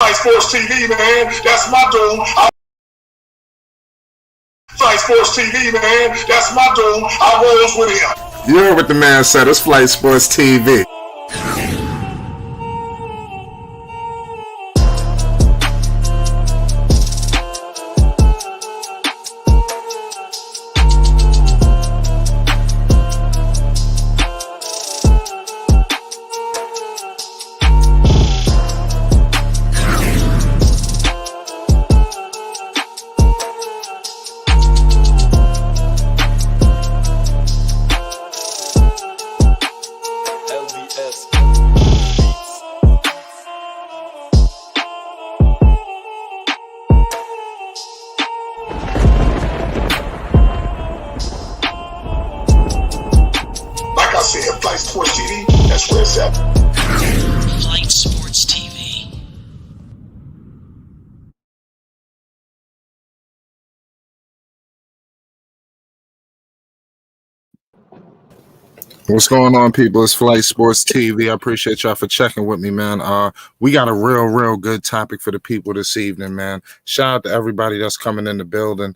Flight Sports TV, man. That's my dude. Flight Sports TV, man. That's my dude. I rolls with him. You heard what the man said. It's Flight Sports TV. Flight Sports TV, that's where it's at. Flight Sports TV. What's going on, people? It's Flight Sports TV. I appreciate y'all for checking with me, man. We got a real good topic for the people this evening, man. Shout out to everybody that's coming in the building.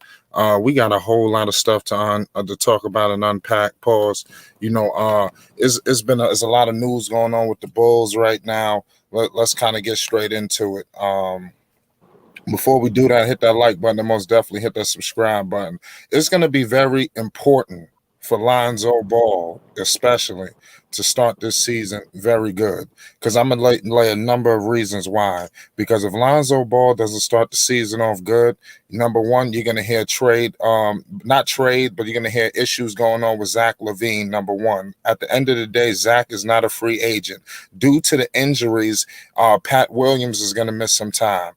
We got a whole lot of stuff to talk about and unpack. Pause. You know, it's a lot of news going on with the Bulls right now. Let's kind of get straight into it. Before we do that, hit that like button and most definitely hit that subscribe button. It's going to be very important for Lonzo Ball, especially, to start this season very good. Because I'm going to lay a number of reasons why. Because if Lonzo Ball doesn't start the season off good, number one, you're going to hear not trade, but you're going to hear issues going on with Zach LaVine, number one. At the end of the day, Zach is not a free agent. Due to the injuries, Pat Williams is going to miss some time.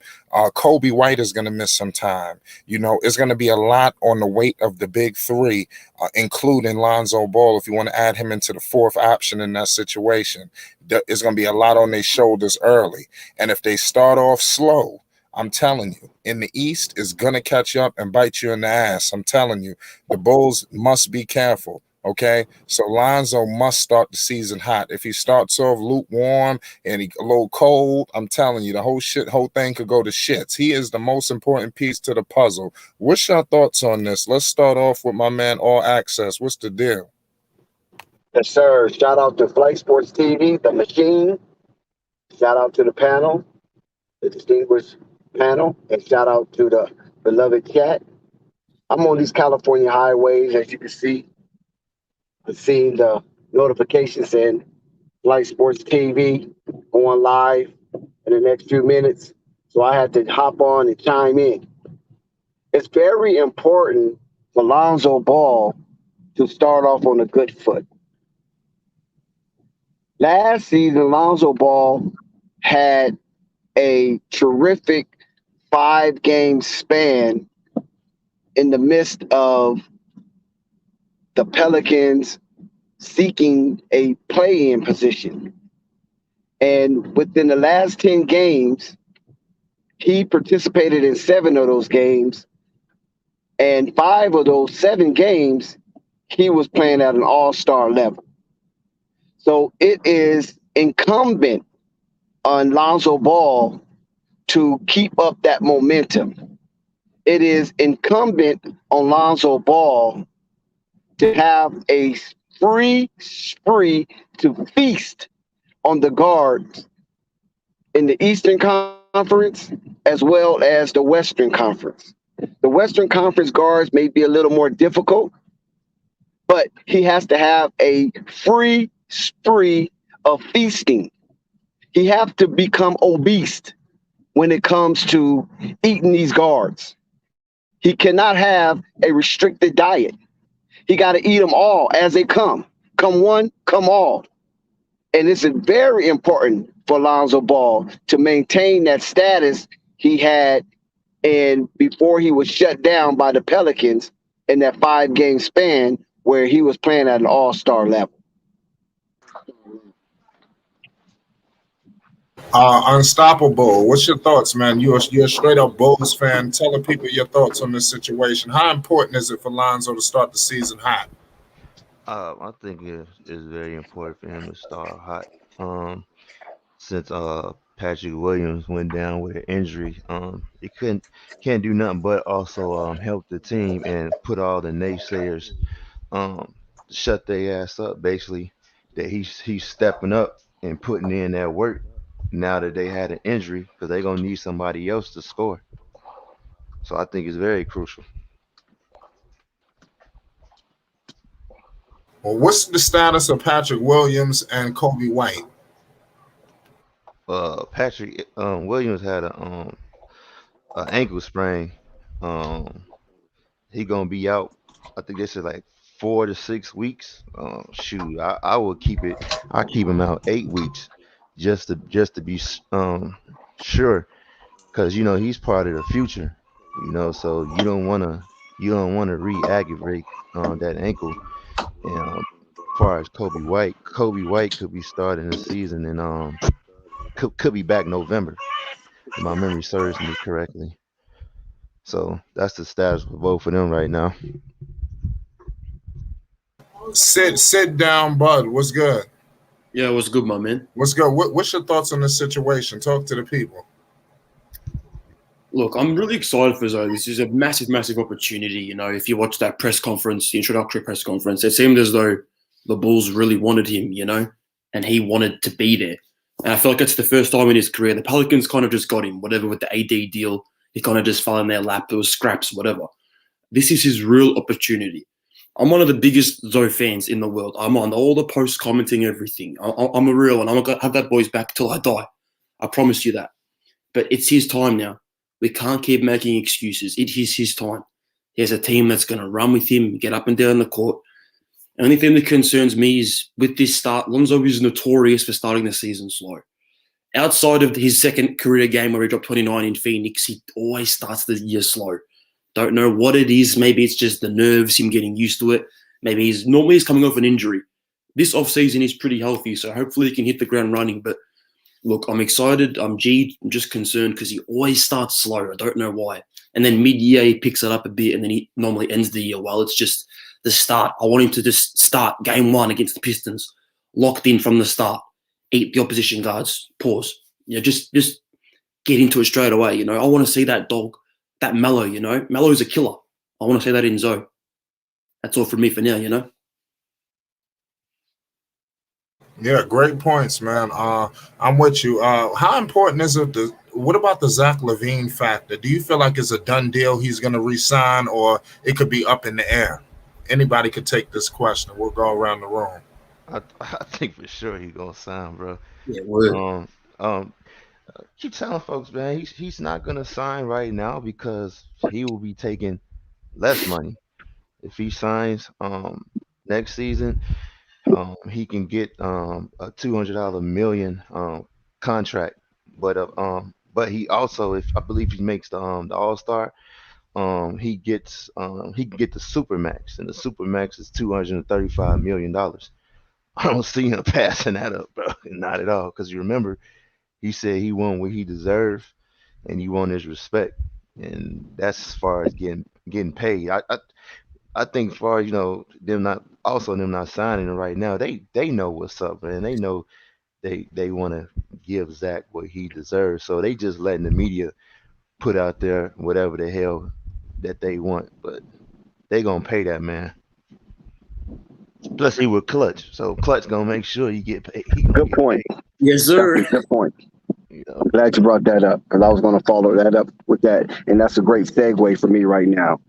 Kobe White is going to miss some time. You know, it's going to be a lot on the weight of the big three, including Lonzo Ball. If you want to add him into the fourth option in that situation, it's going to be a lot on their shoulders early. And if they start off slow, I'm telling you, in the East, it's going to catch up and bite you in the ass. I'm telling you, the Bulls must be careful. Okay, so Lonzo must start the season hot. If he starts off lukewarm and a little cold, I'm telling you, the whole thing could go to shits. He is the most important piece to the puzzle. What's your thoughts on this? Let's start off with my man, All Access. What's the deal? Yes, sir. Shout out to Flight Sports TV, the machine. Shout out to the panel, the distinguished panel, and shout out to the beloved chat. I'm on these California highways, as you can see. I've seen the notifications saying Flight Sports TV going live in the next few minutes. So I had to hop on and chime in. It's very important for Lonzo Ball to start off on a good foot. Last season, Lonzo Ball had a terrific 5-game span in the midst of the Pelicans seeking a play-in position. And within the last 10 games, he participated in 7 of those games. And 5 of those 7 games, he was playing at an all-star level. So it is incumbent on Lonzo Ball to keep up that momentum. It is incumbent on Lonzo Ball to have a free spree to feast on the guards in the Eastern Conference as well as the Western Conference. The Western Conference guards may be a little more difficult, but he has to have a free spree of feasting. He has to become obese when it comes to eating these guards. He cannot have a restricted diet. He got to eat them all as they come. Come one, come all. And it's very important for Lonzo Ball to maintain that status he had and before he was shut down by the Pelicans in that 5-game span where he was playing at an all-star level. Unstoppable. What's your thoughts, man? You're a straight up Bulls fan. Telling people your thoughts on this situation. How important is it for Lonzo to start the season hot? I think it's very important for him to start hot. Since Patrick Williams went down with an injury. It can't do nothing but also help the team and put all the naysayers um shut their ass up. Basically, that he's stepping up and putting in that work now that they had an injury because they're gonna need somebody else to score. So I think it's very crucial. Well, what's the status of Patrick Williams and Kobe White? Patrick Williams had a ankle sprain. Um, he gonna be out. I think they said like 4 to 6 weeks. Shoot, I would keep it. I keep him out 8 weeks just to be sure, because he's part of the future. So you don't wanna re-aggravate that ankle. And as far as Kobe White could be starting the season and could be back November, if my memory serves me correctly. So that's the status for both of them right now. Sit down, Bud. What's good? Yeah, what's good, my man? What's good? What's your thoughts on this situation? Talk to the people. Look, I'm really excited for Zoe. This is a massive, massive opportunity. If you watch that press conference, the introductory press conference, it seemed as though the Bulls really wanted him, and he wanted to be there. And I feel like it's the first time in his career. The Pelicans kind of just got him, whatever with the AD deal. He kind of just fell in their lap. There was scraps, whatever. This is his real opportunity. I'm one of the biggest Zoe fans in the world. I'm on all the posts commenting everything. I'm a real one. I'm going to have that boy's back till I die. I promise you that. But it's his time now. We can't keep making excuses. It is his time. He has a team that's going to run with him, get up and down the court. The only thing that concerns me is with this start, Lonzo is notorious for starting the season slow. Outside of his second career game where he dropped 29 in Phoenix, he always starts the year slow. Don't know what it is. Maybe it's just the nerves, him getting used to it. Maybe he's coming off an injury. This offseason is pretty healthy, so hopefully he can hit the ground running. But look, I'm excited. I'm just concerned because he always starts slow. I don't know why. And then mid-year he picks it up a bit, and then he normally ends the year well. It's just the start. I want him to just start game one against the Pistons, locked in from the start, eat the opposition guards, pause. Just get into it straight away. I want to see that dog. That Melo, Melo's a killer. I want to say that in Zoe. That's all from me for now, Yeah, great points, man. I'm with you. How important is it? What about the Zach LaVine factor? Do you feel like it's a done deal? He's going to resign, or it could be up in the air? Anybody could take this question. We'll go around the room. I think for sure he gonna sign, bro. Yeah, word. Um, keep telling folks, man, he's not gonna sign right now because he will be taking less money. If he signs next season, he can get a $200 million contract. But he also, if I believe he makes the All Star, he can get the super max, and the super max is $235 million. I don't see him passing that up, bro. Not at all. Because you remember, he said he won what he deserved, and he won his respect, and that's as far as getting paid. I think as far as them not signing him right now, they know what's up, man. They know they want to give Zach what he deserves, so they just letting the media put out there whatever the hell that they want, but they gonna pay that man. Plus he was Clutch, so Clutch gonna make sure he get paid. He gonna Good get point. paid, Yes, sir. Good point. you know. I'm glad you brought that up because I was going to follow that up with that, and that's a great segue for me right now.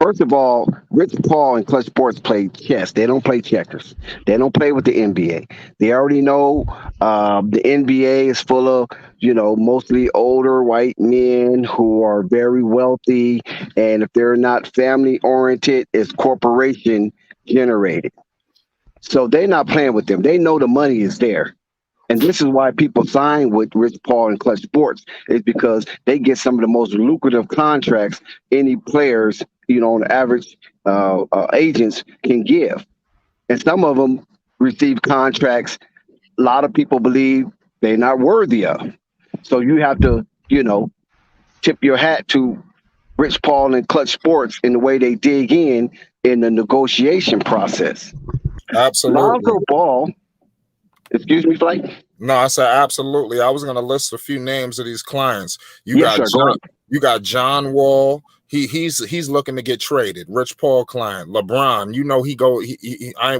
First of all, Rich Paul and Clutch Sports play chess. They don't play checkers. They don't play with the NBA. They already know the NBA is full of, mostly older white men who are very wealthy, and if they're not family oriented, it's corporation generated. So they're not playing with them. They know the money is there. And this is why people sign with Rich Paul and Clutch Sports, is because they get some of the most lucrative contracts any players, on the average agents can give. And some of them receive contracts a lot of people believe they're not worthy of. So you have to, tip your hat to Rich Paul and Clutch Sports in the way they dig in the negotiation process. Absolutely. Lonzo Ball, excuse me, Flake? No, I said absolutely. I was going to list a few names of these clients. You Yes, got sir. Go ahead. you got John Wall. He's looking to get traded. Rich Paul client. LeBron,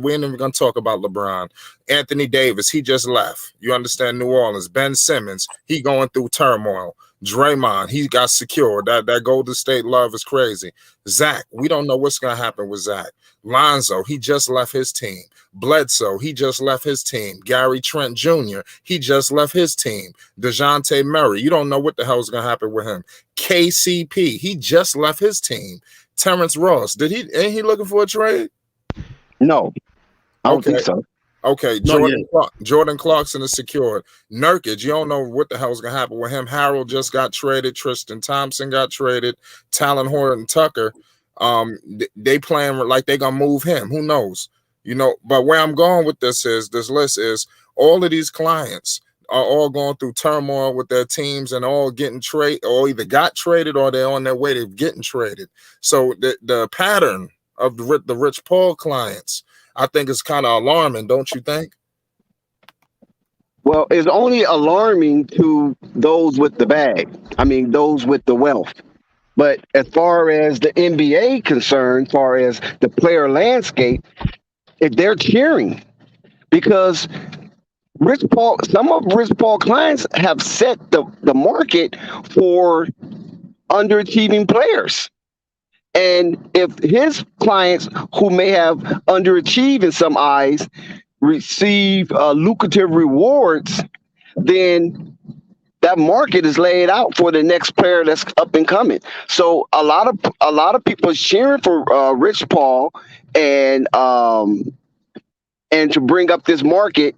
we ain't even gonna talk about LeBron. Anthony Davis, he just left. You understand? New Orleans. Ben Simmons, he going through turmoil. Draymond, he got secured. That Golden State love is crazy. Zach, we don't know what's gonna happen with Zach. Lonzo, he just left his team. Bledsoe, he just left his team. Gary Trent Jr., he just left his team. DeJounte Murray, you don't know what the hell is gonna happen with him. KCP, he just left his team. Terrence Ross, ain't he looking for a trade? No, I don't think so. Okay, Jordan Clarkson is secured. Nurkic, you don't know what the hell is gonna happen with him. Harold just got traded. Tristan Thompson got traded. Talon Horton Tucker, they playing like they gonna move him. Who knows? But where I'm going with this list is all of these clients are all going through turmoil with their teams and all getting traded, or either got traded or they're on their way to getting traded. So the pattern of the Rich Paul clients, I think, is kind of alarming, don't you think? Well, it's only alarming to those with the bag. I mean, those with the wealth. But as far as the NBA concerned, as far as the player landscape, if they're cheering, because some of Rich Paul clients have set the market for underachieving players. And if his clients, who may have underachieved in some eyes, receive lucrative rewards, then that market is laid out for the next player that's up and coming. So a lot of people are cheering for Rich Paul and to bring up this market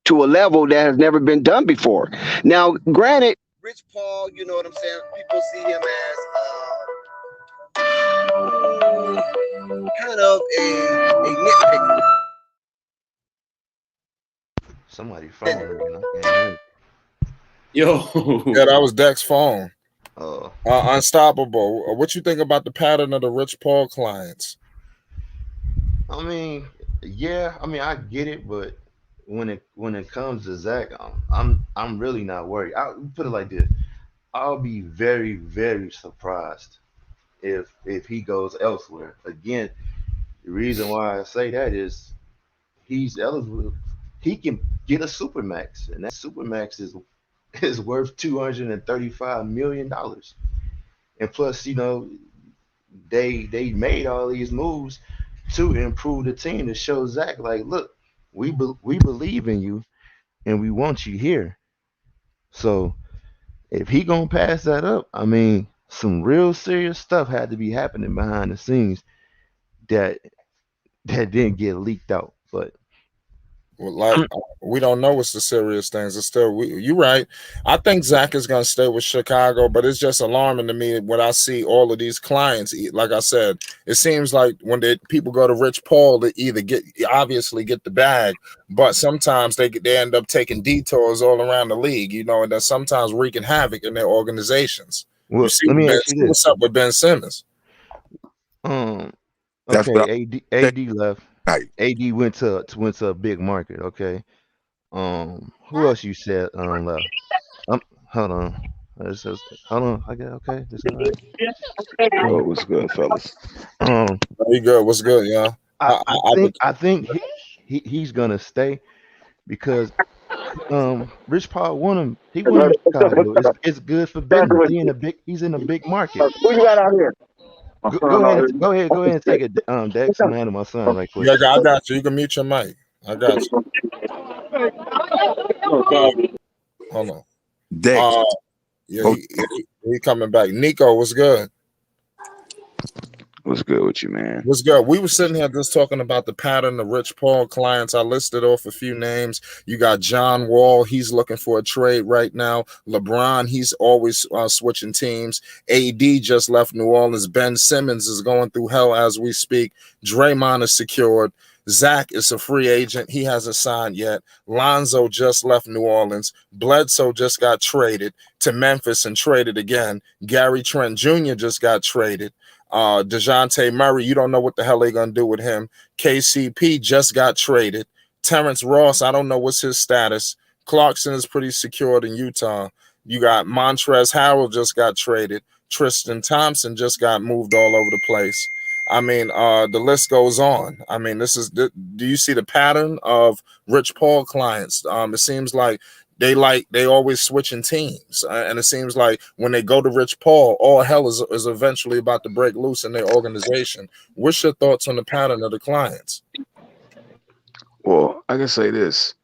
to a level that has never been done before. Now, granted, Rich Paul, you know what I'm saying? People see him as kind of a nitpicker. Somebody phone ringing. I can't hear it. Yo. Yeah, that was Dex phone. Oh, Unstoppable. What you think about the pattern of the Rich Paul clients? I mean, I get it, but when it comes to Zach, I'm really not worried. I'll put it like this: I'll be very, very surprised if he goes elsewhere. Again, the reason why I say that is he's eligible. He can get a supermax, and that supermax is worth $235 million. And plus, they made all these moves to improve the team, to show Zach, like, look, we believe in you and we want you here. So if he gonna pass that up, I mean, some real serious stuff had to be happening behind the scenes that didn't get leaked out. But We don't know what's the serious things. It's still, you're right. I think Zach is going to stay with Chicago, but it's just alarming to me when I see all of these clients. Like I said, it seems like when people go to Rich Paul to either obviously get the bag, but sometimes they end up taking detours all around the league, and they're sometimes wreaking havoc in their organizations. well, You see let me ask you this. what's up with Ben Simmons? That's what Okay, AD left. Right. AD went to a big market. Okay. Who else you said left? Hold on. Hold on. I got okay. This all right. Oh, what's good, fellas? Very good. What's good, yeah? I think he's gonna stay because Rich Paul won him. He won him in Chicago. It's good for business. He's in a big market. Who you got out here? Go ahead and take it. Dex, I'm handling my son right quick. Yeah, I got you. You can mute your mic. I got you. Hold on. Dex. Yeah, he coming back. Nico, what's good? What's good with you, man? What's good? We were sitting here just talking about the pattern of Rich Paul clients. I listed off a few names. You got John Wall. He's looking for a trade right now. LeBron, he's always switching teams. AD just left New Orleans. Ben Simmons is going through hell as we speak. Draymond is secured. Zach is a free agent. He hasn't signed yet. Lonzo just left New Orleans. Bledsoe just got traded to Memphis and traded again. Gary Trent Jr. just got traded. DeJounte Murray, you don't know what the hell they're going to do with him. KCP just got traded. Terrence Ross, I don't know what's his status. Clarkson is pretty secured in Utah. You got Montrezl Harrell just got traded. Tristan Thompson just got moved all over the place. I mean, the list goes on. I mean, do you see the pattern of Rich Paul clients? It seems like they always switching teams. And it seems like when they go to Rich Paul, all hell is eventually about to break loose in their organization. What's your thoughts on the pattern of the clients? Well, I can say this.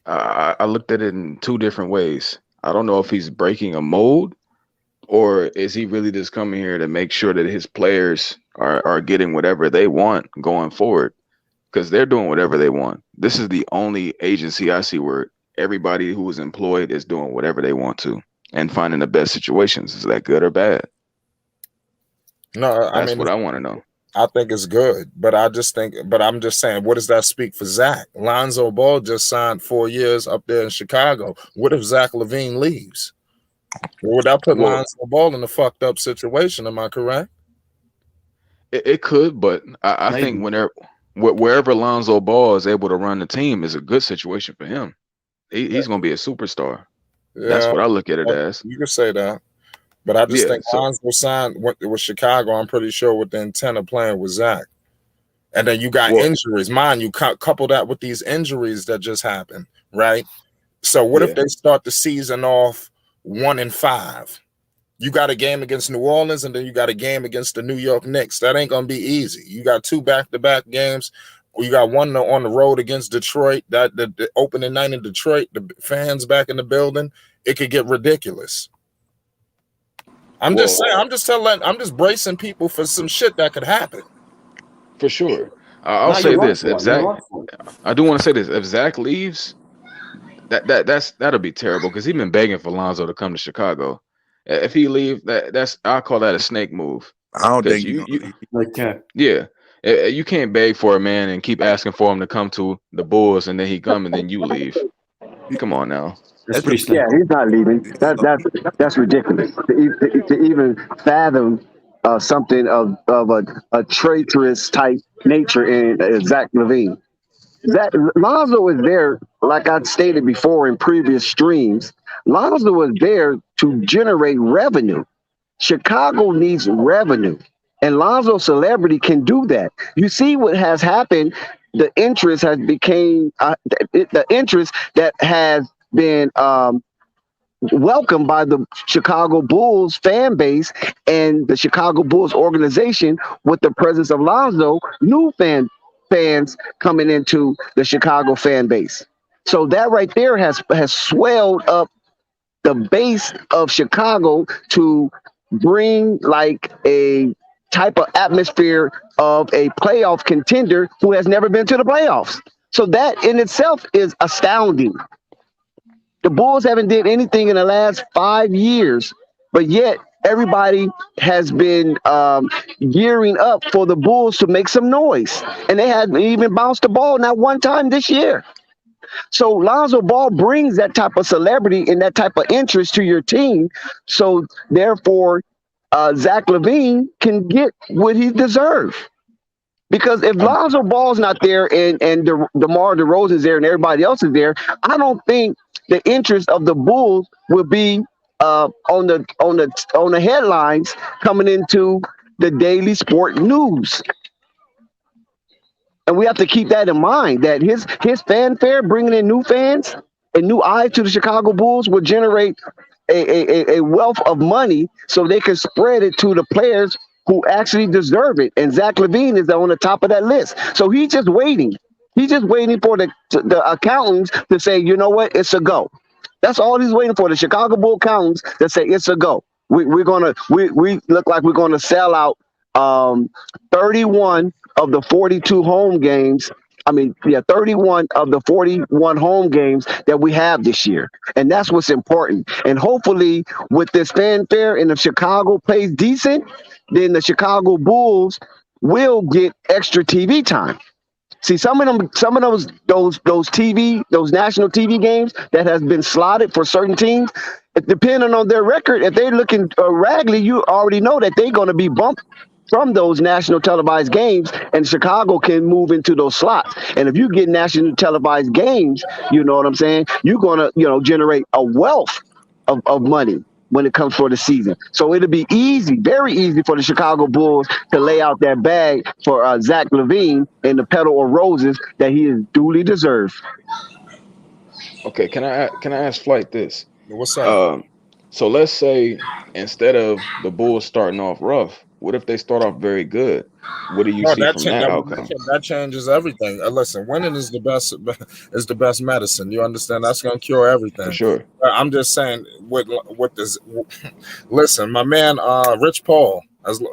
I looked at it in two different ways. I don't know if he's breaking a mold, or is he really just coming here to make sure that his players are getting whatever they want going forward? Because they're doing whatever they want. This is the only agency I see where everybody who is employed is doing whatever they want to and finding the best situations. Is that good or bad? No, That's what I want to know. I think it's good, but I'm just saying, what does that speak for Zach? Lonzo Ball just signed 4 years up there in Chicago. What if Zach LaVine leaves? Would that put Lonzo Ball in a fucked up situation? Am I correct? It could, but I think wherever Lonzo Ball is able to run the team is a good situation for him. He's going to be a superstar. Yeah, that's what I look at it as. You can say that. But I just think Lonzo signed with Chicago, I'm pretty sure, with the intent of playing with Zach. And then you got injuries. Mind you, couple that with these injuries that just happened, right? So what if they start the season off 1-5? You got a game against New Orleans, and then you got a game against the New York Knicks. That ain't going to be easy. You got 2 back-to-back games. You got one on the road against Detroit. That the opening night in Detroit, the fans back in the building, it could get ridiculous. I'm just saying. I'm just bracing people for some shit that could happen. For sure. I'll say this: if Zach, I do want to say this: if Zach leaves, that'll be terrible because he's been begging for Lonzo to come to Chicago. If he leaves, I call that a snake move. I don't think you Yeah, you can't beg for a man and keep asking for him to come to the Bulls, and then he come and then you leave. Come on now. That's pretty snake. Yeah, he's not leaving. That's ridiculous to even fathom something of a traitorous type nature in Zach LaVine. Lonzo was there, like I stated before in previous streams. Lonzo was there to generate revenue. Chicago needs revenue, and Lonzo's celebrity can do that. You see what has happened. The interest has became the interest that has been welcomed by the Chicago Bulls fan base and the Chicago Bulls organization with the presence of Lonzo, new fans coming into the Chicago fan base. So that right there has swelled up the base of Chicago to bring like a type of atmosphere of a playoff contender who has never been to the playoffs. So that in itself is astounding. The Bulls haven't did anything in the last 5 years, but yet everybody has been gearing up for the Bulls to make some noise. And they hadn't even bounced the ball not one time this year. So Lonzo Ball brings that type of celebrity and that type of interest to your team. So therefore, Zach LaVine can get what he deserves. Because if Lonzo Ball's not there and DeMar DeRozan's there and everybody else is there, I don't think the interest of the Bulls will be on the headlines coming into the daily sport news. And we have to keep that in mind, that his fanfare, bringing in new fans and new eyes to the Chicago Bulls, will generate a wealth of money so they can spread it to the players who actually deserve it. And Zach LaVine is on the top of that list. So he's just waiting. He's just waiting for the accountants to say, you know what, it's a go. That's all he's waiting for, the Chicago Bull accountants to say it's a go. We look like we're gonna sell out 31 of the 42 home games. 31 of the 41 home games that we have this year. And that's what's important. And hopefully with this fanfare and if Chicago plays decent, then the Chicago Bulls will get extra TV time. See, some of those national TV games that has been slotted for certain teams, depending on their record, if they're looking raggedy, you already know that they're going to be bumped from those national televised games, and Chicago can move into those slots. And if you get national televised games, you know what I'm saying, you're gonna, generate a wealth of money when it comes for the season. So it'll be easy, very easy for the Chicago Bulls to lay out that bag for Zach LaVine and the petal of roses that he is duly deserved. Okay, can I ask Flight this? What's up? So let's say instead of the Bulls starting off rough, what if they start off very good? What do you see from that outcome? That changes everything. Listen, winning is the best medicine. You understand? That's gonna cure everything. For sure. I'm just saying with this. Listen, my man, Rich Paul.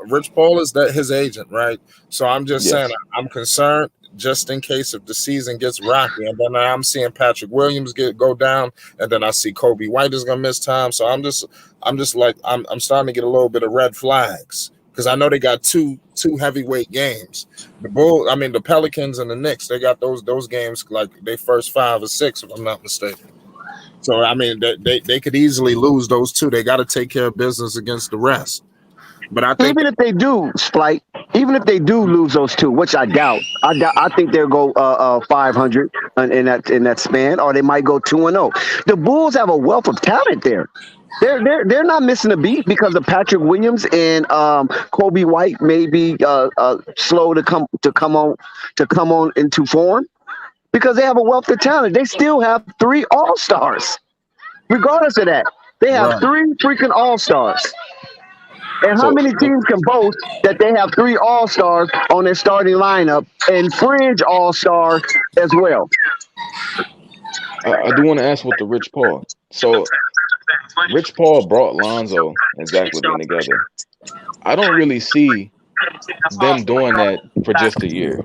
Rich Paul is that his agent, right? So I'm just saying I'm concerned just in case if the season gets rocky, and then I'm seeing Patrick Williams go down, and then I see Kobe White is gonna miss time. So I'm just like I'm starting to get a little bit of red flags because I know they got two heavyweight games. The Pelicans and the Knicks, they got those games like they first 5 or 6, if I'm not mistaken. So I mean they could easily lose those two. They got to take care of business against the rest. But I think even if they do, Splight, even if they do lose those two, which I doubt, I think they'll go 500 in that span, or they might go 2-0. The Bulls have a wealth of talent there. They're not missing a beat because of Patrick Williams and Kobe White may be slow to come on into form because they have a wealth of talent. They still have 3 All-Stars. Regardless of that, they have 3 freaking All-Stars. And how many teams can boast that they have 3 All-Stars on their starting lineup and fringe All-Stars as well? I do want to ask with the Rich Paul. So Rich Paul brought Lonzo and Zach LaVine together. I don't really see them doing that for just a year.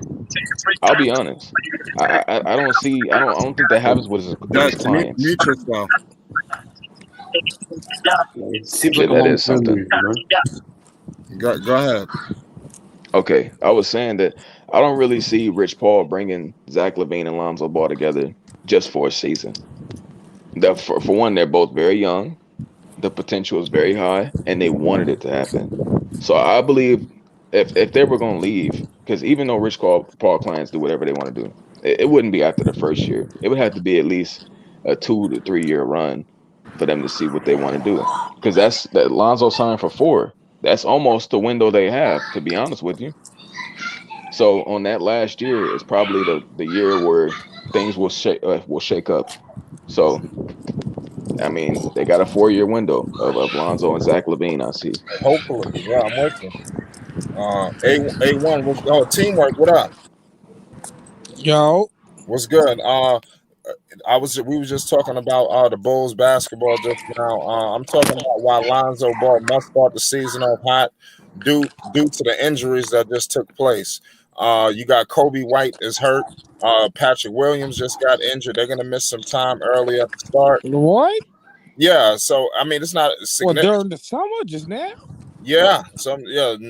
I'll be honest. I don't think that happens with his clients. It seems like that is something. Go ahead. Okay, I was saying that I don't really see Rich Paul bringing Zach LaVine and Lonzo Ball together just for a season. For one, they're both very young. The potential is very high, and they wanted it to happen. So I believe if they were going to leave, because even though Rich Paul clients do whatever they want to do, it wouldn't be after the first year. It would have to be at least a 2 to 3 year run for them to see what they want to do. Because that Lonzo signed for 4. That's almost the window they have, to be honest with you. So on that last year is probably the year where things will shake up. So I mean, they got a 4-year window of Lonzo and Zach LaVine, I see. Hopefully. Yeah, I'm with you. A1, teamwork, what up? Yo. What's good? We were just talking about the Bulls basketball just now. I'm talking about why Lonzo Ball must start the season off hot due to the injuries that just took place. You got Kobe White is hurt. Patrick Williams just got injured. They're gonna miss some time early at the start. What? Yeah, so I mean it's not significant. During the summer, just now? Yeah,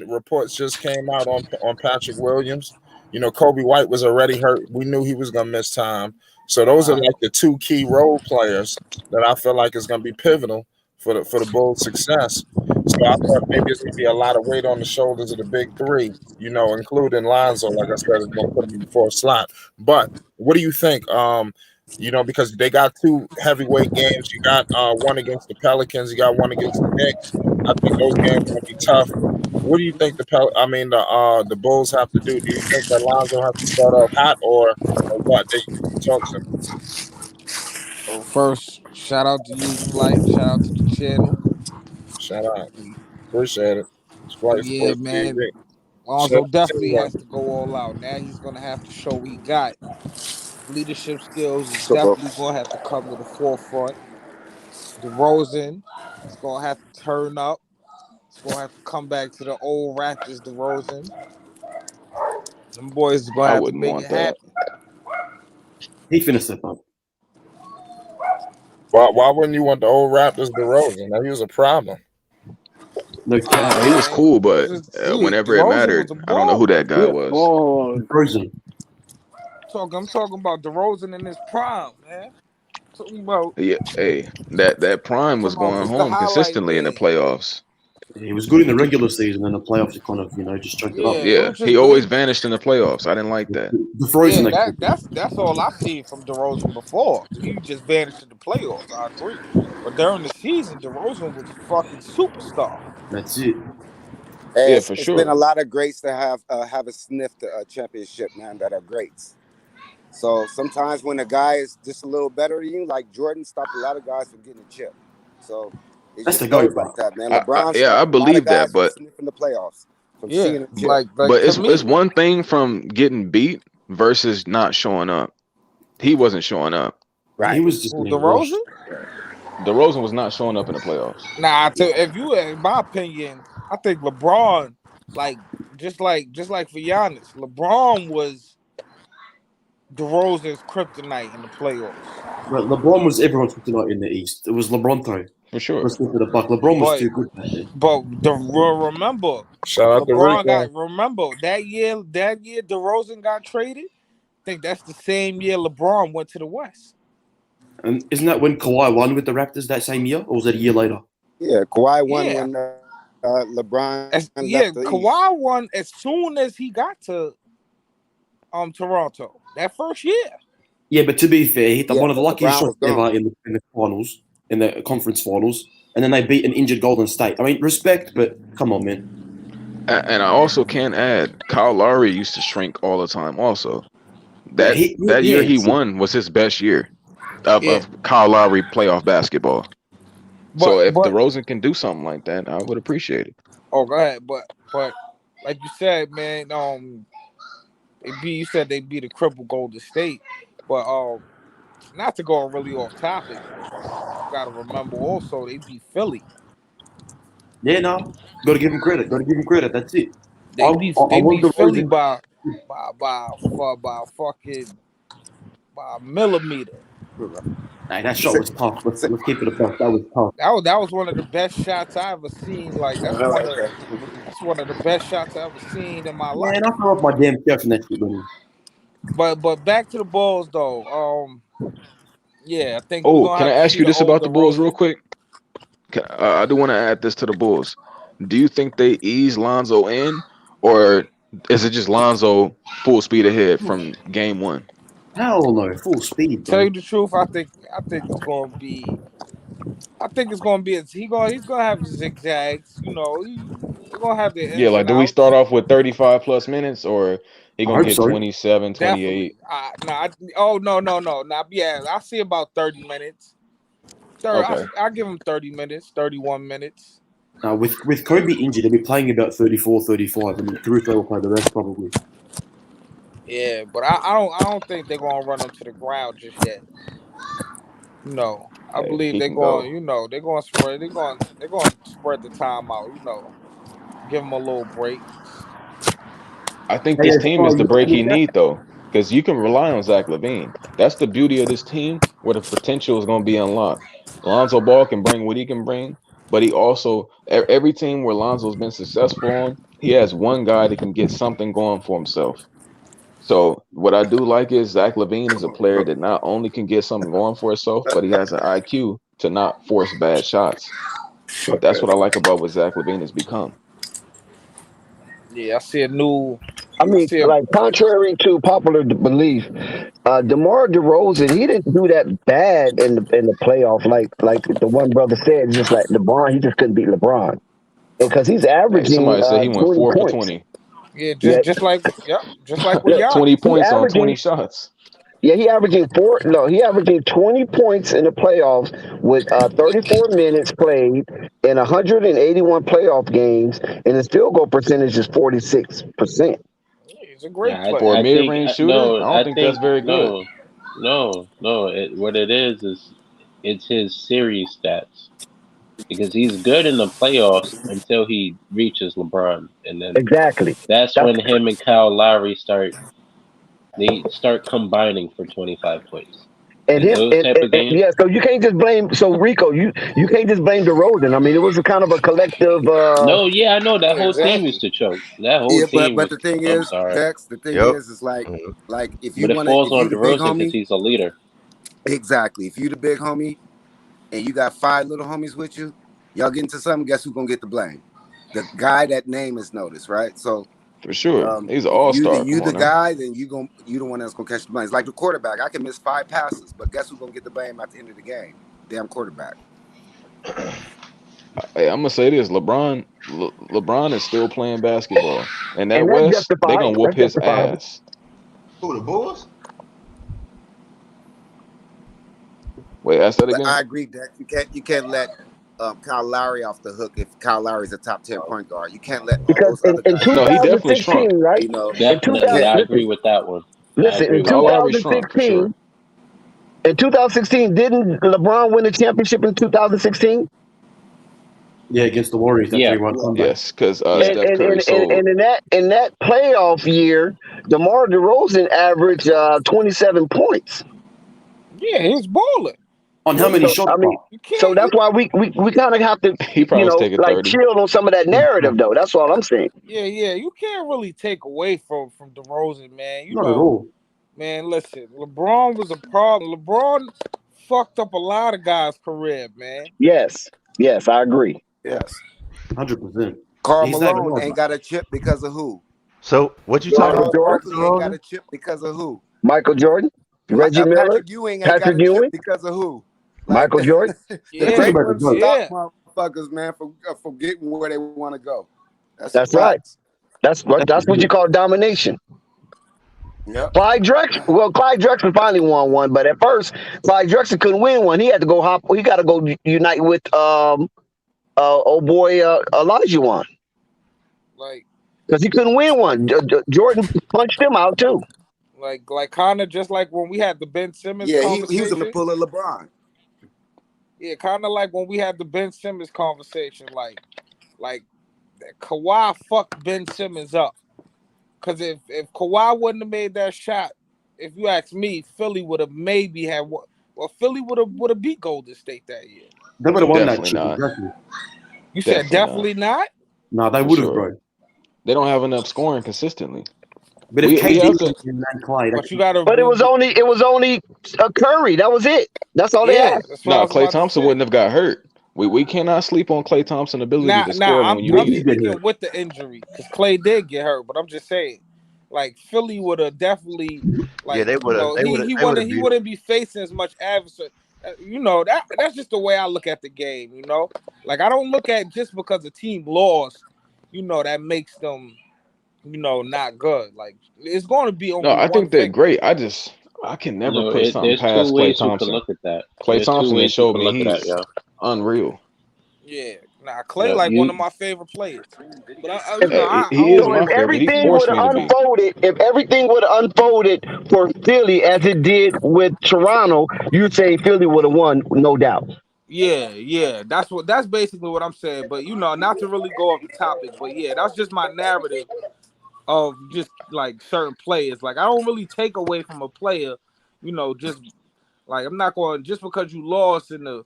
reports just came out on Patrick Williams. You know, Kobe White was already hurt. We knew he was gonna miss time. So those are like the 2 key role players that I feel like is gonna be pivotal for the Bulls' success. So I thought maybe it's gonna be a lot of weight on the shoulders of the big 3, you know, including Lonzo. Like I said, is gonna put him in the 4th slot. But what do you think? You know, because they got 2 heavyweight games. You got one against the Pelicans. You got one against the Knicks. I think those games will be tough. What do you think the Bulls have to do? Do you think that Lonzo has to start off hot or what? Talk to me. Well, first, shout out to you, Flight. Shout out to the channel. Shout out. Appreciate it. Yeah, man. TV. Lonzo definitely has to go all out. Now he's going to have to show what he got. Leadership skills is definitely going to have to come to the forefront. DeRozan is going to have to turn up. He's going to have to come back to the old Raptors, DeRozan. Them boys are going to have to make it happen. He finna step up. Why wouldn't you want the old Raptors DeRozan? Now, he was a problem. Look, he was cool, but whenever it mattered, I don't know who that guy was. Oh, DeRozan. I'm talking about DeRozan in his prime, man. Talking about that prime was going home consistently in the playoffs. He was good in the regular season, and the playoffs he kind of just choked it up. It Yeah, was just he always vanished in the playoffs. I didn't like that. The frozen that's all I seen from DeRozan before. He just vanished in the playoffs. I agree, but during the season, DeRozan was a fucking superstar. That's it. Yeah, for It's sure. been a lot of greats that have sniffed a championship, man, that are greats. So sometimes when a guy is just a little better than you, like Jordan stopped a lot of guys from getting a chip. So it That's just the goes GOAT, like that, man. I LeBron yeah, I stopped a lot of believe that, guys from but sniffing the playoffs, from Yeah, seeing a chip. like but to me, it's one thing from getting beat versus not showing up. He wasn't showing up. He Right. was just who, getting washed. DeRozan? DeRozan was not showing up in the playoffs. Nah, if you, in my opinion, I think LeBron, like just like for Giannis, LeBron was DeRozan's kryptonite in the playoffs. But LeBron was everyone's kryptonite in the East. It was LeBron though. For sure. Let's look at the buck. LeBron was But too good back then. but remember, Shout out to LeBron Rico. remember that year DeRozan got traded. I think that's the same year LeBron went to the West. And isn't that when Kawhi won with the Raptors that same year, or was that a year later? Yeah, Kawhi won Yeah. when LeBron left the Kawhi won as soon as he got to Toronto that first year. Yeah, but to be fair, he hit one of the luckiest LeBron was shots ever gone. in the finals, in the conference finals, and then they beat an injured Golden State. I mean, respect, but come on, man. And I also can add, Kyle Lowry used to shrink all the time. Also, that year he won was his best year of Kyle Lowry playoff basketball. So if DeRozan can do something like that, I would appreciate it. Oh, go ahead, but like you said, man, you said they beat a crippled Golden State, but not to go really off topic, you gotta remember also they beat Philly. Yeah, no, got to give him credit. That's it. They beat Philly by a millimeter. Hey, that shot was tough. Let's keep it a buck. That was tough. That was one of the best shots I ever seen. Like that's one of the best shots I ever seen in my life. Man, I throw off my damn couch and that shit, man. But back to the Bulls though. I think. Oh, can I ask you this about the Bulls real quick? I do want to add this to the Bulls. Do you think they ease Lonzo in, or is it just Lonzo full speed ahead from game one? Hell no, full speed. Bro. Tell you the truth, I think it's gonna be. He's gonna have zigzags. You know, he's gonna have the ins like and do we outs. start off with 35 plus minutes, or he gonna get so. 27, 28? No. Yeah, I see about 30 minutes. Okay. I'll give him 30 minutes, 31 minutes. With Kobe injured, they'll be playing about 34, 35, and Caruso will play the rest probably. Yeah, but I don't think they're gonna run him to the ground just yet. No, I believe they're going. They're going to spread. They're going to spread the time out. Give him a little break. I think this team is the break he need though, because you can rely on Zach LaVine. That's the beauty of this team, where the potential is going to be unlocked. Lonzo Ball can bring what he can bring, but he also every team where Lonzo's been successful on, he has one guy that can get something going for himself. So what I do like is Zach LaVine is a player that not only can get something going for himself, but he has an IQ to not force bad shots. That's what I like about what Zach LaVine has become. Yeah, I see a new. Contrary to popular belief, DeMar DeRozan, he didn't do that bad in the playoff. Like the one brother said, just like LeBron, he just couldn't beat LeBron because he's averaging. Somebody said he went 4 for 20. Yeah, just like with Giannis. 20 points on 20 shots. Yeah, he averaging 20 points in the playoffs with 34 minutes played in 181 playoff games, and his field goal percentage is 46%. He's a great player. For a mid-range shooter, I don't think that's very good. No. What it is it's his series stats. Because he's good in the playoffs until he reaches LeBron, and then that's when him and Kyle Lowry start combining for 25 points. So you can't just blame. So Rico, you can't just blame DeRozan. I mean, it was a kind of a collective. No, yeah, I know that whole team used to choke. That whole team. But the thing is, Dex, is like if you want to, falls on DeRozan because he's a leader. Exactly. If you the big homie, and you got 5 little homies with you, y'all get into something. Guess who's gonna get the blame? the guy that name is noticed, right? So For sure. He's an all-star. You the guy, then you the one that's gonna catch the blame. It's like the quarterback. I can miss 5 passes, but guess who's gonna get the blame at the end of the game? Damn quarterback. Hey, I'm gonna say this: LeBron is still playing basketball, and that West, they gonna whoop his ass. Who, the Bulls? Wait, ask that But again. I agree that you can't let Kyle Lowry off the hook if Kyle Lowry's a top 10 point guard. You can't let all those other guys. No, he definitely shrunk. Right? You know, Definitely, I agree with that one. Listen, in Kyle Lowry shrunk for sure. In 2016, didn't LeBron win the championship in 2016? Yeah, against the Warriors. That 3-1 comeback. Yes, because Steph Curry sold. And in that playoff year, DeMar DeRozan averaged 27 points. Yeah, he was balling. On how many shots? I mean, so that's why we kind of have to, He probably like 30. chill on some of that narrative, though. That's all I'm saying. Yeah, you can't really take away from DeRozan, man. You Not know, at all. man, listen, LeBron was a problem. LeBron fucked up a lot of guys' career, man. Yes, I agree. yes. 100%. Carl He's not Malone wrong. ain't got a chip because of who? So what you talking about? Barkley ain't got a chip because of who? Michael Jordan, Reggie Miller, Patrick Ewing ain't got a chip because of who? Michael Jordan. Yeah, Great ones yeah. stop motherfuckers, man, for getting where they want to go. That's right. That's what you call domination. Yep. Clyde Drexler finally won one, but at first Clyde Drexler couldn't win one. He had to go he got to go unite with Olajuwon, Like, because he couldn't win one. Jordan punched him out too. like kind of just like when we had the Ben Simmons Yeah, conversation. he was in the pull of LeBron. Yeah, kind of like when we had the Ben Simmons conversation. Like Kawhi fucked Ben Simmons up. Because if Kawhi wouldn't have made that shot, if you ask me, Philly would have maybe had what? Well, Philly would have beat Golden State that year. They would have won Definitely that. not. Exactly. You said definitely not? No, they For would have, sure. bro. They don't have enough scoring consistently. But if We have KD to- and Clyde, But you gotta. But it was only a Curry. That was it. That's all they had. That's what I No, was Klay about to Thompson say. wouldn't have got hurt. We cannot sleep on Klay Thompson's ability to score I'm when you need it. speaking with the injury because Clay did get hurt, but I'm just saying, like Philly would have definitely, like, Yeah, they would've- he wouldn't be facing as much adversary. You know, that's just the way I look at the game. You know, like I don't look at just because a team lost, you know, that makes them, you know, not good. Like it's going to be only No, I one think they're thing. great. I can never put something There's past two Klay ways you Thompson. can look at that. Klay There's two Thompson ways has showed you me can look at he's that, unreal. Yeah, Clay Yeah, like you- one of my favorite players. But I He is So my if favorite. He everything forced would me have to be. unfolded for Philly as it did with Toronto, you'd say Philly would have won, no doubt. Yeah, that's basically what I'm saying. But you know, not to really go off the topic, but yeah, that's just my narrative of just like certain players. Like I don't really take away from a player, you know, just like I'm not going just because you lost in the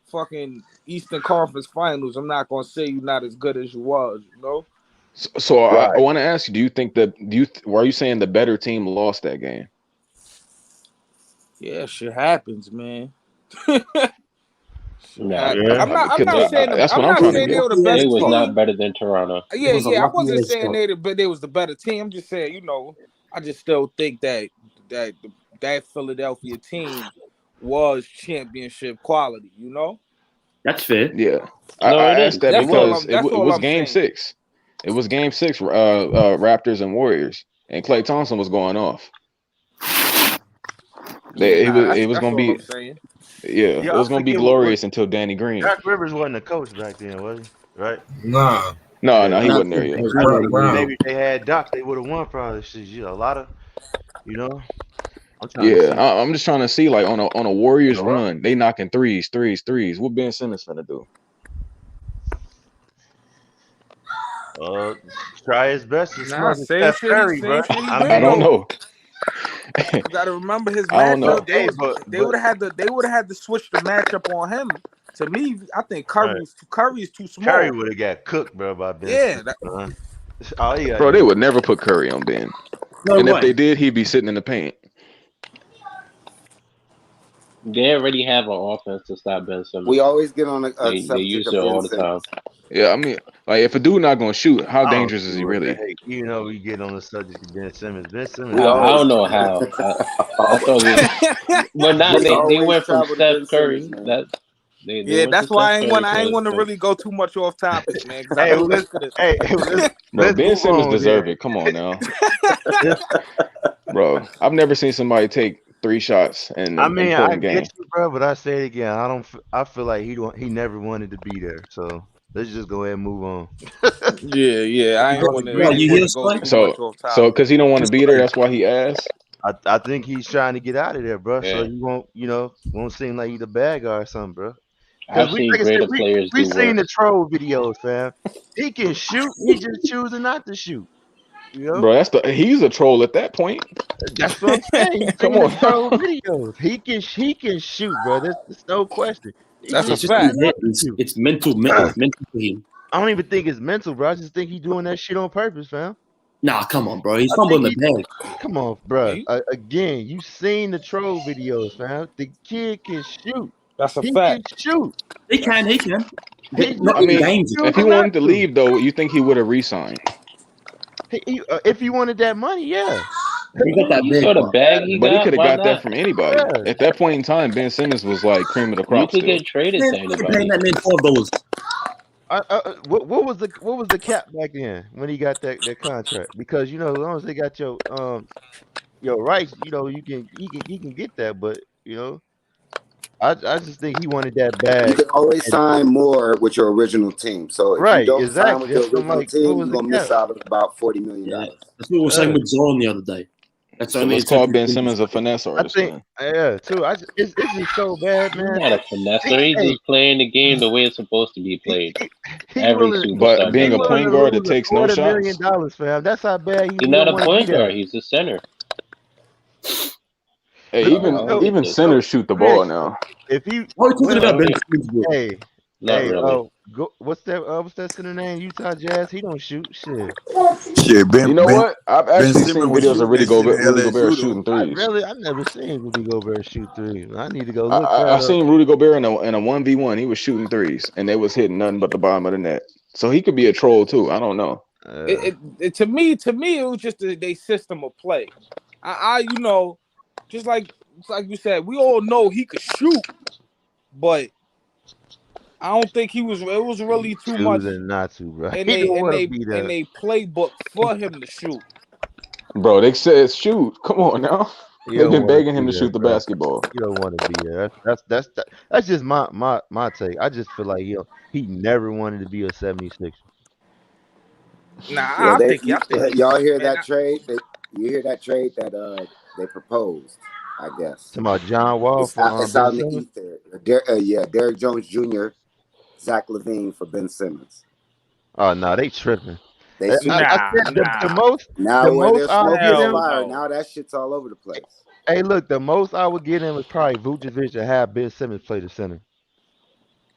fucking Eastern Conference Finals, I'm not gonna say you're not as good as you was, you know. So I want to ask you: do you think that? Were you saying the better team lost that game? Yeah, shit happens, man. Nah, I'm not saying that's I'm what I'm not trying to saying get. they were the best They was team. not better than Toronto. Yeah, was a I lucky wasn't ass saying shot. they was the better team. I'm just saying, you know, I just still think that Philadelphia team was championship quality, you know? That's fair. Yeah, No, I it asked is. that That's all because that's it all was I'm Game saying. 6. It was Game 6. Raptors and Warriors, and Klay Thompson was going off. It was going to be. I'm saying. Yeah, it was going to be glorious until Danny Green. Doc Rivers wasn't a coach back then, was he? Right? Nah. No, Yeah, he Doc- wasn't there yet. It was Brett Brown. Maybe if they had Doc, they would have won probably. You know, a lot of, you know. I'm trying to Yeah, see. I'm just trying to see like on a Warriors run, they knocking threes. What Ben Simmons finna do? Try his best to Nah, smother same Steph shit Curry, bro. he I did, don't though. know. You gotta remember his I don't know. matchup. They would have had to switch the matchup on him. To me, I think Curry is too small. Curry would have got cooked, bro, by Ben. Yeah, Simmons, Bro, they would never put Curry on Ben. No And way. if they did, he'd be sitting in the paint. They already have an offense to stop Ben Simmons. We always get on a They subject use of it all Ben the time. Simmons. Yeah, I mean, Like, if a dude not gonna shoot, how I don't dangerous is see he what the really? heck. You know, we get on the subject of Ben Simmons. Ben Simmons, We I always, don't know how. I thought but now we they always went from travel to Steph Ben Curry. Simmons, man. That they Yeah, went to that's why Steph Curry. I ain't want to So really go too much off topic, man, because I hey, know let's we could hey, Bro, let's Ben move Simmons on deserve here. it. Come on now, Let's- bro. I've never seen somebody take 3 shots in I an mean, I important get game. you, bro, but I say it again. I don't. I feel like he never wanted to be there. So let's just go ahead and move on. Yeah, I ain't want to Bro, you hear go Sly? too much So, off topic. because he don't want to be there, that's why he asked. I think he's trying to get out of there, bro. So yeah, you won't seem like he's a bad guy or something, bro. Because I've we, seen like I said, greater players we do seen the worse. troll videos, fam. He can shoot. He just choosing not to shoot. You know, Bro, he's a troll at that point. that's what I'm saying. You Come seen the on. troll videos. He can shoot, bro. There's no question. He That's a It's just just choosing fact. not to shoot. it's mental. It's mental for him. I don't even think it's mental, bro. I just think he's doing that shit on purpose, fam. Nah, come on, bro. He's I fumbling think the he. bag. Come on, bro. He- Again, you seen the troll videos, fam. The kid can shoot. That's a He can fact. shoot. He can. He Not I in mean, games. if he choosing not wanted to to. leave, though, you think he would have re-signed? If he wanted that money, yeah. He got that You big. saw the Bro. bag he But he got. could have Why got that not? from anybody. Yeah. At that point in time, Ben Simmons was like cream of the You crop could still. get traded Man, to fucking paying anybody. that man $12. What was the cap back then when he got that contract? Because as long as they got your rights, he can get that. But I just think he wanted that You bag. can always And sign more with your original team. So if you right, don't sign exactly. with your That's what I'm original like. What team, was you're the gonna cap? miss out on about $40 million. Yeah, that's what we were saying with Zion the other day. That's the So only let's call incentive Ben he Simmons a was- finesse I artist, think, man. yeah, too. It's just so bad, He's man. not a finesser. He's Hey, just playing the game the way it's supposed to be he, played. he Every willing. But superstar He being does a that. willing point to guard that lose takes no shots, $250,000, fam. That's how bad He's he not don't a want to be point there. guard. He's a center. hey, Look, even No, even ridiculous. centers shoot the ball Rich, now. if you Why are we talking when about Ben No, Simmons, bro? hey not hey really. what's that center name? Utah Jazz. He don't shoot shit. Shit, You know what? I've Ben actually Simmons seen was videos of shooting that shit in Rudy Gobert LSU though. shooting threes. I've never seen Rudy Gobert shoot three. I need to go I, look I I that up. seen Rudy Gobert in a 1v1. He was shooting threes, and they was hitting nothing but the bottom of the net. So he could be a troll too. I don't know. To me, it was just their system of play. Just like you said, we all know he could shoot, but I don't think it was really too much choosing not to, bro. in He don't want to they be there. playbook for him to shoot. Bro, they said shoot. Come on now. He They've don't been want to begging him be to there, shoot the bro. basketball. He don't want to be there. That's just my take. I just feel like he never wanted to be a 76er. Nah, Well, I think y'all hear man, that trade? You hear that trade that they proposed? I guess Talking about John Wall it's for out, it's Ben out in the Simmons. ether. Derrick Jones Jr., Zach LaVine for Ben Simmons. Oh no, they tripping. They I see said the most now where there's I would smoke, give there's him. fire. no. Now that shit's all over the place. Hey, look, the most I would get him was probably Vucevic to have Ben Simmons play the center.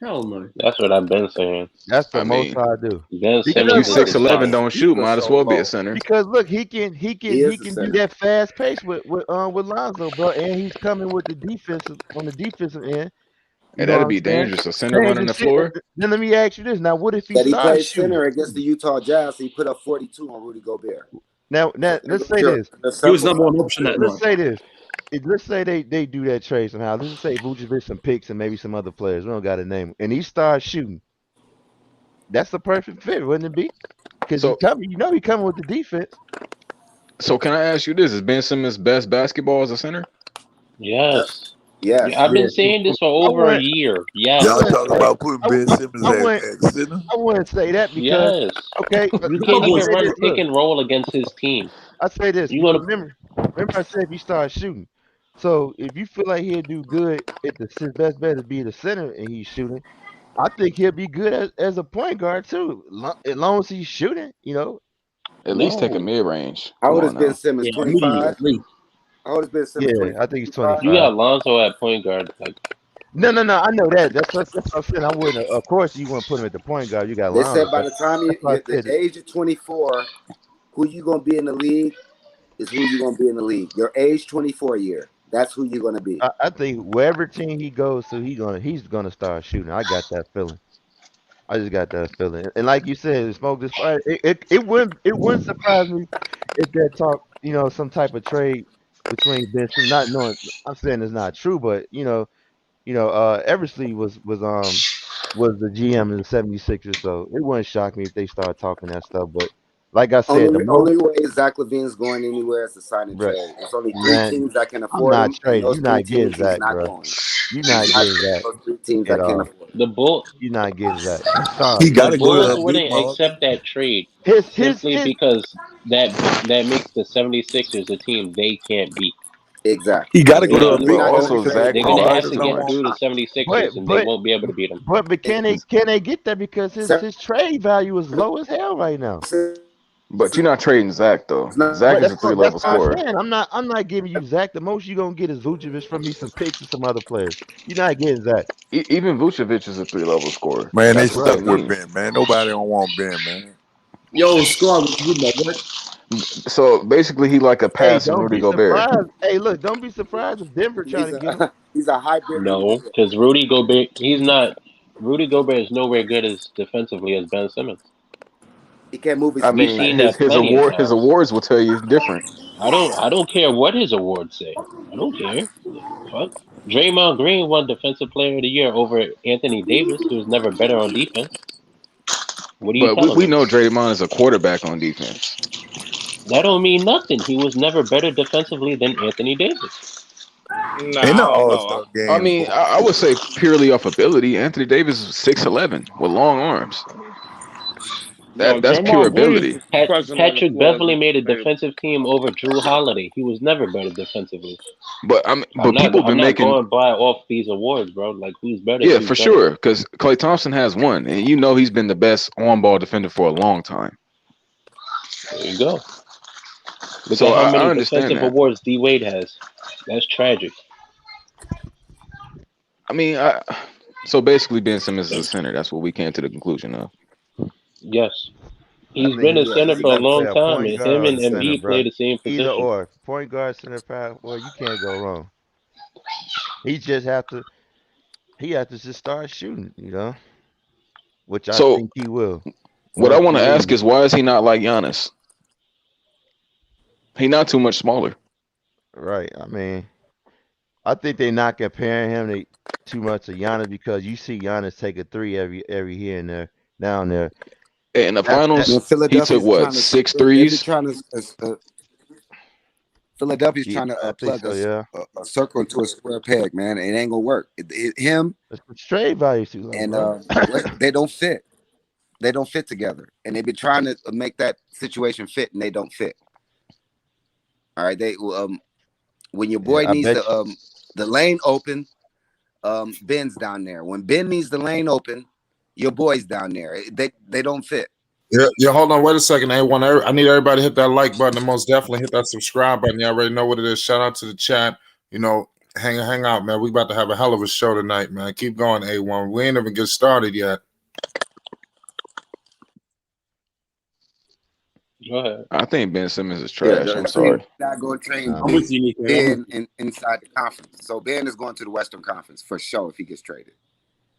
Hell no. That's what I've been saying. That's the I most mean, I do. Ben if Simmons you is the 6'11", center. don't shoot, might as well be a center. Because look, he can He is the do center. that fast pace with Lonzo, bro, and he's coming with the defensive on the defensive end. You Hey, know that'd what be I'm saying? dangerous. A center running the Shit. floor. Then let me ask you this: now, what if he That he starts played shooting? center against the Utah Jazz. He put up 42 on Rudy Gobert. Now, let's say this. He was number one option that Let's night. say this. Let's say they do that trade somehow. Let's just say Vucevic some picks and maybe some other players. We don't got a name, and he starts shooting. That's the perfect fit, wouldn't it be? Because he coming with the defense. So can I ask you this? Is Ben Simmons' best basketball as a center? Yes. Yes. I've been saying this for over a year. Yes. Y'all talking about putting Ben Simmons at center? I wouldn't say that because Yes. okay, You can't even run pick and roll against his team. I say this. You wanna Remember I said if he starts shooting. So if you feel like he'll do good at his best bet is be the center and he's shooting, I think he'll be good as a point guard too. As long as he's shooting, At least take a mid range. How old is Ben Simmons? 25. Immediately. How old is Ben Simmons? Yeah, 25? I think he's 25. You got Lonzo at point guard. Like, No, I know that. That's what I'm saying. I wouldn't. Of course, you wouldn't put him at the point guard. You got. They Lonzo, said by the time you that's why I at the said age of 24, who you gonna be in the league is who you gonna be in the league. Your age 24 year. That's who you're gonna be. I think wherever team he goes to, he's gonna start shooting. I got that feeling. I just got that feeling. And like you said, smoke this fire. It wouldn't surprise me if that talk, some type of trade between Ben Simmons, not knowing. I'm saying it's not true, but Eversley was the GM of the 76ers, so it wouldn't shock me if they start talking that stuff. But like I said, the Only way Zach LaVine's going anywhere is to sign and right, trade. There's only three man, teams that can I'm afford not him, and trading. those You're three not getting teams he's Zach, not bro. going. You're He's not not getting trading Zach those three teams at that can't all. afford him. The Bull, You're not getting Zach. I'm He sorry. got the to go Bulls to a big wouldn't market. accept that trade His simply because that makes the 76ers a team they can't beat. He Exactly. got to You go know to what a I'm But big saying? market also because Zach They're Paul gonna George have is to LaVine. get gone. through the 76ers, But and they but won't be able to beat them. but can they get that because his trade value is low as hell right now. But you're not trading Zach though. It's not Zach But is that's a what 3-level I'm scorer. saying. I'm not giving you Zach. The most you're gonna get is Vucevic from me, some picks and some other players. You're not getting Zach. Even Vucevic is a 3-level scorer. Man, they That's what they stuck Right. with need. Ben, man. Nobody don't want Ben, man. Yo, Squad, you know what? So basically, he like a Hey, passing don't Rudy be Gobert. surprised. Hey, look, don't be surprised if Denver try he's to get him. he's a hybrid Rudy No, Gobert. because Rudy Gobert, he's not. Rudy Gobert is nowhere good as defensively as Ben Simmons. He can't move his I We've feet mean, like seen his that his plenty of award his times. awards will tell you different. I don't care what his awards say. I don't care. Fuck. Draymond Green won Defensive Player of the Year over Anthony Davis, who was never better on defense. What are you But telling we me? know Draymond is a quarterback on defense. That don't mean nothing. He was never better defensively than Anthony Davis. Nah, In I the don't All know. Star I game, mean, boy. I would say purely off ability. Anthony Davis is 6'11" with long arms. No, That's pure Draymond Green ability. is present on the Patrick floor as Beverly made a a defensive team over Drew Holiday. He was never better defensively. But people I'm been not making, going by off these awards, bro. Like who's better? yeah, Who's for better? sure, because Klay Thompson has one, and he's been the best on-ball defender for a long time. There you go. Look So at how I many understand defensive that. awards D Wade has. That's tragic. I mean, so basically Ben Simmons is a center. That's what we came to the conclusion of. Yes. I He's think been a center he for a got to play long a time, point and him guard and or center, Embiid play bro. the same Either position. or, point guard, center, power. Well, you can't go wrong. He just have to. He has to just start shooting, which I So think he will. what I Once want he to ask leaves. is, why is he not like Giannis? He not too much smaller. Right. I mean, I think they're not comparing him too much to Giannis because you see Giannis take a three every here and there, down there. In the That finals, Man, he took Philadelphia's what, trying to. six They've been threes? trying to. Philadelphia's yeah, trying to I think plug so. Yeah. a circle into a square peg, man. It ain't gonna work. Him It's the trade value too low, and bro. they don't fit. They don't fit together, and they've been trying to make that situation fit, and they don't fit. All right, when your boy Yeah, I needs bet you. the lane open, Ben's down there. When Ben needs the lane open, your boy's down there. They don't fit. Yeah, hold on, wait a second. I need everybody to hit that like button and most definitely hit that subscribe button. You already know what it is. Shout out to the chat. Hang out, man. We about to have a hell of a show tonight, man. Keep going, A1. We ain't even get started yet. Go ahead. I think Ben Simmons is Yeah, trash. I'm sorry. not going to train I'm with you, Nico. Ben inside the conference. So Ben is going to the Western Conference for sure if he gets traded.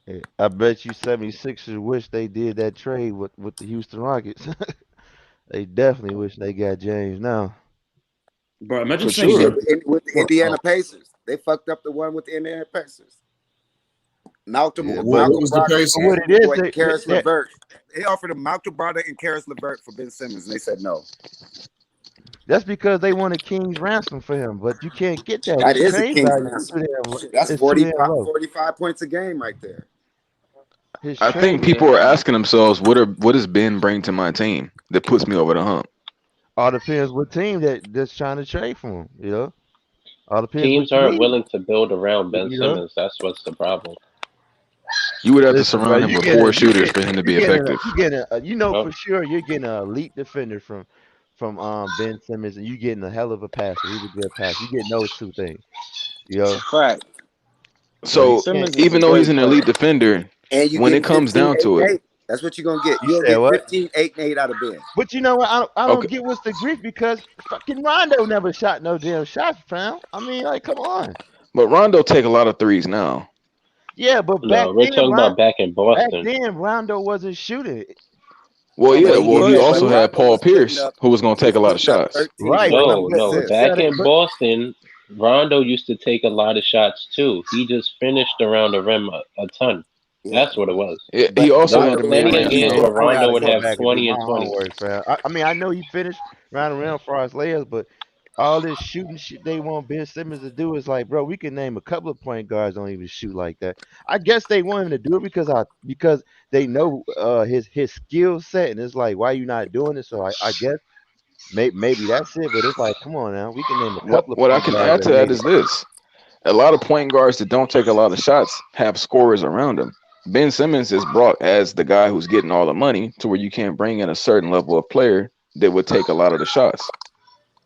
Yeah, I bet you 76ers wish they did that trade with the Houston Rockets. They definitely wish they got James now. Bro, imagine For saying sure. With the Indiana Pacers, they fucked up the one with the Indiana Pacers. Malcolm Yeah, What Malcolm was the Brogdon pace? and what his it is, boy Karis LeVert. They offered him Malcolm Brogdon and Karis LeVert for Ben Simmons, and they said no. that's because they want a king's ransom for him, but you can't get that. That His is a trade king's value ransom. is That's too damn low. 45 points a game right there. His I trade think people are asking themselves, what does Ben bring to my team that puts me over the hump? all depends what team that's trying to trade for him. All depends what Teams you aren't need. willing to build around Ben You know. Simmons. That's what's the problem. You would have to Listen, bro, surround him with 4 shooters for him to be effective. Nope. for sure you're getting an elite defender from Ben Simmons, and you're getting a hell of a passer. He's a good passer. You getting those two things. Right. So Simmons is a even though he's great an player. elite defender, And you when get it comes 15, down 8, to and it, 8. That's what you're gonna get. You You'll said get what? 15, 8, and 8 out of Ben. But you know what? I don't okay, get what's the grief because fucking Rondo never shot no damn shots, fam. I mean, like, come on. but Rondo take a lot of threes now. Yeah, but No, we're talking about back in Boston. back then Rondo wasn't shooting. Well, No, yeah. but Well, he but also had Rondo Paul was putting Pierce, up. who was going to He take was a lot of putting up shots. 13, Right. 14 No, assists. back in Boston, Rondo used to take a lot of shots too. He just finished around the rim a ton. Yeah. That's what it was. Yeah, But he also There had were the plenty of mid-range games game. where Rondo I would go have back and do 20 my and 20. homework, fam. I mean, I know he finished round and round for our layers, but all this shooting shit they want Ben Simmons to do is like, bro, we can name a couple of point guards don't even shoot like that. I guess they want him to do it because they know his skill set, and it's like, why you not doing it? So I guess maybe that's it. But it's like, come on now, we can name a couple of What I point can guards add that to that made it. is this: a lot of point guards that don't take a lot of shots have scorers around them. Ben Simmons is brought as the guy who's getting all the money to where you can't bring in a certain level of player that would take a lot of the shots.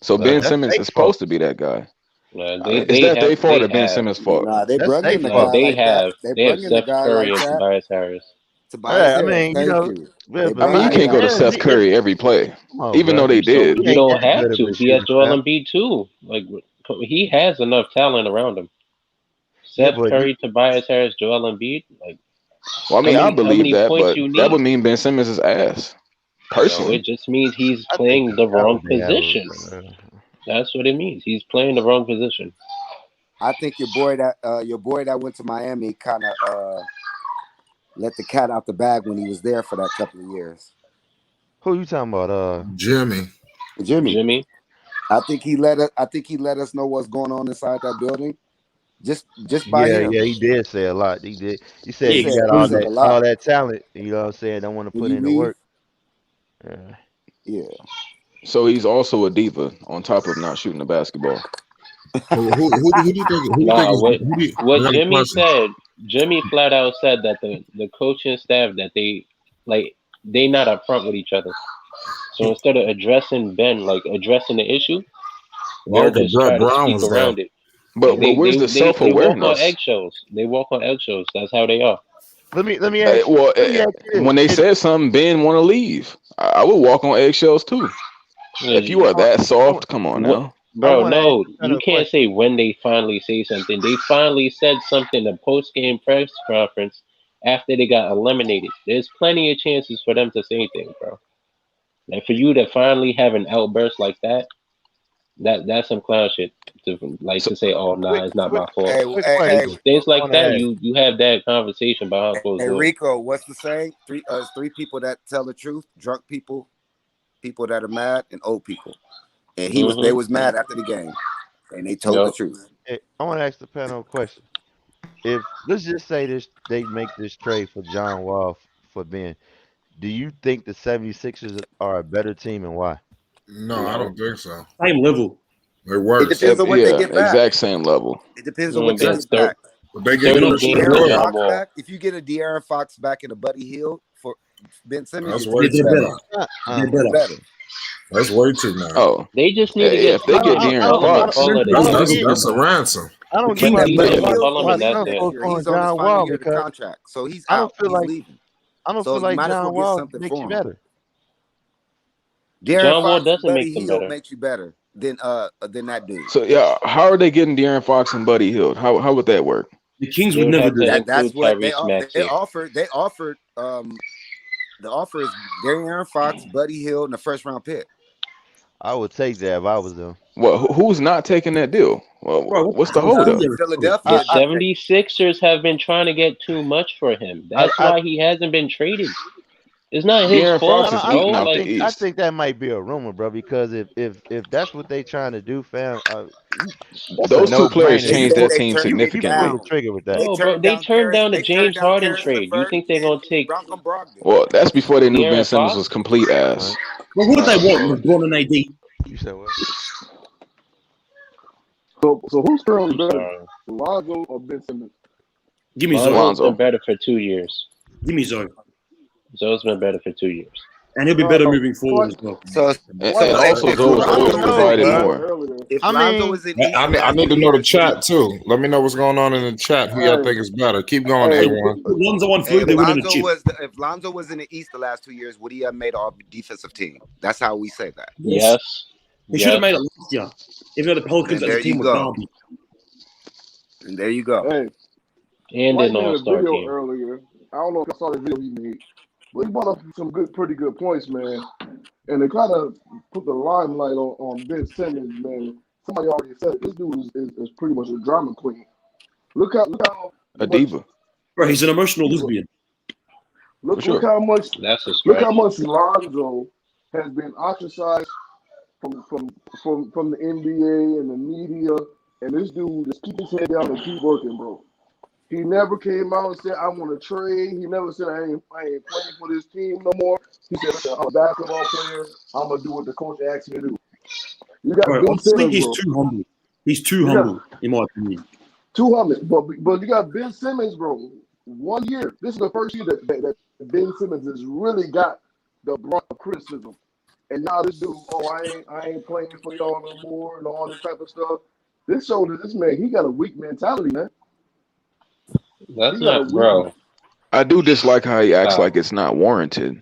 So Ben That's Simmons their is fault. supposed to be that guy. Is They that their have fault they or Ben have Simmons' fault? Nah, they That's brung their in a no guy fault. they like that. have They they have brung in a Seth guy Curry like and that. Tobias Harris. Tobias I Harris. mean, Thank you. yeah, They but I mean, you brung in can't a go to guy. Seth Curry every play, come on, even though bro. they So did. you He ain't don't that have good of to. a He has shooter, Joel fam. Embiid too. Like he has enough talent around him. Yeah, Seth but Curry, Tobias Harris, Joel Embiid. Like Well, I how mean, I many believe that, points but you that would need? mean Ben Simmons is ass, No, personally. it just means he's I think playing the the wrong talent they have. position. That's what it means. He's playing the wrong position. I think your boy that went to Miami kind of let the cat out the bag when he was there for that couple of years. Who you talking about? Jimmy. Jimmy. I think he let us know what's going on inside that building. Just by Yeah, him. he did say a lot. He did. He He said you said got he said a all lot. that talent. You know what I'm saying? Don't want to When put you in the leave, work. Yeah. yeah. So he's also a diva on top of not shooting the basketball. Who do you think? Who do you think Nah, is? I what got a Jimmy question. said, Jimmy flat out said that the coaching staff that they not upfront with each other. So instead of addressing addressing the issue, Well, they'll okay, just Brett try to Brown speak was there. around it. But Like where's the they walk on self-awareness? eggshells. They walk on eggshells. That's how they are. Let me ask you. Let me ask you When they said something, Ben want to leave. I would walk on eggshells too. If you are that soft, come on What, now. bro? No, this. you can't say when they finally say something. They finally said something in a post game press conference after they got eliminated. There's plenty of chances for them to say things, bro. And for you to finally have an outburst like that's some clown shit. To say, oh nah, it's not my fault. Quick question. Things I like want to that, ask. you have that conversation about how it's supposed Hey to do it. Rico, what's the saying? Three people that tell the truth: drunk people, people that are mad, and old people. And they was mad after the game, and they told the truth. Hey, I want to ask the panel a question. If let's just say they make this trade for John Wall for Ben, do you think the 76ers are a better team and why? No, I don't think so. Same level. It works. It depends on what they get back. Exact same level. It depends on what they get back. But they get 30 games for John Wall. Back, if you get a De'Aaron Fox back and a Buddy Hield for Ben Simmons, That's it's way too better. much. Better. That's way too much. Oh, they just need to get if they get De'Aaron Fox, that's a ransom. I don't get my son he's on his final year of the contract, so he's out. He's leaving. I don't so feel like you might as John well get Wall something makes for you him. better. De'Aaron John Wall Fox doesn't and Buddy make them Hield better. makes you better than that dude. So yeah, how are they getting De'Aaron Fox and Buddy Hield? How would that work? The Kings would never do that. That's what they offered. They offered. The offer is De'Aaron Fox, Buddy Hield, and a first round pick. I would take that if I was them. Well, who's not taking that deal? Well, what's the holdup? Philadelphia. The 76ers have been trying to get too much for him. That's why he hasn't been traded. It's not his De'Aaron fault, Fox is bro. eating out the East. I think that might be a rumor, bro. Because if that's what they trying to do, fam, those two players changed that team You significantly. pull the trigger with that. No, bro, they turned down the James Harden trade. You think they're gonna take? Well, that's before they knew De'Aaron Ben Simmons Fox? was complete ass. Well, what did they want? LeBron and AD. You said what? So who's currently better, Lonzo or Ben Simmons? Give me Lonzo's Zoe. been better for 2 years. Give me Zoe. Zoe's been better for 2 years. And he'll be better moving forward as well. And also, Zoe's always provided more. I need to know the chat too. Let me know what's going on in the chat. Who y'all think is better? Keep going, A1. Lonzo on fluke, they winning a chip. If Lonzo was in the East the last 2 years, would he have made all defensive team? That's how we say that. Yes. He should have made it last year. Even though the Pelicans as a team were garbage. And there you go. Hey, And White an made a all-star video team. earlier. I don't know if I saw the video he made, but he brought up some pretty good points, man. And they kind of put the limelight on Ben Simmons, man. Somebody already said it. This dude is pretty much a drama queen. Look how A diva. Bro, he's an emotional lesbian. look sure. how much That's a look stretch. how much Lonzo has been ostracized from the NBA and the media, and this dude just keep his head down and keep working, bro. He never came out and said, I want to trade. He never said, I ain't playing for this team no more. He said, listen, I'm a basketball player. I'm going to do what the coach asked me to do. You got Bro, Ben honestly, Simmons, he's bro. too humble. He's too humble, in my opinion. 200. But you got Ben Simmons, bro. 1 year. This is the first year that Ben Simmons has really got the brunt of criticism. And now this dude, I ain't playing for y'all no more and all this type of stuff. This shows that this man, he got a weak mentality, man. That's not, bro. I do dislike how he acts like it's not warranted.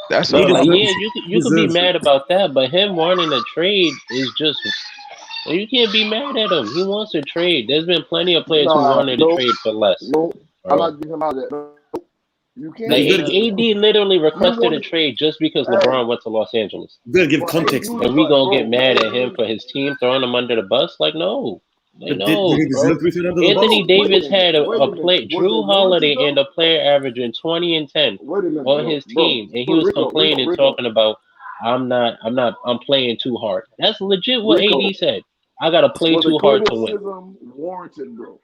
That's Yeah, a problem. you could be mad about that, but him wanting a trade is just. You can't be mad at him. He wants a trade. There's been plenty of players who wanted to trade for less. No, bro. I'm not getting him out of that. No. You can't. Like AD literally requested a trade just because LeBron went to Los Angeles. You gotta give context. And we gonna get mad at him for his team throwing him under the bus? Like no. Like no, bro. Anthony Davis had a play. Drew Holiday and a player averaging 20 and 10 on his team, and he was complaining, talking about, I'm playing too hard. That's legit what AD said. I gotta play too hard to win. Warranted, bro.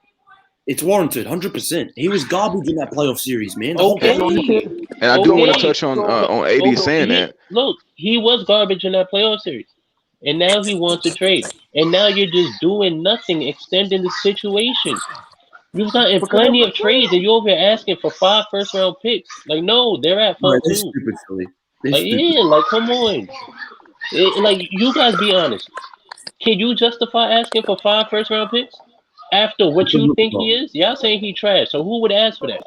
It's warranted, 100%. He was garbage in that playoff series, man. Okay. And I do want to touch on AD saying that. Look, he was garbage in that playoff series. And now he wants a trade. And now you're just doing nothing, extending the situation. You've gotten plenty of trades, and you're over here asking for 5 first-round picks. Like, no, they're at 4 They're too. stupid, Philly. Like, yeah, like, come on. Like, you guys be honest. Can you justify asking for 5 first-round picks after what you think he is? Y'all saying he trash, so who would ask for that?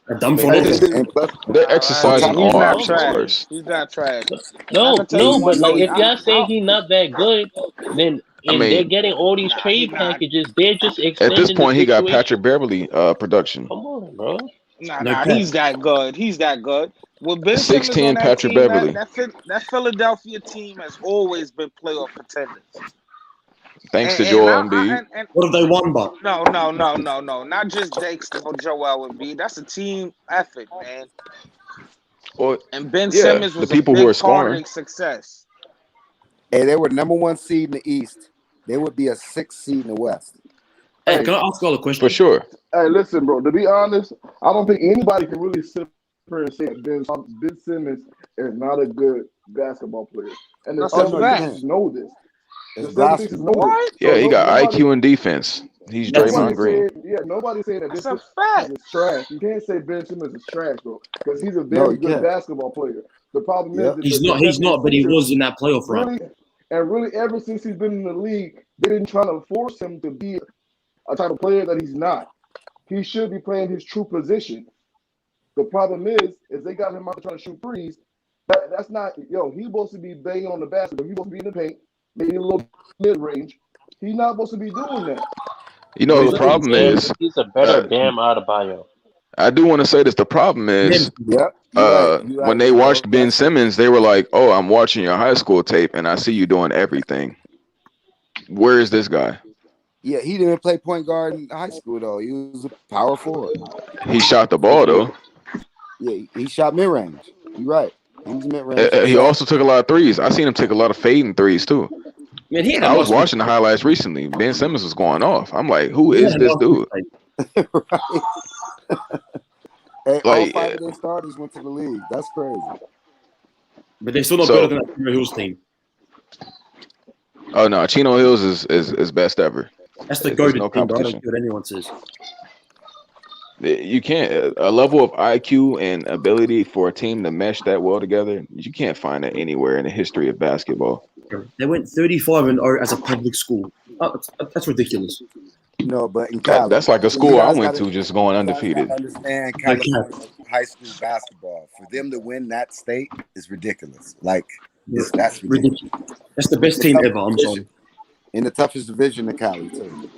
They're exercising He's all not options trash. first. He's not trash. No, you but one like thing. if y'all saying he's not that good, then they're getting all these trade packages. They're just extending At this point, the he got situation. Patrick Beverly production. Come on, bro. Nah, he's that good. He's that good. With Ben Simmons 6'10" on that Patrick team, Beverly. that Philadelphia team has always been playoff contenders. Thanks to Joel Embiid. What have they won, but? No. Not just thanks to Joel Embiid. That's a team effort, man. Well, and Ben Simmons was the people a big who are part scoring. of their success. Hey, they were number 1 seed in the East. They would be a 6th seed in the West. Hey, can I ask y'all a question? For sure. Hey, listen, bro. To be honest, I don't think anybody can really sit here and say that Ben Simmons is not a good basketball player. And the That's a 76ers fact. know this. The It's 76ers know this. Yeah, he got nobody- IQ and defense. He's Draymond Green. Nobody's saying that That's Ben a fact. Simmons is trash. You can't say Ben Simmons is trash, bro, because he's a very good basketball player. The problem is that He's not, but he was in that playoff run. Really, ever since he's been in the league, they've been trying to force him to be a type of player that he's not. He should be playing his true position. The problem is they got him out trying to shoot threes. That's not, he's supposed to be banging on the basket. He's supposed to be in the paint, maybe a little mid-range. He's not supposed to be doing that. You know, the problem is he's a better Bam Adebayo. I do want to say this. The problem is when they watched Ben Simmons, they were like, "Oh, I'm watching your high school tape, and I see you doing everything. Where is this guy?" Yeah, he didn't play point guard in high school though. He was a power forward. He shot the ball though. Yeah, he shot mid range. You're right. He was mid range. He also took a lot of threes. I seen him take a lot of fading threes too. Man, I was watching the highlights recently. Ben Simmons was going off. I'm like, who is this dude? Hey, all 5 of their starters went to the league. That's crazy. But they're still not better than that Chino Hills team. Oh no, Chino Hills is best ever. That's the goated no team, bro. I competition. don't care what anyone says. You can't a level of IQ and ability for a team to mesh that well together. You can't find that anywhere in the history of basketball. They went 35-0 as a public school. That's ridiculous. No, but in college, That's like a school I went to just going undefeated. Understand California high school basketball. For them to win that state is ridiculous. Like that's ridiculous. That's the best team ever. I'm sorry. In the toughest division in Cali too.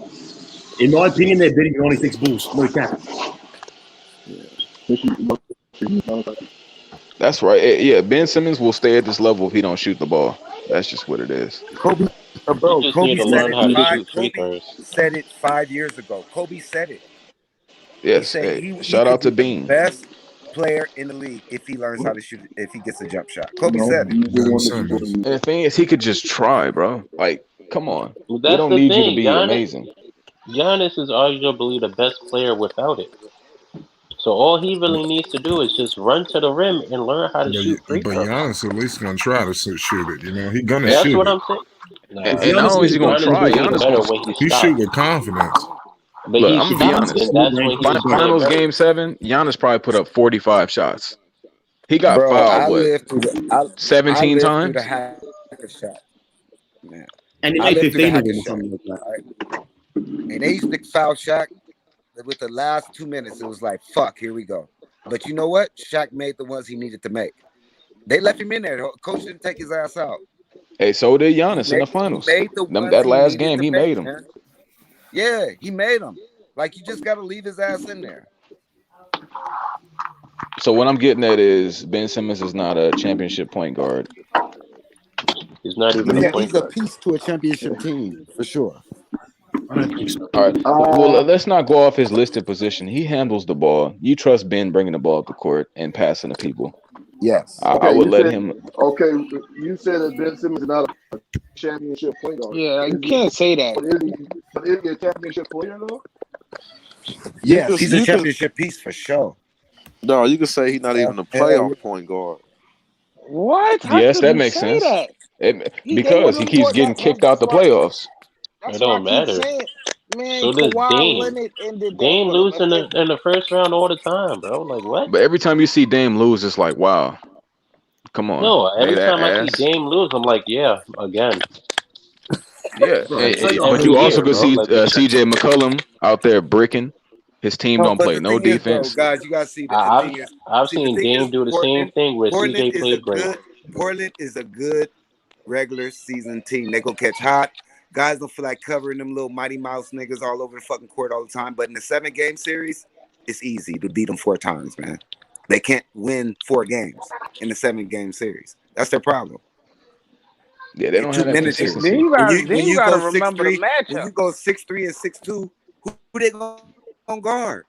In my opinion, they're beating the 96 Bulls. No cap. That's right. Yeah, Ben Simmons will stay at this level if he don't shoot the ball. That's just what it is. You just need to learn how to shoot free throws. Said it 5 years ago. Kobe said it. Yes. He said Hey, shout out to could be Bean. the best player in the league if he learns how to shoot. If he gets a jump shot, Kobe said it. And the thing is, he could just try, bro. Like, come on. Well, We that's don't the need you to thing. be amazing. Giannis is arguably the best player without it. So all he really needs to do is just run to the rim and learn how to shoot free But throws. Giannis at least gonna try to shoot it. You know, he gonna That's shoot what it. I'm saying. Nah, And not only is he gonna try, He shoot with confidence. But Look, he I'm gonna be honest. and that's when he's Finals game 7, Giannis probably put up 45 shots. He got Bro, I fouled lived through the 17 I lived times. through the hacker shot. Man. And he I made lived through the 15 of hacker them or shot. something like that. Right? And they used to foul Shaq with the last 2 minutes. It was like, fuck, here we go. But you know what? Shaq made the ones he needed to make. They left him in there. The coach didn't take his ass out. Hey, so did Giannis in the finals. That last game, he made them. Man. Yeah, he made them. Like, you just got to leave his ass in there. So what I'm getting at is Ben Simmons is not a championship point guard. He's not even a point He's a guard. piece to a championship team, for sure. All right. Well, let's not go off his listed position. He handles the ball. You trust Ben bringing the ball up the court and passing to people. Yes. I would let him. Okay, you said that Ben Simmons is not a championship point guard. Yeah, you can't say that. But is he a championship player though? Yes, he's a championship piece for sure. No, you could say he's not even a playoff point guard. What? Yes, that makes sense. Because he keeps getting kicked out the playoffs. It don't matter. Man, So does Kawhi Dame. Leonard ended Dame that. lose in the first round all the time, bro. Like what? But every time you see Dame lose, it's like, wow. Come on. No, every Hey, that time I ass. see Dame lose, I'm like, yeah, again. Yeah, but you also could see CJ McCollum out there bricking. His team don't play no defense. Guys, you got to see I've seen Dame do the same thing where CJ played great. Portland is a good regular season team. They go catch hot. Guys don't feel like covering them little Mighty Mouse niggas all over the fucking court all the time. But in the 7-game series, it's easy to beat them 4 times, man. They can't win 4 games in the 7-game series. That's their problem. Yeah, they don't have that consistency. Then you gotta go remember the 6'3", matchup. when you go 6'3" and 6'2", who they gonna guard?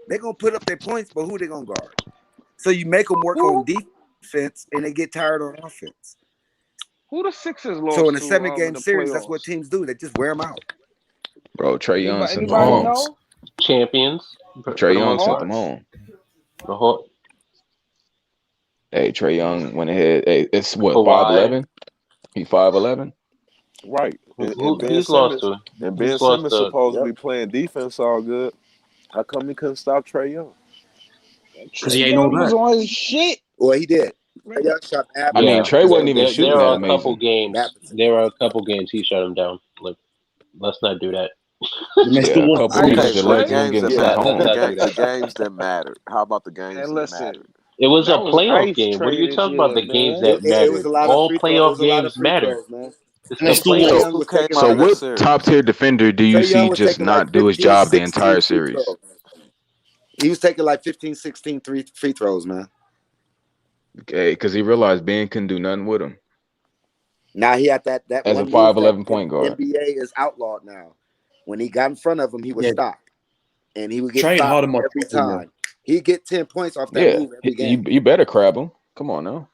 They gonna put up their points, but who they gonna guard? So you make them work on defense, and they get tired on offense. Who the Sixers lost So in a to, 7-game the series, playoffs? that's what teams do. They just wear them out. Bro, Trey Young sent them Anybody home. know? Champions. Trey Young sent them home. The whole Hey, Trey Young went ahead. Hey, it's what, Kawhi. 5'11"? He 5'11"? Right. Who Ben he's Simmons, lost to? and Ben He's lost Simmons to- supposed to be playing defense all good. How come he couldn't stop Trey Young? Because he ain't no was back. on his shit. Well, he did. Trey Young shot I mean, Trey wasn't even shooting there that are a amazing. couple games. There are a couple games he shut him down. Look, let's not do that. Yeah, a couple Okay, games that so led the to him games getting that sent home. mattered. The games that mattered. How about the games And that listen, mattered? It was a That was playoff ice game. What are Trey you this talking about? The year, games man. that mattered. It was a lot of All free throws. playoff It was a lot of games free matter. throws, man. It's And the they still playoffs. lost. Young was Came taking out So of that what series. top tier defender do you Trey Young see was just taking not like do his 15, job the 16 entire free series? throws. He was taking like 15, 16 free throws, man. Okay, because he realized Ben couldn't do nothing with him Now he had that as a one move 5'11" that point guard. NBA is outlawed now. When he got in front of him, he would Yeah. stop, and he would get Trey and stopped Harden every might trouble, man. time. He'd get 10 points off that Yeah, move every game. you better crab him. Come on now.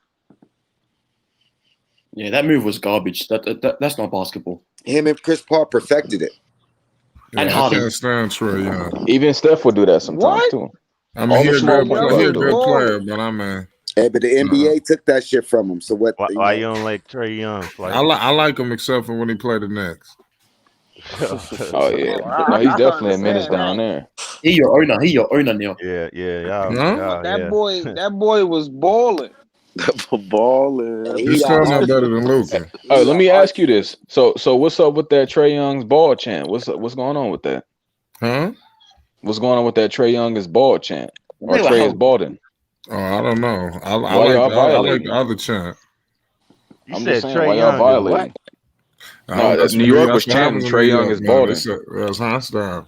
Yeah, that move was garbage. That's not basketball. Him and Chris Paul perfected it. Yeah, And I Harden. can't stand Trey Young. Even Steph would do that sometimes What? too. I mean, All he the a small good, point he a guards do good it. player, but I mean, Hey, but the NBA took that shit from him. So what? Why you don't like Trey Young? Like, I like him except for when he played the Knicks. Oh yeah, no, he's definitely a menace down there. He your owner. He your owner now. yeah, y'all, No? y'all, That yeah. boy was balling. Balling. He's still not better than Luka. Oh, let me ask you this. So what's up with that Trey Young's ball chant? What's going on with that? Huh? What's going on with that Trey Young is ball chant? Or Wait, Trey how- is balling? Oh, I don't know. I Why y'all like violating? the other chant. You I'm said just saying, Trey why Young y'all is violating? what? No, That's New what York that's was what chanting happens in Trey New Young York, is man. balling. That's hostile.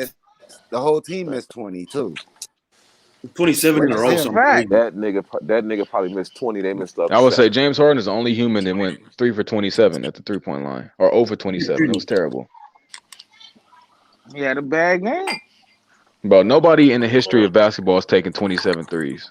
missed. The whole team missed 20 too. 27 in a row. That nigga probably missed 20. They missed up. I would say James Harden is the only human that went 3 for 27 at the 3-point line, or over 27. It was terrible. He had a bad game. Bro, nobody in the history of basketball has taken 27 threes.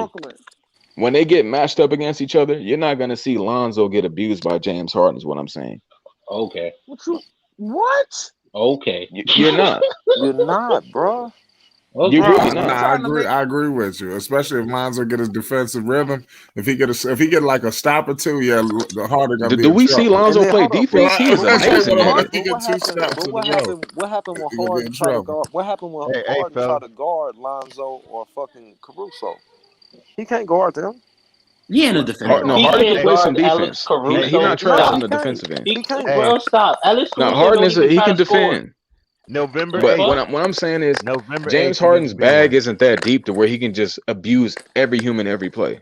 Brooklyn. When they get matched up against each other, you're not gonna see Lonzo get abused by James Harden. Is what I'm saying. Okay. What? Okay. You're not. You're not, bro. Okay. You're really Nah, not. I agree. I agree with you, especially if Lonzo get his defensive rhythm. If he get like a stop or two, yeah, the Harder gonna be Do in we see trouble. Lonzo play defense? He is amazing at it. He get two steps in a row. What happened when He gonna be Harden in tried to trouble. guard? What happened when Hey, Harden fella. tried to guard Lonzo or fucking Caruso? He can't guard them. Yeah, in the defense. No, He Harden can't can play some guard Alex defense. Caruso. He's not trash No, on he the can't. defensive end. He, can't. bro, stop. Alex Now Caruso Harden don't even he try can to score. defend. November But 8th. what I'm saying is November James 8th, Harden's he gonna be bag there. isn't that deep to where he can just abuse every human every play.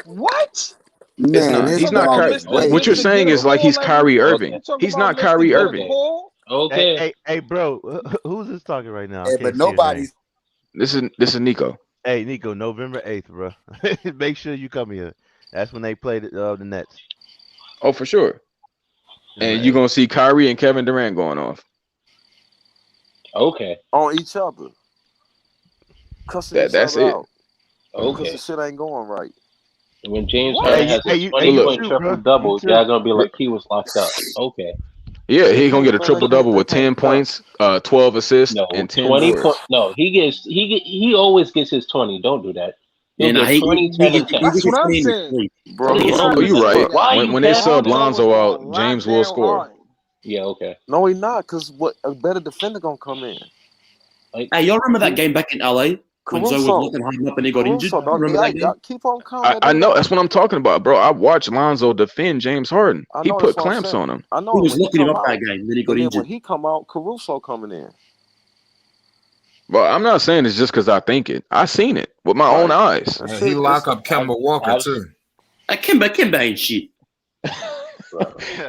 What? It's Man, not. this He's Talking not. about dog Kyrie. is Mr. What you're crazy. Mr. saying Get a is like ball he's Kyrie everywhere. Irving. You talking He's about not Mr. Kyrie Get a Irving. ball? Okay. Hey, bro, who's this talking right now? I Hey, can't but see his name. nobody's This is Nico. Hey, Nico, November 8th, bro. Make sure you come here. That's when they play the Nets. Oh, for sure. And Right. you're gonna see Kyrie and Kevin Durant going off. Okay. On each other. Cussing That's each other it. out. Because Okay. the shit ain't going right. When James What? Harden Hey, has a you 20-point too, triple bro. double, You too. y'all gonna be like he was locked up. Okay. Yeah, he's gonna They get a can't- triple double they with can't 10 stop. points, 12 assists, No, and 10 20 boards. point. No, he always gets his 20. Don't do that. Yeah, He'll no, get 20, 10, and 10. That's what I'm saying. Bro, Nigga, James don't Oh, do Harden you that. should right. say Why that. are you When they sub Harden's capping? always Lonzo gonna out, lock James will down score. Harden. Yeah, okay. No, he not, because what a better defender gonna come in. Like, Hey, y'all remember that game back in LA when Zoe was Caruso. looking Harden up and he got injured? Caruso, Remember that game? keep on calling that I dude know out. that's what I'm talking about, bro. I watched Lonzo defend James Harden. I He know put that's what I'm clamps saying. on him. I know He it was when he looking him come up that out. game, then he got And then injured. when he come out, Caruso coming in. But I'm not saying it's just because I think it. I seen it with my own eyes. That's He it. lock up Kemba Walker I've- too. Kimba ain't shit.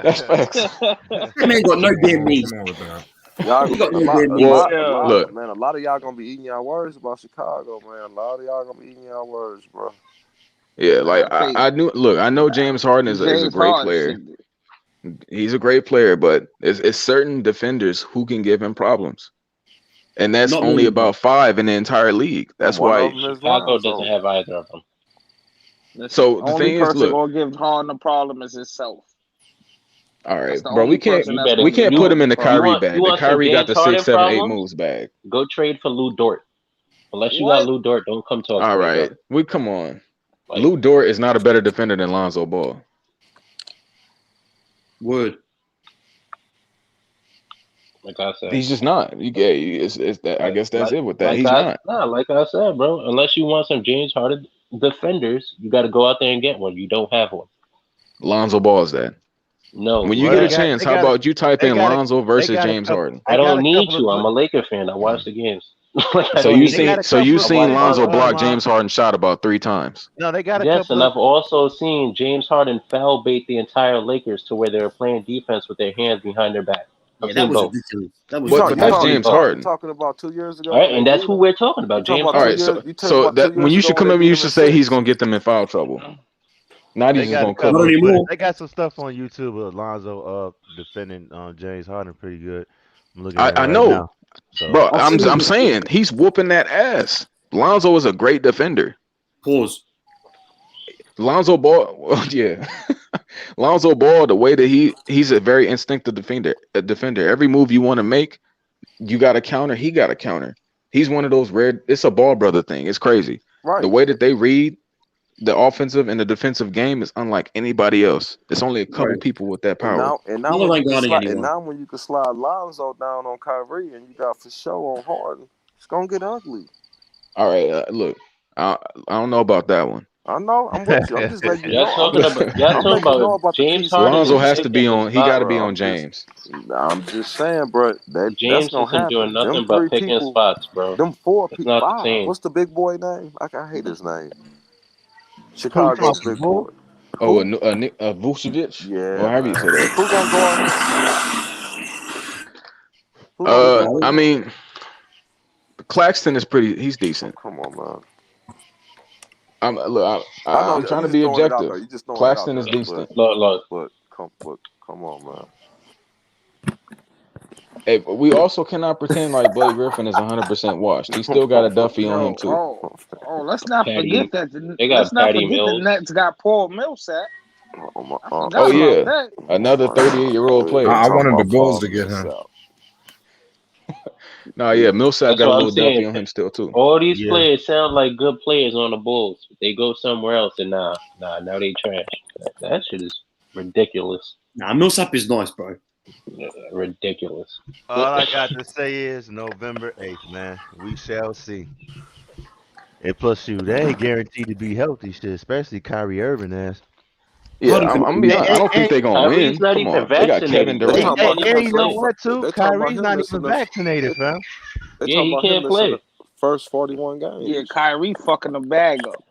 That's facts. That man got no damn knees. Come on with that. Y'all, He got a no lot, damn a knees. lot, Well, look. man. A lot of y'all gonna be eating y'all words about Chicago, man. A lot of y'all gonna be eating y'all words, bro. Yeah, like I think I knew. Look, I know James Harden is a James great Harden player. should. He's a great player, but it's certain defenders who can give him problems, and that's Not only many. about 5 in the entire league. That's One why. of them is Chicago Lonzo. doesn't have either of them. Listen, So the the only thing is, person look. gonna give Harden a problem is himself. All right, That's the bro. only person You that's better gonna We give can't put Harden him in a the problem. Kyrie you bag. The want some Kyrie got James the Harden 6, 7, 8 problems? moves bag. Go trade for Lou Dort. Unless you got What? Lou Dort, don't come talk All to me, right, bro. we come on. Like, Lou Dort is not a better defender than Lonzo Ball. Word. like I said. He's just not. It's that. I guess that's it with that. He's not. Like I said, bro. Unless you want some James Harden defenders, you got to go out there and get one. You don't have one. Lonzo Ball is that. No. When you Well, get a they got- chance, they how got a- about you type they in got a- Lonzo they versus got a James couple- Harden? I got don't a need couple to. of I'm a Laker fan. I watch the games. Like, I So don't you need They got seen a so you couple of- seen Lonzo block Hold on, James Harden shot about 3 times. No, they got a Yes, couple and of. I've also seen James Harden foul bait the entire Lakers to where they were playing defense with their hands behind their back. I've Yeah, that seen was both. ridiculous. That was But that's James Harden. Talking about 2 years ago. All right, when and they that's beat who them? we're talking about. You talking James about All 2 right, Harden. years? You talking so about 2 that years when you ago should come when up, they you beat should them say in he's 6? gonna get them in foul trouble. Not he's They just got a gonna couple. cover. Not anymore. They got some stuff on YouTube of Lonzo defending James Harden pretty good. I'm looking at it I right know, now. So bro. I've seen I'm it. saying he's whooping that ass. Lonzo is a great defender. Pause. Lonzo Ball, well, yeah. Lonzo Ball, the way that he's a very instinctive defender. Every move you want to make, you got to counter. He got to counter. He's one of those rare. It's a Ball brother thing. It's crazy. right. The way that they read the offensive and the defensive game is unlike anybody else. It's only a couple Right. people with that And power. now He when ain't you can guarding slide, anyone. when you can slide Lonzo down on Kyrie and you got for sure on Harden, it's gonna get ugly. All right, look, I don't know about that one. I know. I'm with you. I'm just letting you Y'all know. talking about I'm letting you know about the James pieces. Harden Lonzo is has to be picking his on. He got to spots. be Bro, on James. I'm just saying, bro. That's James gonna isn't doing happen. Them nothing but 3 picking people, spots, bro. them 4 It's people, not the 5. same. What's the big boy name? I hate his name. Who you Chicago's talking big about? boy. Oh, Who? a Vucevic, Yeah, or however you say man. that. Who gonna guard him? Who gonna guard I him? mean, Claxton is pretty. He's Oh, decent. come on, man. I'm I know I'm trying you to just be throwing it out objective. there. You just throwing it out Claxton is there. decent. Look. But come on, man. Hey, but we also cannot pretend like Blake Griffin is 100% washed. He still got a Duffy on him too. Let's not forget that. They got Patty The Mills. Nets got Paul Millsap. Oh about yeah, that. another 38-year-old player. I wanted the Bulls to get him. No, yeah, Millsap That's got a what I'm little Duffy saying. on him still too. All these Yeah. players sound like good players on the Bulls. They go somewhere else and now they trash. That shit is ridiculous. Nah, Millsap is nice, bro. Ridiculous. All I got to say is November 8th, man. We shall see. And plus, shoot, they ain't guaranteed to be healthy, shit. Especially Kyrie Irving ass. Yeah, I'm gonna be honest. I don't think they're gonna Kyrie's win. not Come even on, they got Kevin vaccinated, bro. They He Durant. talking about can't him even And you know missing. play. what, too? They talking about Kyrie's him not missing even the. vaccinated, fam. They Yeah, talking he about him can't missing play. the first 41 Yeah, games. Kyrie fucking the bag up.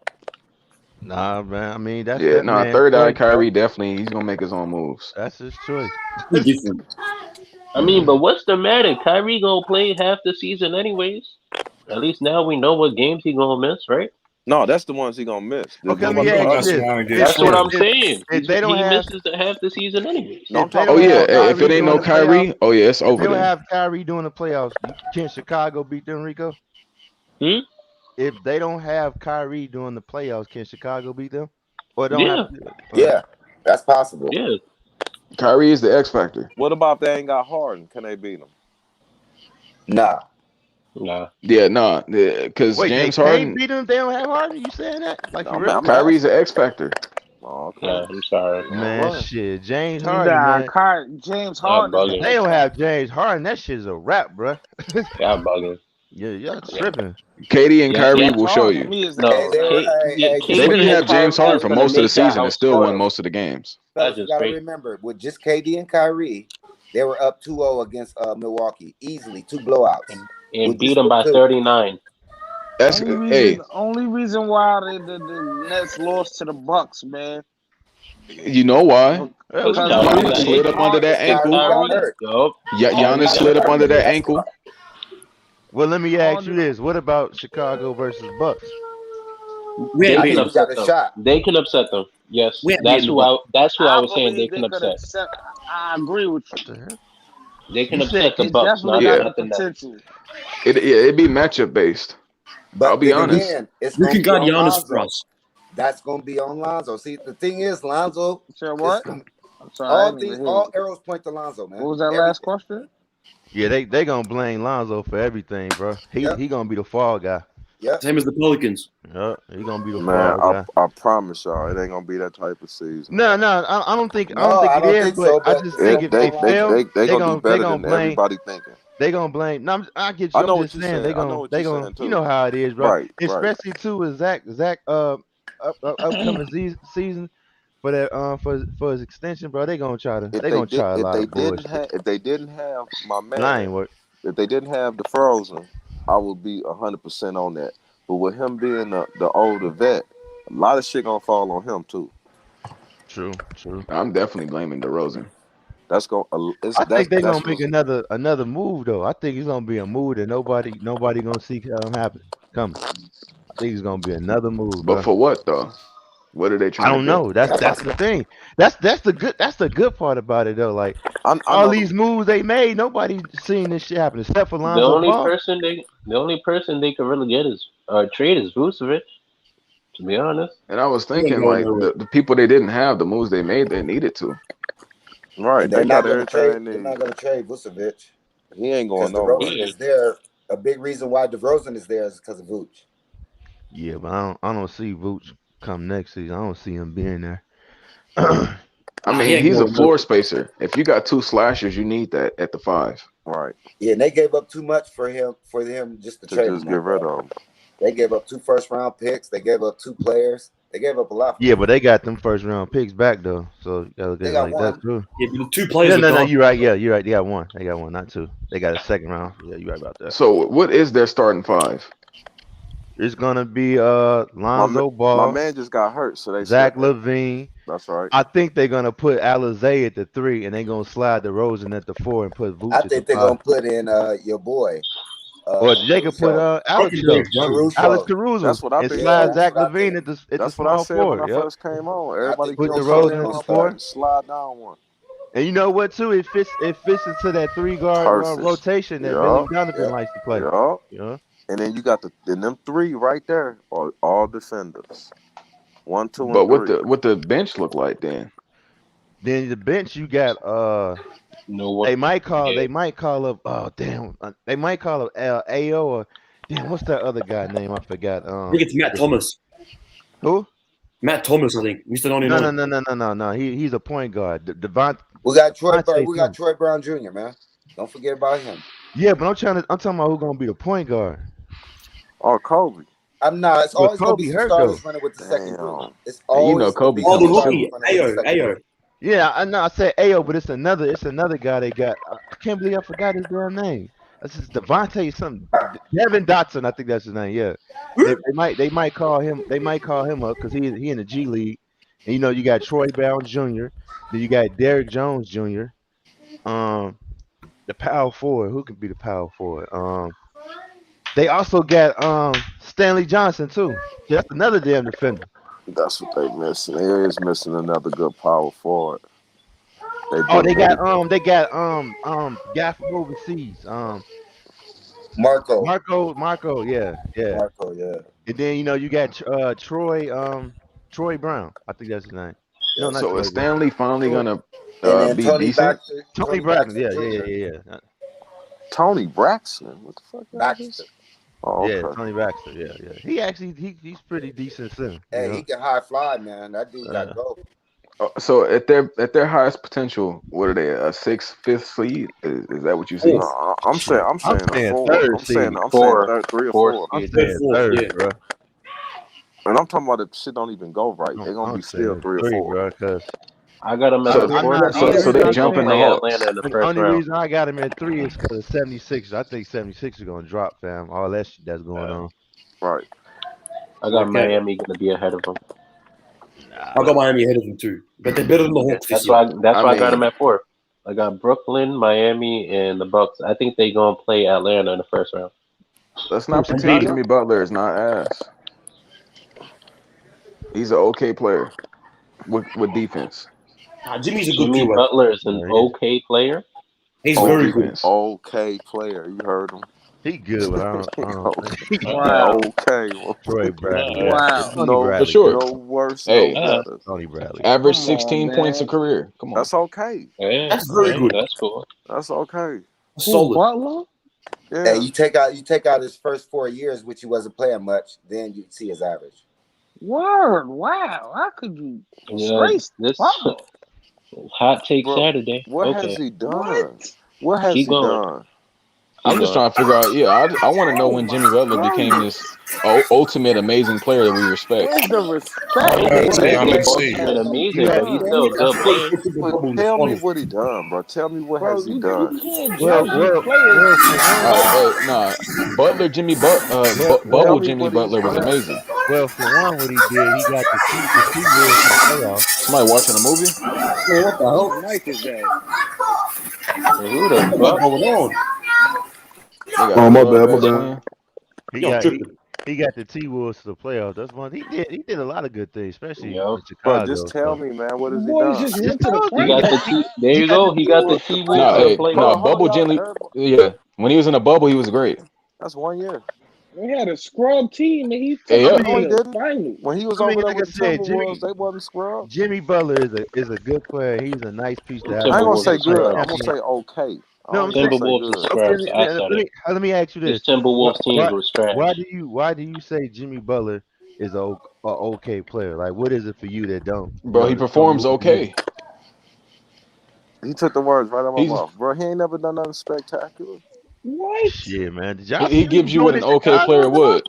Nah, man. I mean, that's Yeah, that no, man's third eye choice, bro. Kyrie definitely he's gonna make his own moves. That's his choice. Too different. I mean, but what's the matter? Kyrie gonna play half the season anyways. At least now we know what games he gonna miss, right? No, that's the ones he gonna miss. Okay, let One me thing ask you I this: surrounded this That's what shit. I'm saying. if they don't He have misses half the season anyways. No, I'm if they talking Oh don't about yeah, have right now. hey, if Kyrie it ain't during no the playoffs, Kyrie, oh yeah, it's if over they don't then. have Kyrie during the playoffs, can Chicago beat them, Rico? Hmm? If they don't have Kyrie during the playoffs, can Chicago beat them? Or don't have? Yeah, Yeah, that's possible. yeah. Kyrie is the X factor. What about if they ain't got Harden? Can they beat him? Nah. Nah. Yeah, nah, because Wait, they James can't Harden, beat them if they don't have Harden? You saying that? Like for real? I'm Kyrie's asking. the X factor. Oh, okay. Nah, I'm sorry. All Man, right. shit, James Harden, Nah, man. James Y'all Harden is If the bugging. they X don't have factor. James Harden, that shit's a wrap, bro. Y'all bugging. Yeah, y'all Yeah. tripping. KD and Yeah, Kyrie yeah. James will show Harden to you. me is the Hey, X No, they were, factor. They didn't KD and have James Kyrie Harden is for gonna most of the make that season and house still won spoiled. most of the games. That's fellas, you just got to crazy. remember, with just KD and Kyrie, they were up 2-0 against Milwaukee. Easily, 2 blowouts. And With beat just him with by 2. 39. That's hey, Only reason why the Nets lost to the Bucks, man, you know why? Because because Kyrie Giannis got slid up under Because that because Kyrie ankle. got Kyrie. hurt. Yup. Giannis Kyrie Kyrie got got slid up hurt. under hurt. that That's ankle. why. Well, let me ask you only this: what about Chicago versus Bucks? We ain't They I can beating think them. we got upset a them. shot. They can upset them. Yes. We ain't beating the Bucks. That's who I I was saying they believe can they could upset. accept. I agree with you. What the hell? They can You said upset the They Bucks, definitely not got Yeah, the the Nets. potential. it'd be matchup based. I'll But be then honest. again, it's Who going can to be guard on Giannis for Lonzo. us? That's going to be on Lonzo. See, the thing is, Lonzo Say is what? I'm sorry, I didn't even hear all you. arrows point to Lonzo, man. What was that last Everything. question? Yeah, they gonna blame Lonzo for everything, bro. Yep. He gonna be the fall guy. Yep. Same as the Pelicans. Yeah, he gonna be the Man, fall guy. I promise y'all, it ain't gonna be that type of season. No, I don't think No, I it don't is, think but so. I But just it's think going It, to if be they they on they Lonzo. fail, they gonna do they better gonna than blame everybody thinking. they gonna blame. No, I get I you. I'm know what just you're saying saying. I know what they you're gonna saying you too. know how it is, bro. Right, right. Especially too with Zach upcoming season for his extension, bro. They gonna try If they they gonna did, try a lot of bullshit. if they didn't have my And I man, ain't work. if they didn't have the Frozen, I would be 100% on that. But with him being the older vet, a lot of shit gonna fall on him too. True. I'm definitely blaming DeRozan. That's gonna I think they're that's gonna what make another move though. I think it's gonna be a move that nobody gonna see happen coming. I think it's gonna be another move, But bro. for what though? What are they I trying to don't do? know. That's the thing. That's the good part about it though. Like I all know these them. moves they made, nobody seen this shit happen except for The Lonzo only Ball. person they could really get is trade is Vucevic. To be honest, And I was He ain't thinking going like nowhere. the people they didn't have, the moves they made, they needed to. Right, And they they're got not going to trade. everything they They're not need. going to trade Vucevic He ain't because going nowhere. DeRozan he is there. A big reason why DeRozan is there is because of Vooch. Yeah, but I don't see Vooch come next season. I don't see him being there. I I He mean, ain't he's a going nowhere. floor spacer. If you got two slashers, you need that at the 5. Right, Yeah, and they gave up too much for him just to to trade him just get like rid that. of him. They gave up 2 first-round picks. They gave up 2 players. They gave up a lot for Yeah, him. but they got them first round picks back though, so you gotta look at They it got like that 1. too. Yeah, but the 2 players Yeah, are no, gone. you're right. Yeah, you're right. They got one. They got one, not 2. They got a second round. Yeah, you're right about that. So what is their starting 5? It's gonna be My ma- Lonzo my Ball, man just got hurt, so they said Zach LaVine. that's right. I think they're gonna put Alizé at the 3, and they're gonna slide the Rosen at the 4 and put I Vooch at the think they're 5. gonna put in your boy, Or they could put Caruso. Alex Fucking James Johnson. Alex Caruso. That's Caruso what I've and been Yeah, slide saying. that's Zach what I LaVine think. at the That's what I small said when forward. I Yep. first came on. I Everybody think get Put on Caruso social in DeRozan media at on the the starting 4. to slide down one. And you know what too? It fits into that 3 guard Perfect. rotation that Billy Yeah, Donovan Yep. likes to play. yeah. Yeah. And then you got them 3 right there are all defenders. 1, 2, But and what 3. the bench look like then? Then the bench you got know what? they might Yeah, call up they might call up AO or damn what's that other guy name I forgot I think it's Matt Thomas. who Matt Thomas, I think. Mr. no 99. he's a point guard Devontae We got Troy. We got Thomas. Troy Brown Jr. Man, don't forget about him. Yeah, but I'm talking about who's gonna be the point guard. Oh, Kobe. I'm not. It's But always gonna be Kobe some hurt though. starters running with the second group. It's And you know always gonna Kobe be Oh, some the coming starters too. rookie, running with the second group. Yeah, I know. I said Ayo, but it's another guy they got. I can't believe I forgot his damn name. That's just Devontae something. Devin Dotson, I think that's his name. Yeah, they might call him up because he in the G League. And you know you got Troy Brown Jr. Then you got Derrick Jones Jr. The power forward. Who can be the power forward? They also got Stanley Johnson too. Yeah, that's another damn defender. That's what they missing. They is missing another good power forward. They got guy from overseas. Marco, yeah. Marco, yeah. And then you know you got Troy Brown. I think that's his name. No, Yes. not So Troy is Stanley finally Brown. gonna And then be Tony decent? Baxter. Tony Braxton. Yeah. Tony Braxton. What the fuck? Baxter. Oh, okay. Yeah, Tony Baxter. Yeah. He actually he's pretty decent center. Hey, You know? he can high fly, man. That dude got go. So at their highest potential, what are they? A fifth seed? Is that what you see? No, I'm saying a four. third I'm saying Four. third, 3 or Four. 4. I'm seed. saying third, yeah. bro. And I'm talking about the shit don't even go right. They're gonna I'm be still saying 3 or three, 4. bro. Because I got him at So, the fourth. so they They jumping gonna the play Hawks. Atlanta in the the first only round. reason I got him at 3 is because of 76. I think 76 is gonna drop, fam. All that shit that's going on. Right. I got Okay. Miami gonna be ahead of them. I got Miami ahead of them too, but they're better than the Hawks this That's year. why. That's I why I got mean- them at fourth. I got Brooklyn, Miami, and the Bucks. I think they gonna play Atlanta in the first round. Let's not Embiid. pretend Jimmy Butler is not ass. He's an okay player with defense. Jimmy's a good Jimmy keeper. Butler is an Yeah, he is. okay player. He's Oh, very good. defense. Okay player. You heard him. He good, but I don't think Wow. Okay. Troy Bradley. Wow. Tony No, Bradley. For sure. no worse, Hey. no better. Tony Bradley. Average Come on, 16 points a man. career. Come on. That's okay. Yeah, That's very good. That's cool. That's okay. Who, Solid. Butler? Yeah. Hey, you take out his first 4 years, which he wasn't playing much, then you see his average. Word. Wow. How could you Yeah, trace this Butler? hot take Bro, Saturday. What Okay, has he done? What? What has Keep he going. done? I'm just trying to figure out. Yeah, I want to know when Jimmy Butler became this ultimate amazing player that we respect. Where's the He respect? Stay on ain't that seed. amazing, but he's still a good player. But tell me what he done, bro. Tell me what Bro, has he you done. can't Well, judge these for players. one, Butler, Tell Bubble me Jimmy what he's Butler was done. amazing. well, for one, what he did, he got the T Wolves to the playoffs. Somebody watching a movie? Man, what the hell? Whose mic is that? Who the What's fuck? going on? They got Oh, my club bad, my rats bad. playing. He got the T Wolves to the playoffs. That's one. He did a lot of good things, especially Yup. in Chicago. Bro, just tell me, man. What has he Boys done? just went to the He got the playoffs. T. There you go. He got the T Wolves Nah, to the hey, playoffs. nah, Hold on, Bubble y'all. Jimmy. Everybody- Yeah, when he was in a bubble, he was great. That's 1 year. They had a scrub team and he took Hey, them No, he to the didn't. finals. When he was I mean, over there like I with the said, Timberwolves, they wasn't scrub. Jimmy Butler is a good player. He's a nice piece to have. I ain't gonna Timberwolves say is good. scrubs. I'm gonna say okay. I No, don't I'm even saying say Timberwolves is good. scrubs. I said it. let me ask you This this: Timberwolves team was trash. why do you say Jimmy Butler is a okay player? Like, what is it for you that don't? Bro, he performs okay. He took the words right out of my He's- mouth, bro. He ain't never done nothing spectacular. What? Shit, man. Did y'all He see gives you what what an okay player would.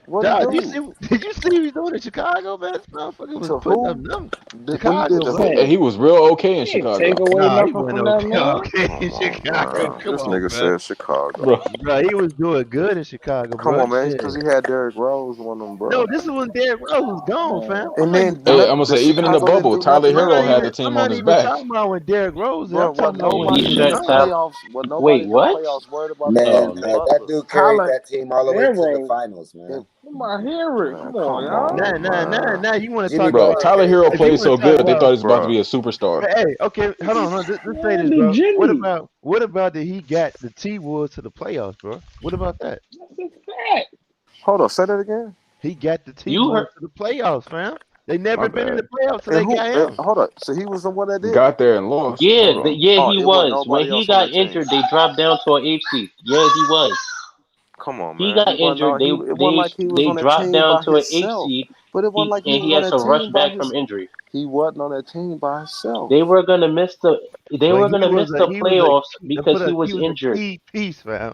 What Dog, he did do? you see what he was doing in Chicago, man? This motherfucker was To putting who? up numbers. When he Chicago, did to man. who? He was real okay in Can't Chicago. take away Nah, he nothing wasn't from that man. okay in Come on, Chicago. man. Come This on, nigga man. said Chicago. Bro, He was doing good in Chicago, Come bro. on, man. Shit. Because he had Derrick Rose, one of them, bro. No, this is when Derrick Rose was gone, fam. And then hey, I'm gonna the say even in the Chicago didn't bubble, do Tyler nothing Hero either. had the team I'm on not his even back. talking about when Derrick Rose. Bro, I'm talking about nobody when in he the was shut gone. Tyler. playoffs. Nobody Wait, in the what? playoffs worried about Man, Oh, Jimmy man. Butler. that dude carried Tyler that team all the way to the Hero. finals, man. Come on, hear it. Man, Come on, come y'all. on, Nah. You want to Jimmy talk Bro, about? Butler Tyler carried Hero that If you played team. so want to talk good they about, thought he was about to bro. be a superstar. hey, okay, hold on. Let's say Man, this, the bro. Jimmy. What about that he got the T Wolves to the playoffs, bro? What about that? That's a fact. Hold on, say that again. He got the T You heard? Wolves to the playoffs, fam. They My never been in bad. the playoffs till And they who? got him. Hold on. So he was the one that did it. Got there and lost. Yeah, Hold on. he It wasn't was. When nobody he else on got that team. injured, they dropped down to an 8th seed. Yeah, he was. Come on, He man. got injured. It wasn't like he was on that dropped team down by to an 8th himself. seed. But it wasn't like he And was he on had that to rush team by back from injury. He wasn't on that team by himself. They were gonna miss the. They But were gonna miss the playoffs because he was he was a injured. key piece, fam.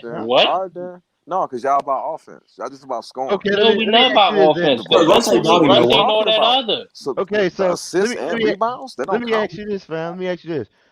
What? What? All right, then. No, because y'all about offense. Y'all just about scoring. Okay, No, we not about offense. But But that's what one y'all thing or talking that about. other. So Okay, the so assists and rebounds, they let don't me count. ask you this, fam. Let me ask you this.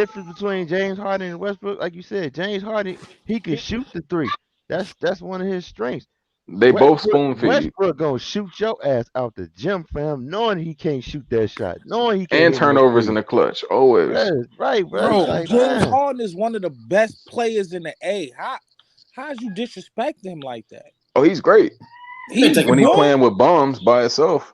difference between James Harden and Westbrook, like you said, James Harden, he can shoot the three. That's one of his strengths. They both spoon feed. Westbrook gonna shoot your ass out the gym, fam, knowing he can't shoot that shot, knowing he can't And hit no turnovers three. in the clutch, always. Right, bro. Bro, Like, James man. Harden is one of the best players in the A. How's you disrespect him like that? Oh, he's great. He's when he's good. playing with bums by himself.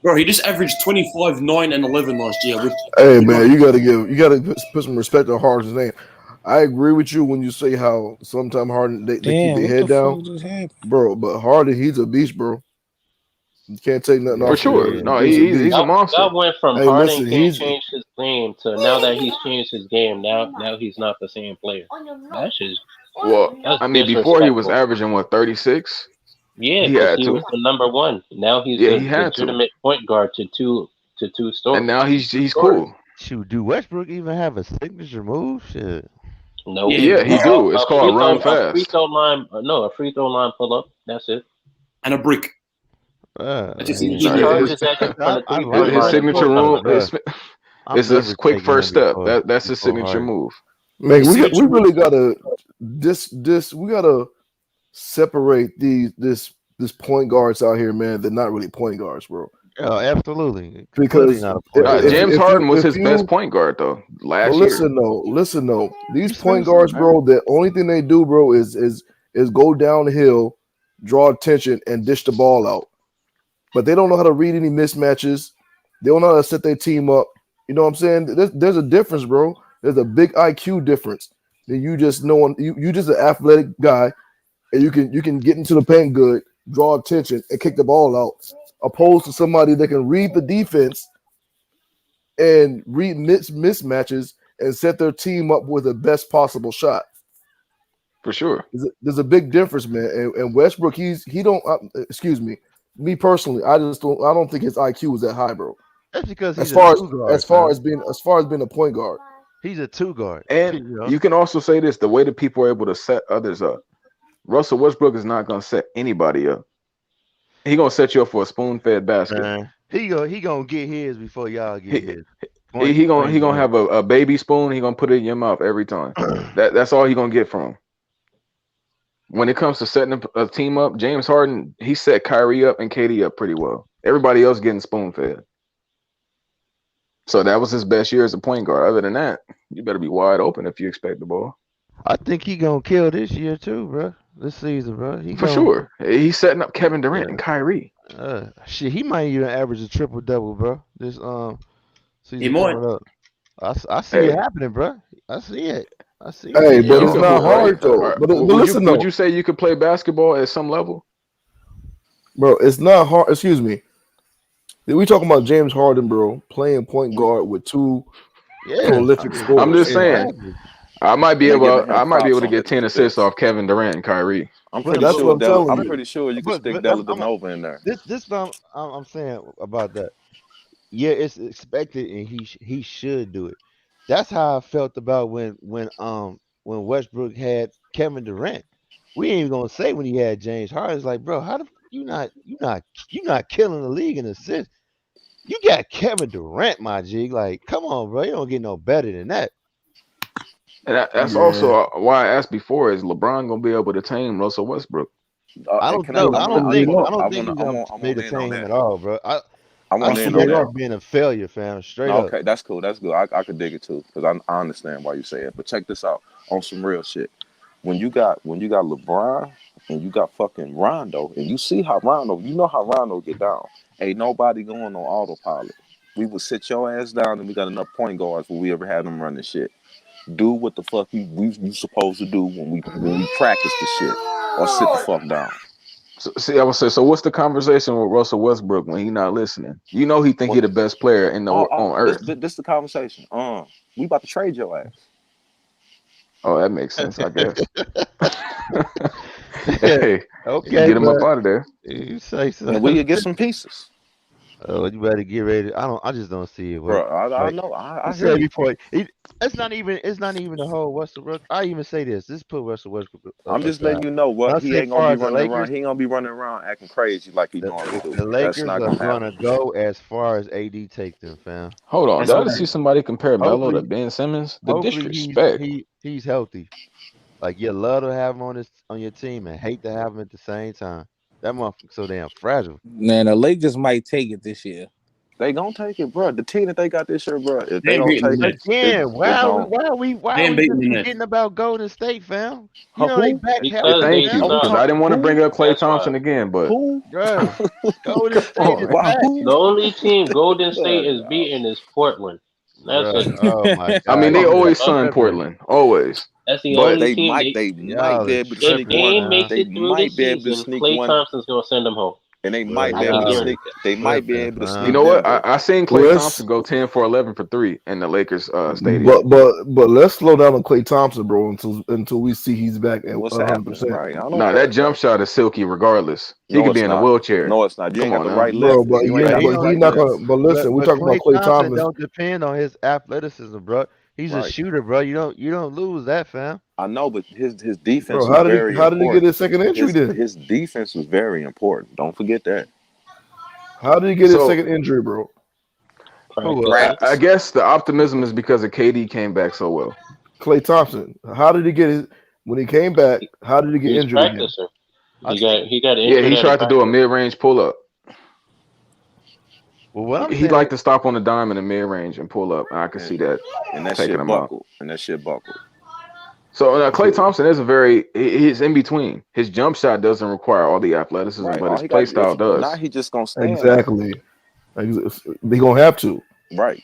Bro, he just averaged 25, 9, and 11 last year. Hey man, you gotta put some respect on Harden's name. I agree with you when you say how sometimes Harden they keep their head down, bro. But Harden, he's a beast, bro. You can't take nothing off. For sure. No, he's a monster. That went from Hey, Harden listen, can't change his game to now that he's changed his game. Now he's not the same player. That's just I mean, before he was averaging what 36. Yeah, he had he to. was the number one. Now he's Yeah, a he had to. legitimate point guard to two stores. And now he's cool. Shoot, do Westbrook even have a signature move? Shit. No. Yeah, he do. It's called run fast. A free throw line pull up. That's it. And a brick. His signature move is this quick first step. That's his signature move. Man, we really gotta we gotta separate this point guards out here, man. They're not really point guards, bro. Oh, absolutely. Because James Harden was his best point guard though last year. Listen though. These point guards, bro, the only thing they do, bro, is go downhill, draw attention, and dish the ball out. But they don't know how to read any mismatches. They don't know how to set their team up. You know what I'm saying? There's a difference, bro. There's a big IQ difference. That you just know you just an athletic guy, and you can get into the paint good, draw attention, and kick the ball out. Opposed to somebody that can read the defense and read mismatches and set their team up with the best possible shot. For sure, there's a big difference, man. And Westbrook, excuse me, me personally, I don't think his IQ is that high, bro. That's because he's as far as being a point guard. He's a two guard. And you can also say this: the way that people are able to set others up, Russell Westbrook is not going to set anybody up. He gonna set you up for a spoon-fed basket. He gonna get his before y'all get his. He gonna have a baby spoon. He gonna put it in your mouth every time. That's all he gonna get from him. When it comes to setting a team up, James Harden, he set Kyrie up and KD up pretty well. Everybody else getting spoon-fed. So that was his best year as a point guard. Other than that, you better be wide open if you expect the ball. I think he gonna kill this year too, bro. This season, bro. Sure. He's setting up Kevin Durant and Kyrie. Shit, he might even average a triple double, bro. This season he might. I see it happening, bro. I see it. Hey, but it's not hard though. But listen, would you say you could play basketball at some level? Bro, it's not hard. Excuse me. We talking about James Harden, bro, playing point guard with two prolific scorers. I'm just saying. I might be able to get 10 assists off Kevin Durant and Kyrie. I'm pretty sure you can stick Dellavedova in there. This I'm saying about that. Yeah, it's expected, and he should do it. That's how I felt about when Westbrook had Kevin Durant. We ain't even gonna say when he had James Harden. It's like, bro, how the you not killing the league in assists? You got Kevin Durant, my G. Like, come on, bro. You don't get no better than that. And that's also why I asked before: is LeBron gonna be able to tame Russell Westbrook? I don't think he's gonna be able to tame him at all, bro. I see that being a failure, fam. Straight up. Okay, that's cool. That's good. I could dig it too because I understand why you say it. But check this out on some real shit. When you got LeBron and you got fucking Rondo, and you see how Rondo, you know how Rondo get down. Ain't nobody going on autopilot. We will sit your ass down, and we got enough point guards where we ever had them running shit. Do what the fuck we supposed to do when we practice the shit, or sit the fuck down. So, see, I would say. So, what's the conversation with Russell Westbrook when he not listening? You know, he think he the best player on earth. This the conversation. We about to trade your ass. Oh, that makes sense, I guess. Hey, okay, get him up out of there. You say so. And we could get some pieces. Oh, you better get ready. I just don't see it, bro. I know. I said before. It's not even the whole Westbrook. I even say this. Just put Russell Westbrook. I'm just letting you know what he ain't gonna be running around. He ain't gonna be running around acting crazy like he normally do. The Lakers are gonna go as far as AD take them, fam. Hold on, did I see somebody compare Melo to Ben Simmons? The disrespect. He's healthy. Like you love to have him on your team and hate to have him at the same time. That motherfucker so damn fragile. Man, the Lakers might take it this year. They gonna take it, bro. The team that they got this year, bro. If They they ain't don't beating take the it, Nets. Again, why are we ain't just beating the Nets. forgetting about Golden State, fam? Huh, You know they who? back Because healthy, they Thank you, fam. because suck. I didn't want to bring up Klay That's why. Thompson again, but Who? Bruh, Golden Come State is on, back. The only team Golden State is beating is Portland. That's Bruh, it. oh my I mean God, they you always just sun tripping. Portland, always. That's the But only they team might Y'all be are able to If sneak tripping, one. Dame makes They it through might the be able to season, sneak Klay one, Thompson's gonna send them home. and they Bruh, might be I able can to y'all are sneak. guarantee that. They might be tripping, able to fam. You sneak know what? Denver. I seen Well, Klay let's Thompson go 10 for 11 for 3 in the Lakers stadium. but let's slow down on Klay Thompson, bro, until we see he's back at What's 100. happening? percent Right. I don't Nah, care. that jump shot is silky regardless. He No, could it's be in a not. wheelchair. No, it's not. You Come ain't got on the now. right left. Bro, but You ain't got but the he's right not left. gonna. But listen, we're But talking Klay about Klay Thompson Thompson. don't depend on his athleticism, bro. He's a Right. shooter, bro. You don't lose that, fam. I know, but his defense Bro, was very how did he get important. his second injury then? His defense was very important. Don't forget that. How did he get his So second injury, bro? Who? I guess the optimism is because of KD came back so well. Klay Thompson. How did he get his when he came back? How did he get He's injured again? practicing. He got Yeah, injured he at tried to do a practice. mid-range pull-up. Well, what I'm He saying, liked to stop on the dime in the mid-range and pull up. I can see that And that taking shit him out. buckled. And that shit buckled. So Klay Thompson is he's in between. His jump shot doesn't require all the athleticism, Right. but All his he play got style does. now he just gonna stand. Exactly. He gonna have to. Right.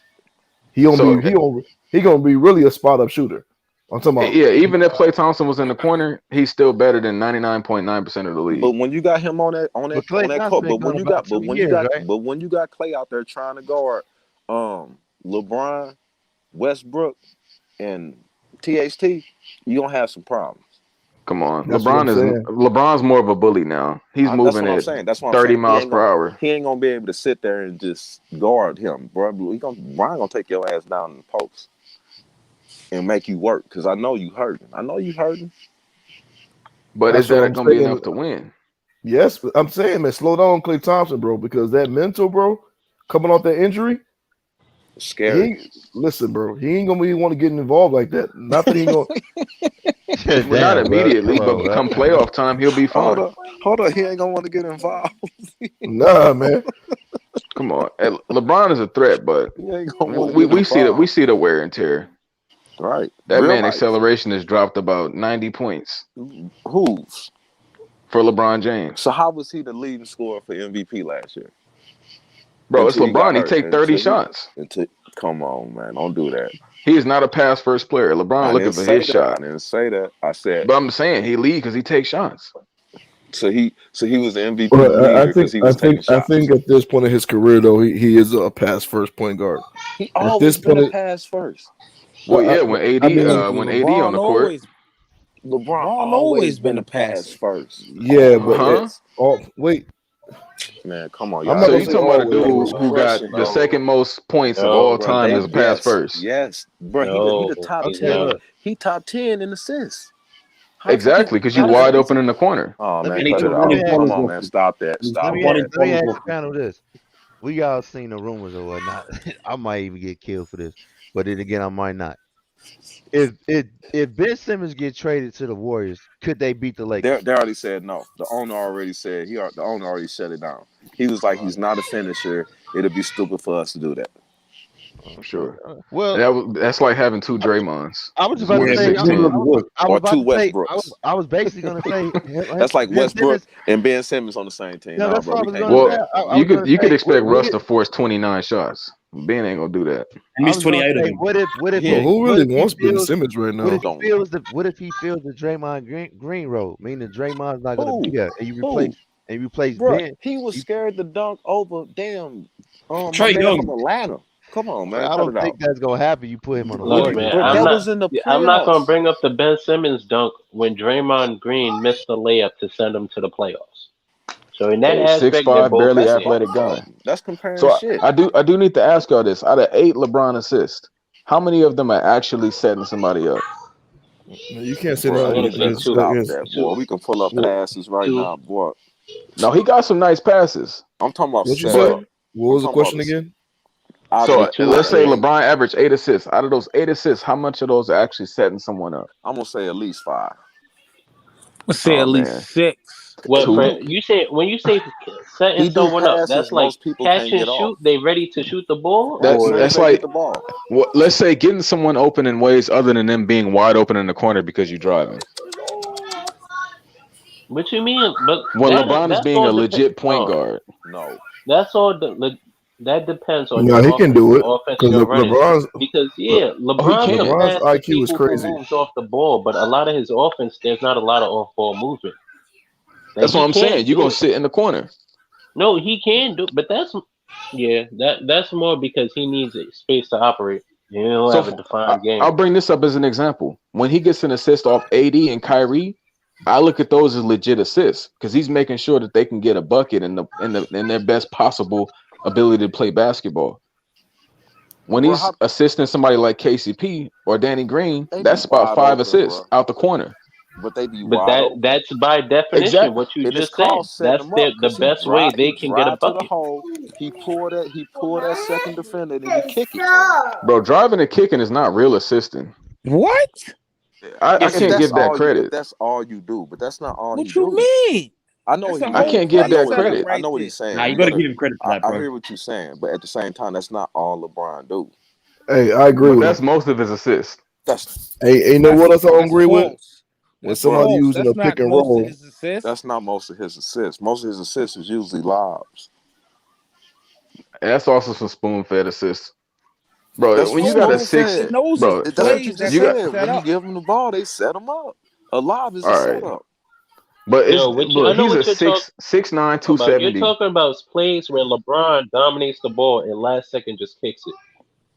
He gonna be really a spot up shooter. I'm talking about. Yeah, even if Klay Thompson was in the corner, he's still better than 99.9% of the league. But when you got him on that but Klay Thompson court, been going about 2 years, right? but when you got Klay out there trying to guard LeBron, Westbrook, and THT, you gonna have some problems. Come on, That's what I'm saying. LeBron's more of a bully now. He's That's moving what I'm at saying. That's what 30 I'm saying. miles per hour. He ain't gonna be able to sit there and just guard him, bro. Brian gonna take your ass down in the post and make you work. Because I know you hurting. But That's is what that I'm going to be saying. enough to win? Yes, but I'm saying, man, slow down, Klay Thompson, bro, because that mental, bro, coming off that injury, scary. Listen, bro, he ain't gonna be want to get involved like that. Not that he gonna. Well, not immediately, but come playoff time, he'll be fine. Hold on. He ain't gonna want to get involved. Nah, man. Come on, LeBron is a threat, but He ain't gonna want to we see the wear and tear. Right. That Real man life. acceleration has dropped about 90 points. Who's for LeBron James? So how was he the leading scorer for MVP last year? Bro, it's LeBron. He take 30 shots. Come on, man. Don't do that. He is not a pass first player. LeBron looking for his shot. I didn't say that. I said. But I'm saying he lead because he takes shots. So he was the MVP Well, because he was taking shots. I think at this point in his career, though, he is a pass first point guard. He always been a pass first. Well, yeah, when AD on the court, LeBron always been a pass first. Yeah, but wait. Man, come on, y'all. So you talking about a dude who got the second most points of all time as a pass first? Yes, bro. He the top 10. He top 10 in assists. Exactly, because you wide open in the corner. Oh man, cut it off. Come on, man, stop that. Stop Let me ask the panel this: we all seen the rumors or whatnot. I might even get killed for this, but then again, I might not. If Ben Simmons get traded to the Warriors, could they beat the Lakers? They already said no. The owner already said the owner already shut it down. He was like, he's not a finisher. It'll be stupid for us to do that. I'm sure. Well, that's like having two Draymonds. I was about to say, or two Westbrooks. I was basically going to say that's like Westbrook and Ben Simmons on the same team. No, that's bro, you could expect Russ to force 29 shots. Ben ain't gonna do that. He missed 28 of them. What if who really wants Ben Simmons right now? What if he feels the Draymond Green role? Meaning Draymond's not gonna be there, and you replace Ben. He was scared to dunk over Trey Young from Atlanta. Come on, man. I don't think that's gonna happen. You put him on the Look, man, I'm not gonna bring up the Ben Simmons dunk when Draymond Green missed the layup to send him to the playoffs. So in that aspect, 6'5", barely athletic guy. That's comparing shit. I do need to ask y'all this: out of 8 LeBron assists, how many of them are actually setting somebody up? You can't say that. Boy, we can pull up passes right now, boy. No, he got some nice passes. I'm talking about. What you say? What was the question again? So let's say LeBron averaged 8 assists. Out of those 8 assists, how much of those are actually setting someone up? I'm gonna say at least 5. gonna say Oh at least man, 6. What two. for you say when you say setting He do someone up, that's passes like most people catch can't and get off. shoot. They ready to shoot the ball, As soon or as That's they get like the ball. let's say getting someone open in ways other than them being wide open in the corner because you're driving. what you mean? But When LeBron is that's being a all depend. legit point Oh, guard. No. that's all. That depends on No, your he can offense, do the it offense because you're running. LeBron's Because Le- Oh, he LeBron can can. LeBron's pass to IQ is people who crazy. moves off the ball, but a lot of his offense, there's not a lot of off-ball movement. Like That's what he I'm can saying. You're do gonna it. sit in the corner. No, he can do, but that's more because he needs space to operate. You don't So have a defined I'll game. bring this up as an example. When he gets an assist off AD and Kyrie, I look at those as legit assists because he's making sure that they can get a bucket in their best possible ability to play basketball. When Bro, he's assisting somebody like KCP or Danny Green, they be that's about wide 5 open, assists bro. out the corner. But they be But wide open. that's by definition Exactly. what you And it's just said. called setting That's them up the because best way they can get a drive to the bucket. hole. He pull that second defender and he kick it to him. Bro, driving and kicking is not real assisting. What? I can't give that credit. If that's all you do, but that's not all What he you do. mean? I know That's a what I whole can't give play that setup credit. I right know what there. he's saying. Nah, you got to give him credit for that, I bro. hear what you're saying, but at the same time, that's not all LeBron do. Hey, I agree But with that's him. most of his assists. That's Hey, you know what else I don't That's agree with? false. When That's somebody false. using That's a pick not and most roll, of his assists. that's not most of his assists. Most of his assists is usually lobs. And that's also some spoon-fed assists. Bro, That's when what you got a spoon six, fed. He knows his bro, That's what you plays just that you got got said. set When you up. give him the ball, they set him up. A lob is a all right. setup. But Yo, I know he's what a you're talking 6'9", about. You're 270. talking about plays where LeBron dominates the ball and last second just kicks it.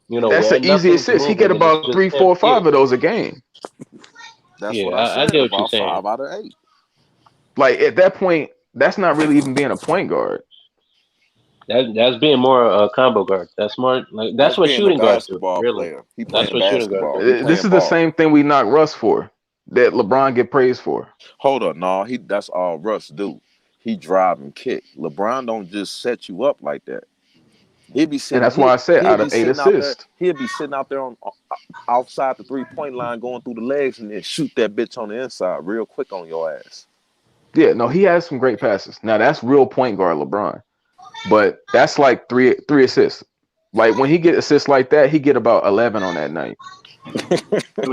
That's Where an easy nothing's assist. He get moving and it's about just 3, him. 4, 5 of those a game. That's Yeah, what I I said. get what you're About saying. 5 out of 8. Like at that point, that's not really even being a point guard. That's being more a combo guard. That's more like That's that's what being a shooting guards do. basketball Really, player. He that's playing what shooting guards basketball. do. He This playing is the ball. same thing we knock Russ for, that LeBron get praised for. Hold up, no, that's all Russ do. He drive and kick. LeBron don't just set you up like that. He'd be sitting. And that's why I said He'd out be of 8 sitting out there. assists. He'd be sitting out there on outside the 3-point line, going through the legs, and then shoot that bitch on the inside real quick on your ass. Yeah, no, he has some great passes. Now that's real point guard LeBron. But that's like three assists. Like when he get assists like that, he get about 11 on that night. That's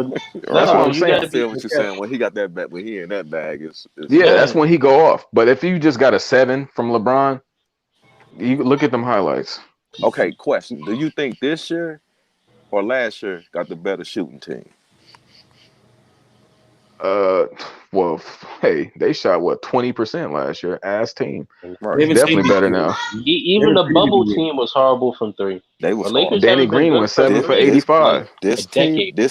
what I'm saying. I feel what you're saying. When he got that bag, when he in that bag, That's when he go off. But if you just got a 7 from LeBron, you look at them highlights. Okay, question: do you think this year or last year got the better shooting team? Well, hey, they shot 20% last year. Ass team. Right. It's definitely better now. Even the bubble team was horrible from 3. They was The Lakers Danny haven't been Green good went from 7 for 3 in, 85. This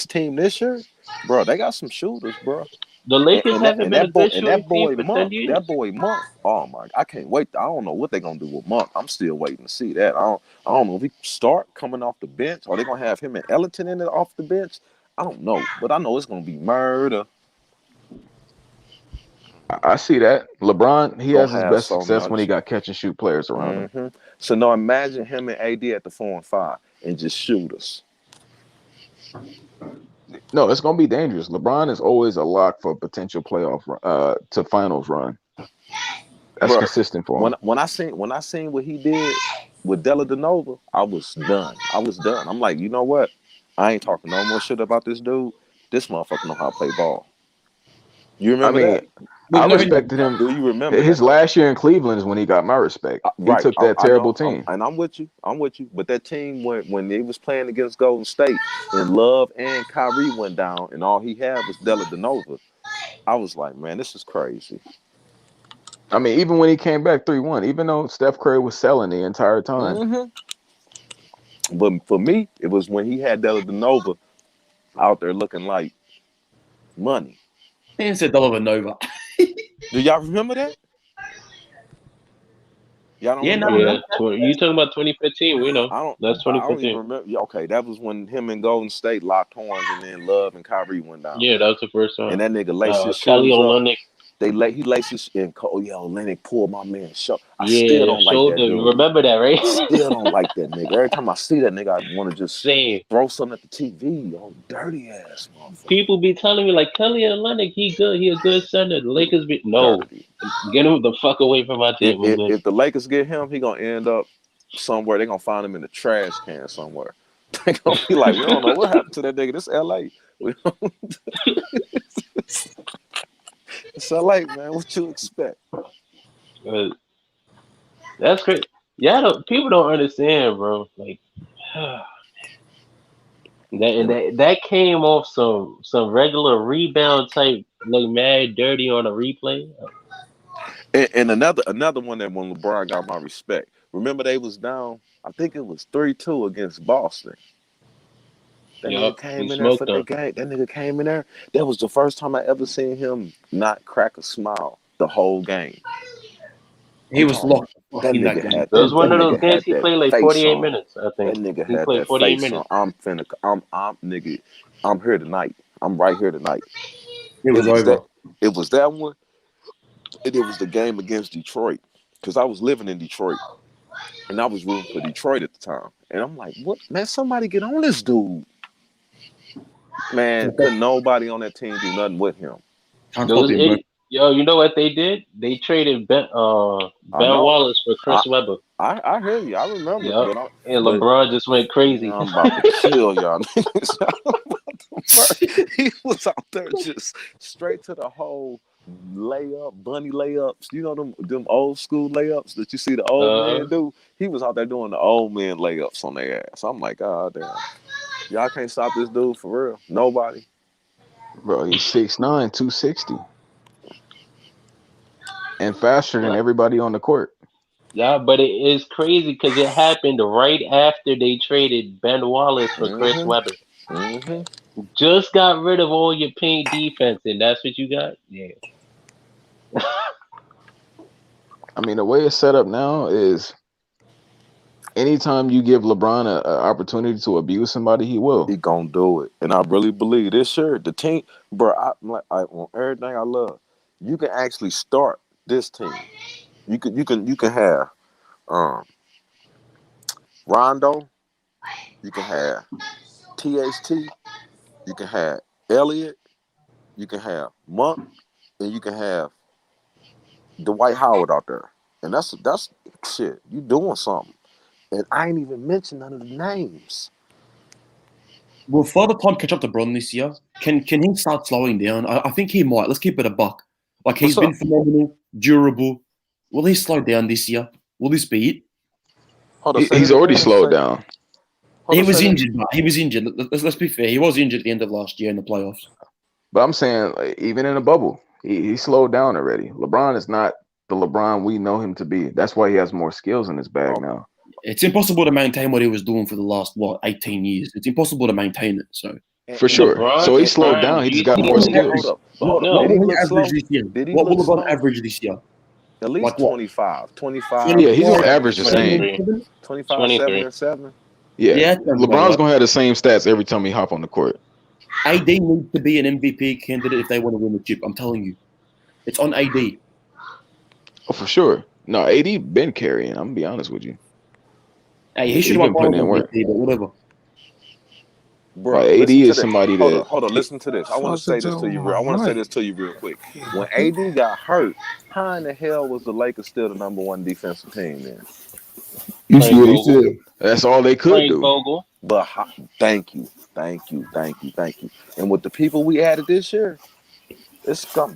team this year, bro, they got some shooters, bro. The Lakers haven't been a good shooting team for 10 Monk, years. that boy Monk. Oh my! I can't wait. I don't know what they're gonna do with Monk. I'm still waiting to see that. I don't know if he start coming off the bench. Are they gonna have him and Ellington in it off the bench? I don't know, but I know it's gonna be murder. I see that. LeBron, he has his best so success much. when he got catch and shoot players around him. So now imagine him and AD at the 4 and 5 and just shoot us. No, it's gonna be dangerous. LeBron is always a lock for a potential playoff to finals run. That's consistent for him. When I seen what he did with Della DeNova, I was done. I'm like, you know what? I ain't talking no more shit about this dude. This motherfucker know how to play ball. You remember that? I respected him. Do you remember his that? last year in Cleveland is when he got my respect. He took that terrible team. And I'm with you. But that team, when they was playing against Golden State and Love and Kyrie went down and all he had was Della DeNova, I was like, man, this is crazy. I mean, even when he came back 3-1, even though Steph Curry was selling the entire time. But for me, it was when he had Della DeNova out there looking like money. They didn't say Della DeNova. Do y'all remember that? Y'all don't remember that? You talking about 2015? We know. That's 2015. I don't even remember. Okay, that was when him and Golden State locked horns, and then Love and Kyrie went down. Yeah, that was the first time. And that nigga laced his Kelly shoes up. Olynyk. He laces in cold. Yo, Lennox pulled my man's shoulder. I Yeah, still don't like that shoulder. dude. You remember that, right? I still don't like that nigga. Every time I see that nigga, I want to just Same. throw something at the TV. Oh, dirty ass motherfucker. People be telling me like Kelly Olynyk, he good, he a good center. The Lakers be get him the fuck away from my team. If the Lakers get him, he gonna end up somewhere. They gonna find him in the trash can somewhere. They gonna be like, we don't know what happened to that nigga. This LA. It's LA, man. What you expect? That's crazy. Yeah, people don't understand, bro. Like that came off some regular rebound type, like mad dirty on a replay. And another one that when LeBron got my respect. Remember they was down. I think it was 3-2 against Boston. That nigga came in there for that game. That nigga came in there. That was the first time I ever seen him not crack a smile the whole game. He was locked. That nigga had. It was one of those games he played like 48 minutes. I think that nigga he had played that 48 face minutes. on. I'm here tonight. I'm right here tonight. It was over. It was that one. And it was the game against Detroit because I was living in Detroit and I was rooting for Detroit at the time. And I'm like, what, man? Somebody get on this dude. Man, couldn't nobody on that team do nothing with him. Yo, you know what they did? They traded Ben Wallace for Chris Webber. I hear you. I remember. Yep. And LeBron just went crazy. I'm about to kill y'all niggas. He was out there just straight to the hole. Layup, bunny layups. You know them old school layups that you see the old man do? He was out there doing the old man layups on their ass. I'm like, God damn. Y'all can't stop this dude for real. Nobody. Bro, he's 6'9", 260. And faster than everybody on the court. Yeah, but it is crazy because it happened right after they traded Ben Wallace for Chris Webber. Just got rid of all your paint defense, and that's what you got? Yeah. I mean, the way it's set up now is anytime you give LeBron an opportunity to abuse somebody, he will. He gonna do it. And I really believe this year, the team, bro, I want everything I love. You can actually start this team. You can have Rondo, you can have THT, you can have Elliott, you can have Monk, and you can have Dwight Howard out there. And that's shit. You doing something. And I ain't even mentioned none of the names. Will further time catch up to Bron this year? Can he start slowing down? I think he might. Let's keep it a buck. Like, he's been phenomenal, durable. Will he slow down this year? Will this be it? He's already slowed down. He was injured. Let's be fair. He was injured at the end of last year in the playoffs. But I'm saying, like, even in the bubble, he slowed down already. LeBron is not the LeBron we know him to be. That's why he has more skills in his bag now. It's impossible to maintain what he was doing for the last 18 years. It's impossible to maintain it. So for sure. LeBron, so he slowed down. He just got more skills. What will LeBron average this year? At least like 25. 25. Yeah, he's gonna average the same. 25, 7 and 7. Yeah. LeBron's gonna have the same stats every time he hop on the court. AD needs to be an MVP candidate if they want to win the chip. I'm telling you. It's on AD. Oh, for sure. No, AD been carrying. I'm gonna be honest with you. Hey, he should have won MVP, but whatever. Bro, AD is somebody that. Hold on, listen to this. I want to say this to you real quick. When AD got hurt, how in the hell was the Lakers still the number one defensive team then? You see what he said? That's all they could do. Vogel. But thank you. And with the people we added this year, it's gonna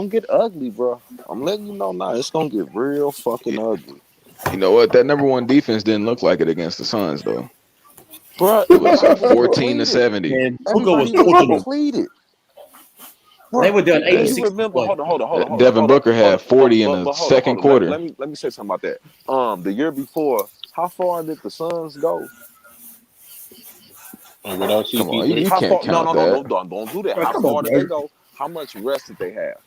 get ugly, bro. I'm letting you know now. It's gonna get real fucking ugly. You know what? That number one defense didn't look like it against the Suns, though. Bro, it was 14-70. And Hooker was completed. They were doing 86. Remember, hold on. Devin Booker had 40 in the second quarter. Let me say something about that. The year before, how far did the Suns go? Come on, you can't count that. Don't do that. How far did they go? How much rest did they have?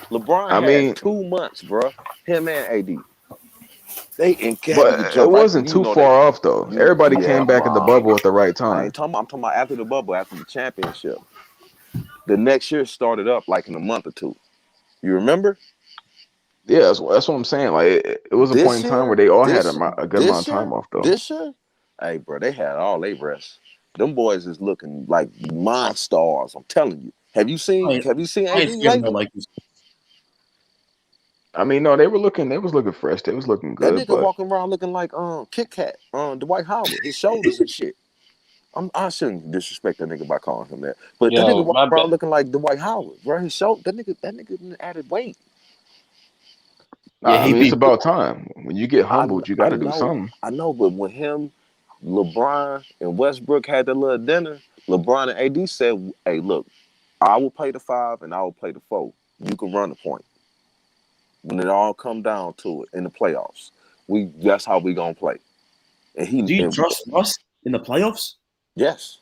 LeBron had 2 months, bro. Him and AD. But it wasn't too far off, though. Everybody came back in the bubble at the right time. I'm talking about after the bubble, after the championship. The next year started up like in a month or two. You remember? Yeah, that's what I'm saying. Like it was a point in time where they all had a good amount of time off though. This year, hey, bro, they had all they rest. Them boys is looking like monsters. I'm telling you. Have you seen AD lately? I mean, no, they was looking fresh. They was looking good. That nigga walking around looking like Kit Kat, Dwight Howard, his shoulders and shit. I shouldn't disrespect that nigga by calling him that, but that nigga walking around looking like Dwight Howard, bro. His shoulder, that nigga added weight. I mean, it's about time. When you get humbled, you got to do something. I know, but when him, LeBron, and Westbrook had that little dinner, LeBron and AD said, "Hey, look, I will play the 5 and I will play the 4. You can run the point. When it all come down to it in the playoffs, that's how we gonna play." And do you trust Russ in the playoffs? Yes.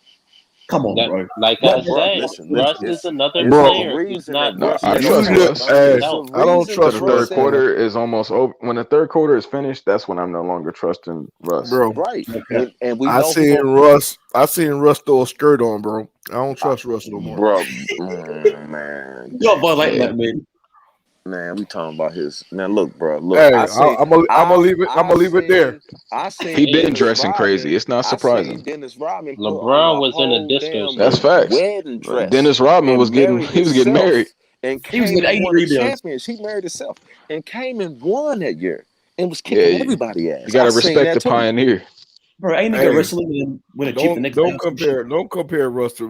Come on, bro. Like I said, Russ is another player. He's not. I trust Russ. I don't trust the third quarter is almost over. When the third quarter is finished, that's when I'm no longer trusting Russ. Bro, right? Okay. And we I seen Russ throw a skirt on, bro. I don't trust Russ no more, bro. Man, you're violating that, man. Man, we talking about his. Now look, bro. Look, hey, I'm gonna leave it. I'm gonna leave it there. He been dressing crazy. It's not surprising. Dennis Rodman. LeBron was in a disco. That's facts. Dennis Rodman was getting married. And he was getting 8 champions. He married himself and came and won that year and was kicking everybody ass. You gotta respect the pioneer. Bro, ain't nigga wrestling and win a chip the next Don't compare Russ to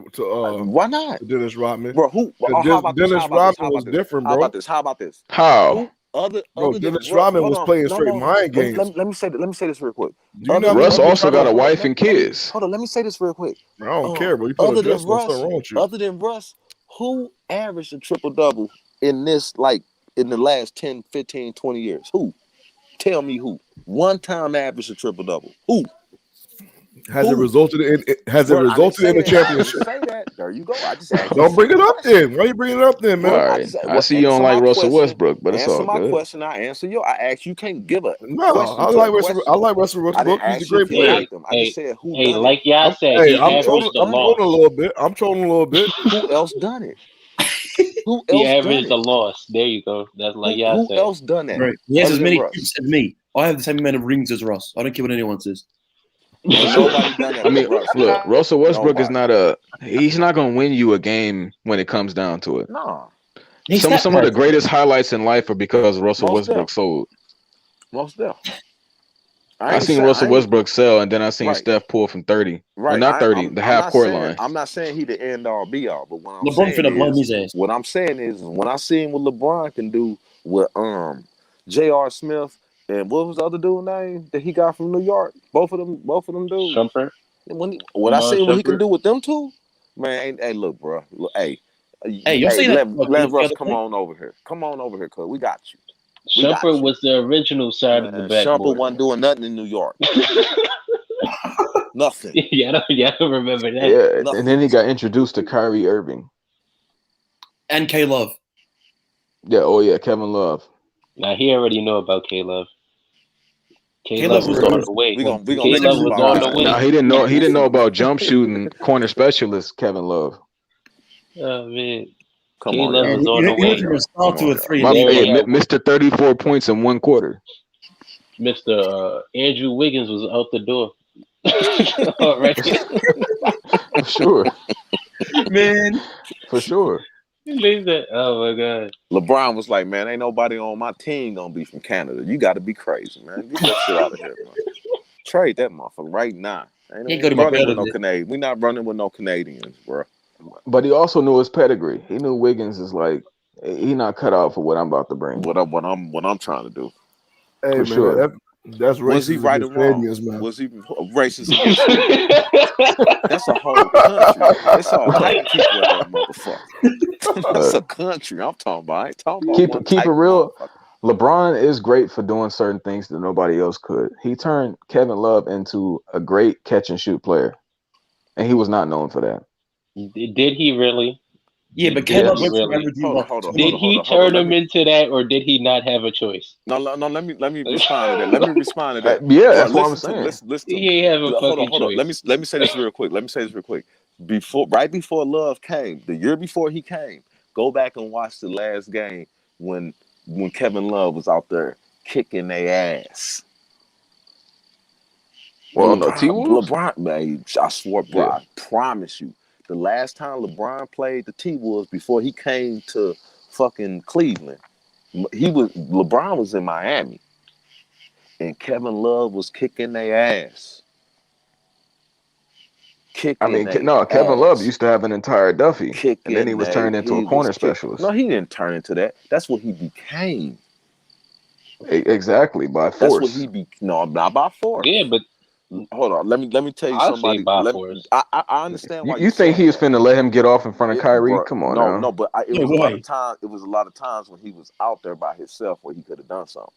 why not? To Dennis Rodman, bro. Dennis Rodman was different, bro. How about this? How? Dennis Rodman was playing straight mind games. Let me say this real quick. Russ also got a wife and kids. Hold on, let me say this real quick. I don't care, bro. You put a dress on, something wrong with you. Other than Russ, who averaged a triple-double in this, like, in the last 10, 15, 20 years? Who? Tell me who. One time averaged a triple-double. Who? Has it resulted in a championship? Say that. There you go. I just asked. Don't bring it up then. Why you bringing it up then, man? Right. I see you don't like Russell Westbrook, but it's all good. Answer my question. I answer you. I asked you. Can't give a no. I like Russell Westbrook. He's a great player. I just said who. Hey, like y'all said, I'm trolling a little bit. Who else done it? Who else? He averaged a loss. There you go. That's like y'all said. Who else done that? Right. He has as many chips as me. I have the same amount of rings as Russ. I don't care what anyone says. I mean, look, Russell Westbrook is he's not going to win you a game when it comes down to it. No. Some of the greatest highlights in life are because Russell Westbrook sold. Most definitely. I seen Russell Westbrook sell, and then I seen Steph pull from 30. Right. Well, not 30, the half-court line. I'm not saying he the end-all, be-all, but what I'm saying is when I seen what LeBron can do with J.R. Smith, and what was the other dude's name that he got from New York? Both of them dudes. Shumpert. When I seen what he can do with them two, man. Hey, look, bro. Hey, you're saying let Russ come on over here. Come on over here, cuz we got you. Shumpert was the original side of the backboard. Shumpert wasn't doing nothing in New York. Nothing. Yeah, I don't remember that. Yeah, nothing. And then he got introduced to Kyrie Irving and K Love. Yeah, Kevin Love. Now he already know about K Love. K Love was on the way. We gonna K Love was on the way. No, he didn't know about jump shooting corner specialist Kevin Love. Oh man. Come on, Love was on the way. Mr. 34 points in one quarter. Mr. Andrew Wiggins was out the door. All right. For sure. Man. For sure. Oh my God. LeBron was like, man, ain't nobody on my team gonna be from Canada. You gotta be crazy, man. Get that shit out of here, man. Trade that motherfucker right now. Ain't running with no Canadian. We not running with no Canadians, bro. But he also knew his pedigree. He knew Wiggins is like he not cut out for what I'm about to bring. What I'm trying to do. Hey, for man, sure. That's racist. Was he right or wrong? Man. Was he racist against That's a whole country. It's all black people in that motherfucker. That's a country I'm talking about. I ain't talking about keep it real. LeBron is great for doing certain things that nobody else could. He turned Kevin Love into a great catch and shoot player, and he was not known for that. Did he really? Yeah, but Kevin Love did he turn him into that, or did he not have a choice? No. Let me respond to that. Let me respond to that. Yeah, that's what I'm saying. Listen, he ain't have a fucking choice. Let me say this real quick. right before Love came, the year before he came, go back and watch the last game when Kevin Love was out there kicking their ass. Well, no, T-Wolves? LeBron, man, I swear, bro, Yeah. I promise you, the last time LeBron played the T-Wolves before he came to fucking Cleveland, LeBron was in Miami, and Kevin Love was kicking their ass. Kevin Love used to have an entire Duffy, and then he was turned into a corner specialist. No, he didn't turn into that. That's what he became. Exactly, by force. That's what he No, not by force. Yeah, but hold on. Let me tell you somebody. I understand why you think he was finna let him get off in front of Kyrie? Bro, Come on, now. No, but it was a lot of times. It was a lot of times when he was out there by himself where he could have done something,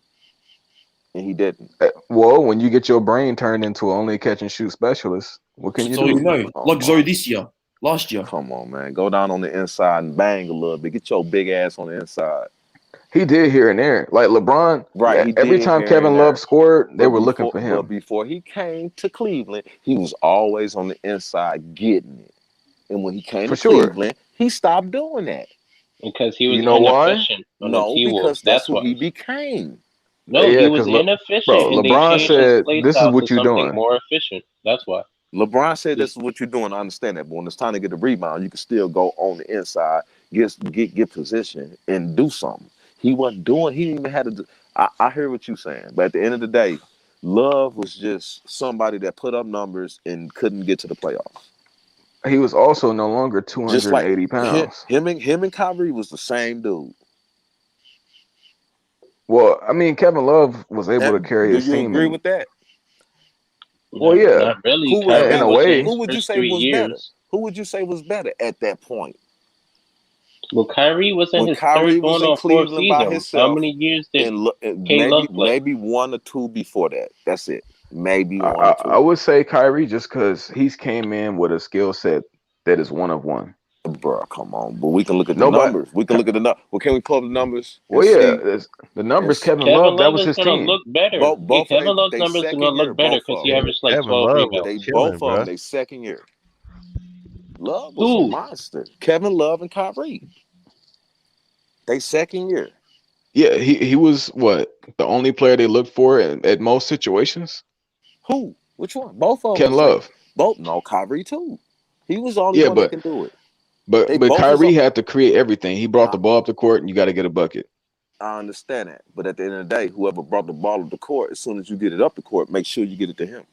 and he didn't. Well, when you get your brain turned into only catch and shoot specialist, what can you do? You know, like Zoe this year, last year. Come on, man, go down on the inside and bang a little bit. Get your big ass on the inside. He did here and there, like LeBron. Right. Every time Kevin Love scored, they were looking for him. But before he came to Cleveland, he was always on the inside getting it. And when he came to Cleveland, he stopped doing that. Because he was inefficient. No, because that's what he became. No, he was inefficient. Bro, and LeBron said, "This is what you're doing." More efficient. That's why. LeBron said, "This is what you're doing." I understand that, but when it's time to get the rebound, you can still go on the inside, get position, and do something. He wasn't doing. He didn't even have to do. I hear what you're saying, but at the end of the day, Love was just somebody that put up numbers and couldn't get to the playoffs. He was also no longer 280 pounds. Him and Kyrie was the same dude. Well, I mean, Kevin Love was able to carry his team. Do you agree with that? Well, yeah. Not really. In a way. Who would you say was better? Who would you say was better at that point? Well, Kyrie was in his third going on fourth season. How many years did maybe 1 or 2 before that? That's it. Maybe 1 or 2. I would say Kyrie just because he's came in with a skill set that is one of one. Bro, come on. But we can look at the numbers. We can look at the numbers. Well, can we pull up the numbers? Well, yeah. The numbers, Kevin Love, that was his team. Look better. Kevin Love's numbers are going to look better because he averaged like 12 rebounds. They both of them, they second year. Love was a monster. Kevin Love and Kyrie. They second year. Yeah, he was what? The only player they looked for at most situations? Who? Which one? Both of them. Ken Love. Both. No, Kyrie too. He was the only one that can do it. But Kyrie had to create everything. He brought the ball up the court, and you got to get a bucket. I understand that. But at the end of the day, whoever brought the ball up the court, as soon as you get it up the court, make sure you get it to him.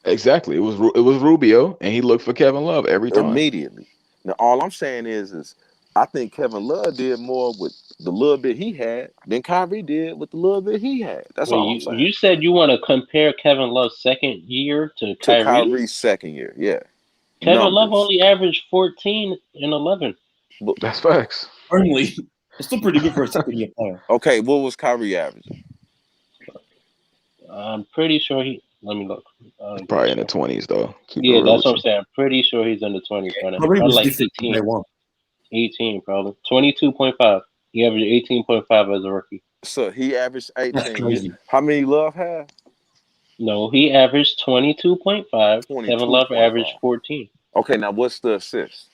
Exactly. It was Rubio, and he looked for Kevin Love every time. Immediately. Now, all I'm saying is I think Kevin Love did more with the little bit he had than Kyrie did with the little bit he had. That's all I'm saying. You said you want to compare Kevin Love's second year to Kyrie? Kyrie's second year, yeah. Kevin Love only averaged 14 and 11. That's facts. Only. It's still pretty good for a second year player. Okay, what was Kyrie averaging? I'm pretty sure let me look. Probably in the 20s, though. Yeah, that's what I'm saying. I'm pretty sure he's in the 20s. Kyrie was like different 18 probably. 22.5. He averaged 18.5 as a rookie. So he averaged 18. How many Love had? No, he averaged 22.5. Kevin Love averaged 14. Okay, now what's the assist?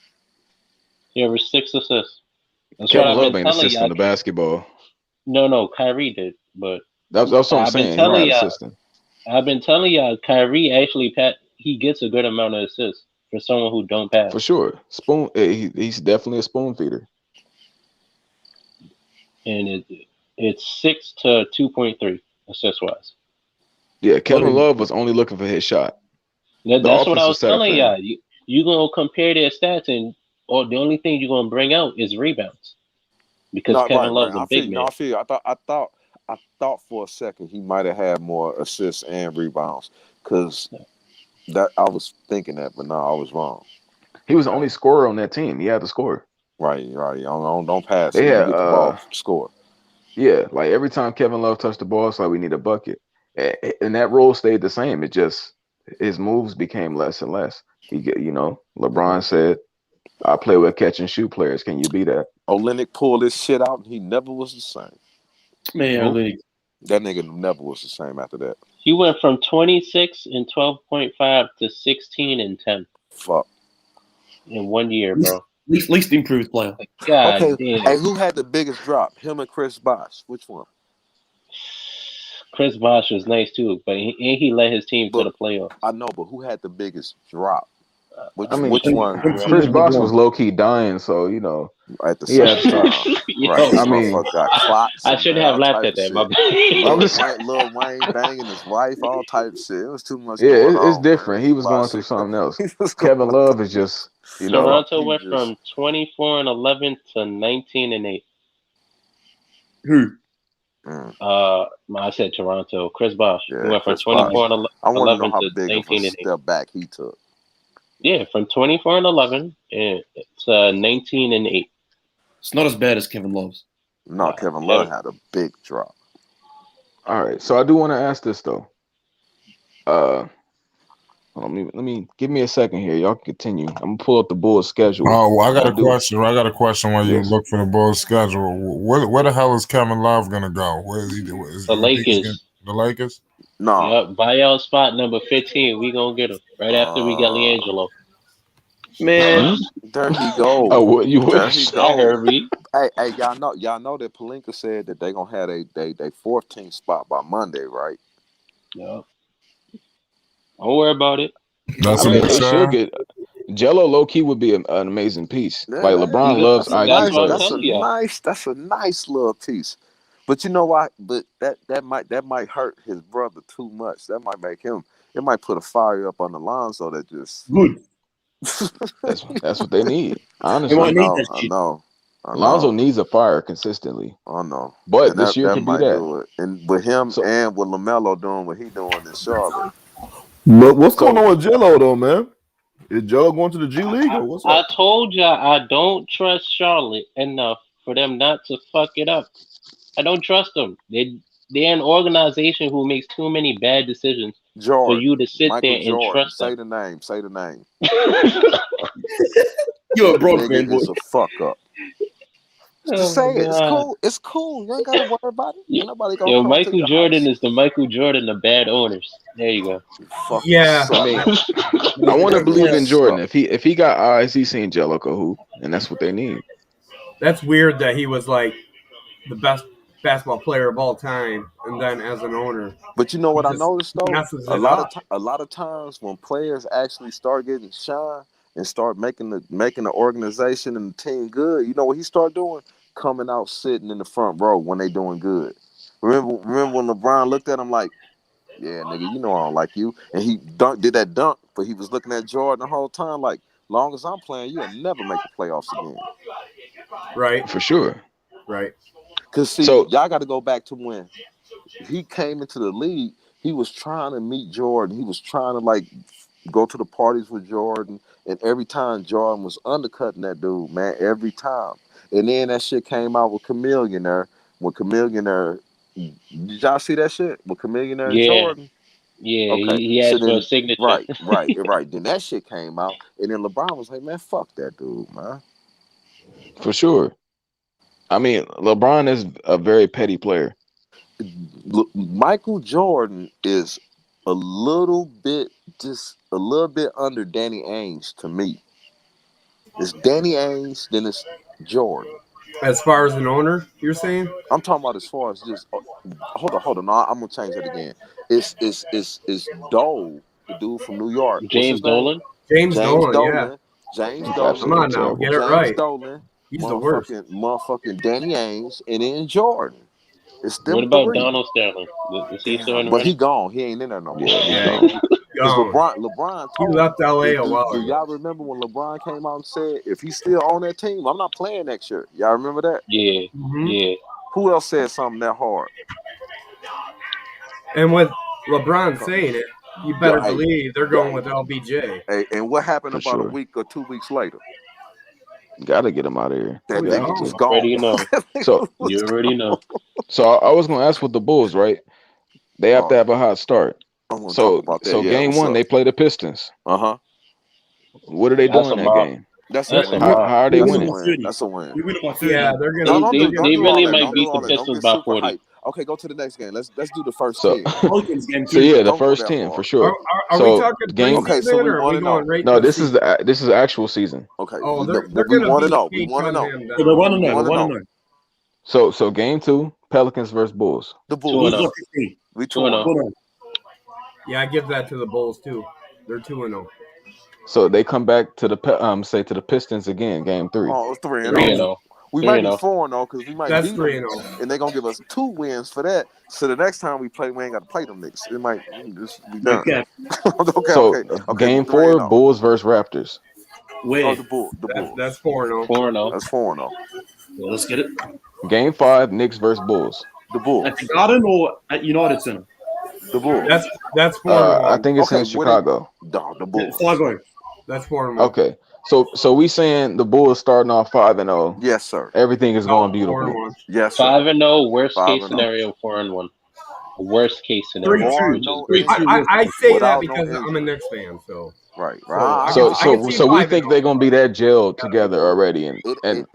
He averaged 6 assists. That's Kevin Love ain't assisting the basketball. No, Kyrie did. But that's what I'm saying. I've been telling y'all, Kyrie actually he gets a good amount of assists for someone who don't pass. For sure, he's definitely a spoon feeder. And it's 6 to 2.3 assist wise. Yeah, Kevin Love was only looking for his shot. That's what I was telling y'all. You gonna compare their stats, and the only thing you're gonna bring out is rebounds because Kevin Love's a big man. I thought for a second he might have had more assists and rebounds because that I was thinking that, but no, I was wrong. He was the only scorer on that team. He had to score. Right. Don't pass. They had, get the ball, score. Yeah, like every time Kevin Love touched the ball, it's like we need a bucket. And that role stayed the same. It just his moves became less and less. LeBron said, "I play with catch and shoot players. Can you be that?" Olynyk pulled this shit out, and he never was the same. Man, Olynyk. That nigga never was the same after that. He went from 26 and 12.5 to 16 and 10. Fuck. in 1 year, bro. Least improved player. God Okay. damn. Hey, who had the biggest drop? Him and Chris Bosh? Which one? Chris Bosh was nice too, but he led his team to the playoffs. I know, but who had the biggest drop? Which I mean, one? Chris Bosh was low key dying, so you know. At the same time, right? Yo, I mean, got clots. I shouldn't have laughed at that. My bad. Lil Wayne banging his wife, all type of shit. It was too much. Yeah, going it's on, different. man. He was going through something else. Kevin Love is just, you know. Toronto went from 24-11 to 19-8. Who? I said Toronto. Chris Bosh. Yeah, He went from Chris Bosh. 24-11 I want to know how to big of a 19-8. step back he took. Yeah, from 24-11 to 19-8. It's not as bad as Kevin Love's. No, Kevin Love had a big drop. All right, so I do want to ask this though. Let me give me a second here. Y'all can continue. I'm gonna pull up the Bulls schedule. Oh, well, I got a question. I got a question while you look for the Bulls schedule. Where the hell is Kevin Love gonna go? Where is he? The Lakers. The Lakers? No. Yep, buyout spot number 15. We gonna get him right after we got LiAngelo. Man, there he go. Oh, what you there wish? he go. I heard me. Hey, y'all know that Pelinka said that they gonna have they 14th spot by Monday, right? Yep. Don't worry about it. That's I mean, what they I'm should saying. get Jello. Low key would be an amazing piece. Yeah, Like LeBron loves IQ players. That's a nice little piece. But you know what? But that might hurt his brother too much. That might make him. It might put a fire up on Lonzo that just good. That's what they need. Honestly, I know. Lonzo needs a fire consistently. I know. But And this year can might do that. do it. And with him and with LaMelo doing what he doing in Charlotte. But what's going on with Jello though, man? Is Jello going to the G League or what's I up? told y'all I don't trust Charlotte enough for them not to fuck it up. I don't trust them. They're an organization who makes too many bad decisions for you to sit Michael there and Jordan. trust them. Say the name. You're a broke Nigga man, boy. is a fuck up. Just say it. It's cool. It's cool. You ain't gotta worry about it. Ain't nobody gonna come to Michael your Jordan house. is the Michael Jordan of bad owners. There you go. Yeah. I mean, I want to believe in Jordan. If he got eyes, he's seen Jello hoop, and that's what they need. That's weird that he was like the best basketball player of all time, and then as an owner. But you know what I just noticed though? messes A it lot up. of times when players actually start getting shine and start making the organization and the team good, you know what he start doing? Coming out sitting in the front row when they doing good. Remember when LeBron looked at him like, yeah, nigga, you know I don't like you. And he did that dunk, but he was looking at Jordan the whole time like, long as I'm playing, you'll never make the playoffs again. Right. For sure. Right. Because, see, y'all got to go back to when he came into the league, he was trying to meet Jordan. He was trying to, like, go to the parties with Jordan. And every time Jordan was undercutting that dude, man, every time. And then that shit came out with Chameleonaire. When Chameleonaire, did y'all see that shit? With Chameleonaire and Jordan? Yeah, Okay. he asked for a signature. Right. Then that shit came out. And then LeBron was like, man, fuck that dude, man. For sure. I mean, LeBron is a very petty player. Michael Jordan is a little bit under Danny Ainge to me. It's Danny Ainge, then it's Jordan. As far as an owner, you're saying? I'm talking about as far as just hold on. No, I'm gonna change that again. It's Dole, the dude from New York. James Dolan. James Dolan. Yeah. James Dolan. Come on now, get it right. Dolan. He's the worst. Motherfucking Danny Ainge, and then Jordan. It's them What about three. Donald Sterling? Is he still in the But he running? gone. He ain't in there no more. Yeah, Because LeBron he left LA a while do ago. y'all remember when LeBron came out and said, if he's still on that team, I'm not playing next year? Y'all remember that? Yeah. Mm-hmm. Yeah. Who else said something that hard? And with LeBron saying it, you better Hey, believe they're going with LBJ. Hey, and what happened For about sure. a week or 2 weeks later? Gotta get him out of here. That Yeah. nigga was Already gone. know. So You already know. I was gonna ask with the Bulls, right? They have to have a hot start. I'm gonna So talk about that. so Yeah, game what's one, up? they play the Pistons. Uh-huh. What are they That's doing a in that mob. game? That's a That's win. a How are they That's a winning? win. That's a win. We win by 30. Yeah, they're No, gonna. don't They do don't do all really that. might Don't do beat all the that. Don't Pistons get by super 40. hype. Okay, go to the next game. Let's do the first So 10. Pelicans game so 2. yeah, the Don't go first that 10 far. for sure. Are we So talking game. Okay, so preseason we or are want we to know. going right No, to this is season? this is actual season. Okay, Oh, we they're want gonna to beat know. We Kate want to know. Cunningham So they down. want to We know. want They to want know. to know. So game 2, Pelicans versus Bulls. The 2 Bulls. and Bulls 0. are 15. We 2 and 2-0. 0. Yeah, I give that to the Bulls too. They're 2-0. So they come back to the say to the Pistons again, game 3. Oh, it's 3-0. 3 and 0. We 3 might and be 0. 4-0 because we might That's beat them, 3-0. and they're gonna give us 2 wins for that. So the next time we play, we ain't got to play them Knicks. It might just be done. Okay. So Okay. game We 4, 3-0. Bulls versus Raptors. Oh, Where? the Bulls. That's 4-0. 4 and 0. That's 4-0. Well, let's get it. Game 5, Knicks versus Bulls. The Bulls. At the Garden or at United Center? The Bulls. That's 4-1. I think it's in Chicago. The Bulls. 5-0. That's 4-1. Okay. So we saying the Bulls starting off 5-0. Yes, sir. Everything is going beautiful. 4-1. Yes, sir. 5-0. Worst 5-0. case scenario. 4-1. Worst case scenario. 3-2. Which is No great. I say Without that no because I'm a injury. Knicks fan. So Right. So I can see we 5-0. think they're gonna be that gelled together already and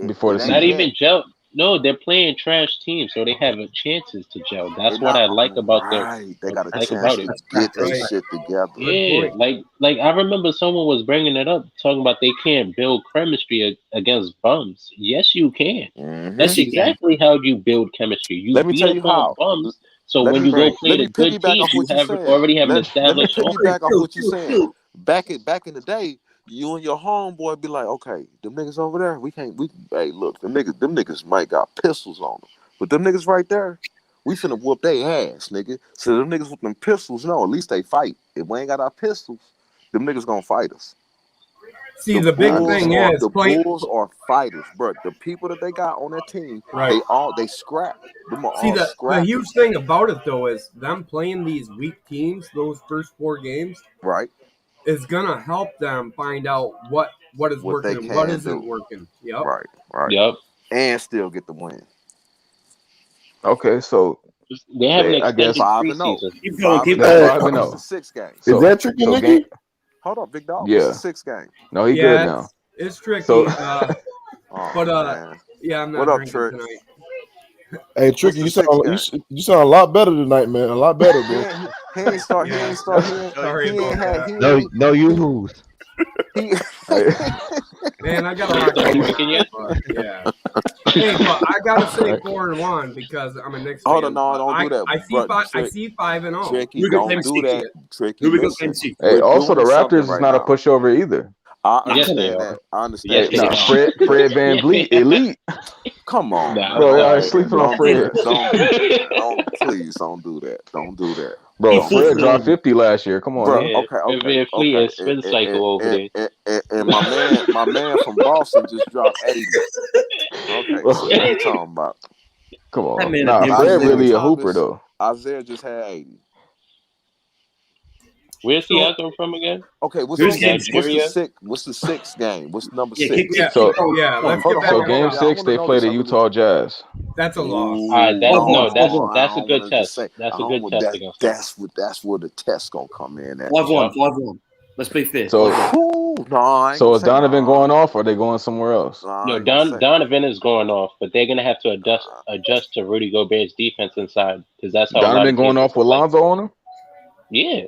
before the it season. Not ain't even gel. No, they're playing trash teams, so they have chances to gel. That's what I like about them. Right. They got a Like chance about to it. get their Right. shit together. Yeah, like I remember someone was bringing it up, talking about they can't build chemistry against bums. Yes, you can. Mhm. That's exactly how you build chemistry. You Let me beat tell up you on how. bums, so Let when me you go play let the me good piggyback teams, off you what you have saying. already have an Let me established piggyback off what you offense. saying. Back in the day, you and your homeboy be like, okay, them niggas over there, hey, look, them niggas might got pistols on them. But them niggas right there, we finna whoop their ass, nigga. So them niggas with them pistols, no, at least they fight. If we ain't got our pistols, them niggas gonna fight us. See, the big thing is the Bulls are fighters, bro. The people that they got on that team, Right. they scrap. Them are See, all the scrappers. huge thing about it though is them playing these weak teams. Those first 4 games, right, is gonna help them find out what is What working they and what can isn't do. working. Yep. Right. Yep. And still get the win. Okay, so They have an I guess extended 5-0. preseason. Keep going. Keep that's going. 5-0. It's the 6th game. So, Is that tricky, so Nicky? game, Hold up, big dog. Yeah. It's the 6th game. no, he Yeah, good now. it's tricky. So But man. yeah, I'm not What up, drinking Trey? tonight. Hey, What's Tricky, the you 6th sound you sound a lot better tonight, man. A lot better, bro. He ain't start. He ain't start. Sorry He about ain't had. that. He No, ain't. no, you who's. He, Man, I got a They lot start going drinking yet? on. But, yeah. Hey, but I gotta say 4-1 because I'm a Knicks fan. Hold on, no, don't do that. I see bro. 5. I see 5-0. Tricky, Who got don't do MC? that. Tricky, Who we got listen. MC? Hey, We're also the doing something Raptors is right not a now. pushover either. I Yes, understand they that. are. I understand. Yes, Hey, they nah, are. Fred Van Vliet, elite. Come on, Nah, man. Bro, I'm y'all sorry. sleeping on Don't do Fred. that. Don't do that, man. Please don't do that. Don't do that. Bro, Don't Fred do dropped that. 50 last year. Come on, Bro, man. Yeah, okay. Van Fleet is spin cycle over there. And my man from Boston just dropped 80. Okay, Bro, so what you talking about? come That on. man Nah, a damn Fred Isaiah really a Thomas, hooper though. Isaiah just had 80. Where's So, he come from again? Okay, what's who's the game Nigeria? sixth game? What's number Yeah, 6? Yeah, So yeah. Let's Hold get on, back so hold on on. game topic. Yeah, I 6 want to they know play this. the I really Utah Jazz. That's a loss. That's I a don't good want to just test. say. That's I a don't good want test against them. that's where the test gonna come in at. 5-1. 5-1. Let's be fair. So 5-1. Ooh, no, I ain't so gonna is say Donovan no. going off or are they going somewhere else? No, I No, ain't gonna say. Donovan is going off, but they're gonna have to adjust to Rudy Gobert's defense inside because that's how a lot Donovan of going teams off with play. Lonzo on him? Yeah,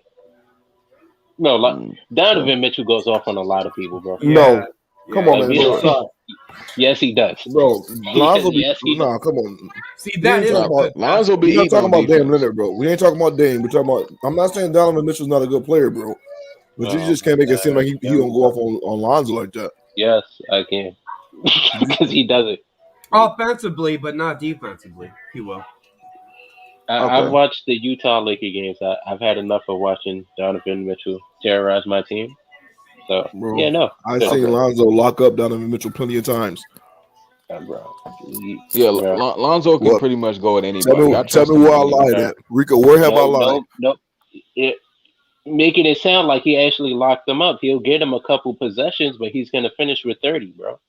no, Okay. Donovan Mitchell goes off on a lot of people, bro. No, come on, Like, man, bro. yes, yes, he does. Bro, Lonzo be Yes, he does. nah. Come on. See, We that ain't is talking a about. good Lonzo be We're not eating talking on about Dame defense. Leonard, bro. We ain't talking about Dame. We're talking about. I'm not saying Donovan Mitchell's not a good player, bro. But you Oh just my can't make it seem God. like he gonna go off on Lonzo like that. Yes, I can because he does it. offensively, but not defensively. He will. I've watched the Utah Laker games. I've had enough of watching Donovan Mitchell terrorize my team. So Bro, yeah, no, I've seen Lonzo lock up Donovan Mitchell plenty of times. bro. Yeah, Bro. Lonzo can What? pretty much go at Tell anybody. I me, tell trust me him where in I any lied game. at. Rico, where have I lied? Nope. Making it sound like he actually locked them up. He'll get him a couple possessions, but he's gonna finish with 30, bro.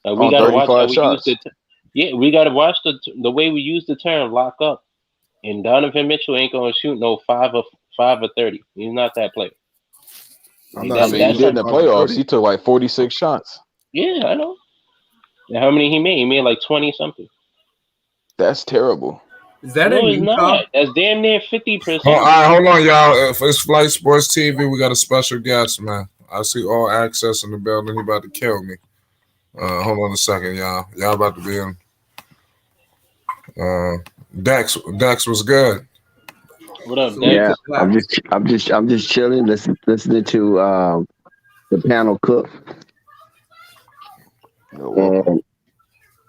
We On gotta watch how 35 we shots. use the. We gotta watch the way we use the term lock up. And Donovan Mitchell ain't gonna shoot no 5 or 30. He's not that player. I mean, he did in the playoffs. He took like 46 shots. Yeah, I know. And how many he made? He made like 20 something. That's terrible. Is that no, in it's Utah? not. That's damn near 50%. All right, hold on, y'all. If it's Flight Sports TV, we got a special guest, man. I see All Access in the building. He about to kill me. Hold on a second, y'all. Y'all about to be in. Dex was good. What up, Dex? Yeah, I'm just chilling, listening to the panel cook. And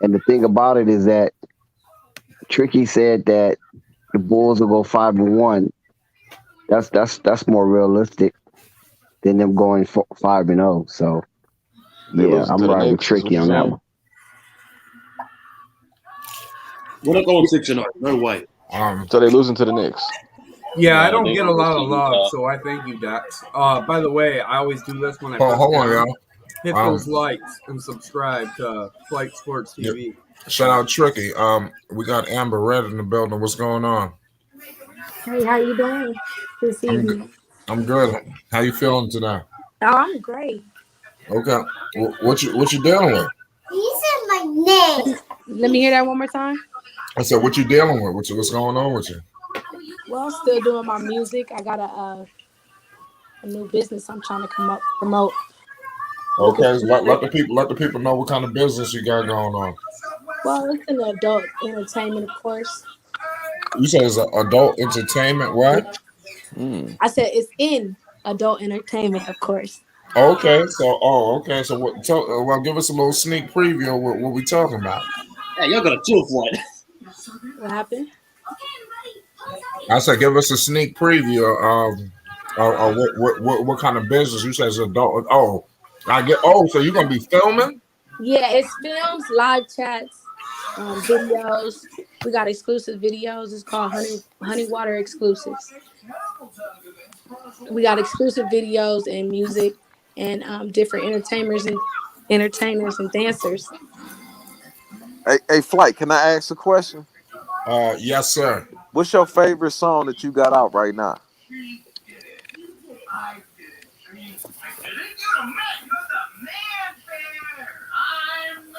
the thing about it is that Tricky said that the Bulls will go 5-1. That's more realistic than them going 5-0. So yeah, I'm riding with Tricky on that one. We're not going 6-0. No way. So they're losing to the Knicks. Yeah, I don't get a lot of love, so I thank you, Dex. By the way, I always do this when I hold on, y'all. Hit those likes and subscribe to Flight Sports TV. Yeah. Shout out Tricky. We got Amber Red in the building. What's going on? Hey, how you doing this evening? I'm good. How you feeling today? Oh, I'm great. Okay. What you dealing with? You said my name. Let me hear that one more time. I said, what you dealing with? What's going on with you? Well, still doing my music. I got a new business I'm trying to promote. Okay, let the people know what kind of business you got going on. Well, it's an adult entertainment, of course. You said it's an adult entertainment, what? I said it's in adult entertainment, of course. Okay, so what? Well, give us a little sneak preview of what we talking about. Hey, y'all got a chill for it. What happened? I said, give us a sneak preview of what kind of business. You said it's adult. So you're gonna be filming? Yeah, it's films, live chats, videos. We got exclusive videos. It's called Honey Water Exclusives. We got exclusive videos and music and different entertainers and dancers. Hey, Flight, can I ask a question? Yes, sir. What's your favorite song that you got out right now?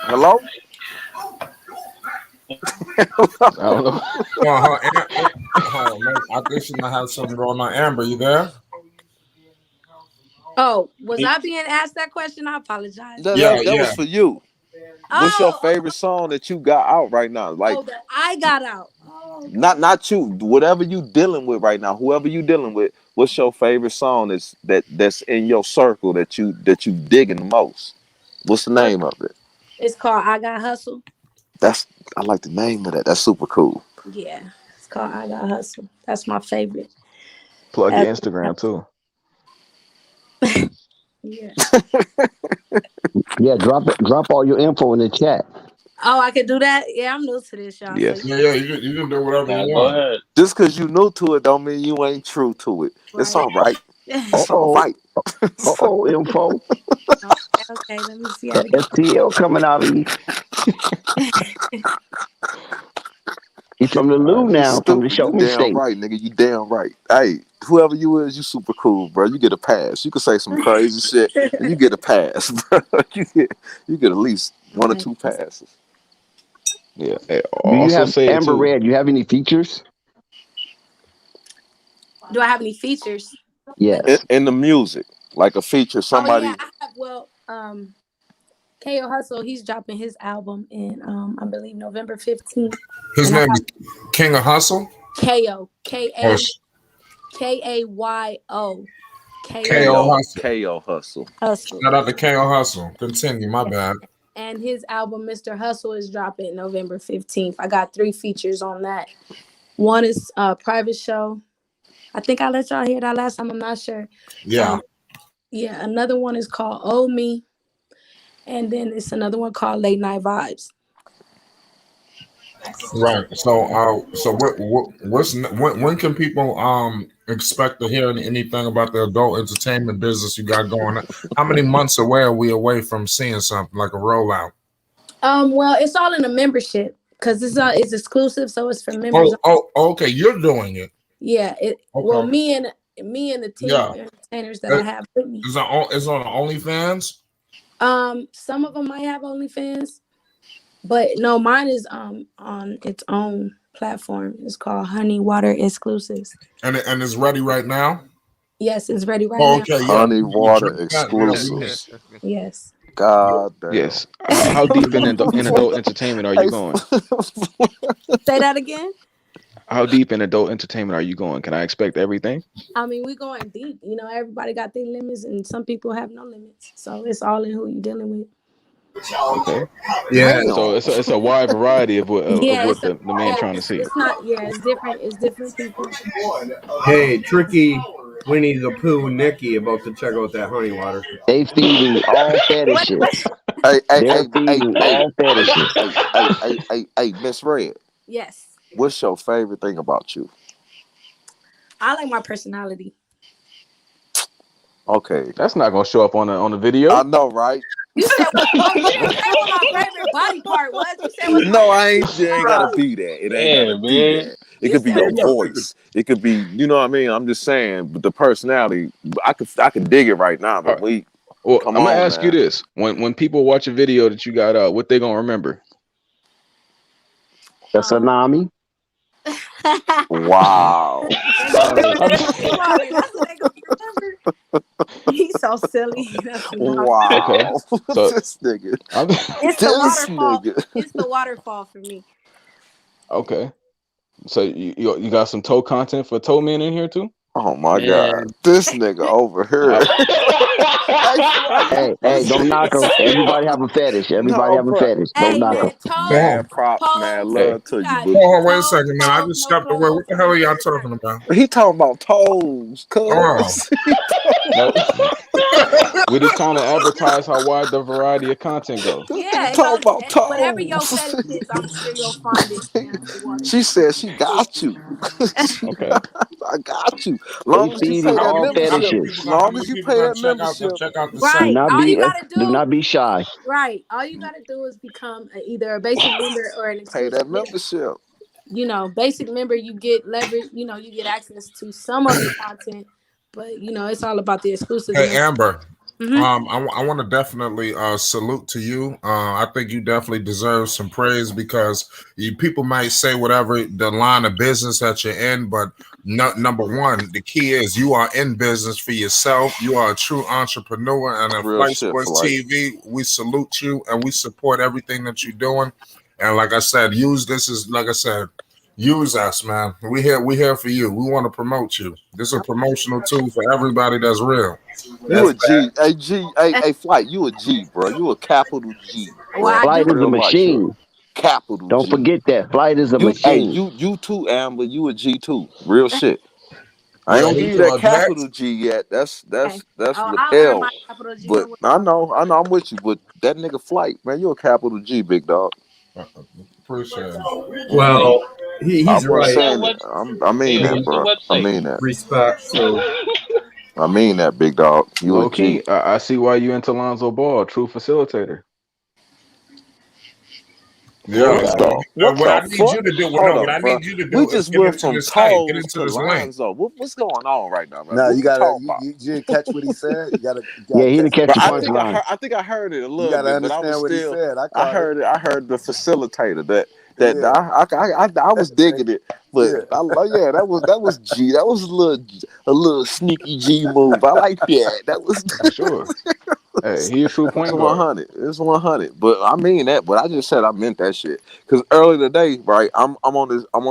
Hello? I don't know. I think she might have something going on. Amber, you there? Oh, was I being asked that question? I apologize. That was for you. What's your favorite song that you got out right now? Like, that I got out. Oh, not you. Whatever you dealing with right now, whoever you dealing with, what's your favorite song that's in your circle that you digging the most? What's the name of it? It's called I Got Hustle. I like the name of that. That's super cool. Yeah, it's called I Got Hustle. That's my favorite. Plug your Instagram too. Yeah. Yeah, drop all your info in the chat. Oh, I can do that? Yeah, I'm new to this, y'all. Yes. So You can do whatever you Go want. ahead. Just because you new to it don't mean you ain't true to it. It's all right. It's all right. Info. Okay, let me see. STL coming out of you. He's from the Lou now, from the show me Damn state. right, nigga. You damn right. Hey, whoever you is, you super cool, bro. You get a pass. You can say some crazy shit, and you get a pass, bro. You get at least 1 or 2 passes. Yeah. Hey, Do you also have say Amber too. Red? Do you have any features? Do I have any features? Yes. In the music, like a feature, somebody. Oh, yeah, I have. Well, KO Hustle, he's dropping his album in, I believe, November 15th. His name is King of Hustle? KO. K-A-Y-O. KO Hustle. KO Hustle. Shout out to KO Hustle. Continue, my bad. And his album, Mr. Hustle, is dropping November 15th. I got 3 features on that. One is Private Show. I think I let y'all hear that last time. I'm not sure. Yeah. Yeah, another one is called Owe Me. And then it's another one called Late Night Vibes. Right. So when can people expect to hear anything about the adult entertainment business you got going on? How many months are we away from seeing something like a rollout? Well, it's all in a membership because it's exclusive, so it's for members. Oh, okay. You're doing it. Yeah. Okay. Well, me and me and the team Yeah. of entertainers that I have with me. It's on OnlyFans. Some of them might have OnlyFans, but no, mine is on its own platform. It's called Honey Water Exclusives. And it's ready right now. Yes, it's ready right now. Okay, Honey Water Exclusives. Yes. God damn. Yes. How deep in adult entertainment are you going? Say that again. How deep in adult entertainment are you going? Can I expect everything? I mean, we're going deep. You know, everybody got their limits, and some people have no limits. So it's all in who you're dealing with. Okay. Yeah. So it's a wide variety of what the man trying to see. It's not. Yeah, it's different. It's different people. Hey, Tricky Winnie the Pooh Nikki about to check out that honey water. They feeding all fetishes. Hey, Miss Red. Yes. What's your favorite thing about you? I like my personality. Okay. That's not gonna show up on the video. I know, right? You said what my favorite body part was. You said what No, I ain't gotta be that. It ain't gotta be that. It could be your voice. It could be, you know what I mean? I'm just saying, but the personality, I could dig it right now, but I'm gonna ask you this. When people watch a video that you got out, what they gonna remember? The tsunami. Wow. He's so silly. Wow. Okay. So, this nigga. It's the waterfall. It's the waterfall for me. Okay. So you got some toe content for toe men in here too? Oh my God. This nigga over here. Hey, don't knock him. Everybody have a fetish. Everybody have a fetish. Don't knock him. Man, props, man. Love to you. Hold on, wait a second, man. I just stepped away. What the hell are y'all talking about? He talking about toes, cuz. We're just trying to advertise how wide the variety of content goes. Yeah, talking about toes. Whatever your fetish is, I'm sure you'll find it. She said she got you. Okay. I got you. Long as you pay that membership. Long as you pay that membership. Right. Do not be shy. Right. All you gotta do is become either a basic member or an exclusive pay that membership. You know, basic member, you get leverage. You know, you get access to some of the content, but you know, it's all about the exclusive. Hey, Amber. Mm-hmm. I want to definitely salute to you. I think you definitely deserve some praise because people might say whatever the line of business that you're in, but number one, the key is you are in business for yourself. You are a true entrepreneur, and at Flight Sports TV, we salute you and we support everything that you're doing. And like I said, use us, man. We here for you. We want to promote you. This is a promotional tool for everybody that's real. You a G. Hey, Flight, you a G, bro. You a capital G. Bro. Flight is a machine. Capital Don't G. forget that. Flight is a machine. Hey, you too, Amber. You a G too. Real shit. I ain't gonna give you that capital G yet. That's withheld. But I know, I'm with you. But that nigga Flight, man, you a capital G, big dog. Appreciate it. Well, he's right. I mean that, bro. I mean that. Respect. So. I mean that, big dog. You a G. I see why you into Lonzo Ball, true facilitator. Yeah. What I need you to do. What I need you to do. We just went from toes to Lonzo. What's going on right now, man? No, you gotta. You didn't catch what he said. You gotta he didn't catch the punchline. I think I heard it a little bit. You gotta understand but I was what still, he said. I heard it. I heard the facilitator. I was digging it, but that was G. That was a little sneaky G move. I like that. That was sure. Hey, he a true point guard. 100. It's 100. But I mean that. But I just said I meant that shit. Because earlier today, right? I'm on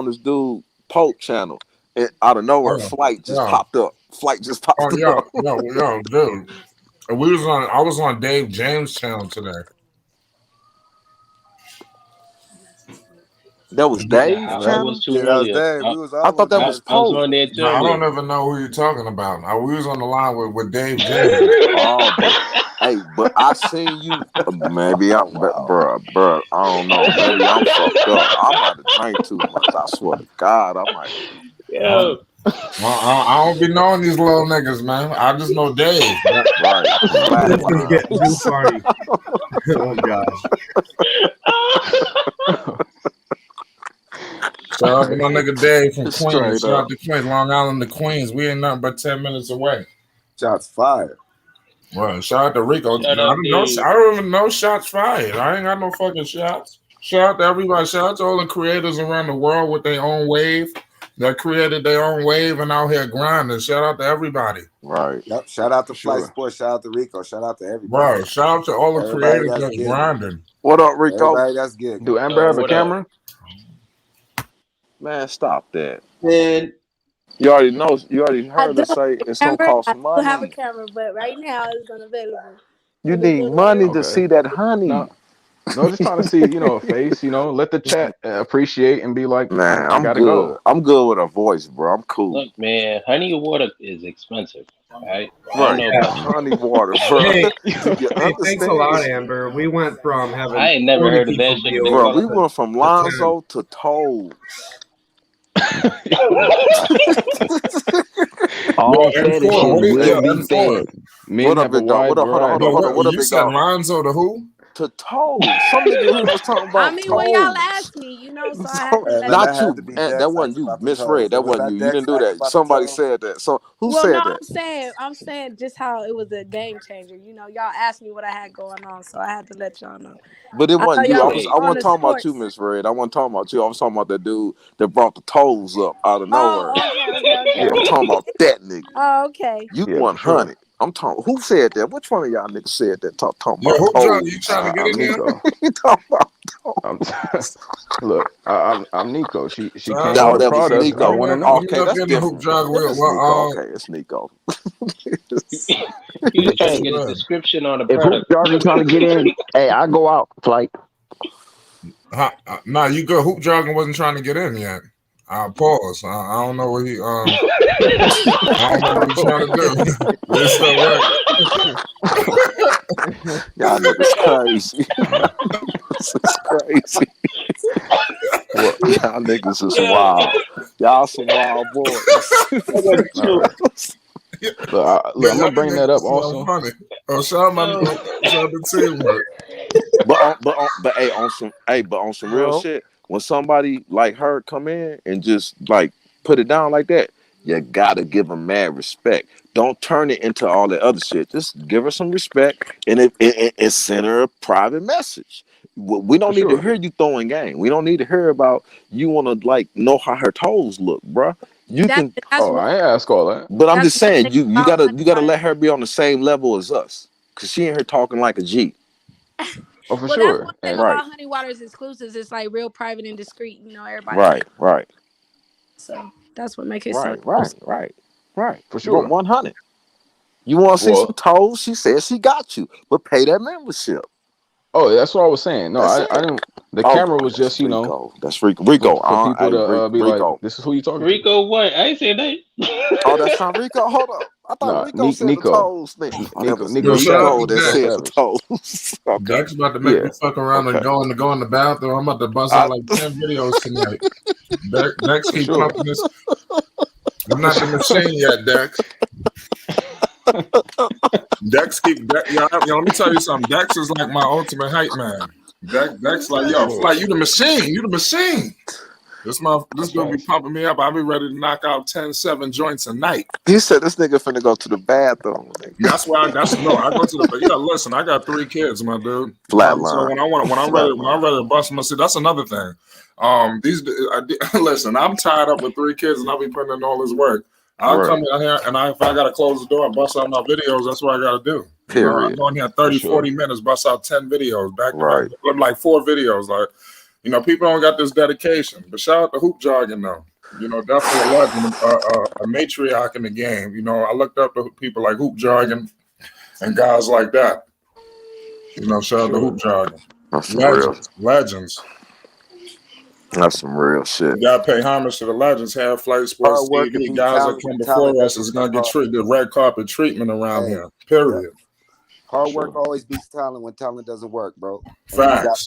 this dude Pope channel, and out of nowhere, Flight just popped up. Flight just popped up. Yo, dude. I was on Dave James' channel today. That was Dave. That was too early. I thought that was Pope. I was on there too. I don't even know who you're talking about. We was on the line with Dave James. But I seen you. Maybe I'm, bro. I don't know. Maybe I'm fucked up. I might have drank too much. I swear to God, I might. Yeah. I don't be knowing these little niggas, man. I just know Dave. Right. This is getting too funny. Oh gosh. Shout out to my nigga Dave from Straight Queens. Shout up. out to Queens, Long Island to Queens. We ain't nothing but 10 minutes away. Shots fired. Well, shout out to Rico. Shout I out don't even know shots fired. I ain't got no fucking shots. Shout out to everybody. Shout out to all the creators around the world with their own wave that created their own wave and out here grinding. Shout out to everybody. Right. Yep. Shout out to Flight Sure. Sports. Shout out to Rico. Shout out to everybody. Bro, shout out to all the Everybody creators that's that's getting it. grinding. What up, Rico? Everybody that's good. Do Amber have a what up? camera? Man, stop that. Man, You already know. You already I heard do her say have a it's gonna camera. cost I some do have a money. camera, but right now it's unavailable. You For the need video. money to Okay. see that honey. No, just trying to see, a face. Let the chat appreciate and be like, Man, I I'm gotta good. go. I'm good with her voice, bro. I'm cool. Look, man, honey water is expensive. Right? I don't Right. know about you. Honey water, bro. Hey, Do you hey, thanks a lot, understand? Amber. We went from having I ain't never 40 heard of people that shit deal in with Bro, we color. went from to 10. Lonzo to toes. All Yo, fetishes M4, what is will be M4? fed. Men What up, have a big dog? wide What up? Hold on, hold variety. on, hold on. What up, You big said dog? Lonzo to who? To toes. Some nigga here was talking I about mean, well, y'all toes. asked me, so I had to Hey, let man, you. that Not had you. to be That Dex wasn't asking you. about the Misread. toes. That Was wasn't that you. You Dex didn't do asking that. about the Somebody toes? said that. So who Well, no, said that? I'm saying just how it was a game changer. Y'all asked me what I had going on, so I had to let y'all know. But it I thought wasn't you. y'all I was was. Hey, I on wasn't the talking about you, sports. Miss Red. I wasn't talking about you. I was talking about that dude that brought the toes up out of nowhere. Oh, okay. Yeah, I'm talking about that nigga. Oh, okay. You Yeah, for sure. 100. I'm talking. Who said that? Which one of y'all niggas said that? Talking Yo, about who John? You toes. trying to get I'm in here? Nico. You talking about I'm toes? Look, I'm Nico. She John, came No, with a that was product. I Nico. want to let know. me Okay, look that's in the hoop different. jog. If it's Nico, okay, it's Nico. you was trying to Hey, get a Good. description on the if Hoop product. Jargon trying to get in, hey, I go out. Flight. Nah, you good. Hoop jogging wasn't trying to get in yet. Pause. I don't know what he I don't know what he's trying to do. It's so what? Y'all niggas crazy. This is crazy. What? Y'all niggas is Yeah. wild. Y'all some wild boys. All right. Look, I'm Man, y'all gonna bring that niggas up sound also. funny. Oh, shout out to teamwork. But hey, on some real shit, when somebody like her come in and just like put it down like that, you gotta give them mad respect. Don't turn it into all that other shit. Just give her some respect and it send her a private message. We don't For need to sure. hear you throwing game. We don't need to hear about you want to like know how her toes look, bruh. You can, That's Oh, one. I ain't ask all that. but I'm That's just one saying thing you about gotta honey water. let her be on the same level as us, cause she ain't here talking like a G. Oh, for Well, that's sure. one thing And Right, about honey water's exclusives. It's like real private and discreet. Everybody can. right. So that's what makes it so Right. for sure. 100. You want to see some Well, toes? She said she got you, but pay that membership. oh, that's what I was saying. No, That's I it. didn't. The Oh, camera was that's just, Rico. That's Rico. Rico. for people Hey, to be like, Rico. this is who you talking to. Rico, what? I ain't saying that. Oh, that's not Rico. Hold up. I thought Nah, Rico said the Nico. toes thing. Oh, that Nico. was Nico Yo, shout out Nico Savage. to that Nico Dex. said the Savage. toes. Okay. Dex about to make me Yeah. fuck around and Okay. go in the bathroom. I'm about to bust out like 10 videos tonight. Dex For keep sure. pumping this. I'm not the machine yet, Dex. Let me tell you something. Dex is like my ultimate hype man. Dex like, yo, Flight, you the machine. You the machine. This gonna be pumping me up. I'll be ready to knock out 10-7 joints a night. He said this nigga finna go to the bathroom. That's why I go to the listen, I got 3 kids, my dude. So Flatline. when I'm ready to bust my see, that's another thing. Listen, I'm tied up with 3 kids and I'll be putting in all this work. I'll come in here and if I gotta close the door and bust out my videos, that's what I gotta do. Period. I'm going here 30, 40 minutes, bust out 10 videos back to Right. back, like 4 videos. Like, people don't got this dedication. But shout out to Hoop Jargon though. Definitely a legend, a matriarch in the game. I looked up to people like Hoop Jargon and guys like that. Shout out to Hoop Jargon. That's some Legends. That's some real shit. You gotta pay homage to the legends. Have Flight Sports Hard work and TV. be Guys that talented. come Talent before us doesn't is gonna get work. treated red carpet treatment around Hey, here. Period. Hard work always beats talent when talent doesn't work, bro. And Facts.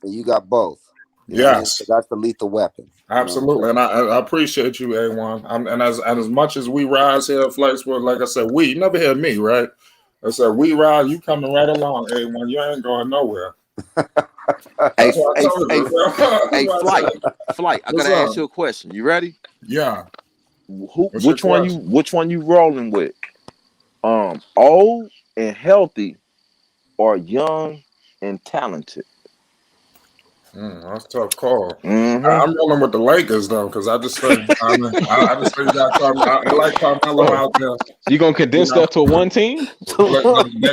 you got both. You know what I mean? Yes. So that's the lethal weapon. Absolutely, and I appreciate you, A1. And as much as we rise here at Flight Sports, like I said, you never hear me, right? I said we rise, you coming right along, A1. You ain't going nowhere. Hey, That's what I hey, told hey, you, bro. hey, That's what I flight, said. flight. I What's gotta up? ask you a question. You ready? Yeah. What's Which your one question? which one you rolling with? Old and healthy, or young and talented? That's a tough call. Mm-hmm. I'm rolling with the Lakers though, because I just think I just think that I like Carmelo Oh, out there. you gonna condense that to one team? Look,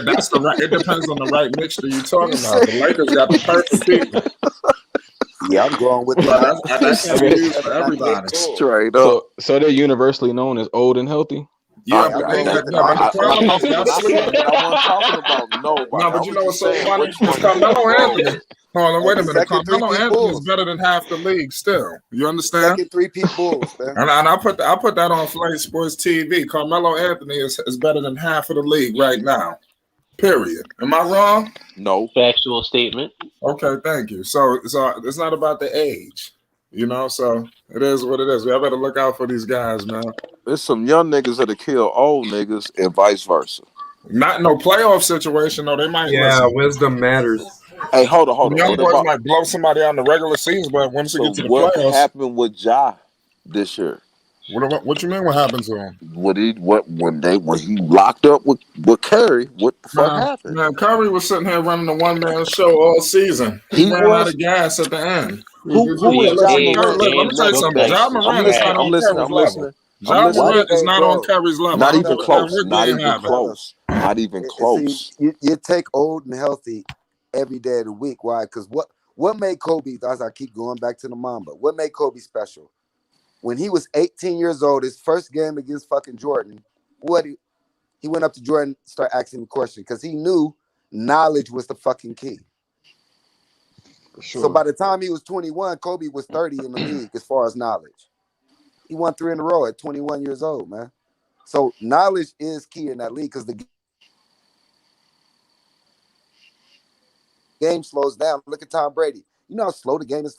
that's the right. It depends on the right mixture you're talking about. The Lakers got the perfect people, Yeah, I'm going with the but that can't be Okay. used for 97, 98 everybody. Bulls. Straight up. So they're universally known as old and healthy. Yeah, Yeah, but I'm they going got with the but the When I 97. problem is y'all said sleeping. that, I wasn't talking about nobody. No, I but you was know what's just so saying funny? which Because one you Carmelo was rolling Anthony. with. Hold on, Hey, wait a the minute. second Carmelo three-peat Anthony is Bulls. better than half the league still. You The understand? second three-peat Bulls, man. And I put that on Flame Sports TV. Carmelo Anthony is better than half of the league right now. Period. Am I wrong? No. Factual statement. Okay, thank you. So it's not about the age, you know. So it is what it is. We better look out for these guys, man. There's some young niggas that'll kill old niggas and vice versa. Not no playoff situation though. They might Yeah, listen. wisdom matters. Hey, hold on. Young What boys about might blow somebody out in the regular season, but once they so get to the what playoffs, happened with Ja this year? what you mean? What happened to him? When he locked up with Curry, what the fuck happened? Man, Curry was sitting here running a one-man show all season. He He ran out was. of gas at the end. Who is Ja Listen, Morant? let me tell you something. That's Ja I'm Morant is listening. not I'm on listening. Curry's I'm level. listening. I'm Ja listening. Why Morant did is they, not on bro? Curry's level. Not I don't even give a damn close. what Not game even happened. close. Not even See, close. you take old and healthy every day of the week. Why? Because what made Kobe, as I keep going back to the Mamba, what made Kobe special? When he was 18 years old, his first game against fucking Jordan, he went up to Jordan, started asking him questions because he knew knowledge was the fucking key. For So sure. by the time he was 21, Kobe was 30 in the league as far as knowledge. He won 3 in a row at 21 years old, man. So knowledge is key in that league because the game slows down. Look at Tom Brady. You know how slow the game is.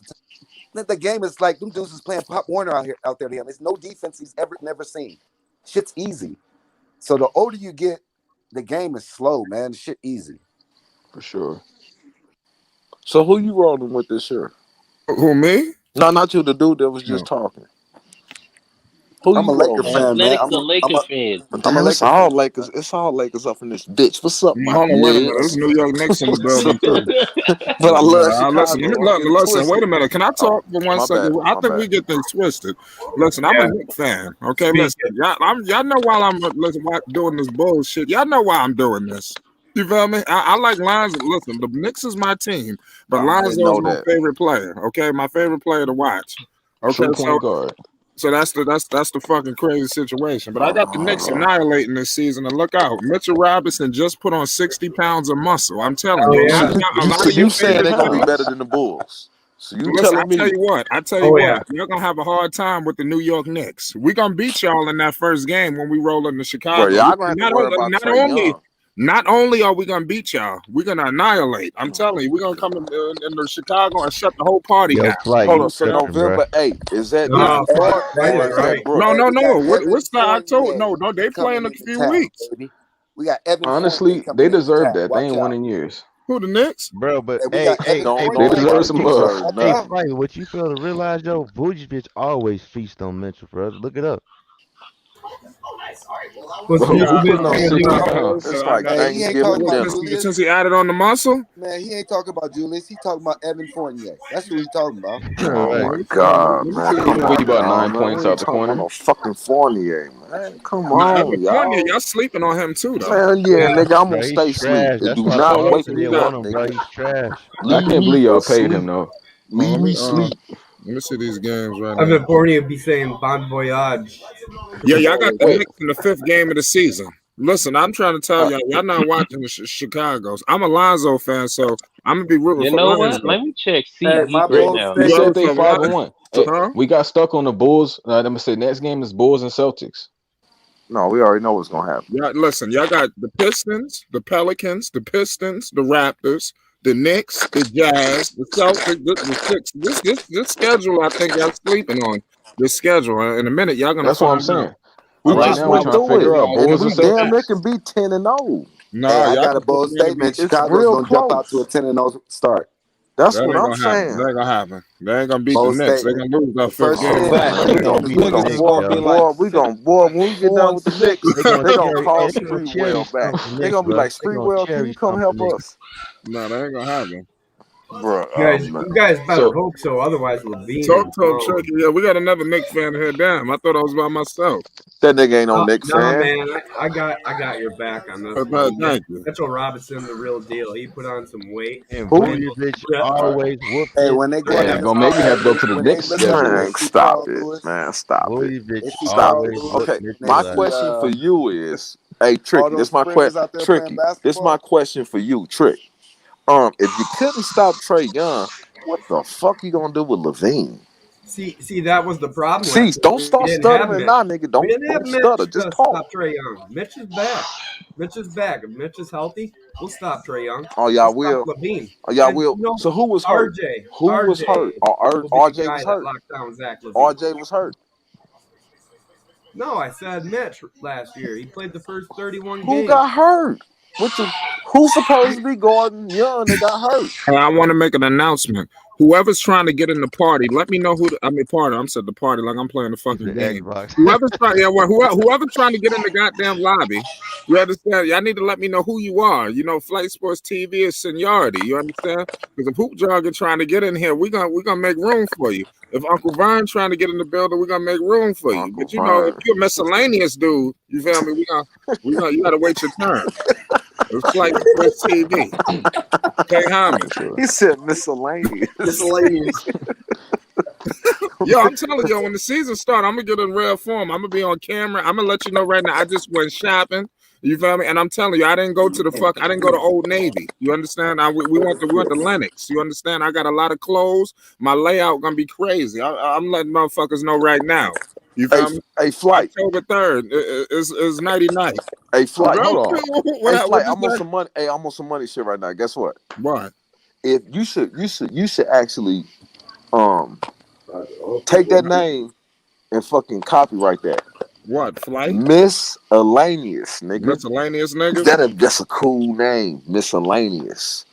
The game is like them dudes is playing Pop Warner out there to him. It's no defense he's never seen. Shit's easy. So the older you get, the game is slow, man. Shit easy. For sure. So who you rolling with this year? Who, me? No, not you. The dude that was just talking. Who I'm a you Laker rolling with? fan, man. Athletics a Laker fan. But I'm a damn, it's Laker all fan. Lakers. It's all Lakers up in this bitch. What's up, my Hold on, wait a minute. There's niggas? New York Knicks in the building too. But I love Listen, Chicago. Don't get it listen. twisted. Wait a minute. Can I Oh, talk for one my second? bad. I My think bad. we get things twisted. Listen, I'm a Knicks fan. Okay, listen. Y'all know why I'm doing this bullshit. Y'all know why I'm doing this. You feel me? I like Lonzo. Listen, the Knicks is my team, but I didn't Lonzo is know my that. favorite player. Okay, my favorite player to watch. Okay, True point guard. So that's the fucking crazy situation. But I got the Knicks annihilating this season, and look out, Mitchell Robinson just put on 60 pounds of muscle. I'm telling Oh, you. yeah. So you saying they're gonna be better than the Bulls? So you Listen, I telling tell me? you what, you're gonna have a hard time with the New York Knicks. We're gonna beat y'all in that first game when we roll into Bro, Chicago. y'all gonna have to worry about Trey Young. Not only are we gonna beat y'all, we're gonna annihilate. I'm telling you, we're gonna come into Chicago and shut the whole party Yo, down. Flight, Hold you on. So tripping, bro. November 8th, is that No, Devin Flight, Booker Flight or is is that right. Brooks? No. we got Evan What's that? Fournier No. They playing coming a into few town, weeks. baby. We got Evan Honestly, Fournier coming they into deserve town. that. They Watch ain't won out. in years. Who, the Knicks? Bro, but Hey, we hey, got hey, Evan hey, Don't They but Fournier deserve nobody some coming into love. town. deserve Watch hey, nothing. out. Flight, what you fail to realize, yo, Vucevic always feast on Mitchell, bro. Look it up. What's But who Vucevic putting on gonna 60 do? pounds? It's like Hey, he ain't talking Thanksgiving about dinner. Julius. Since he added on the muscle. Man, he ain't talking about Julius. He talking about Evan Fournier. That's who he talking about. Oh Right. my God, man! He Come give you on, about y'all, 9 man. We points ain't out the talking about corner. no fucking Fournier, man. Come Now, Evan on, Fournier, y'all. y'all sleeping on him too, though. Man, yeah, Yeah. nigga, I'm Bro, gonna he's stay asleep. trash. And That's do why not wake Philadelphia You me didn't got. up, want him, bro. nigga. He's trash. I Leave can't me believe y'all paid him asleep. though. Leave me sleep. Let me see these games right now. Evan Fournier be saying bon voyage. Yeah, y'all got the Wait, Knicks in the 5th game of the season. Listen, I'm trying to tell y'all not watching the Chicago's. I'm a Lonzo fan, so I'm gonna be rooting You for know what? Lonzo. Let me check Hey, SeatGeek my right bold now. he You said statement. rooting they for 5-1. Hey, Huh? we got stuck on the Bulls. I'm gonna say next game is Bulls and Celtics. No, we already know what's gonna happen. Listen, y'all got the Pistons, the Pelicans, the Pistons, the Raptors, the Knicks, the Jazz, the Celtics, the Six. This schedule, I think y'all sleeping on this schedule. In a minute, y'all gonna That's what I'm find out. saying. We I'm Right just just now, we're went telling trying to through figure it, out and Bulls we and damn near Celtics. can be 10-0. Hey, Nah, I y'all got a can put bold together. statement. It's Chicago's real gonna jump out to a close. 10-0 start. That's That what ain't I'm gonna happen. saying. That ain't gonna happen. They ain't gonna beat the Most Knicks. They State, gonna lose that the first first game. game, Facts. They gonna beat the Niggas is Knicks, gonna be yo. like Boy, when we get done with the 4-6. Knicks, They gonna they gonna cherry. call Hey, they gonna cherry Streetwell back. stomp the They Knicks, gonna be bro. like, They gonna Streetwell, can cherry you come stomp the help Knicks. us, No, that ain't gonna happen. bro? You guys better hope so. Otherwise, LaVine Talk is to him, gone. Tricky. Yeah, we got another Knicks fan here. Damn, I thought I was by myself. That nigga ain't no Knicks No, fan. man, I got your back on this one. Thank you. Mitchell Robinson, the real deal. He put on some weight. And Who? Vujovic always whooped Hey, his when they go Yeah, against gonna make me have to go Carmel, to the when they Knicks listen to schedule. Man, they see stop Carl it, Lewis, man, stop it, Vujovic they see stop Carl it. always Lewis, whooped Okay, Mitchell's my they see ass. question for you is, hey, all Tricky, those this my sprinters out there playing Tricky, this my basketball. question for you, Trick. If you couldn't stop Trey Young, what the fuck you gonna do with LaVine? See, that was the problem See, last year. don't We start didn't have stuttering Mitch. now, nigga. We didn't have Don't stutter. Mitch Just to talk. stop Trey Young. Mitch is back. Mitch is back. If Mitch is healthy, we'll stop Trey Young. Oh, y'all We'll stop will. LaVine. Oh, y'all And will. So who was hurt? RJ. Who was hurt? will be the RJ guy was that hurt. locked down Zach LaVine. RJ was hurt. No, I said Mitch last year. He played the first 31 Who games. got hurt? Who's supposed to be guarding Young? They got hurt. Hey, I want to make an announcement. Whoever's trying to get in the party, let me know who. Party. I'm said the party like I'm playing the fucking game. Xbox. Whoever's trying, whoever's trying to get in the goddamn lobby. You understand? Y'all need to let me know who you are. You know, Flight Sports TV is seniority. You understand? Because if Hoop Jogger trying to get in here, we're gonna make room for you. If Uncle Vine trying to get in the building, we're gonna make room for you. But you know, if you're a miscellaneous dude, you feel me? You gotta wait your turn. It's Flight Sports TV. Pay homage. He said miscellaneous. Miscellaneous. Yo, I'm telling you, when the season starts, I'm gonna get in rare form. I'm gonna be on camera. I'm gonna let you know right now. I just went shopping. You feel me? And I'm telling you, I didn't go to Old Navy. You understand? We went to Lenox. You understand? I got a lot of clothes. My layout gonna be crazy. I'm letting motherfuckers know right now. You feel me? Hey, Flight. October 3rd is nighty night. Hey, Flight, hold on. What Hey, Flight, you I'm on say? some money. Hey, I'm on some money shit right now. Guess what? What? If you should actually take that name and fucking copyright that. What? Flight? Miscellaneous, nigga. Miscellaneous, nigga? That's a cool name. Miscellaneous.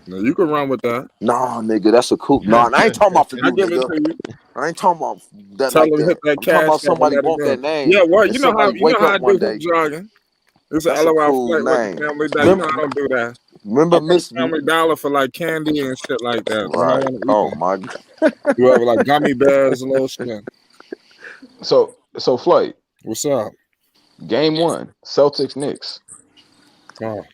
No, you can run with that. Nah, nigga, that's a cool. Nah, I ain't talking about for you, I give it nigga. to you. I ain't talking about that Tell like them that. hit that I'm cash talking about app and somebody let it want go. that name. Yeah, well, and you know how I one do day. hoop jogging. It's That's an a LOL cool flight with name. the family day. You know I don't do that. Remember I go Miss to Family Dollar for like candy and shit like that. When I Right. want to eat Oh them. my god. You have like gummy bears, little shit. So Flight. What's up? Game 1, Celtics Knicks. Oh.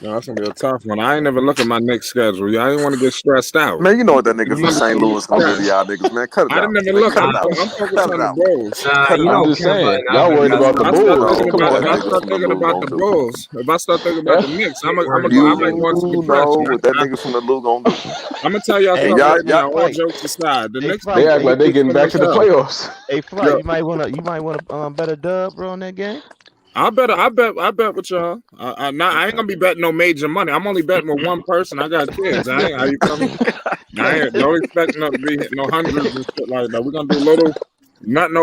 No, that's gonna be a tough one. I ain't never look at my Knicks schedule. I ain't want to get stressed out. Man, you know what that nigga from You St. Louis gonna do to y'all niggas, man. Cut it I out. didn't even Man, look. cut I'm it out. focused Cut on it the out. Bulls. Cut it I'm out. just saying, y'all worried about the If I start Bulls. thinking Come about, on, if I man. start thinking about the Bulls, if I start thinking about the Knicks, I might want some You depression. know what that nigga from the Lou gonna do. I'm gonna tell y'all Hey, something right y'all now. All jokes aside, the Knicks Flight, They act like they getting back to the playoffs. Hey, Flight, Yeah. you might wanna bet a dub, bro, on that game. I bet with y'all. I ain't gonna be betting no major money. I'm only betting with one person. I got kids. I don't expect no to be hitting no hundreds and shit like that. We're gonna do little, nothing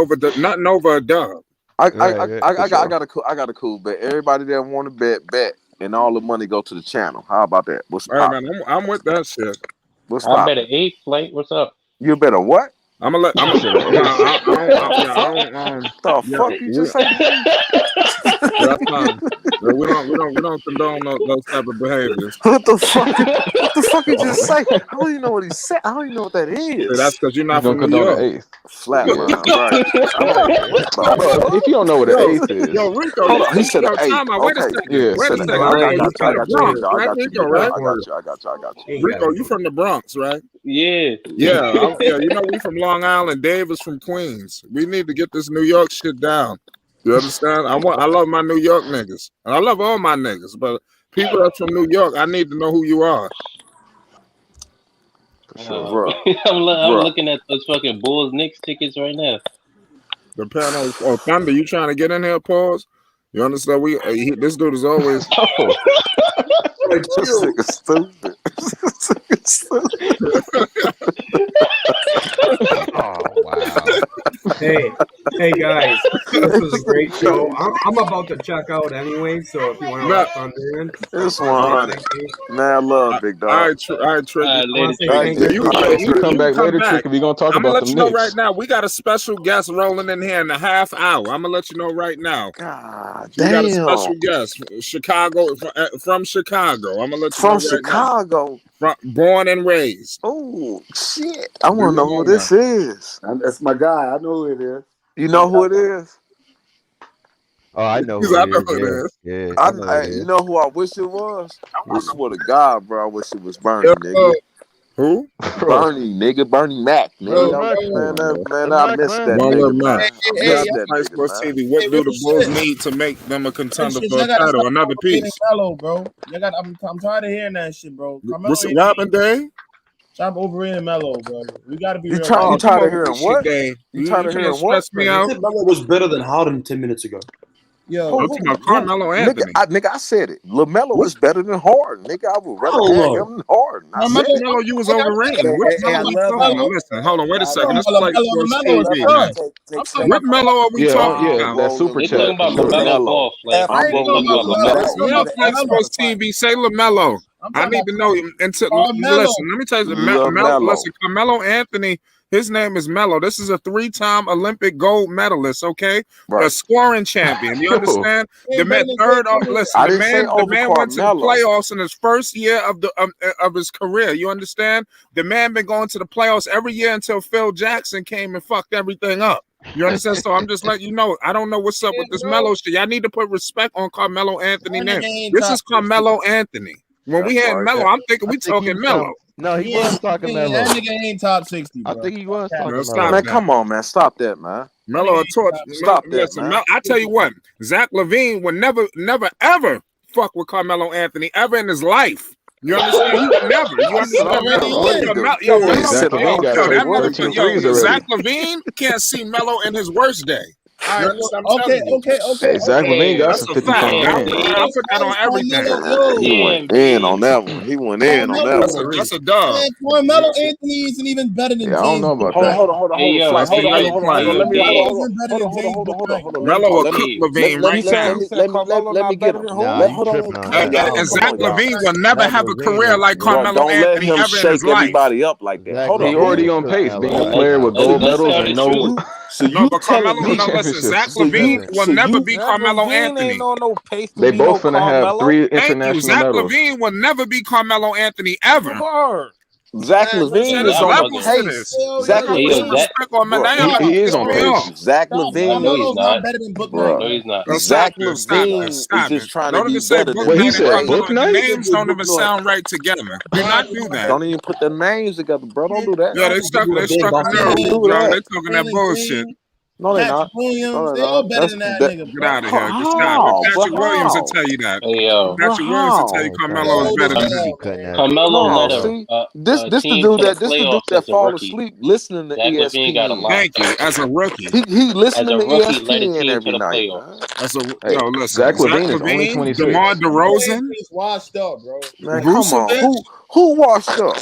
over a dub. I got a cool bet. Everybody that want to bet, and all the money go to the channel. How about that? What's Hey man, I'm with that shit. What's I bet poppin'? an 8 Flight. What's up? You bet a what? I'm gonna let. The fuck you just say? That's fine. We don't condone those type of behaviors. What the fuck? What the fuck you just say? I don't even know what he said. I don't even know what that is. That's because you're not He's from gonna New condone York. the eighth. Flat line, right? Bro, if you don't know what an eighth is, Yo, Rico, hold on. He said an eighth. time out. Wait a Okay. second. Yeah. Wait a second. I Rico, you from the Bronx, right? Rico, right? got you. Rico, you from the Bronx, right? Yeah. Yeah, you know we from Long Island. Dave is from Queens. We need to get this New York shit down. You understand? I love my New York niggas, and I love all my niggas. But people that's from New York, I need to know who you are. Sure, I'm looking at those fucking Bulls Knicks tickets right now. The panel. Oh, Thunder, you trying to get in here? Pause. You understand? This dude is always. This nigga stupid. Oh wow. Hey, Hey guys, this was a great show. I'm about to check out anyway, so if you want to let Thunder in, It's 100. Man, I love Big Dog. All right, Trick. You come back later, Trick. If you're gonna talk I'm gonna about let them you know Knicks. right now. We got a special guest rolling in here in a half hour. I'm gonna let you know right now. God We got a damn. special guest, Chicago, from Chicago. I'm gonna let you From know right Chicago. now. Born and raised. Oh shit! I want to know who this is. That's my guy. I know who it is. You know who it is? Oh, I know I know who who it is. it is. Yeah, I know who it You is. know who I wish it was? I swear to God, bro. I wish it was Bernie, nigga. Who? Bernie, nigga. Bernie Mac, nigga. I missed that nigga, man. I missed that Play nigga, Sports man. TV. What do the Bulls need to make them a contender for a title? Another piece. Mellow, bro. I'm tired of hearing that shit, bro. What's it, Robin Day? Stop overrating Mellow, bro. We gotta be You real. tired of hearing what? You tired of hearing what? Me out. Melo was better than Harden 10 minutes ago. Yo, I'm talking about Carmelo Anthony. Nigga, I said it. LaMelo is better than Harden. Nigga, I would rather have him than Harden. I said it. Carmelo, you was overrated. Hold on, wait a second. Let's play Sports TV. What Melo are we talking about? That super They're chat. talking about LaMelo Ball, Flav. I'm rolling with LaMelo. We don't play Sports TV. Say LaMelo. I need to know. Listen, let me tell you something. Listen, Carmelo Anthony, his name is Melo. This is a 3-time Olympic gold medalist, okay? A scoring champion. You understand? The man the man went to the playoffs in his first year of his career. You understand? The man been going to the playoffs every year until Phil Jackson came and fucked everything up. You understand? So I'm just letting you know. I don't know what's up with this Melo shit. I need to put respect on Carmelo Anthony name. This is Carmelo Anthony. When we had Melo, I'm thinking we talking Melo. No, he was talking Melo. That nigga ain't top 60, bro. I think he was talking Melo. Man, come on, man. Stop that, man. Melo a torch. Stop that, man. I tell you what, Zach LaVine would never, ever fuck with Carmelo Anthony ever in his life. You understand? He would never. You understand? Zach LaVine can't see Melo in his worst day. Okay. Hey, Zach LaVine got some 50 point games. I put that on everything. He went in on that one. That's a dub. Carmelo Anthony isn't even better than James. I don't know about that. Hold on. Melo a cook LaVine right now. Let me get him. And Zach LaVine will never have a career like Carmelo Don't let Anthony him ever in shake his life. everybody up like that. Hold on. He already on pace, being a player with gold medals and no. So you Carmelo, listen, Zach LaVine will never be Carmelo Anthony. They both gonna have 3 international Zach medals. LaVine will never be Carmelo Anthony ever. Zach LaVine is on pace. Zach LaVine, he is on pace. Zach LaVine, no, he's not. No, he's not. Zach LaVine is just trying to be better than what he said. Book night? Names don't even sound right together. Do not do that. Don't even put the names together, bro. Don't do that. Yeah, they struck a nerve. They talking that bullshit. No, they're not. Williams, they all better than that nigga. Get out of here. Patrick Williams will tell you that. Hey, yo. Patrick Williams will tell you Carmelo is better than him. Carmelo let this the dude that fall asleep listening to ESPN. Thank you. As a rookie, he listening to ESPN every night. Listen, Zach LaVine is only 26. DeMar DeRozan, washed up, bro. Man, come on. Who washed up?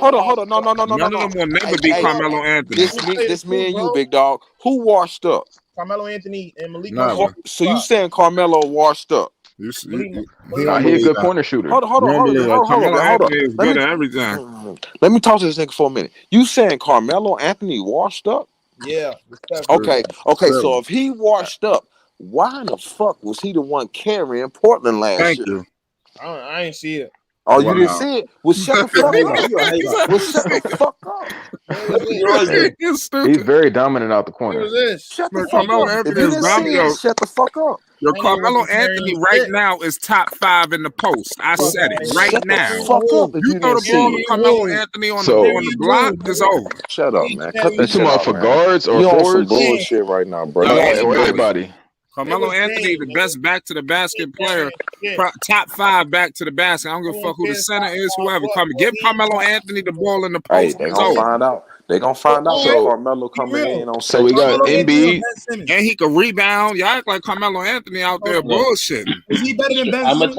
Hold on. No. None of them will never be Carmelo Anthony. This me and you, big dog. Who washed up? Carmelo Anthony and Malik. So you saying Carmelo washed up? He's a good corner shooter. Hold on. Anthony is good at everything. Let me talk to this nigga for a minute. You saying Carmelo Anthony washed up? Yeah. Okay. So if he washed up, why in the fuck was he the one carrying Portland last year? Thank you. I ain't see it. Oh, you didn't see it? Well, shut the fuck up. You're stupid. He's very dominant out the corner. Shut the fuck up. If you didn't see it, shut the fuck up. Your Carmelo Anthony right now is top 5 in the post. I said it right now. Fuck up. You throw the ball to Carmelo Anthony on the block, it's over. Shut up, man. Cut that shit out out for man. guards or you forwards. On some bullshit right now, bro. Everybody. Carmelo Anthony, the best back to the basket player, top 5 back to the basket. I don't give a fuck who the center is, whoever. Give Carmelo Anthony the ball in the post. Hey, they gonna find out. They're gonna find out. So Carmelo coming in on. So we got Embiid, and he can rebound. Y'all act like Carmelo Anthony out there bullshitting. Is he better than Ben Simmons?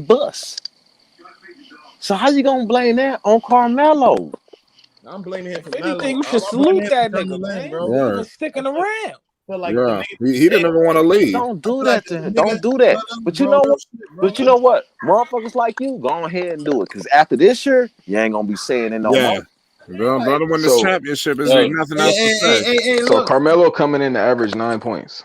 he bust. So how you gonna blame that on Carmelo? I'm blaming him for If anything, Melo. you should I'm blaming salute him that for nigga, Lin, man. bro. For Right. sticking around. But like Yeah. the nigga, He didn't ever want to leave. Don't do like that to him. the Don't nigga, do that. none of But them you know grown what? shit, bro. But you know what? Motherfuckers like you, go ahead and do it. Cause after this year, you ain't gonna be saying it no Yeah. more. Brother win this So championship. There's Yo, nothing Hey, else to hey, say. hey, hey, hey, so look. Carmelo coming in to average 9 points.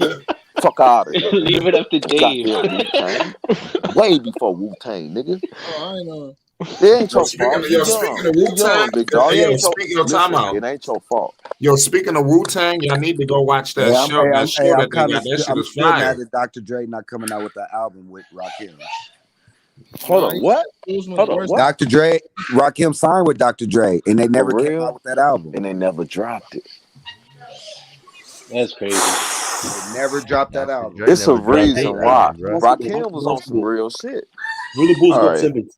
nigga. Fuck out of here. Leave it up to Dave. Goddamn Wu-Tang. Way before Wu-Tang, nigga. Oh, I know. It ain't your fault. Speaking of Wu-Tang, big dog. speaking of timeout. It ain't your fault. Yo, speaking of Wu-Tang, y'all need to go watch that show. That show that they got. That shit I'm is still mad fire. that Dr. Dre not coming out with the album with Rakim. Hold on, what? Hold on, what? Dr. Dre, Rakim signed with Dr. Dre, and they never For came real? out with that album. And they never dropped it. That's crazy. They never dropped that album. Dre It's a never dropped reason that why. album, bro. Rakim was on some real shit. Who the Bulls All got right. Simmons?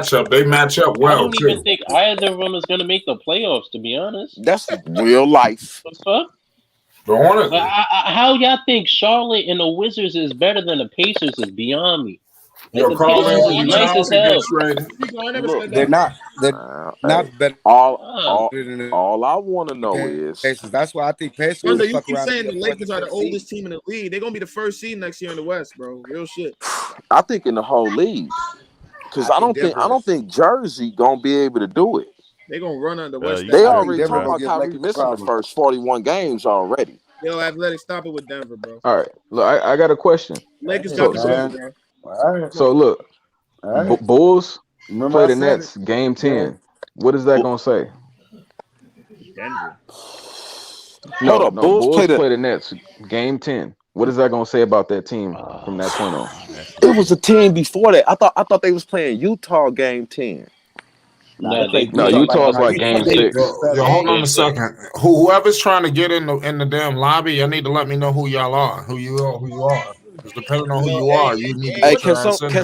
matchup. They match up I well don't even too. think either of them is going to make the playoffs, to be honest. That's real life. What the fuck? The Hornets. But how y'all think Charlotte and the Wizards is better than the Pacers is beyond me. Like, Yo, the Carl Pacers Anthony is nice Towns as could hell. get traded. Look, They're not. They're not hey, better. all I want to know is Pacers. That's why I think Pacers Thunder, will you fuck keep around and saying be the a Lakers are the first seed. oldest team in the league. They're gonna be the first seed next year in the West, bro. Real shit. I think in the whole league. Because I I think don't think Jersey gonna be able to do it. They're gonna run on the West. They I think already Denver talking gonna about give Kyrie Lakers missing the problems. first 41 games already. Yo, Athletic, stop it with Denver, bro. All right, look, I got a question. Lakers So, got the shit, bro. All right. so look, All right. Bulls Remember play I the said Nets it. game Yeah. 10. What is that gonna say? Denver. Hold up, Bulls Bulls play play the Nets game 10. What is that gonna say about that team from that point on? It was a team before that. I thought they was playing Utah game 10. No, Utah's like game 6. Yo, hold on a second. Whoever's trying to get in the damn lobby, you need to let me know who y'all are. Who you are. Because depending on who you are, you need to Hey, get your ass in there.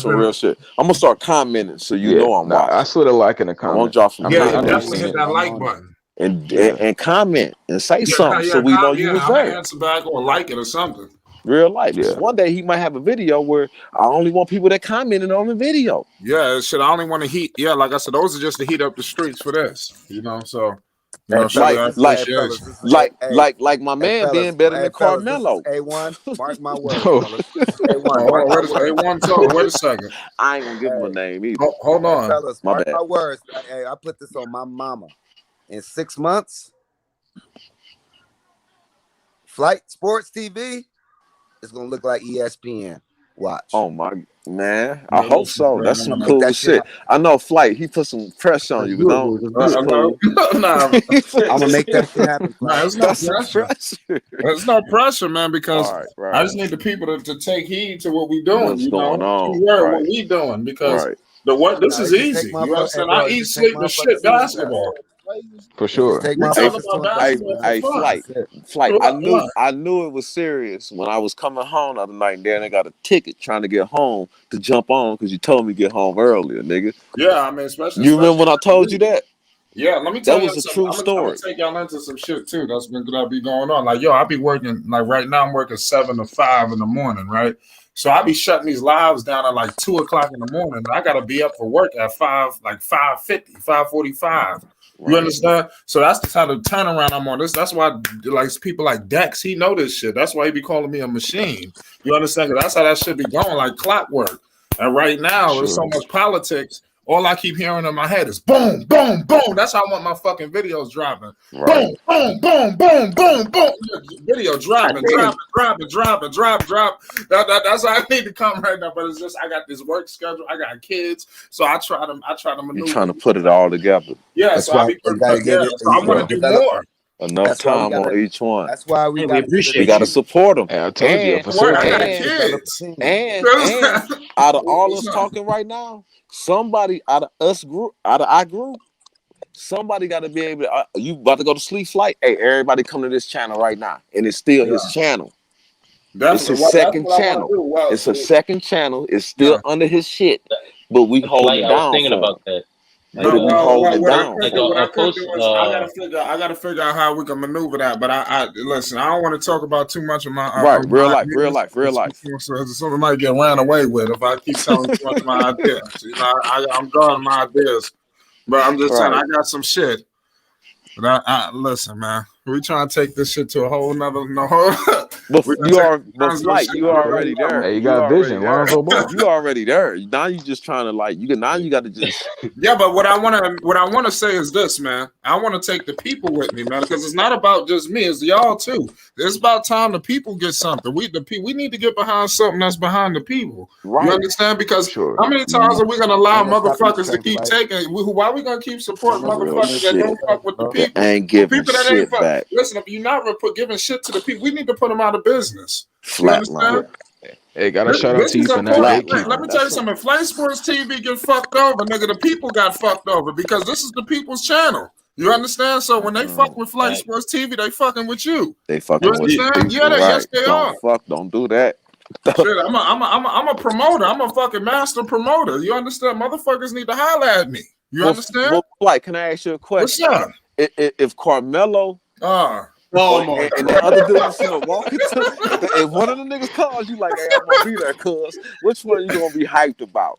some real shit. I'm gonna start commenting so you know I'm watching. I saw the like in the I won't comments. drop some. Yeah, definitely hit that like button. and comment and say something so we know you was I'm there. gonna answer back or like it or something. Real life. One day he might have a video where I only want people that commented on the video. Yeah, shit. I only want to heat. Yeah, like I said, those are just to heat up the streets for this. You know, so you know, like my man being better than Carmelo. A1, mark my words, Oh. fellas. A1, A1 talk. Wait a second. I ain't gonna give him a name either. Hold on, fellas. My Mark bad. my words. Hey, I put this on my mama. In 6 months, Flight Sports TV is gonna look like ESPN. Watch. Oh my man, I hope so. That's some cool shit. I know Flight. He put some pressure on you, but don't. Nah, I'm gonna make that shit happen. Nah, it's no pressure. It's no pressure, man, because I just need the people to take heed to what we doing. What's you going know, on? What we doing because this is easy. You understand? I eat, sleep, and shit basketball. For sure. Hey, Flight. I knew it was serious when I was coming home the other night, and then I got a ticket trying to get home to jump on because you told me to get home earlier, nigga. Yeah, I mean, especially. You remember when I told you that? Yeah, let me tell you. That was a true story. I'm gonna take y'all into some shit too. That's been be going on. Like, yo, I be working. Like right now, I'm working 7 to 5 in the morning, right? So I be shutting these lives down at like 2 o'clock in the morning. I gotta be up for work at 5:50, 5:45. You understand? So that's the type of turnaround I'm on. That's why, like people like Dex, he know this shit. That's why he be calling me a machine. You understand? Because that's how that shit be going, like clockwork. And right now, there's so much politics. All I keep hearing in my head is boom, boom, boom. That's how I want my fucking videos dropping. Boom, boom, boom, boom, boom, boom. Video dropping. That's how I need to come right now. But it's just I got this work schedule. I got kids, so I try to maneuver. You're trying to put it all together. Yeah, so I want to do more. Enough time on each one. That's why we appreciate. We got to support them. I told you, and out of all us talking right now, somebody out of our group, somebody got to be able to. You about to go to sleep, Flight? Hey, everybody come to this channel right now, and it's still his channel. It's his second channel. It's a second channel. It's still under his shit, but we hold it down. I was thinking about that. I gotta figure out how we can maneuver that. But I listen. I don't want to talk about too much of my real life. So something might get ran away with if I keep telling too much of my ideas. You know, I'm guarding my ideas, but I'm just saying I got some shit. But listen, man. We trying to take this shit to a whole nother. But Flight, you already there. Hey, you got vision, Lonzo Ball. You already there. Now you just trying to you got to just. Yeah, but what I want to say is this, man. I want to take the people with me, man, because it's not about just me. It's y'all too. It's about time the people get something. We need to get behind something that's behind the people. Right. You understand? Because how many times are we gonna allow motherfuckers to keep taking? Why are we gonna keep supporting motherfuckers that don't fuck with the people? Ain't giving shit back. Listen, if you're not giving shit to the people, we need to put them out of business. Flatline. Hey, got a shout out to you for that. Let me tell you something. If Flame Sports TV get fucked over, nigga, the people got fucked over because this is the people's channel. You understand? So when they fuck with Flame Sports TV, they fucking with you. They fucking with you. Yeah, yes, they are. Don't do that. Shit, I'm a promoter. I'm a fucking master promoter. You understand? Motherfuckers need to holler at me. You understand? Well, like, can I ask you a question? What's up? If Carmelo and the other dudes walking to, if one of the niggas calls you like, hey, I'm gonna be there, cuz, which one you gonna be hyped about?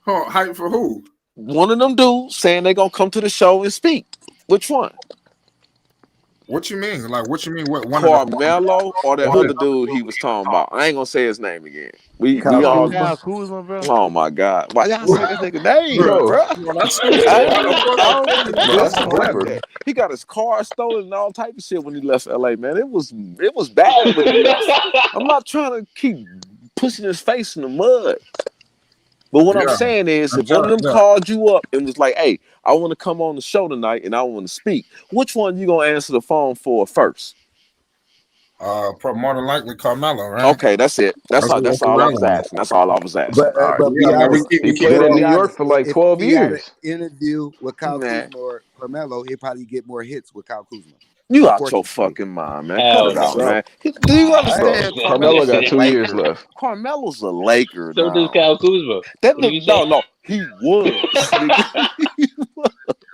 Hyped for who? One of them dudes saying they gonna come to the show and speak. Which one? What you mean? Like, what you mean? What one? Carmelo or that other dude he was talking about? I ain't gonna say his name again. We all. Kuzma, bro. Oh my God! Why y'all say this nigga name, bro? He got his car stolen and all type of shit when he left LA. Man, it was bad. When he left. I'm not trying to keep pushing his face in the mud. But what I'm saying is, if one of them called you up and was like, hey, I want to come on the show tonight and I want to speak, which one you going to answer the phone for first? More than likely Carmelo, right? Okay, that's it. That's all I was asking. That's all I was asking. But he played in New York for like 12 years. Interview with Kyle Kuzma or Carmelo, he'd probably get more hits with Kyle Kuzma. You out your fucking mind, man. Cut it out, man. Do you understand? Carmelo got 2 years left. Carmelo's a Laker. So does Kyle Kuzma. No, he was.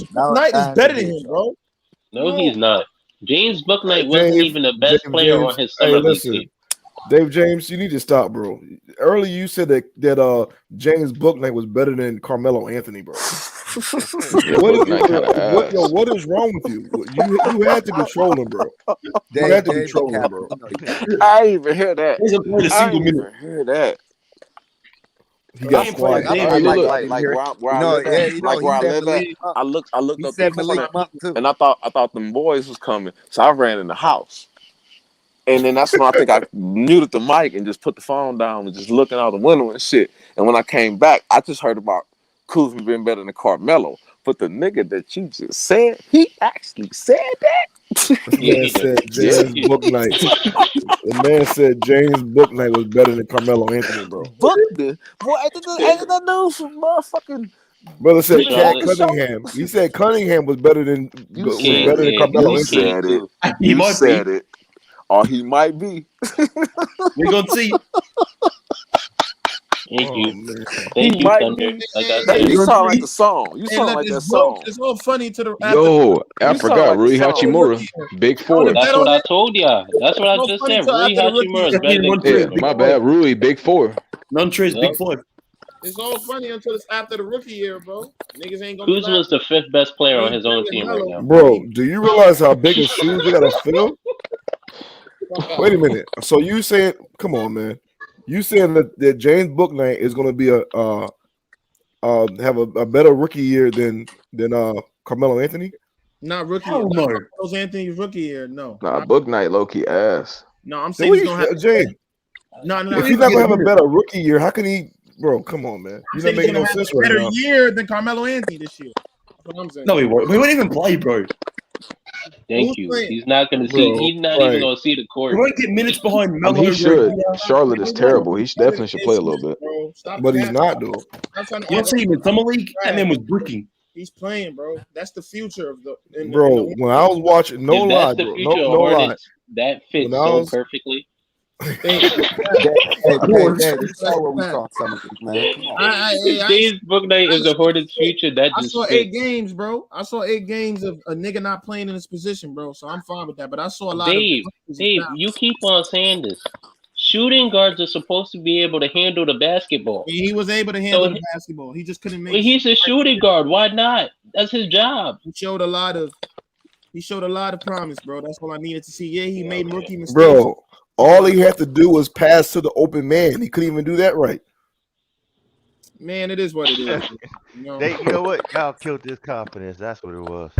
James Knight is better than him, bro. No, he's not. James Bouknight wasn't even the best player on his summer league team. Dave James, you need to stop, bro. Earlier you said that James Bouknight was better than Carmelo Anthony, bro. What is wrong with you? You had to be trolling, bro. You had to be trolling, bro. I didn't even hear that. He's a I didn't even hear that. He got quiet. Like, Hey, like, look, like, like here- where I you know, live yeah, at, you know, like he where I said live at, Malik Monk. I looked He up said people Malik playing, Monk too. and I thought them boys was coming, so I ran in the house. And then that's when I think I muted the mic and just put the phone down and just looking out the window and shit. And when I came back, I just heard about Kuzma being better than Carmelo. But the nigga that you just said, he actually said that. This man said James Booknight. The man said James Booknight was better than Carmelo Anthony, bro. Booknight, boy, ain't that news from motherfucking Brother said Cat Charlotte? Cunningham. He said Cunningham was better than Carmelo Anthony. Said it. He You might said be. it. Or he might be. We're gonna see. Thank you. Man. Thank you, might Thunder. be. Like I That, said. you sound like the song. You Hey, sound look, like that it's broke. song. It's all funny to the Yo, I You sound forgot like the Rui song. Hachimura, Big Four. That's what I told y'all. That's what I It's just funny said. till Rui after the rookie Hachimura is year. better than Trey, Yeah, Kuzma. my bad, Rui, Big Four. Non-Trey's Yup. Big Five. It's all funny until it's after the rookie year, bro. Niggas ain't gonna be Kuzma is laughing. the 5th best player on Ain't his own Trey and team right Melo. now. Bro, do you realize how big of shoes they gotta fill? Fuck out. Wait a minute. So you saying, come on, man. You saying that James Booknight is gonna be have a better rookie year than Carmelo Anthony? Not rookie Hell year. no. Not Carmelo Anthony's rookie year. No. Nah, Not- Booknight low key ass. no, I'm Then saying what he's you, gonna have James, no. if he's not gonna have a better rookie year, how can he? Bro, come on, man. I'm You're saying not he's making gonna no have sense a right better now. year than Carmelo Anthony this year. That's what I'm saying. No, he won't. He won't even play, bro. Thank Who's you. playing? He's not gonna see. He's not even gonna see the He court. won't get minutes behind I Melo. mean, he should. Rodion. Charlotte is terrible. He definitely should play a little bit. Bro, stop But he's capping. not though. Stop trying to You don't act see like him in summer league and then was bro. bricking. He's playing, bro. That's the future of the. Bro, when I was watching, no If lie, that's the bro, future of no lie. Hornets, that fits When I so was, perfectly. Hey, this is all what we saw summer league, man. Come on. James Booknight is the Hornets' future. That I just saw fits. 8 games, bro. I saw 8 games of a nigga not playing in his position, bro. So I'm fine with that. But I saw a lot Dave, of. you keep on saying this. Shooting guards are supposed to be able to handle the basketball. He was able to handle the basketball. He just couldn't make. Well, he's a shooting guard. Why not? That's his job. He showed a lot of promise, bro. That's all I needed to see. Yeah, he made rookie mistakes. bro, all he had to do was pass to the open man. He couldn't even do that right. Man, it is what it is. You know what? Y'all killed his confidence. That's what it was.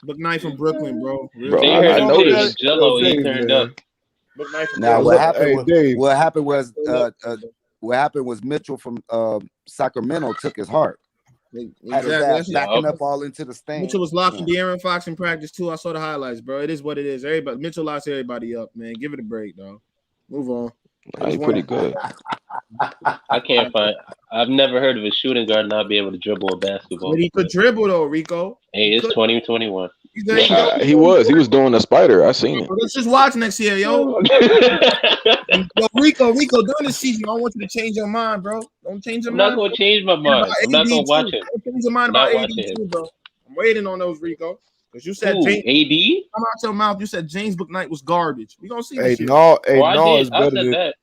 Booknight from Brooklyn, bro. Bro, I noticed. Jello, he turned up. Now what happened? Dave. What happened was Mitchell from Sacramento took his heart. Had his ass backing up all into the stand. Mitchell was locking De'Aaron Fox in practice too. I saw the highlights, bro. It is what it is. Everybody, Mitchell locks everybody up, man. Give it a break, dog. Move on. He's pretty good. I can't find. I've never heard of a shooting guard not be able to dribble a basketball. But he could dribble though, Rico. Hey, it's 2021. He was doing a spider. I seen it. Let's just watch next year, yo. Yo, Rico, during this season, I want you to change your mind, bro. Don't change your I'm mind. not gonna change my mind. I'm not gonna watch it. Don't change your mind Not about AD watching too, bro. I'm waiting on those, Rico. Because you said Who, James, AD? come out your mouth. You said James Booknight was garbage. We gonna see Hey, this year. no, I is said better than that.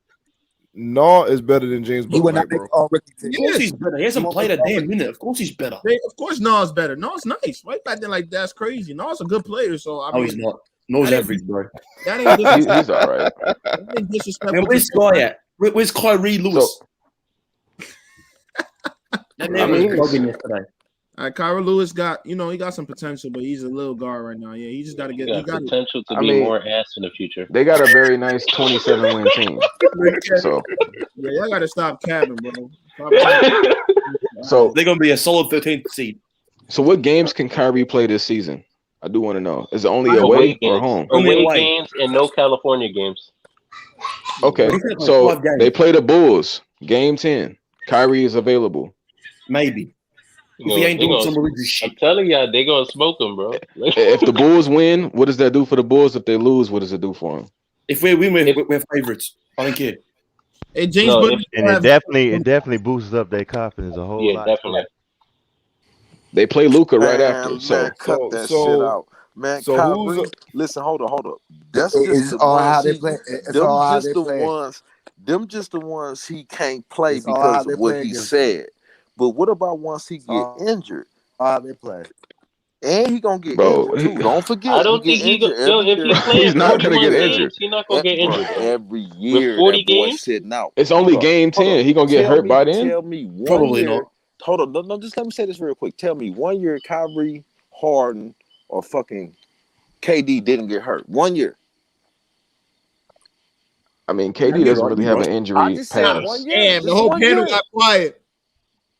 No is better than James He would Booknight, not make bro. all rookie team. Of course he's better. He hasn't played a damn minute. Of course he's better. Of course, Noah's better. Noah's nice. Why you acting like that's crazy? Noah's a good player, so I No, mean, he's not. Noah's average, bro. that ain't disrespectful. He's all right. That ain't disrespectful. Man, where's Sky at? Where's Kyrie Lewis? That man was bugging yesterday. All right, Kyra Lewis got, he got some potential, but he's a little guard right now. Yeah, he just got to get. He got potential to be more ass in the future. They got a very nice 27-win team. So, yeah, y'all got to stop capping, bro. Stop capping. so they're gonna be a solid 13th seed. So, what games can Kyrie play this season? I do want to know. Is it only away or home? Away games and no California games. Okay, so they play the Bulls. Game 10. Kyrie is available. Maybe. If he ain't doing some religious shit. I'm telling y'all, they gonna smoke him, bro. If the Bulls win, what does that do for the Bulls? If they lose, what does it do for them? If we win, we're favorites. I don't care. Hey, James, and it definitely boosts up their confidence a whole lot. Yeah, definitely. They play Luka right after. Man, So cut that shit out. Man, so Kyrie, listen, hold up. That's It's just the all ones how they he- play. It's them all how just they the play. ones. Them just the ones he can't play It's all how because they of what play he against said. But what about once he get injured? How they play. And he gonna get Bro, injured too. Don't forget, I don't he think get injured every if year. he's playing he's not gonna 41 get games, injured. he's not gonna get Bro, injured. every With year 40 that boy games, sitting out. It's only Hold up, game hold 10. up. He gonna get hurt by then. Tell me one Probably year. not. Hold on, no, just let me say this real quick. Tell me 1 year Kyrie, Harden, or fucking KD didn't get hurt. 1 year. I mean, KD doesn't really have an I injury just said past. 1 year. Damn, Just the whole 1 panel year. got quiet.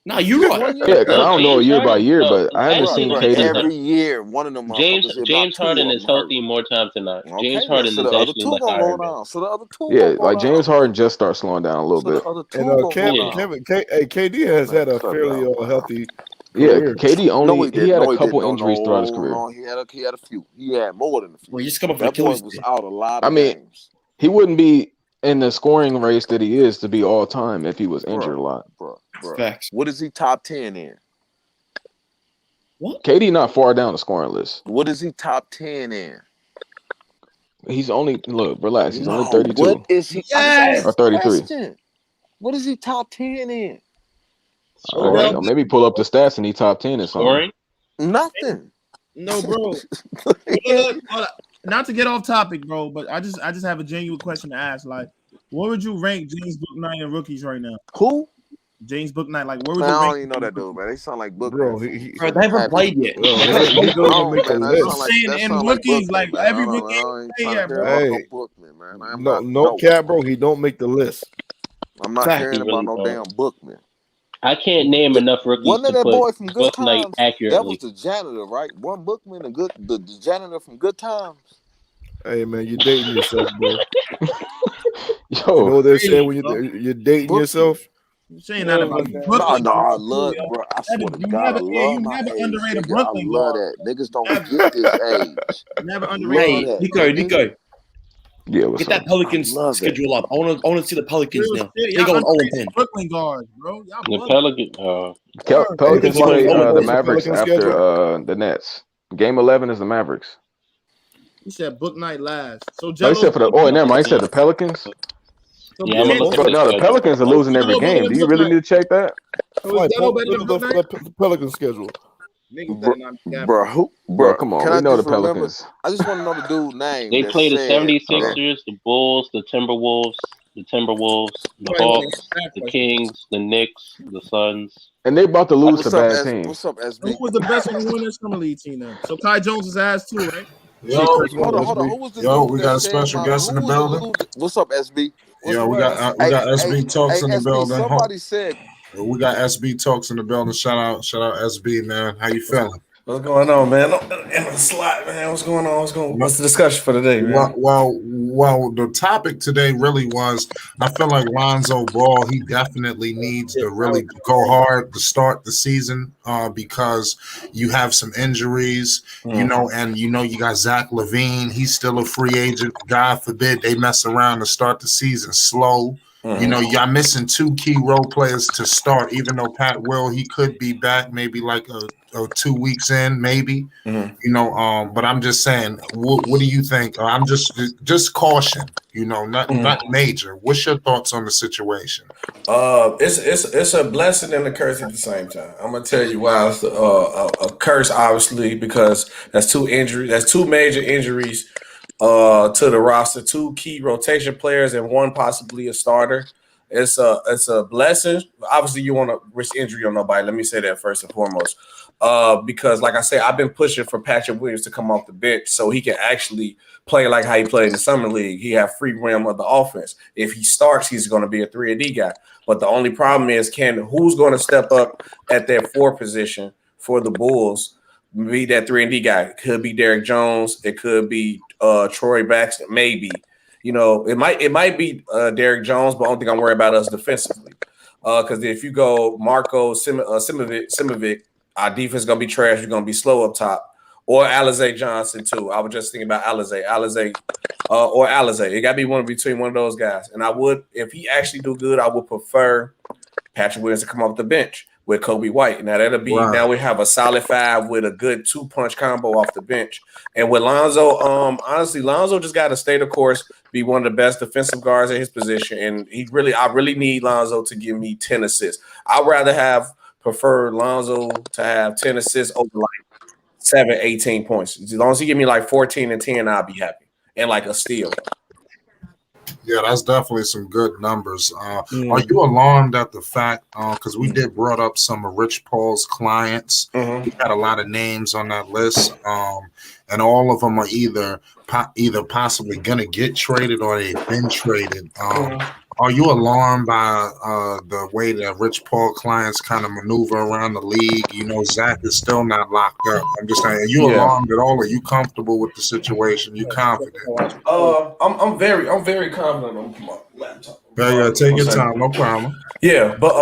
Nah, you Just right. 1 Yeah, year. because I don't know James year by Harden. year, No, but I haven't actually, seen no. KD. Every year, one of them motherfuckers, if not James two Harden of is them hurt. healthy more times than not. Okay, James then, Harden so is the other actually two like gonna go Iron Man. down. So the other two Yeah, gonna go like down. James Harden just start slowing down a little So the bit. other two And gonna go Kevin, down. KD has had a Cut it fairly out. healthy Yeah, career. KD No, only he he didn't. had No, a he couple didn't. injuries throughout his career. No, he had a few. He had more than a few. Well, you just come up with That boy Achilles. was out a lot I of mean, games. he wouldn't be in the scoring race that he is to be all time if he was injured a lot. Bro. Facts. What is he top 10 in? What? KD not far down the scoring list. What is he top 10 in? He's only relax. He's only No, 32 what is he? I Yes. just or asked a 33. question. What is he top 10 in? You know, maybe pull up the stats and he top 10 or something. Scoring? Nothing. No, bro. Look, not to get off topic, bro, but I just have a genuine question to ask. Like, where would you rank James Bouknight in rookies right now? Who? James Bouknight. Like, where would Man, you I rank? don't even know that dude, man. They sound like Bookman. Bro, Bro, they haven't played yet. He don't make the list. In rookies, like every rookie play yet, bro. Hey, Bookman, man. I am no, not, no cap, bro. He don't make the list. I'm not Fact. caring He about really no don't. damn Bookman. I can't name enough rookies Wasn't to that put boy from Good Bouknight Times? That was accurately. the janitor, right? One Bookman, the janitor from Good Times. Hey, man, you're dating yourself, bro. Yo, you know what they're saying when you're dating yourself? You saying that about No, Brooklyn? I love, bro. I swear to God, I love my age. underrated Nigga, Brooklyn I love guard. that. Niggas don't get this age. Never I underrated. love Hey, that. Nico. yeah, what's Get that up? Pelicans I love schedule up. I want to see the Pelicans Real now. shit, They y'all going 0 underrated 10. Brooklyn guards, bro. Y'all The bugging. Pelican. Pelicans They going play 0 the 10. Mavericks Pelican after schedule? the Nets. Game 11 is the Mavericks. He said Bouknight last. So No, he Jello. said for the never mind. He said the Pelicans. So Yeah, I'm gonna look at But the no, the schedule. Pelicans are losing every Jello better game. than Do you really Bouknight. need to check that? So is Jello better than Bouknight? The Pelican schedule. Niggas better not be Bro, Bro, come on. Can We I know the just remember? Pelicans. I just want to know the dude's name. They that play the said 76ers, the Bulls, the Timberwolves, the Hawks, the Kings, the Knicks, the Suns. And they about to lose to What's up, bad teams. What's up, SB? Who was the best one who won that summer league team then? So Kai Jones is ass too, right? Yo, Hold on. Who was the yo, dude we that got a said special guest in the building. What's up, SB? Yo, we got SB Talks in the SB, building. somebody said We got SB Talks in the building. Shout out SB, man. How you feeling? What's going on, man? In the slot, man. What's going on? What's the discussion for today, man? Well, the topic today really was, I feel like Lonzo Ball, he definitely needs to really go hard to start the season because you have some injuries, you got Zach LaVine. He's still a free agent. God forbid they mess around to start the season slow. Y'all missing two key role players to start, even though Pat Will, he could be back maybe like 2 weeks in, maybe. But I'm just saying, what do you think? I'm just caution, not major. What's your thoughts on the situation? It's a blessing and a curse at the same time. I'm gonna tell you why it's a curse, obviously, because that's two major injuries to the roster, two key rotation players and one possibly a starter. It's a blessing. Obviously, you want to risk injury on nobody. Let me say that first and foremost. Because like I say, I've been pushing for Patrick Williams to come off the bench so he can actually play like how he played in the summer league. He have free realm of the offense. If he starts, he's going to be a 3-and-D guy. But the only problem is, who's going to step up at that 4 position for the Bulls? Be that 3-and-D guy. It could be Derrick Jones. It could be Troy Baxter. Maybe. It might be Derrick Jones, but I don't think I'm worried about us defensively. Because if you go Marco Simovic, our defense is going to be trash. You're going to be slow up top. Or Alizé Johnson, too. I was just thinking about Alizé. Or Alizé. It got to be between one of those guys. And I would, if he actually do good, I would prefer Patrick Williams to come off the bench with Kobe White. Now, now we have a solid 5 with a good 2-punch combo off the bench. And with Lonzo, honestly, Lonzo just got to stay the course, be one of the best defensive guards at his position. And I really need Lonzo to give me 10 assists. I'd rather prefer Lonzo to have 10 assists over like 7, 18 points. As long as he give me like 14 and 10, I'll be happy. And like a steal. Yeah, that's definitely some good numbers. Are you alarmed at the fact, because we did brought up some of Rich Paul's clients. He had a lot of names on that list, and all of them are either possibly going to get traded or they've been traded. Are you alarmed by the way that Rich Paul clients kind of maneuver around the league? You know, Zach is still not locked up. I'm just saying, are you alarmed at all? Are you comfortable with the situation? You confident? I'm very confident on my laptop. Yeah, take your time, no problem. Yeah, but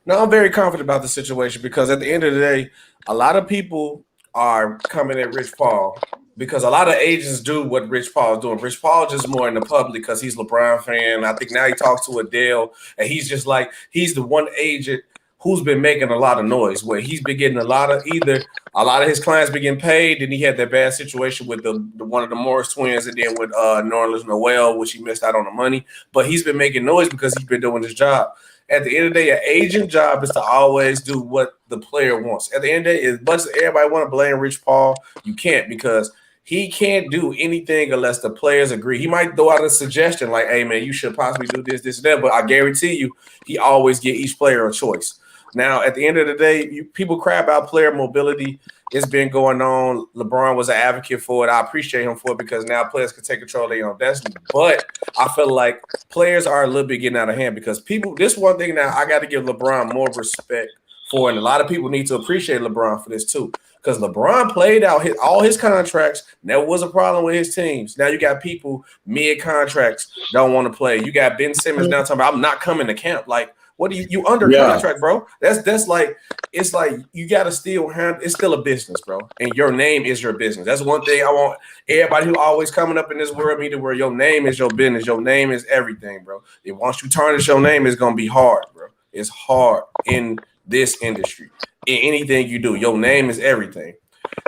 no, I'm very confident about the situation because at the end of the day, a lot of people are coming at Rich Paul because a lot of agents do what Rich Paul is doing. Rich Paul just more in the public because he's a LeBron fan. I think now he talks to Adele, and he's just like he's the one agent who's been making a lot of noise. Where he's been getting a lot of his clients been getting paid. Then he had that bad situation with the one of the Morris twins, and then with Norland Noel, which he missed out on the money. But he's been making noise because he's been doing his job. At the end of the day, an agent job is to always do what the player wants. At the end of the day, as much as everybody want to blame Rich Paul, you can't because he can't do anything unless the players agree. He might throw out a suggestion like, hey, man, you should possibly do this, this, and that. But I guarantee you, he always give each player a choice. Now, at the end of the day, people cry about player mobility. It's been going on. LeBron was an advocate for it. I appreciate him for it because now players can take control of their own destiny. But I feel like players are a little bit getting out of hand because this one thing now I got to give LeBron more respect for, and a lot of people need to appreciate LeBron for this too. Because LeBron played out all his contracts. Never was a problem with his teams. Now you got people mid-contracts don't want to play. You got Ben Simmons now talking about, I'm not coming to camp. Like, what do you under contract, bro? That's like, it's like you got to still have, it's still a business, bro. And your name is your business. That's one thing I want everybody who always coming up in this world meeting where your name is your business. Your name is everything, bro. And once you tarnish your name, it's going to be hard, bro. It's hard in this industry. In anything you do, your name is everything.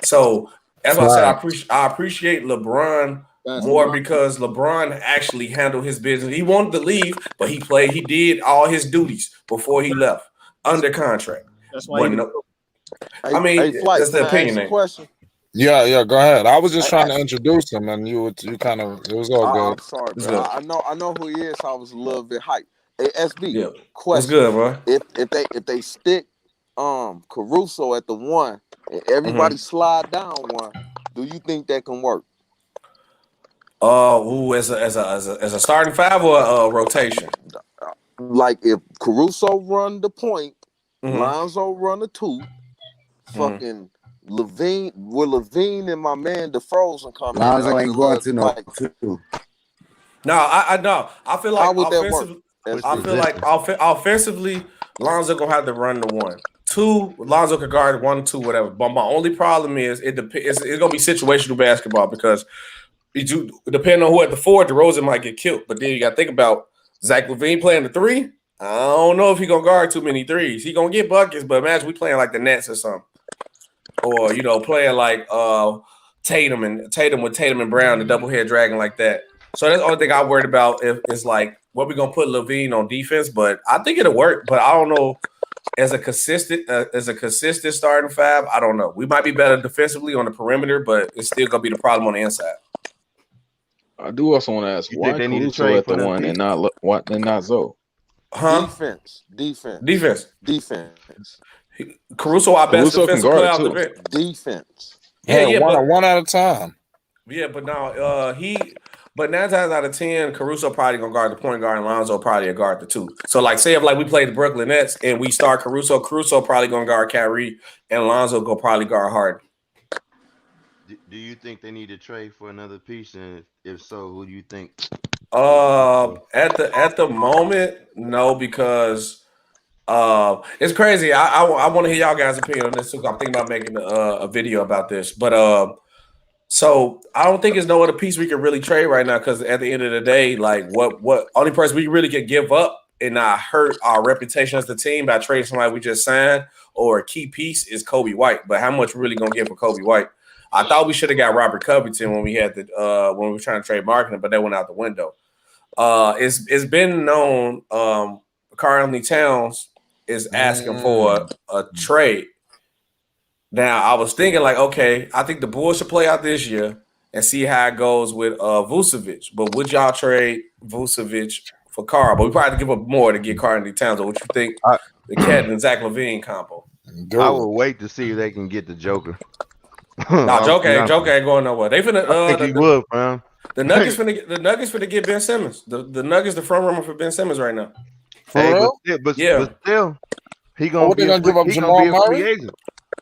So that's why I said I appreciate LeBron more because LeBron actually handled his business. He wanted to leave, but he did all his duties before he left under contract. That's why I mean, that's the opinion. Question. Yeah, go ahead. I was just trying to introduce him, and you kind of, it was all good. I'm sorry, bro. I know who he is. So I was a little bit hyped. Hey, SB, question. That's good, bro. If they stick Caruso at the 1 and everybody slide down 1, do you think that can work? As a starting 5 or a rotation? Like if Caruso run the point, Lonzo run the 2, fucking LaVine, LaVine and my man DeFrozen come Lonzo ain't going to no 2. No, I know. I feel like how would that work? I feel like offensively, Lonzo gonna have to run the 1. 2, Lonzo could guard 1, 2, whatever. But my only problem is it's gonna be situational basketball because depending on who at the 4, DeRozan might get killed. But then you gotta think about Zach LaVine playing the 3. I don't know if he gonna guard too many threes. He gonna get buckets, but imagine we playing like the Nets or something, or playing like Tatum with Tatum and Brown, the double head dragon like that. So that's the only thing I'm worried about is like what we gonna put LaVine on defense. But I think it'll work. But I don't know as a consistent starting 5. I don't know. We might be better defensively on the perimeter, but it's still gonna be the problem on the inside. I do also want to ask why Caruso at the 1 and not Zoe? Huh? Defense. Caruso, our best defensive player off the bench. Defense. Yeah, one at a time. Yeah, but now but 9 times out of 10, Caruso probably gonna guard the point guard, and Lonzo probably gonna guard the 2. So like, say if like we play the Brooklyn Nets and we start Caruso probably gonna guard Kyrie, and Lonzo go probably guard Harden. Do you think they need to trade for another piece? And if so, who do you think? At the moment, no, because it's crazy. I want to hear y'all guys' opinion on this too. I'm thinking about making a video about this, but so I don't think there's no other piece we can really trade right now because at the end of the day, like what only person we really can give up and not hurt our reputation as the team by trading somebody we just signed or a key piece is Kobe White. But how much we really gonna get for Kobe White? I thought we should have got Robert Covington when we had when we were trying to trade marketing, but that went out the window. It's been known Karl Anthony Towns is asking for a trade. Now I was thinking like, okay, I think the Bulls should play out this year and see how it goes with Vucevic. But would y'all trade Vucevic for Carl? But we probably have to give up more to get Karl-Anthony Towns. What you think the Cat and Zach LaVine combo? I will wait to see if they can get the Joker. No, Joker ain't going nowhere. They finna. I think he would, fam. The Nuggets finna get Ben Simmons. The Nuggets the front runner for Ben Simmons right now. For real? But still, he gonna be a free agent.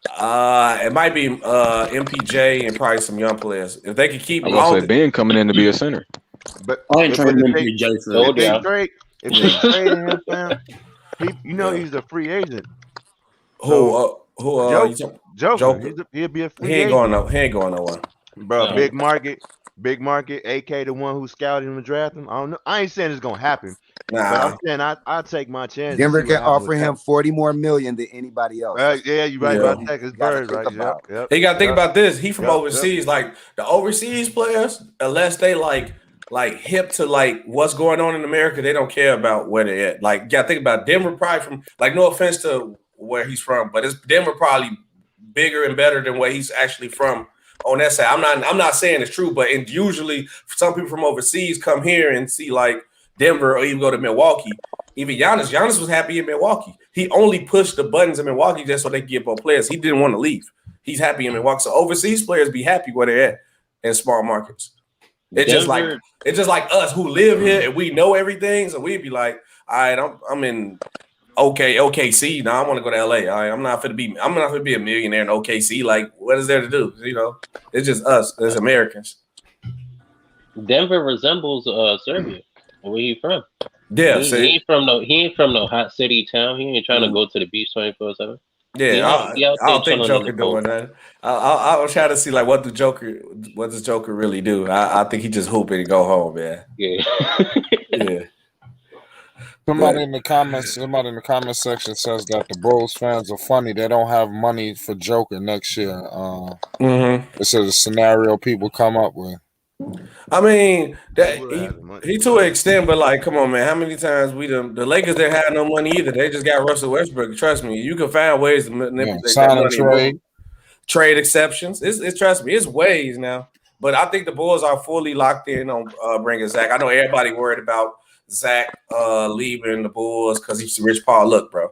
It might be MPJ and probably some young players. If they could keep, I'm gonna say Ben coming in to be a center. But I ain't trading MPJ for if they trade him, fam, he's a free agent. Joker. He'll be a free agent. He ain't going nowhere. Bro, big market, AK the one who scouted him and drafted him. I don't know. I ain't saying it's gonna happen. But I'm saying I'll take my chance. Denver can offer him $40 more million than anybody else. Yeah, you're right about that. It's Bird, right? Yep. He got to think about this. He from overseas. Like the overseas players, unless they like hip to like what's going on in America, they don't care about where they're at. Like, you got to think about Denver probably from, like, no offense to where he's from, but it's Denver probably bigger and better than where he's actually from on that side. I'm not saying it's true, but usually some people from overseas come here and see like Denver or even go to Milwaukee. Even Giannis was happy in Milwaukee. He only pushed the buttons in Milwaukee just so they could get both players. He didn't want to leave. He's happy in Milwaukee. So overseas players be happy where they're at in small markets. It's just like us who live here and we know everything. So we'd be like, all right, I'm in OKC. Now I want to go to LA. All right, I'm not gonna be a millionaire in OKC. Like, what is there to do? It's just us as Americans. Denver resembles Serbia. Where he from? Yeah, he ain't from no hot city town. He ain't trying to go to the beach 24/7. Yeah, I don't think Joker doing that. I'll try to see like what does Joker really do? I think he just hooping and go home, man. Yeah. Yeah. Somebody in the comments section says that the Bulls fans are funny. They don't have money for Joker next year. This is a scenario people come up with. I mean, he to an extent, but like, come on, man. How many times the Lakers didn't have no money either? They just got Russell Westbrook. Trust me, you can find ways to manipulate that money. Trade exceptions. It's trust me, it's ways now. But I think the Bulls are fully locked in on bringing Zach. I know everybody worried about Zach leaving the Bulls because he's Rich Paul. Look, bro.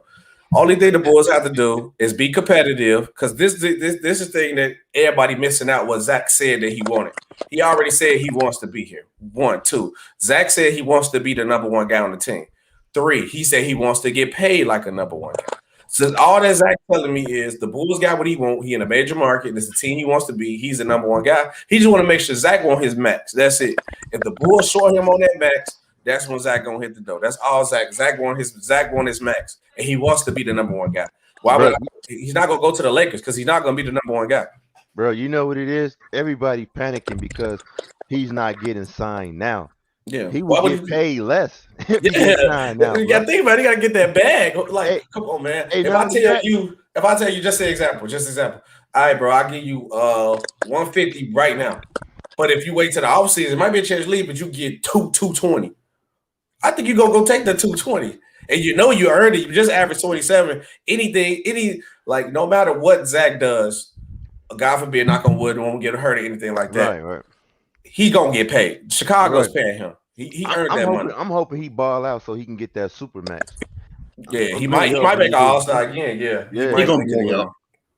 Only thing the Bulls have to do is be competitive because this is the thing that everybody missing out what Zach said that he wanted. He already said he wants to be here. 1, 2. Zach said he wants to be the number one guy on the team. 3, he said he wants to get paid like a number one guy. So all that Zach telling me is the Bulls got what he want. He in a major market. This is the team he wants to be. He's the number one guy. He just want to make sure Zach want his max. That's it. If the Bulls short him on that max, that's when Zach gonna hit the door. That's all Zach. Zach want his max, and he wants to be the number one guy. He's not gonna go to the Lakers because he's not gonna be the number one guy. Bro, you know what it is? Everybody panicking because he's not getting signed now. Yeah, he will get paid less. You gotta think about it. You gotta get that bag. Like, come on, man. If I tell you, just an example. All right, bro, I'll give you 150 right now. But if you wait till the offseason, it might be a chance to leave, but you get 220. I think you're gonna go take the 220. And you earned it. You just average 27. No matter what Zach does, God forbid, knock on wood, won't get hurt or anything like that. Right. He's gonna get paid. Chicago's paying him. He earned that money. I'm hoping he ball out so he can get that super max. Yeah, he might make an all-star again. Yeah. He gonna get up.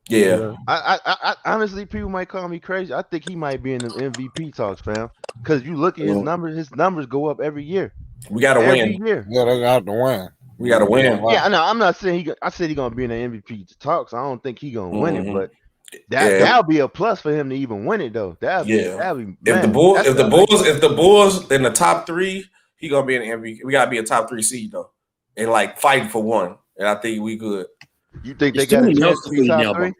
Yeah. I honestly, people might call me crazy. I think he might be in the MVP talks, fam. Because you look at his numbers go up every year. We gotta win. Year. Yeah, they got to win. We gotta win. Yeah, no, I'm not saying I said he's gonna be in the MVP talks. I don't think he's gonna win it, but that'll be a plus for him to even win it though. That'll be if the Bulls in the top 3, he gonna be in the MVP. We gotta be a top 3 seed though, and like fighting for one. And I think we good. You think they got a chance to be top 3?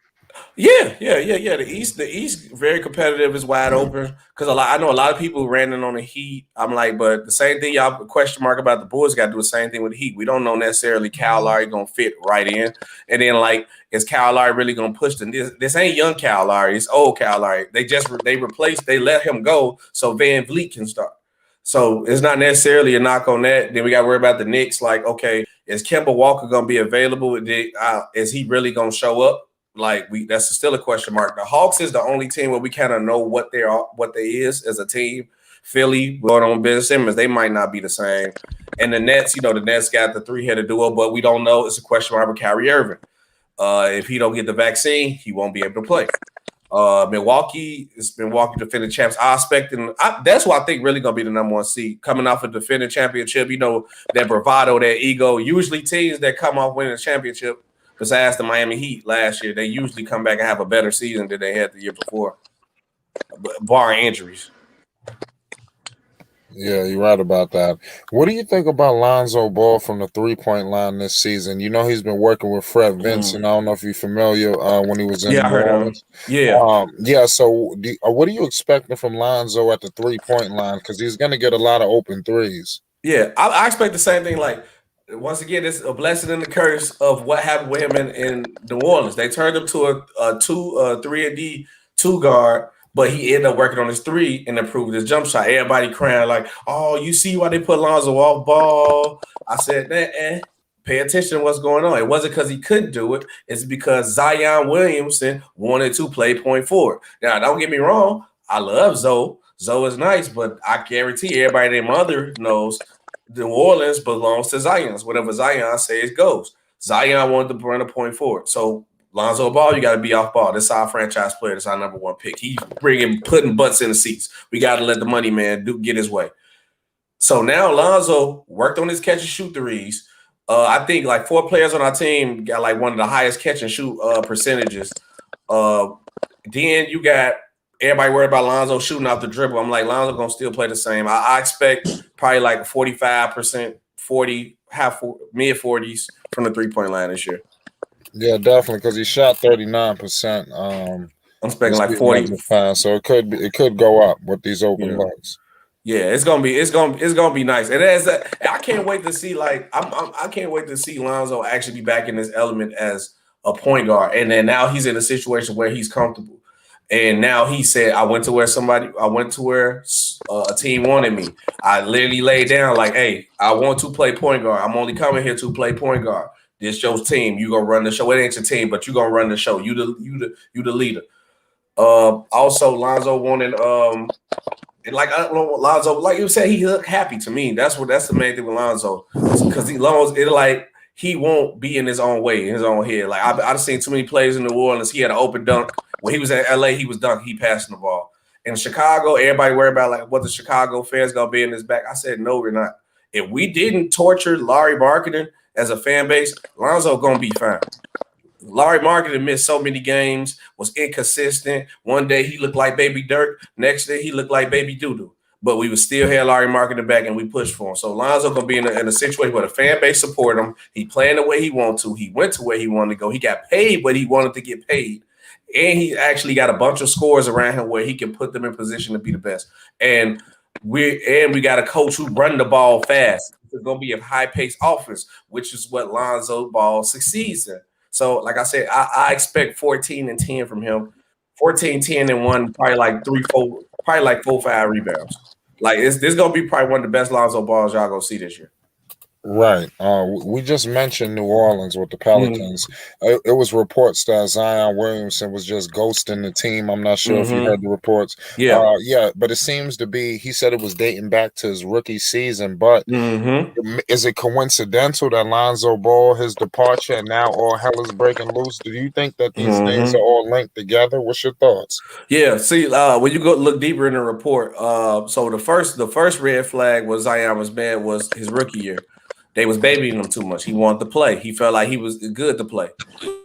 Yeah. The East, very competitive, is wide open. Because I know a lot of people ran in on the Heat. I'm like, but the same thing y'all question mark about the Bulls got to do the same thing with the Heat. We don't know necessarily Kyle Lowry gonna fit right in. And then is Kyle Lowry really gonna push this ain't young Kyle Lowry, it's old Kyle Lowry. They let him go so Van Vliet can start. So it's not necessarily a knock on that. Then we got to worry about the Knicks. Like, okay, is Kemba Walker gonna be available? Is he really gonna show up? like that's still a question mark. The Hawks is the only team where we kind of know what they is as a team. Philly going on Ben Simmons, they might not be the same. And the Nets, the Nets got the 3-headed duo, but we don't know. It's a question mark with Kyrie Irving. If he don't get the vaccine, he won't be able to play. Milwaukee defending champs. That's what I think really gonna be the number one seed coming off a defending championship. That bravado, that ego. Usually teams that come off winning a championship, besides the Miami Heat last year, they usually come back and have a better season than they had the year before, barring injuries. Yeah, you're right about that. What do you think about Lonzo Ball from the 3-point line this season? He's been working with Fred Vincent. I don't know if you're familiar when he was in New Orleans. Yeah. So, what are you expecting from Lonzo at the 3-point line? Because he's going to get a lot of open threes. Yeah, I expect the same thing. Like, once again, it's a blessing and a curse of what happened with him in New Orleans. They turned him to a 3-and-D 2 guard. But he ended up working on his 3 and improved his jump shot. Everybody crying like, "Oh, you see why they put Lonzo off ball?" I said, pay attention to what's going on. It wasn't because he couldn't do it. It's because Zion Williamson wanted to play point forward. Now, don't get me wrong. I love Zoe. Zoe is nice, but I guarantee everybody their mother knows New Orleans belongs to Zion. Whatever Zion says goes. Zion wanted to run a point forward. So Lonzo Ball, you got to be off ball. This is our franchise player. This is our number one pick. He's putting butts in the seats. We got to let the money man get his way. So now Lonzo worked on his catch and shoot threes. I think like 4 players on our team got like one of the highest catch and shoot percentages. Then you got everybody worried about Lonzo shooting out the dribble. I'm like, Lonzo going to still play the same. I expect probably like 45%, mid-40s from the 3-point line this year. Yeah, definitely, because he shot 39%. I'm expecting like 40. So it could go up with these open looks. Yeah, it's gonna be nice. And I can't wait to see I can't wait to see Lonzo actually be back in his element as a point guard. And then now he's in a situation where he's comfortable. And now he said, I went to where a team wanted me. I literally laid down like, hey, I want to play point guard. I'm only coming here to play point guard. This your team. You gonna run the show. It ain't your team, but you gonna run the show. You the leader. Also, Lonzo wanted Lonzo, like you said, he looked happy to me. That's the main thing with Lonzo, because he won't be in his own way, in his own head. Like I've seen too many players in New Orleans. He had an open dunk when he was at LA. He was dunking. He passing the ball. In Chicago, everybody worried about like what the Chicago fans gonna be in his back. I said no, we're not. If we didn't torture Larry Marketing as a fan base, Lonzo gonna be fine. Larry Marketing missed so many games, was inconsistent. One day he looked like Baby Dirk, next day he looked like Baby Doodoo. But we would still have Larry Marketing back and we pushed for him. So Lonzo gonna be in a situation where the fan base support him. He playing the way he want to. He went to where he wanted to go. He got paid what he wanted to get paid. And he actually got a bunch of scores around him where he can put them in position to be the best. And we got a coach who run the ball fast. It's going to be a high-paced offense, which is what Lonzo Ball succeeds in. So, like I said, I expect 14 and 10 from him. 14, 10, and 1, probably like 4, 5 rebounds. Like this is going to be probably one of the best Lonzo Balls y'all going to see this year. Right. We just mentioned New Orleans with the Pelicans. It was reports that Zion Williamson was just ghosting the team. I'm not sure if you heard the reports. Yeah. But it seems to be, he said it was dating back to his rookie season. But is it coincidental that Lonzo Ball, his departure, and now all hell is breaking loose? Do you think that these things are all linked together? What's your thoughts? Yeah. See, when you go look deeper in the report, so the first red flag was Zion was bad was his rookie year. They was babying him too much. He wanted to play. He felt like he was good to play.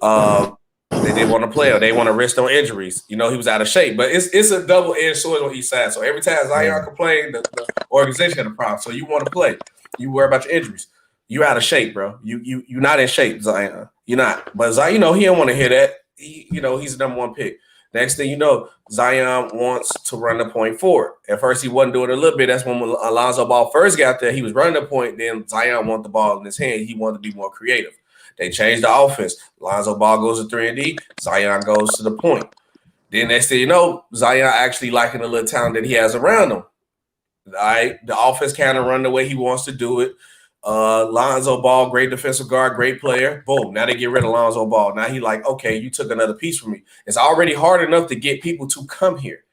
They didn't want to play, or they want to risk on injuries. He was out of shape. But it's a double-edged sword on each side. So every time Zion complained, the organization had a problem. So you want to play. You worry about your injuries. You out of shape, bro. You're not in shape, Zion. You're not. But Zion, he don't want to hear that. He's the number one pick. Next thing you know, Zion wants to run the point forward. At first, he wasn't doing it a little bit. That's when Lonzo Ball first got there. He was running the point. Then Zion wanted the ball in his hand. He wanted to be more creative. They changed the offense. Lonzo Ball goes to 3-and-D. Zion goes to the point. Then next thing you know, Zion actually liking the little talent that he has around him. All right, the offense kind of run the way he wants to do it. Lonzo Ball, great defensive guard, great player. Boom. Now they get rid of Lonzo Ball. Now he like, okay, you took another piece from me. It's already hard enough to get people to come here.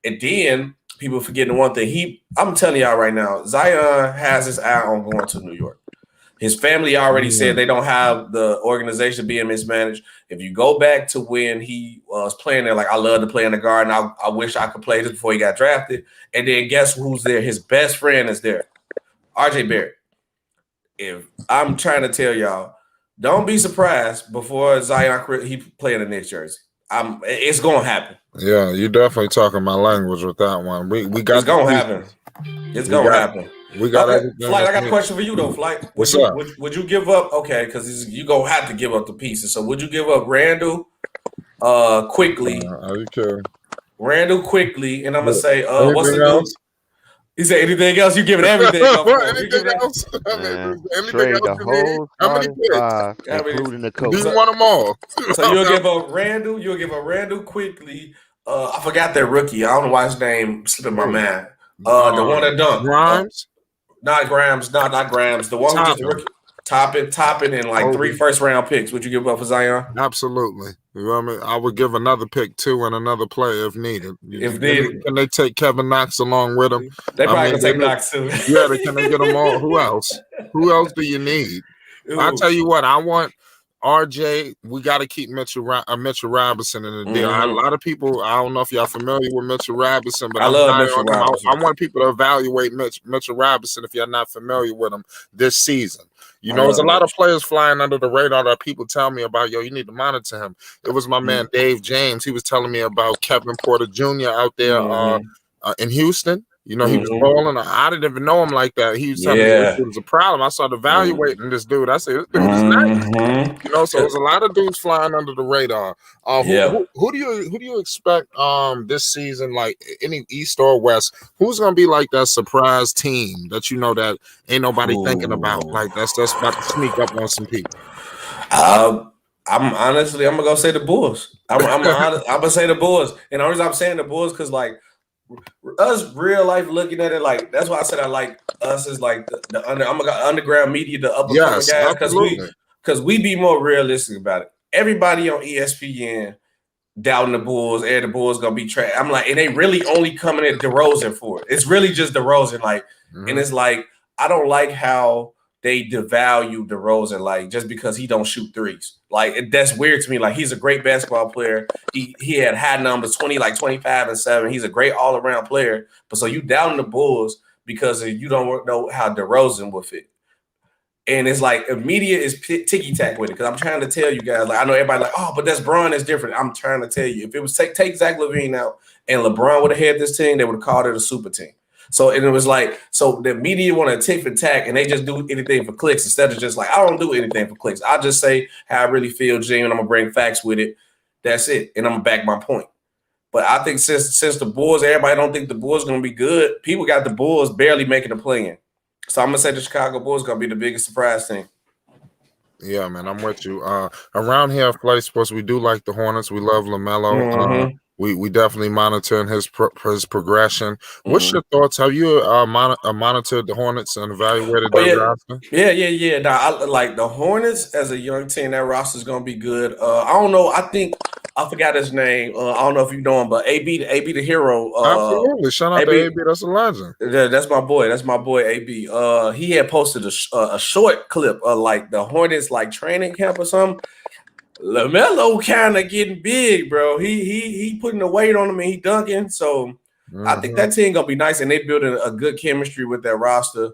And then people forgetting one thing. I'm telling y'all right now, Zion has his eye on going to New York. His family already said they don't have the organization being mismanaged. If you go back to when he was playing there, like I love to play in the Garden. I wish I could play this before he got drafted. And then guess who's there? His best friend is there, RJ Barrett. If I'm trying to tell y'all, don't be surprised before Zion he play in the Knicks jersey. It's gonna happen. Yeah, you're definitely talking my language with that one. We got it's gonna happen. It's gonna happen. We got Flight. I got a question for you though, Flight. What's up? Would you give up? Okay, because you gonna have to give up the pieces. So would you give up Randall quickly? Are you kidding? Randall quickly, and I'm gonna say, Anything what's the else? He said anything else? You giving everything up? Anything else? Trey, the whole How many starting picks? five, including the coach. Do you want them all? So you'll give up Randall. You'll give up Randall quickly. I forgot that rookie. I don't know why his name slipping my mind. The one that dunked. Grimes? Not Grimes. Not Grimes. The one who just rookie. Topping in like 3 first-round picks. Would you give up for Zion? Absolutely. You know what I mean? I would give another pick too and another player if needed. If needed. Can they take Kevin Knox along with them? They probably can take Knox too. Yeah, can they get them all? Who else? Who else do you need? I'll tell you what, I want RJ. We got to keep Mitchell Robinson in the deal. A lot of people, I don't know if y'all familiar with Mitchell Robinson, but I love Mitchell Robinson. I want people to evaluate Mitchell Robinson if you're not familiar with him this season. You know, there's a lot of players flying under the radar that people tell me about. Yo, you need to monitor him. It was my man Dave James. He was telling me about Kevin Porter Jr. out there in Houston. You know, he was balling. I didn't even know him like that. He was telling me this was a problem. I started evaluating this dude. I said, this dude is nice. You know, so there's a lot of dudes flying under the radar. Who do you expect this season, like any East or West? Who's gonna be like that surprise team that you know that ain't nobody thinking about? Like that's about to sneak up on some people. I'm gonna go say the Bulls. I'm gonna say the Bulls, and the only reason I'm saying the Bulls because like. Us real life looking at it like that's why I said I like us as like the underground media, the upper guys because we be more realistic about it. Everybody on ESPN doubting the Bulls, the Bulls gonna be trash. I'm like, and they really only coming at DeRozan for it. It's really just DeRozan, like, and it's like I don't like how they devalue DeRozan, like just because he don't shoot threes. Like that's weird to me. Like he's a great basketball player. He had high numbers, 20, like 25 and 7. He's a great all-around player. But so you down the Bulls because you don't know how DeRozan will fit. And it's like media is ticky-tack with it. Because I'm trying to tell you guys, like I know everybody like, oh, but that's Bron is different. I'm trying to tell you, if it was take Zach LaVine out and LeBron would have had this team, they would have called it a super team. So and it was like, so the media want to tick for tack and they just do anything for clicks instead of just like, I don't do anything for clicks. I just say how I really feel, Gene, and I'm gonna bring facts with it. That's it. And I'm gonna back my point. But I think since the Bulls, everybody don't think the Bulls gonna be good. People got the Bulls barely making a play-in. So I'm gonna say the Chicago Bulls gonna be the biggest surprise thing. Yeah, man, I'm with you. Around here at Play Sports, we do like the Hornets. We love LaMelo. We definitely monitoring his progression. What's your thoughts? Have you monitored the Hornets and evaluated their roster? Yeah. Now, I like the Hornets as a young team. That roster is gonna be good. I don't know. I think I forgot his name. I don't know if you know him, but AB the hero. Absolutely, shout out to AB. That's a legend. That's my boy. That's my boy AB. He had posted a short clip of like the Hornets like training camp or something. LaMelo kind of getting big, bro. He putting the weight on him and he dunking. So I think that team gonna be nice, and they building a good chemistry with that roster.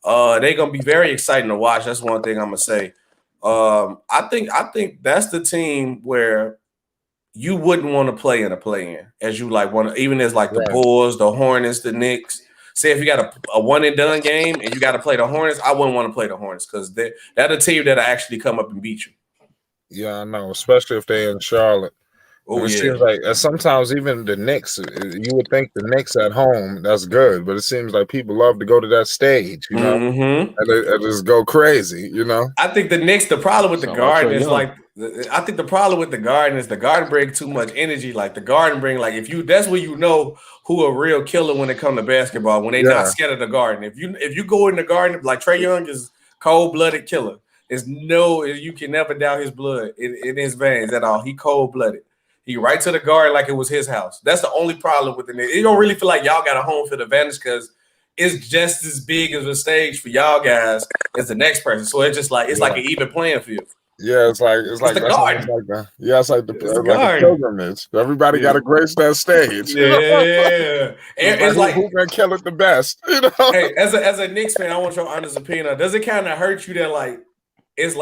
They gonna be very exciting to watch. That's one thing I'm gonna say. I think that's the team where you wouldn't want to play in a play-in as you like want to, even as like the Bulls, the Hornets, the Knicks. Say if you got a one and done game and you got to play the Hornets, I wouldn't want to play the Hornets because they're a team that'll actually come up and beat you. Yeah, I know, especially if they're in Charlotte. It seems like sometimes even the Knicks, you would think the Knicks at home, that's good, but it seems like people love to go to that stage, you know, and they just go crazy, you know. I think the Knicks, the problem with the Garden is like, I think the problem with the Garden is the Garden bring too much energy. Like the Garden bring, like that's where you know who a real killer when it comes to basketball, when they not scared of the Garden. If you go in the Garden, like Trey Young is Cold-blooded killer. You can never doubt his blood in his veins at all. He cold-blooded. He right to the guard like it was his house. That's the only problem with the Knicks. It don't really feel like y'all got a home field advantage because it's just as big as a stage for y'all guys as the next person. So it's just like it's like an even playing field. Yeah, it's like the garden. It's like a pilgrimage. Everybody got to grace that stage. Yeah, it's like who can kill it the best. You know. Hey, as a Knicks fan, I want your honest opinion. Does it kind of hurt you that it's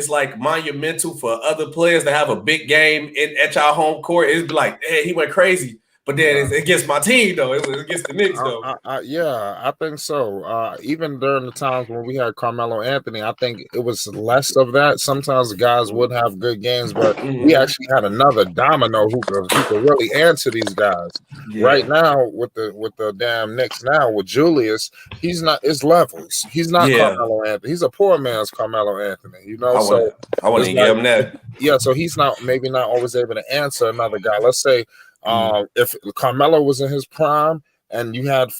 like monumental for other players to have a big game at y'all home court? It's like, hey, he went crazy. But then it's against my team, though. It was against the Knicks, though. Yeah, I think so. Even during the times when we had Carmelo Anthony, I think it was less of that. Sometimes the guys would have good games, but we actually had another domino who could really answer these guys. Yeah. Right now, with the damn Knicks now, with Julius, he's not. It's levels. He's not Carmelo Anthony. He's a poor man's Carmelo Anthony. You know, I want to give him that. Yeah, so he's not always able to answer another guy. Let's say. If Carmelo was in his prime and you had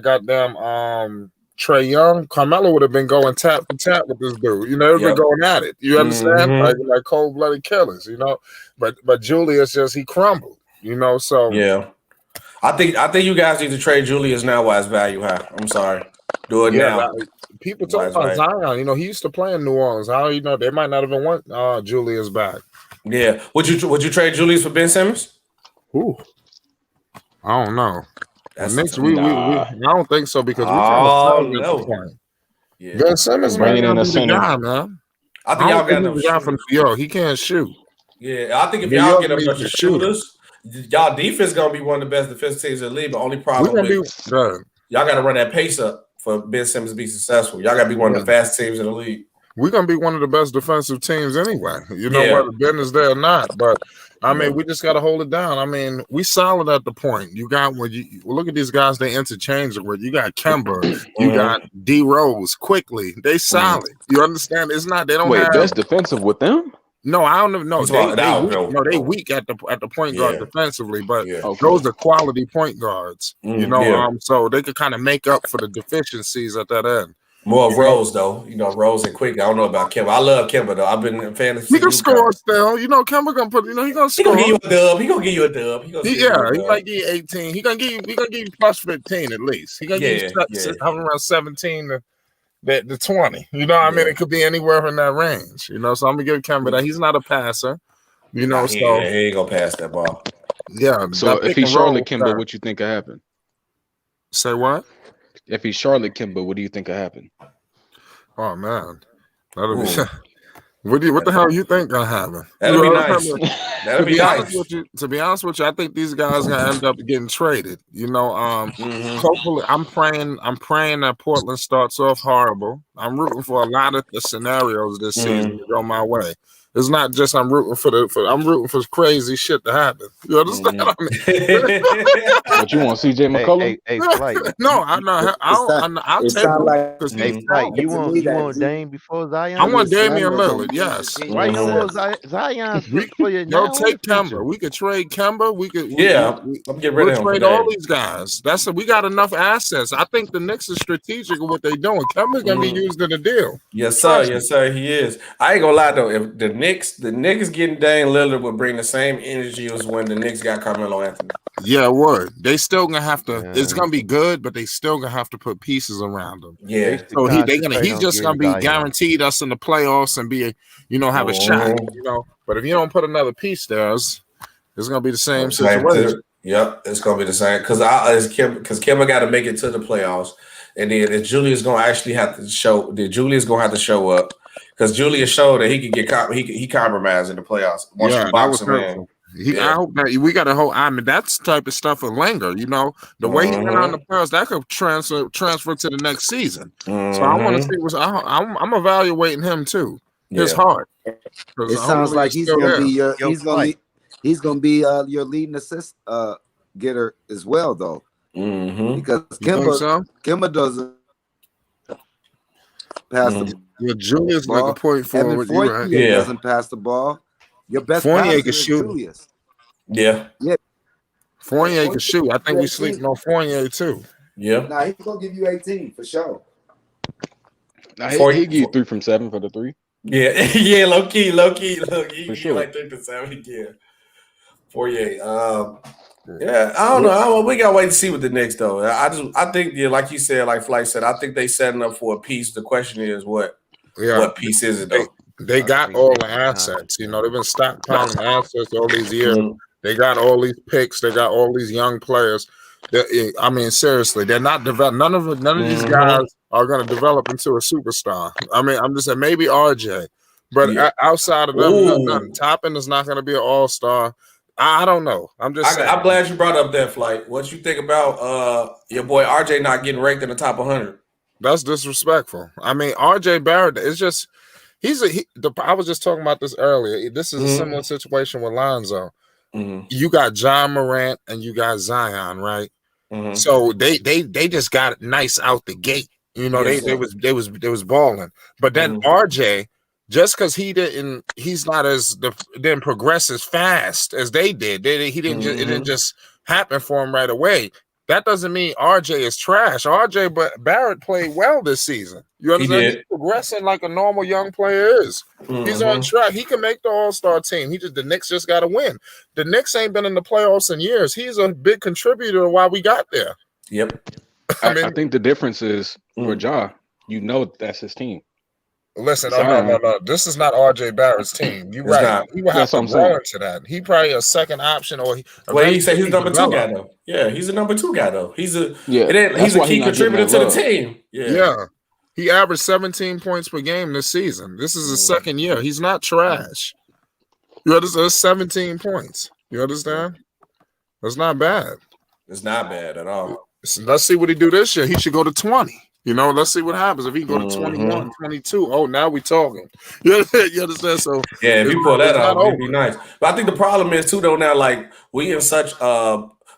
goddamn Trey Young, Carmelo would have been going tap for tap with this dude. You know, they've been going at it. You understand? Like cold-blooded killers, you know. But Julius he crumbled, you know. So yeah, I think you guys need to trade Julius now while his value high. I'm sorry, do it now. People talk about Zion. You know, he used to play in New Orleans. How you know they might not even want Julius back? Yeah, would you trade Julius for Ben Simmons? Ooh, I don't know. I don't think so because we're trying to point. Yeah. Ben Simmons bringing in a center guy, man. I think y'all got enough guy from New York. He can't shoot. Yeah, I think if y'all get a bunch of shooters, y'all defense gonna be one of the best defensive teams in the league. But only problem y'all got to run that pace up for Ben Simmons to be successful. Y'all got to be one of the fastest teams in the league. We're gonna be one of the best defensive teams anyway. You know whether Ben is there or not, but. I mean, we just got to hold it down. I mean, we solid at the point. You got when you look at these guys, they interchangeable. You got Kemba, you got D Rose, quickly. They solid. You understand? It's not. They don't have best defensive with them. No, I don't know. No, they weak at the point guard defensively, but those are quality point guards. You know, so they could kind of make up for the deficiencies at that end. More of Rose, though. You know, Rose and Quick. I don't know about Kemba. I love Kemba, though. I've been a fan of. He can score still. You know, Kemba gonna put. You know, he gonna score. He gonna give you a dub. He gonna give you a dub. He might give you 18. He gonna give you plus 15 at least. He gonna give you around 17 to 20. You know, what I mean, it could be anywhere in that range. You know, so I'm gonna give Kemba that. He's not a passer. You know, he ain't gonna pass that ball. Yeah. So if he's Charlotte Kemba, what you think could happen? Say what? If he's Charlotte Kemba, what do you think could happen? Oh man, that'll be. What the hell you think gonna happen? That'll be nice. That'll be nice. To be honest with you, I think these guys gonna end up getting traded. You know, hopefully, I'm praying that Portland starts off horrible. I'm rooting for a lot of the scenarios this season to go my way. It's not just I'm rooting for crazy shit to happen. You understand what I mean? But you want CJ McCollum? Hey, Flight. No, I'm not. I'll take it. You want Dame before Zion? I want Damian Lillard. Yes. Why you don't want Zion's for you now? Take Kemba. We could trade Kemba. We could. I'm getting rid of him. Trade all these guys. We got enough assets. I think the Knicks is strategic in what they're doing. Kemba's gonna be used in the deal. Yes, sir. Yes, sir. He is. I ain't gonna lie though. If the Knicks getting Dame Lillard would bring the same energy as when the Knicks got Carmelo Anthony. Yeah, word. They still gonna have to. It's gonna be good, but they still gonna have to put pieces around him. Yeah. So he's just gonna be guaranteed us in the playoffs and be have a shot. You know, but if you don't put another piece there, it's gonna be the same situation. Yep, it's gonna be the same because Kemba got to make it to the playoffs, and then Julius gonna actually have to show. Julius gonna have to show up. Because Julius showed that he could get he compromised in the playoffs. Once you box him in. I hope that we got a whole. I mean, that's the type of stuff will linger. You know, the way he went on the playoffs, that could transfer to the next season. So I want to see I'm evaluating him too. His heart. It sounds like he's gonna be he's gonna be your leading assist getter as well, though. Because Kemba doesn't pass the. Yeah, Julius like a point forward. Fournier doesn't pass the ball. Your best Fournier passer can is shoot. Julius. Yeah. Fournier can shoot. I think we sleeping on Fournier too. Yeah. Nah, he's gonna give you 18 for sure. Nah, he give you 3 from 7 for the 3. Yeah, yeah, low key. For sure. Like 3 to 7. Yeah, 48. Yeah, I don't know. We gotta wait to see with the Knicks though. I think, yeah, like you said, like Flight said, I think they setting up for a piece. The question is what piece is it though? They got all the assets. You know, they've been stockpiling assets all these years. They got all these picks. They got all these young players. I mean, seriously, they're not developed. None of these guys are going to develop into a superstar. I mean, I'm just saying maybe RJ, but outside of them, nothing. Toppin is not going to be an all-star. I don't know. I'm just saying. I'm glad you brought up that, Flight. What you think about your boy RJ not getting ranked in the top 100? That's disrespectful. I mean, RJ Barrett is just I was just talking about this earlier. This is a similar situation with Lonzo. You got John Morant and you got Zion, right? So they just got it nice out the gate. You know, they was balling. But then RJ, just because he's not didn't progress as fast as they did. It didn't just happen for him right away. That doesn't mean RJ is trash. RJ Barrett played well this season. You understand? He's progressing like a normal young player is. He's on track. He can make the All-Star team. The Knicks just got to win. The Knicks ain't been in the playoffs in years. He's a big contributor to why we got there. Yep. I think the difference is for Ja, you know that's his team. Listen, no. This is not RJ Barrett's team. You're right. He will have to grow into that. He probably a second option, or he said he's number 2 guy though. Yeah, he's a number 2 guy though. He's a key contributor to the team. Yeah. He averaged 17 points per game this season. This is his second year. He's not trash. You understand? 17 points. You understand? That's not bad. It's not bad at all. Let's see what he do this year. He should go to 20. You know, let's see what happens if he go to 21, 22. Oh, now we talking. You understand? So if you pull that off, it'd be nice. But I think the problem is too, though. Now, like we in such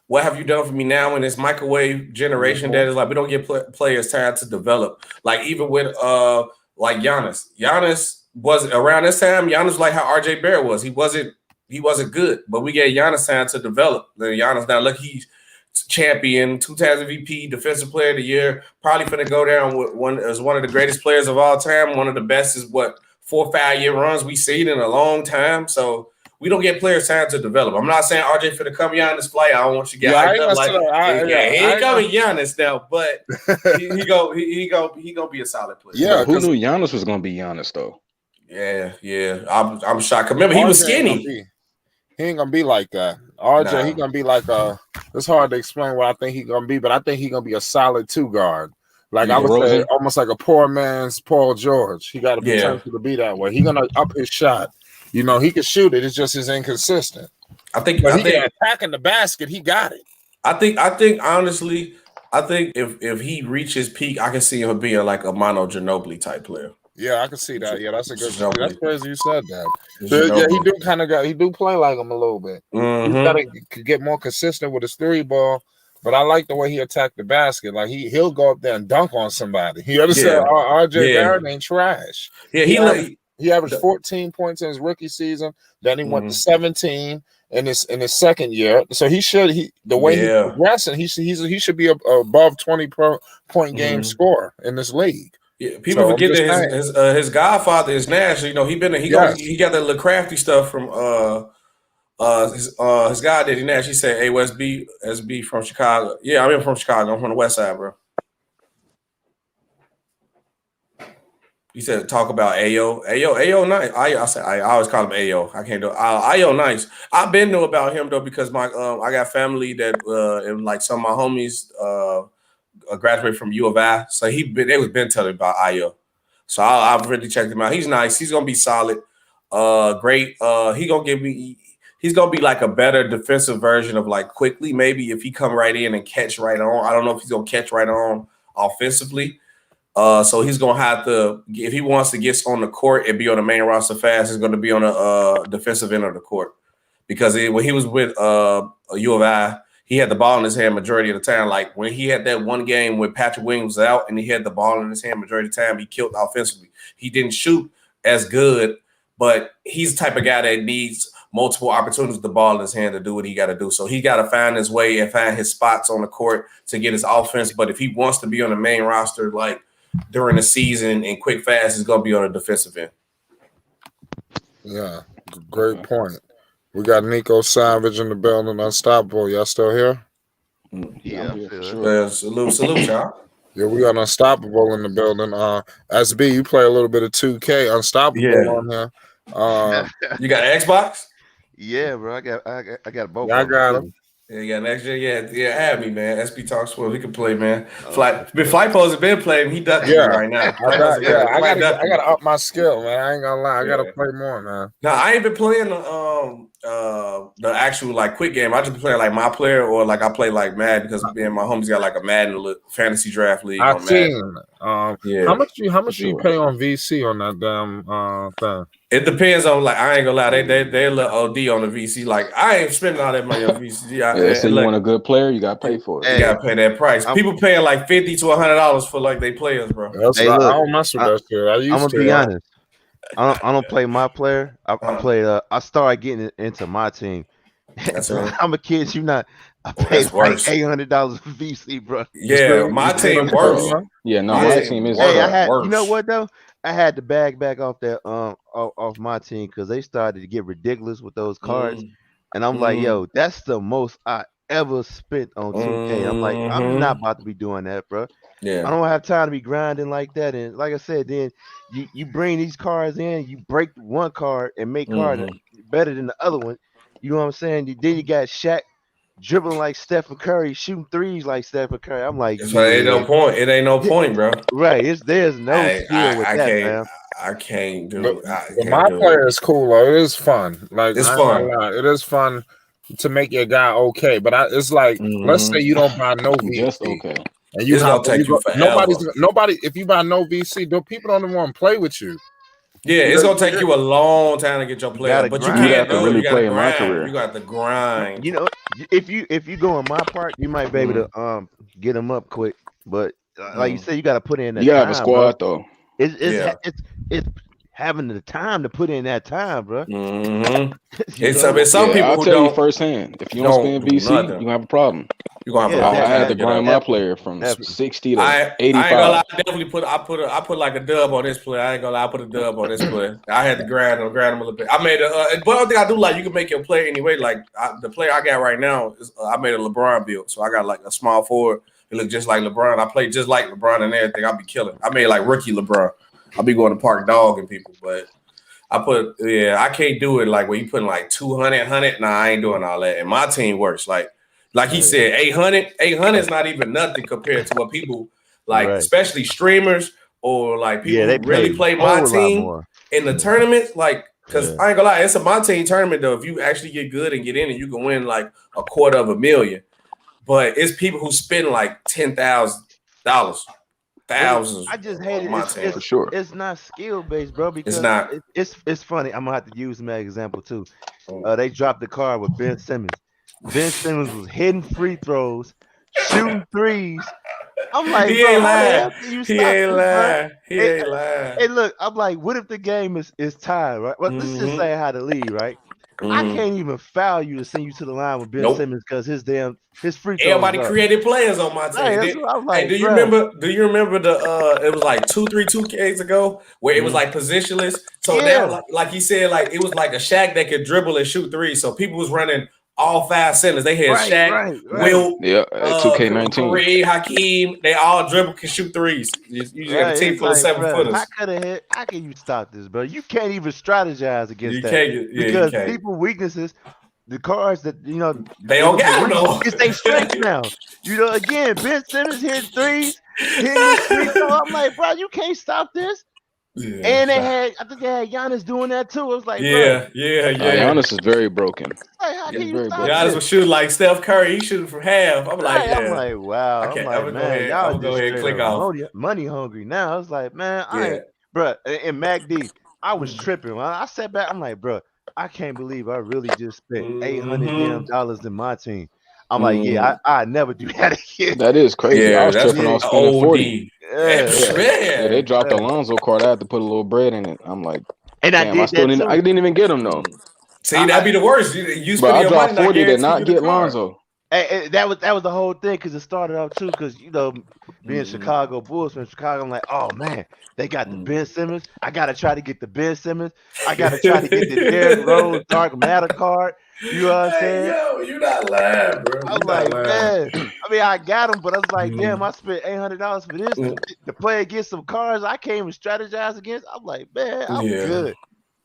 what have you done for me now in this microwave generation that is like we don't get players time to develop. Like even with like Giannis. Giannis was around this time. Giannis was like how RJ Barrett was. He wasn't good, but we gave Giannis time to develop. Then Giannis now look he's champion, 2 times MVP, defensive player of the year, probably finna go down with one of the greatest players of all time. One of the best is 4 or 5 year runs we seen in a long time. So we don't get players time to develop. I'm not saying RJ finna come Giannis play. I don't want you to get hyped up like he ain't coming Giannis now, but he gonna be a solid player. Yeah, who knew Giannis was gonna be Giannis though? Yeah. I'm shocked. Remember, he was skinny. He ain't gonna be like that. RJ, he gonna be like it's hard to explain what I think he's gonna be, but I think he's gonna be a solid 2 guard. Like I would say, almost like a poor man's Paul George. He got the potential to be that way. He's gonna up his shot. You know, he can shoot it. It's just he's inconsistent. I think attacking the basket, he got it. I think honestly, if he reaches peak, I can see him being like a Manu Ginobili type player. Yeah, I can see that. Yeah, that's a good. That's crazy you said that. Yeah, he do play like him a little bit. He's got to get more consistent with his 3 ball. But I like the way he attacked the basket. Like he'll go up there and dunk on somebody. You understand? RJ Barrett ain't trash. Yeah, he averaged 14 points in his rookie season. Then he went to 17 in his second year. So he's progressing, he should be above 20 point game scorer in this league. Yeah, people forget that his godfather is Nash. You know, he got that little crafty stuff from his guy Daddy Nash. He said, "Hey, SB from Chicago." Yeah, I'm from Chicago. I'm from the West Side, bro. He said, "Talk about Ayo nice." I always call him Ayo. I can't do it. Ayo nice. I've been know about him though because my I got family that and like some of my homies graduated from U of I, so they was been telling about Ayo. So I've really checked him out. He's nice. He's gonna be solid. Great. He's gonna be like a better defensive version of like Quickly. Maybe if he come right in and catch right on. I don't know if he's gonna catch right on offensively. So he's gonna have to, if he wants to get on the court and be on the main roster fast, he's gonna be on the defensive end of the court. Because when he was with U of I, he had the ball in his hand majority of the time. Like when he had that one game when Patrick Williams was out and he had the ball in his hand majority of the time, he killed offensively. He didn't shoot as good, but he's the type of guy that needs multiple opportunities with the ball in his hand to do what he got to do. So he got to find his way and find his spots on the court to get his offense. But if he wants to be on the main roster, like during the season and quick fast is going to be on the defensive end. Yeah, great point. We got Nico Savage in the building, Unstoppable. Y'all still here? Yeah, for sure. Salute, y'all. Yeah, we got Unstoppable in the building. SB, you play a little bit of 2K. Unstoppable on here. You got an Xbox? Yeah, bro. I got both. I got him. Yeah, you got an extra. Yeah, have me, man. SB Talk Sports. He can play, man. Flight Pose has been playing. He ducking me right now. I gotta up my skill, man. I ain't gonna lie. I gotta play more, man. No, I ain't been playing the actual like quick game. I just been playing like my player or like I play like Madden because me and my homies got like a Madden fantasy draft league. I've seen. How much do you pay on VC on that damn thing? It depends on like I ain't gonna lie, they a little OD on the VC. Like I ain't spending all that money on VC. So you want a good player, you gotta pay for it. You gotta pay that price. People paying like $50 to $100 for like they players, bro. I don't mess with that shit. I'm gonna be honest. I don't play my player. I play. I started getting into my team. I'm a kid. You not. I paid like $800 for VC, bro. Yeah, my team worse. Yeah, no, my team is. Hey, I had. You know what though? I had to bag back off that off my team because they started to get ridiculous with those cards, and I'm like, yo, that's the most I ever spent on 2K. I'm like, I'm not about to be doing that, bro. Yeah, I don't have time to be grinding like that. And like I said, then you bring these cards in, you break one card and make cards better than the other one. You know what I'm saying? Then you got Shaq dribbling like Stephen Curry, shooting threes like Stephen Curry. I'm like, it ain't no point. It ain't no point, bro. Right? There's no skill with that, man. I can't do it. My player is cool though. It is fun. Like it's fun. It is fun to make your guy okay. But it's like, let's say you don't buy no VC. Just okay. And you gonna take you forever. Nobody. If you buy no VC, people don't even want to play with you. Yeah, it's gonna take you a long time to get your player, but you can't really play in my career. You got to grind. You know, if you go in my part, you might be able to get them up quick. But like you said, you got to put in that. You time, have a squad though. It's having the time to put in that time, bro. It's some people I'll who tell don't. you firsthand. If you don't spend VC, you have a problem. You gonna have I had to grind my player from 60 to 85. I ain't gonna lie, I definitely put like a dub on this player. I ain't gonna lie, I put a dub on this player. I had to grind him a little bit. I made but one thing I do like, you can make your player anyway. Like the player I got right now is I made a LeBron build, so I got like a small forward. It look just like LeBron. I play just like LeBron and everything. I'll be killing. I made like rookie LeBron. I'll be going to park dogging people, but I can't do it like where you putting like 200, 100. Nah, I ain't doing all that. And my team works like he said, 800 is not even nothing compared to what people like, especially streamers or like people who really play my team in the tournaments. Like, because I ain't gonna lie, it's a my team tournament though. If you actually get good and get in, and you can win like $250,000. But it's people who spend like $10,000, thousands. I just hate it. For sure. It's not skill based, bro. Because it's not. It's funny. I'm gonna have to use my example too. They dropped the card with Ben Simmons. Ben Simmons was hitting free throws, shooting threes. I'm like, he ain't lying. He ain't lying. He ain't lying. Hey, look, I'm like, what if the game is tied, right? Well, let's just say how to lead, right? I can't even foul you to send you to the line with Ben Simmons because his free throws. Everybody created players on my team. Hey, do you remember the it was like 2-3 2Ks ago where it was like positionless? So now like he said, like it was like a Shaq that could dribble and shoot threes. So people was running all 5 centers. They had Shaq, Wilt, 2K19, Kareem, Hakeem. They all dribble, can shoot threes. You just got a team full of 7-footers. How can you stop this, bro? You can't even strategize against that. Because people weaknesses, the cards that they don't got no. It's their strength now. Again, Ben Simmons hitting threes, hitting this free throw. I'm like, bro, you can't stop this. Yeah, and I think they had Giannis doing that too. It was like, yeah. Giannis is very broken. Like, how can you stop Giannis was shooting like Steph Curry. He shooting from half. I'm like, I'm like, wow. I'm like, man, y'all go ahead and click off. Money hungry now. I was like, man, I ain't, bro. And Mac D, I was tripping. When I sat back, I'm like, bro, I can't believe I really just spent $800 in my team. I'm like, I never do that again. That is crazy. I was tripping on spending 40. Yeah, they dropped the Lonzo card. I had to put a little bread in it. I'm like, and I didn't even get him though. See, that'd be the worst. You but I dropped 40 to not get Lonzo. That was the whole thing because it started off too because being Chicago Bulls from Chicago, I'm like, oh man, they got the Ben Simmons. I gotta try to get the Ben Simmons. I gotta try to get the Derrick Rose Dark Matter card. You know what I'm saying? Yo, you not lying, bro. I was like, man. I mean, I got them, but I was like, damn, I spent $800 for this to play against some cards I can't even strategize against. I'm like, man, I'm good.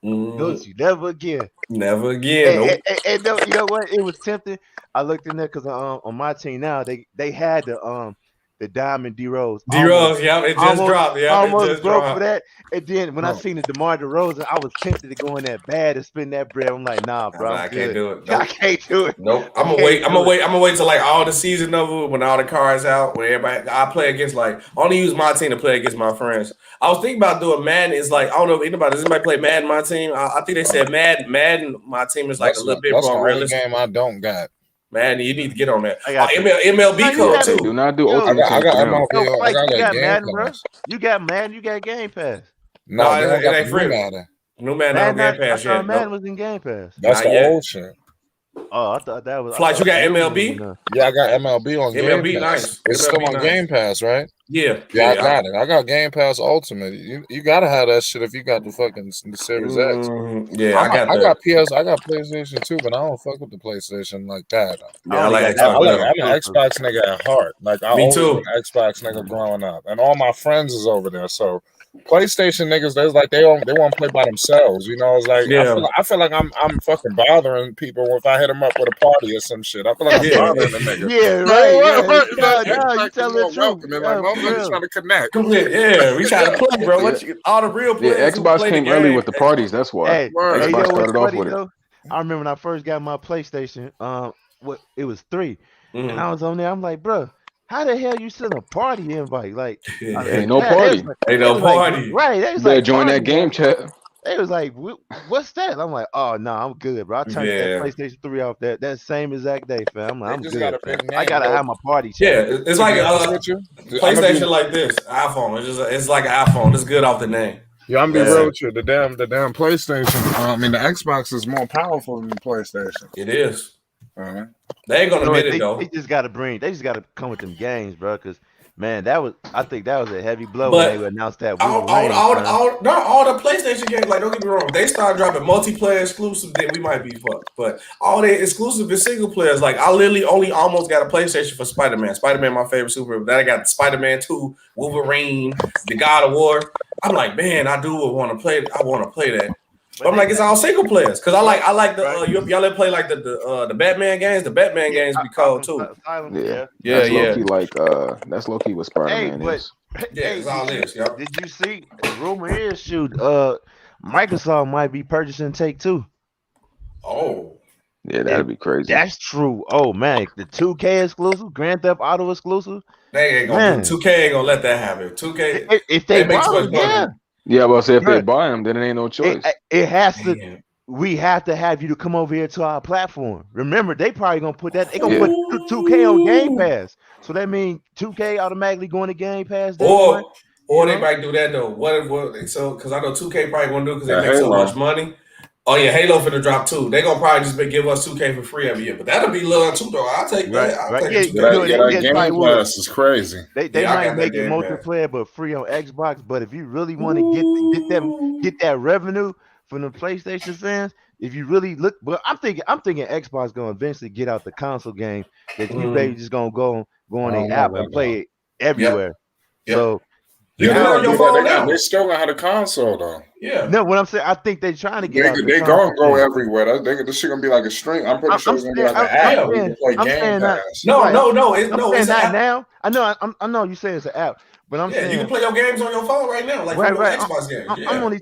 Don't you never again. Never again. And you know what? It was tempting. I looked in there because on my team now they had the Diamond D Rose. D-Rose, yeah, it just dropped. Yeah, almost broke for that. And then when I seen the DeMar DeRozan, I was tempted to go in that bad and spend that bread. I'm like, nah, bro, I can't do it. Nope. I can't do it. Nope. I'm gonna wait till like all the season over when all the cards out. When everybody, I play against I only use my team to play against my friends. I was thinking about doing Madden. It's like I don't know if does anybody play Madden? My team. I think they said Madden. My team is like a little bit more realistic. Game I don't got. Man, you need to get on that. I got MLB code too. Do not do ultimate. I got MLB. I got Game Madden, bro. Pass. You got Madden. You got Game Pass. No, it ain't free. New Madden on Game Pass yet. Madden was in Game Pass. That's the old shit. Oh, I thought that was. Flight, you got MLB? Yeah, I got MLB on Game Pass. MLB, nice. It's still on Game Pass, right? Yeah. Yeah, I got it. I got Game Pass Ultimate. You gotta have that shit if you got the fucking Series X. Yeah, I got PlayStation too, but I don't fuck with the PlayStation like that. Yeah, I like I'm an Xbox nigga at heart. Like I Me always too. been an Xbox nigga growing up, and all my friends is over there. So PlayStation niggas, there's like they want to play by themselves. You know, it's like I feel like I'm fucking bothering people if I hit them up with a party or some shit. I feel like I'm bothering the nigga. Yeah, right. You tell the truth. Like motherfuckers trying to connect. Yeah, we trying to play, bro. All the real players. Yeah, Xbox came early with the parties. That's why. Hey, Xbox started off with it. I remember when I first got my PlayStation. It was 3, and I was on there. I'm like, bro, how the hell you send a party invite? Like, ain't no party. Ain't no party. Right? They was better like, join that game chat. They was like, what's that? I'm like, oh no, I'm good, bro. I turned that PlayStation 3 off that same exact day, fam. I'm like, I'm good. I gotta have my party chat. Yeah, it's like PlayStation like this. iPhone. It's like an iPhone. It's good off the name. Yeah, I'm be real with you. The damn PlayStation. I mean, the Xbox is more powerful than the PlayStation. It is. They ain't gonna admit it though. They just gotta come with them games, bro. Because man, I think that was a heavy blow But when they announced that. All the PlayStation games, like don't get me wrong, they start dropping multiplayer exclusive, then we might be fucked. But all the exclusive is single players. Like I literally only almost got a PlayStation for Spider-Man. Spider-Man, my favorite superhero. Then I got Spider-Man 2, Wolverine, the God of War. I'm like, man, I want to play. I want to play that. But I'm like, it's all single players because I like the y'all ever play like the Batman games. The Batman games be cold too. Yeah. That's low key what Spider-Man is. Yeah, it's all this. Yep. Did you see? The rumor is, Microsoft might be purchasing Take-Two. Oh. Yeah, that'd be crazy. That's true. Oh man, the 2K exclusive, Grand Theft Auto exclusive. They ain't gonna. 2K ain't gonna let that happen. 2K. If they make buy too them, much money. Yeah, but say if they buy them, then it ain't no choice. It has to. We have to have you to come over here to our platform. Remember, they probably gonna put that. They gonna put 2K on Game Pass. So that means 2K automatically going to Game Pass. Or they might do that though. What because I know 2K probably gonna do because they make so much money. Oh yeah, Halo finna drop too. They gonna probably just give us 2K for free every year, but that'll be low too though. I'll take that. I'll take that Game Pass is crazy. They might make it multiplayer, but free on Xbox. But if you really want to get that revenue from the PlayStation fans, if you really look, but I'm thinking Xbox gonna eventually get out the console game that you baby just gonna go on their app and play it everywhere. Yep. So. You can on your phone now. They still gonna have a console though. Yeah. No, what I'm saying, I think they're trying to get. They gonna go everywhere. This shit gonna be like a stream. I'm pretty sure it's gonna be like an app. You can play Game Pass. No. It's an app now. I know you say it's an app, but I'm saying you can play your games on your phone right now, like right. Xbox games. I'm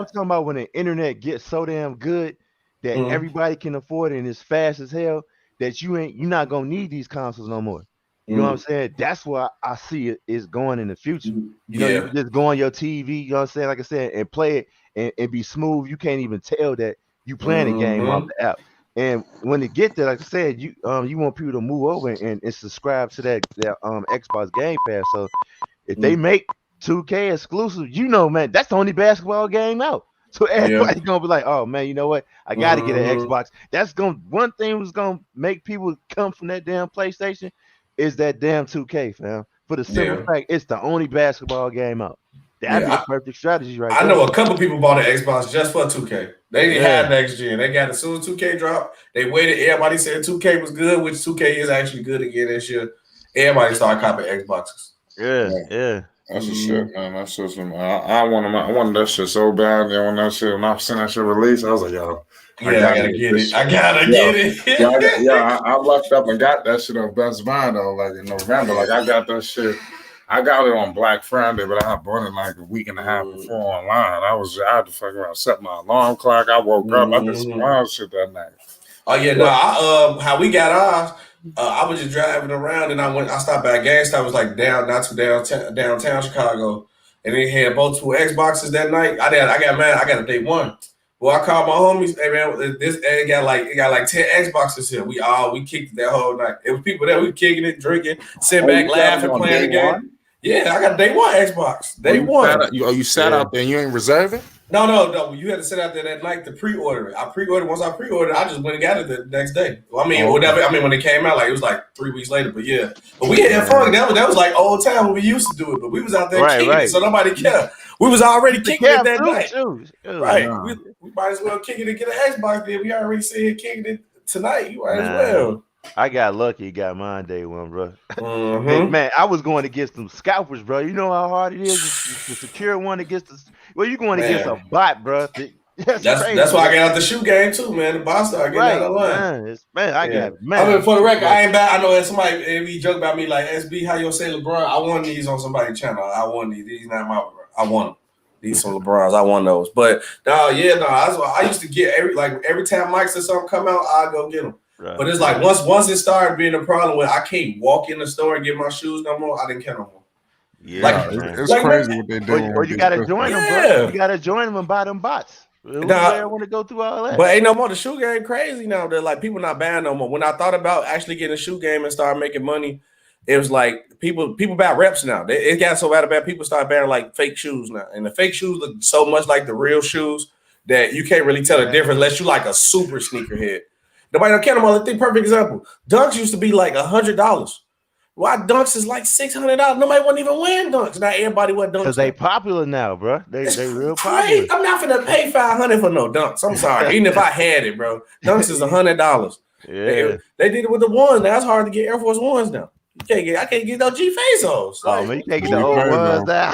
talking about when the internet gets so damn good that everybody can afford it and it's fast as hell that you're not gonna need these consoles no more. You know what I'm saying? That's where I see it is going in the future. You know, you can just go on your TV, you know what I'm saying? Like I said, and play it and be smooth. You can't even tell that you playing a game off the app. And when it get there, like I said, you want people to move over and subscribe to that Xbox Game Pass. So if they make 2K exclusive, man, that's the only basketball game out. So everybody's gonna be like, oh man, you know what? I gotta get an Xbox. One thing was gonna make people come from that damn PlayStation. is that damn 2K, fam. For the simple fact, it's the only basketball game out. That'd be the perfect strategy right I there. know a couple people bought an Xbox just for 2K. They didn't have next gen. They got as soon as 2K dropped, they waited. Everybody said 2K was good, which 2K is actually good again this year. Everybody started copying Xboxes. Yeah. That's a shit, man. That's just I wanted that shit so bad. Then when I seen that shit released, I was like, yo, I gotta get it. I gotta get it. I lucked up and got that shit on Best Buy though, like in November. Like I got that shit. I got it on Black Friday, but I bought it like a week and a half before online. I had to fuck around, set my alarm clock. I woke up, I did some wild shit that night. Oh yeah, no. How we got ours? I was just driving around and I stopped at a GameStop. It was like downtown Chicago, and they had both two Xboxes that night. I got mad. I got a day one. Well, I called my homies. Hey man, it got like 10 Xboxes here. We kicked it that whole night. It was people there. We kicking it, drinking, sitting back, laughing, playing the game. Yeah, I got day one Xbox. Day one. You sat out there and you ain't reserving? No. You had to sit out there that night to pre-order it. Once I pre-ordered, I just went and got it the next day. Well, whatever. When it came out, like it was like 3 weeks later. But yeah, but we had fun. That was like old time when we used to do it. But we was out there kicking it, so nobody cared. We was already kicking it that night. Right. We might as well kick it and get an Xbox. Then we already said kicking it tonight. You might as well. I got lucky. Got mine day one, bro. Man, I was going against some scalpers, bro. You know how hard it is to secure one against the. Well, you going against a bot, bro. That's why I got out the shoe game too, man. The boss started getting out of line. I mean, for the record, I ain't bad. I know that somebody joke about me like SB. How you say LeBron? I won these on somebody's channel. I won these. These not my. I won them. These some LeBrons. I won those. But I used to get every time Mike said something come out, I go get them. Right. But it's like once it started being a problem where I can't walk in the store and get my shoes no more, I didn't care no more. Yeah, it's crazy what they do. Or you gotta join them, bro. You gotta join them and buy them bots. I want to go through all that. But ain't no more. The shoe game crazy now. They're like people not buying no more. When I thought about actually getting a shoe game and start making money, it was like people buy reps now. It got so bad people start buying like fake shoes now, and the fake shoes look so much like the real shoes that you can't really tell the difference unless you like a super sneakerhead. Nobody don't care no more. Perfect example. Dunks used to be like $100. Why Dunks is like $600? Nobody wouldn't even wear Dunks. Now everybody wear Dunks. Because they popular now, bro. They real popular. I'm not finna pay $500 for no Dunks. I'm sorry. Even if I had it, bro. Dunks is $100. Yeah. They did it with the ones. Now it's hard to get Air Force Ones now. I can't get no G-Fasos. Oh man, you can't get the old ones now.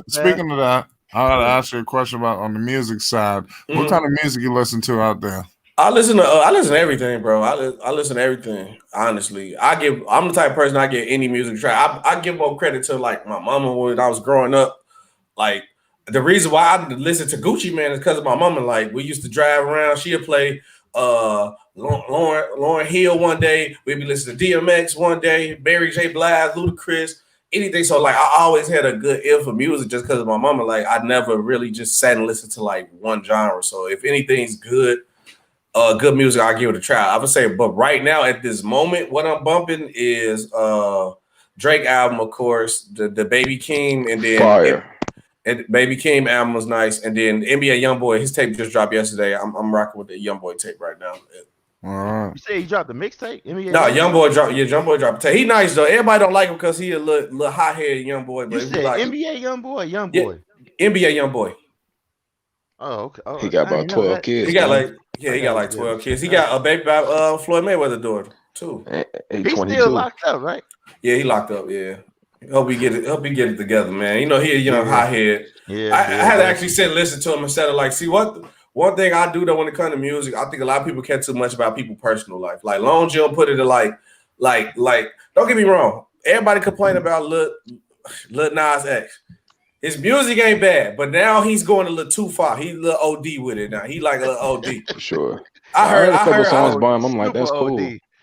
Speaking of that, I gotta ask you a question about on the music side. What kind of music you listen to out there? I listen to everything, bro. I listen to everything. Honestly, I'm the type of person I get any music track. I give more credit to like my mama when I was growing up. Like the reason why I listen to Gucci Mane is because of my mama. Like we used to drive around. She'd play Lauryn Hill one day. We'd be listening to DMX one day. Mary J. Blige, Ludacris. Anything. So like I always had a good ear for music just because of my mama. Like I never really just sat and listened to like one genre. So if anything's good music, I'll give it a try. I would say, but right now at this moment, what I'm bumping is Drake album, of course, the Baby Keem, and then Fire. And Baby Keem album was nice, and then NBA YoungBoy, his tape just dropped yesterday. I'm rocking with the YoungBoy tape right now. You say he dropped the mixtape? No, YoungBoy dropped. Yeah, YoungBoy dropped the tape. He nice though. Everybody don't like him because he a little hot-headed young boy. But you said like NBA YoungBoy. Yeah, NBA YoungBoy. Oh, okay. Oh, he got about 12 kids. He got like 12 kids. He got a baby by Floyd Mayweather daughter too. He's still locked up, right? Yeah, he locked up. Yeah. Hope he get it together, man. You know, he a young hothead. Yeah, I had to actually sit and listen to him instead of like, see what one thing I do though when it comes to music, I think a lot of people care too much about people's personal life. Like Lonzo put it like don't get me wrong. Everybody complain about Lil Nas X. His music ain't bad, but now he's going a little too far. He's a little OD with it now. He like a little OD. For sure. I heard a couple songs by him. I'm like, that's cool.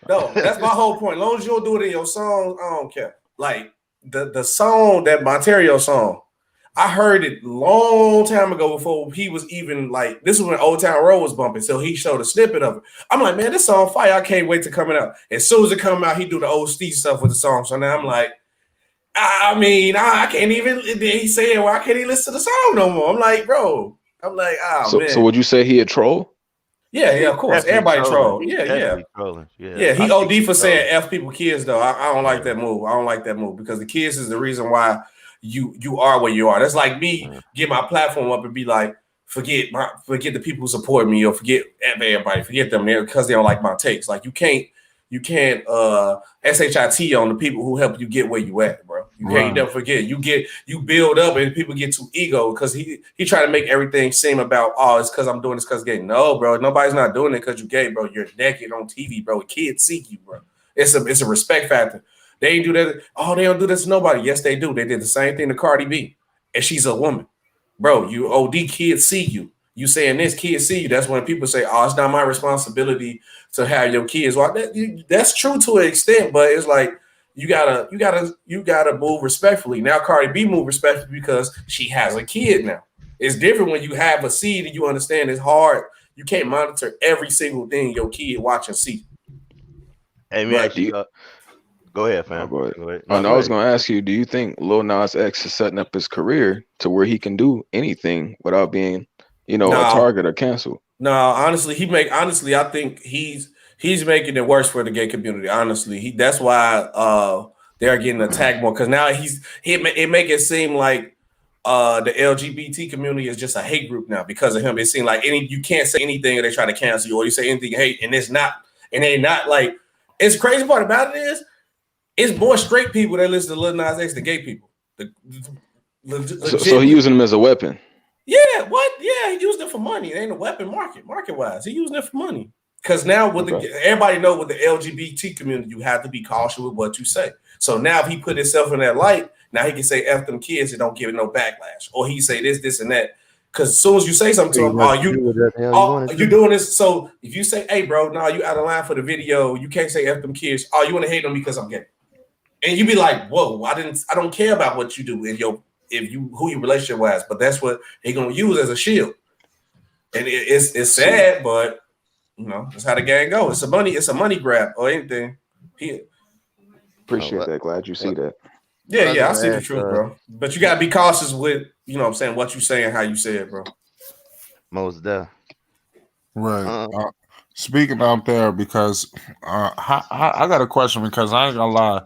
No, that's my whole point. As long as you don't do it in your songs, I don't care. Like the song, that Monterio song, I heard it long time ago before he was even like, this was when Old Town Road was bumping, so he showed a snippet of it. I'm like, man, this song fire. I can't wait to come out. As soon as it come out, he do the old Steve stuff with the song. So now I'm like, I can't even. He said, well, I can't even listen to the song no more. I'm like, bro. I'm like, man. So would you say he a troll? Yeah, of course. Definitely Everybody trolling. troll. He's Yeah. definitely trolling. Yeah. Yeah, he I think OD he's for saying trolling. F people kids though. I don't like that move. I don't like that move because the kids is the reason why you are where you are. That's like me get my platform up and be like, forget the people who support me or forget everybody, forget them there because they don't like my takes. Like you can't shit on the people who help you get where you at, bro. You never forget. You build up and people get too ego because he try to make everything seem about it's because I'm doing this because gay. No, bro, nobody's not doing it because you gay, bro. You're naked on TV, bro. Kids see you, bro. It's a respect factor. They ain't do that. Oh, they don't do this to nobody. Yes, they do. They did the same thing to Cardi B, and she's a woman, bro. You OD, kids see you. You saying this, kids see you. That's when people say, "Oh, it's not my responsibility to have your kids." Well, that's true to an extent, but it's like you gotta move respectfully. Now Cardi B move respectfully because she has a kid now. It's different when you have a seed and you understand it's hard. You can't monitor every single thing your kid watch and see. Hey, man, go ahead, fam. Go ahead. Go ahead. I was going to ask you, do you think Lil Nas X is setting up his career to where he can do anything without being, a target or canceled? No, honestly, I think he's making it worse for the gay community. Honestly, that's why they're getting attacked more because now it make it seem like the LGBT community is just a hate group now because of him. It seems like you can't say anything or they try to cancel you or you say anything hate and they not like. It's crazy part about it is it's more straight people that listen to Lil Nas X than gay people. So he using them as a weapon. Yeah, what? Yeah, he used it for money. It ain't a weapon market wise. He using it for money. Because now everybody know with the LGBT community, you have to be cautious with what you say. So now if he put himself in that light, now he can say F them kids and don't give it no backlash. Or he say this, and that. Because as soon as you say something to him, you doing this. So if you say, hey, bro, no, you out of line for the video, you can't say F them kids. Oh, you want to hate them because I'm gay. And you be like, whoa, I don't care about what you do who your relationship was, but that's what they gonna use as a shield. And it's sad, but that's how the game goes. It's a money grab or anything. Appreciate that. Glad you see that. Yeah, I see the truth, bro. But you gotta be cautious with, what I'm saying, what you say and how you say it, bro. Most deaf. Right. Speaking out there, because I got a question because I ain't gonna lie,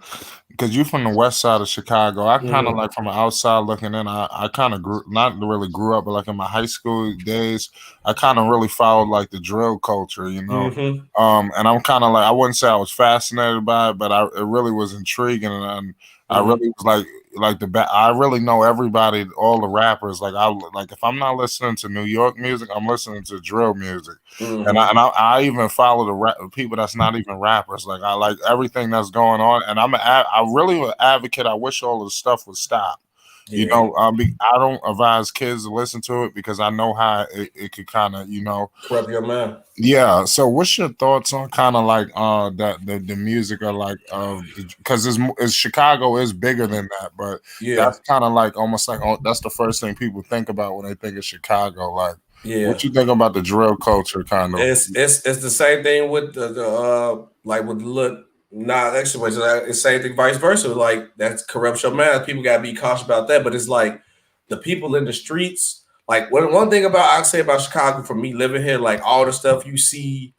because you from the west side of Chicago. I kind of like from the outside looking in. I kind of not really grew up, but like in my high school days, I kind of really followed like the drill culture, And I'm kind of like, I wouldn't say I was fascinated by it, but it really was intriguing, and I really was I really know everybody, all the rappers. Like if I'm not listening to New York music, I'm listening to drill music, and I even follow the people that's not even rappers. Like I like everything that's going on, and I really an advocate. I wish all of the stuff would stop. Yeah. I don't advise kids to listen to it because I know how it could kind of, corrupt your mind. Yeah. So, what's your thoughts on kind of like the music or like because Chicago is bigger than that, but that's kind of like almost like that's the first thing people think about when they think of Chicago. Like, what you think about the drill culture? Kind of. It's the same thing with the like with the actually, it's the same thing, vice versa. Like that's corrupts your mind. People gotta be cautious about that. But it's like the people in the streets. Like one thing I say about Chicago for me living here, like all the stuff you see,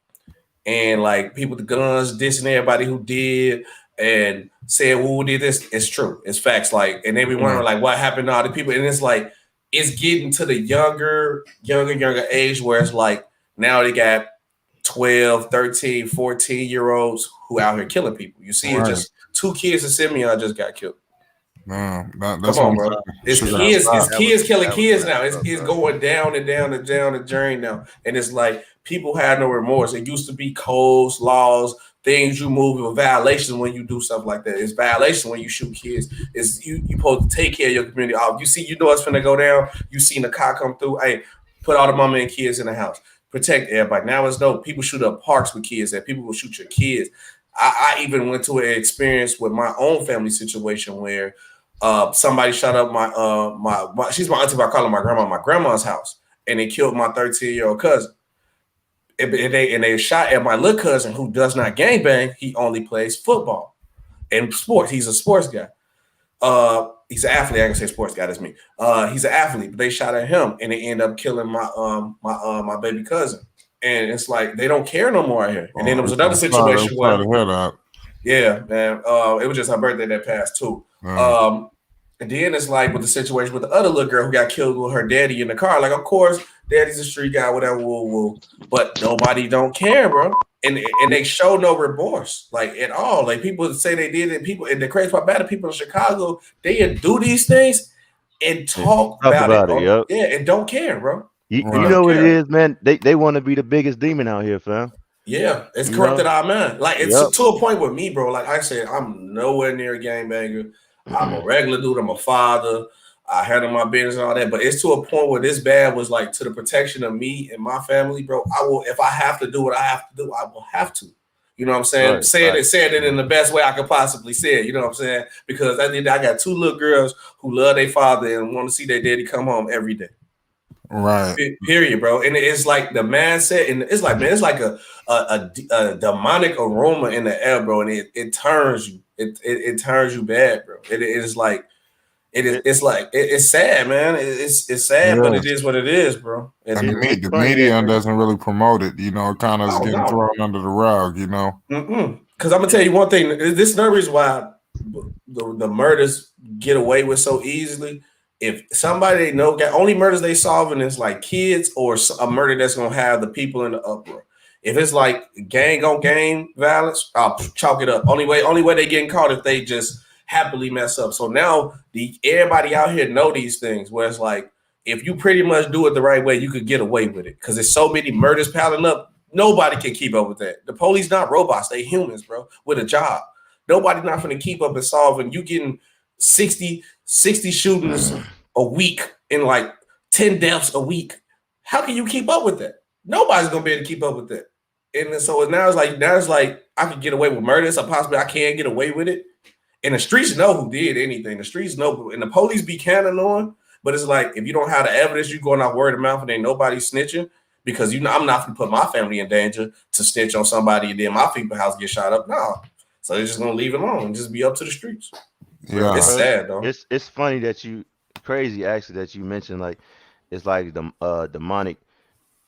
and like people with the guns dissing everybody who did and saying who did this. It's true. It's facts. Like, and they be wondering like what happened to all the people. And it's like it's getting to the younger age where it's like now they got 12, 13, 14-year-olds who out here killing people. You see, it's just 2 kids in Simeon just got killed. Man, come on, bro. It's kids killing kids now. It's going down and down and down the journey now. And it's like people have no remorse. It used to be codes, laws, things you move with violations when you do stuff like that. It's violation when you shoot kids. It's you supposed to take care of your community. You know it's finna go down. You seen the car come through. Hey, put all the mama and kids in the house. Protect everybody. Now it's no people shoot up parks with kids and people will shoot your kids. I even went to an experience with my own family situation where somebody shot up my she's my auntie, but I call her my grandma's house, and they killed my 13-year-old cousin. And they shot at my little cousin who does not gangbang. He only plays football and sports. He's a sports guy. He's an athlete. I can say sports guy. That's me. He's an athlete, but they shot at him, and they end up killing my baby cousin. and it's like they don't care no more out here. And then there was I'm another sorry situation to where, hear that. yeah, man, it was just her birthday that passed too. And then it's like with the situation with the other little girl who got killed with her daddy in the car. Like, of course, daddy's a street guy, whatever, but nobody don't care, bro. And they show no remorse, like at all. Like people say they did it. People, and the crazy part about it, people in Chicago, they do these things and talk about it. Yep. Yeah, and don't care, bro. You know what it is, man. They want to be the biggest demon out here, fam. Yeah, it's corrupted our mind. Like it's Yep. to a point with me, bro. Like I said, I'm nowhere near a gangbanger. I'm a regular dude. I'm a father. I handle my business and all that. But it's to a point where this bad was like to the protection of me and my family, bro. I will, if I have to do what I have to do, I will have to. You know what I'm saying? Right, saying it in the best way I could possibly say it. You know what I'm saying? Because I got two little girls who love their father and want to see their daddy come home every day. Right. Period, bro. And it's like the mindset, and it's like, man, it's like a demonic aroma in the air, bro. And it turns you. It turns you bad, bro. It is like it's sad, man. It's sad, but it is what it is, bro. And the media doesn't really promote it, you know. It kind of is getting thrown under the rug, you know. Because I'm gonna tell you one thing. This is no reason why the murders get away with so easily. If somebody they know got only murders they solving is like kids or a murder that's gonna have the people in the uproar. If it's like gang on gang violence, I'll chalk it up. Only way they getting caught if they just happily mess up. So now everybody out here know these things where it's like if you pretty much do it the right way, you could get away with it because there's so many murders piling up. Nobody can keep up with that. The police not robots; they humans, bro, with a job. Nobody's not going to keep up and solve. And you getting 60 shootings a week and like 10 deaths a week. How can you keep up with that? Nobody's gonna be able to keep up with that. And so now it's like I could get away with murder, so possibly I can't get away with it. And the streets know who did anything. The streets know, and the police be counting on. But it's like if you don't have the evidence, you going out word of mouth, and ain't nobody snitching because you know I'm not gonna put my family in danger to snitch on somebody and then my people's house get shot up. No, so they're just gonna leave it alone and just be up to the streets. Yeah, it's sad though. It's funny that crazy actually that you mentioned like it's like the demonic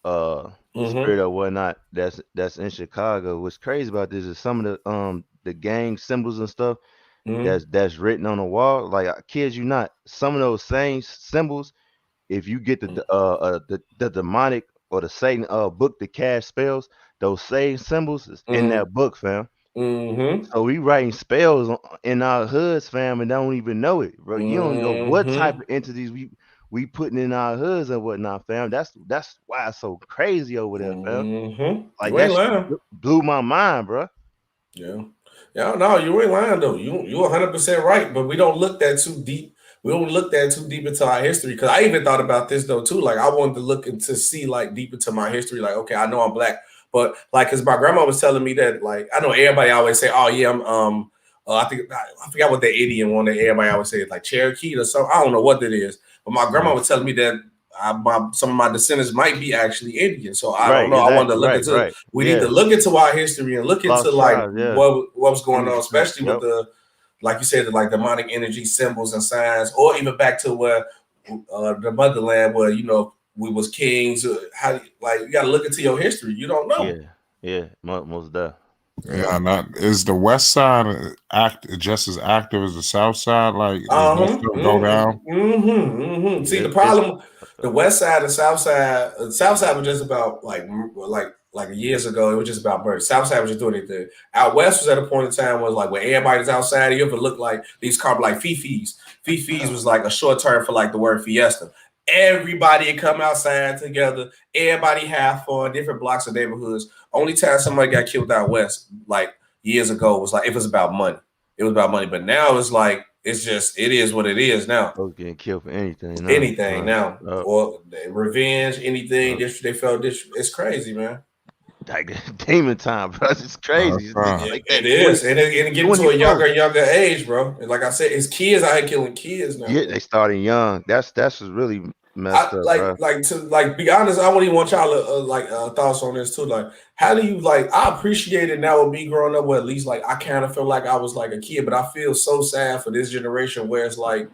spirit or whatnot that's in Chicago. What's crazy about this is some of the gang symbols and stuff that's written on the wall. Like I kid you not, some of those same symbols, if you get the demonic or the Satan book to cast spells, those same symbols is in that book, fam. So we writing spells in our hoods, fam, and don't even know it, bro. You don't know what type of entities we putting in our hoods and whatnot, fam. That's why it's so crazy over there, fam. Like that shit blew my mind, bro. Yeah, no, you ain't lying though. You 100% right, but we don't look that too deep. We don't look that too deep into our history because I even thought about this though too. Like I wanted to look into see like deep into my history. Like okay, I know I'm black. But like, cause my grandma was telling me that, like, I know everybody always say, "Oh yeah, I'm." I forgot what the Indian one that everybody always say, like Cherokee or something. I don't know what that is. But my grandma was telling me that some of my descendants might be actually Indian. So I don't know. Exactly, I wanted to look into. Right. We need to look into our history and look into what was going on, especially with the, like you said, the like demonic energy symbols and signs, or even back to where the motherland, where you know. We was kings. How like you got to look into your history. You don't know. Yeah, most definitely. Yeah, not is the West Side just as active as the South Side. Like go down. See, the problem, the West Side and South Side. The South Side was just about like years ago. It was just about murder. South Side was just doing anything. Out West was at a point in time was like when everybody's outside. You ever look like these cars like fifis. Fifis was like a short term for like the word fiesta. Everybody come outside together. Everybody have fun. Different blocks of neighborhoods. Only time somebody got killed out west, like years ago, was like if it was about money. It was about money. But now it's like it is what it is now. Folks getting killed for anything. Now, or revenge, anything. They felt this. It's crazy, man. Like demon time, bro. It's crazy. It is, and it getting to a younger age, bro. And like I said, it's kids out here killing kids now. Yeah, they starting young. That's what's really messed up. To be honest, I wouldn't even want y'all thoughts on this too. Like, how do you like? I appreciate it now with me growing up. Where at least like I kind of feel like I was like a kid, but I feel so sad for this generation where it's like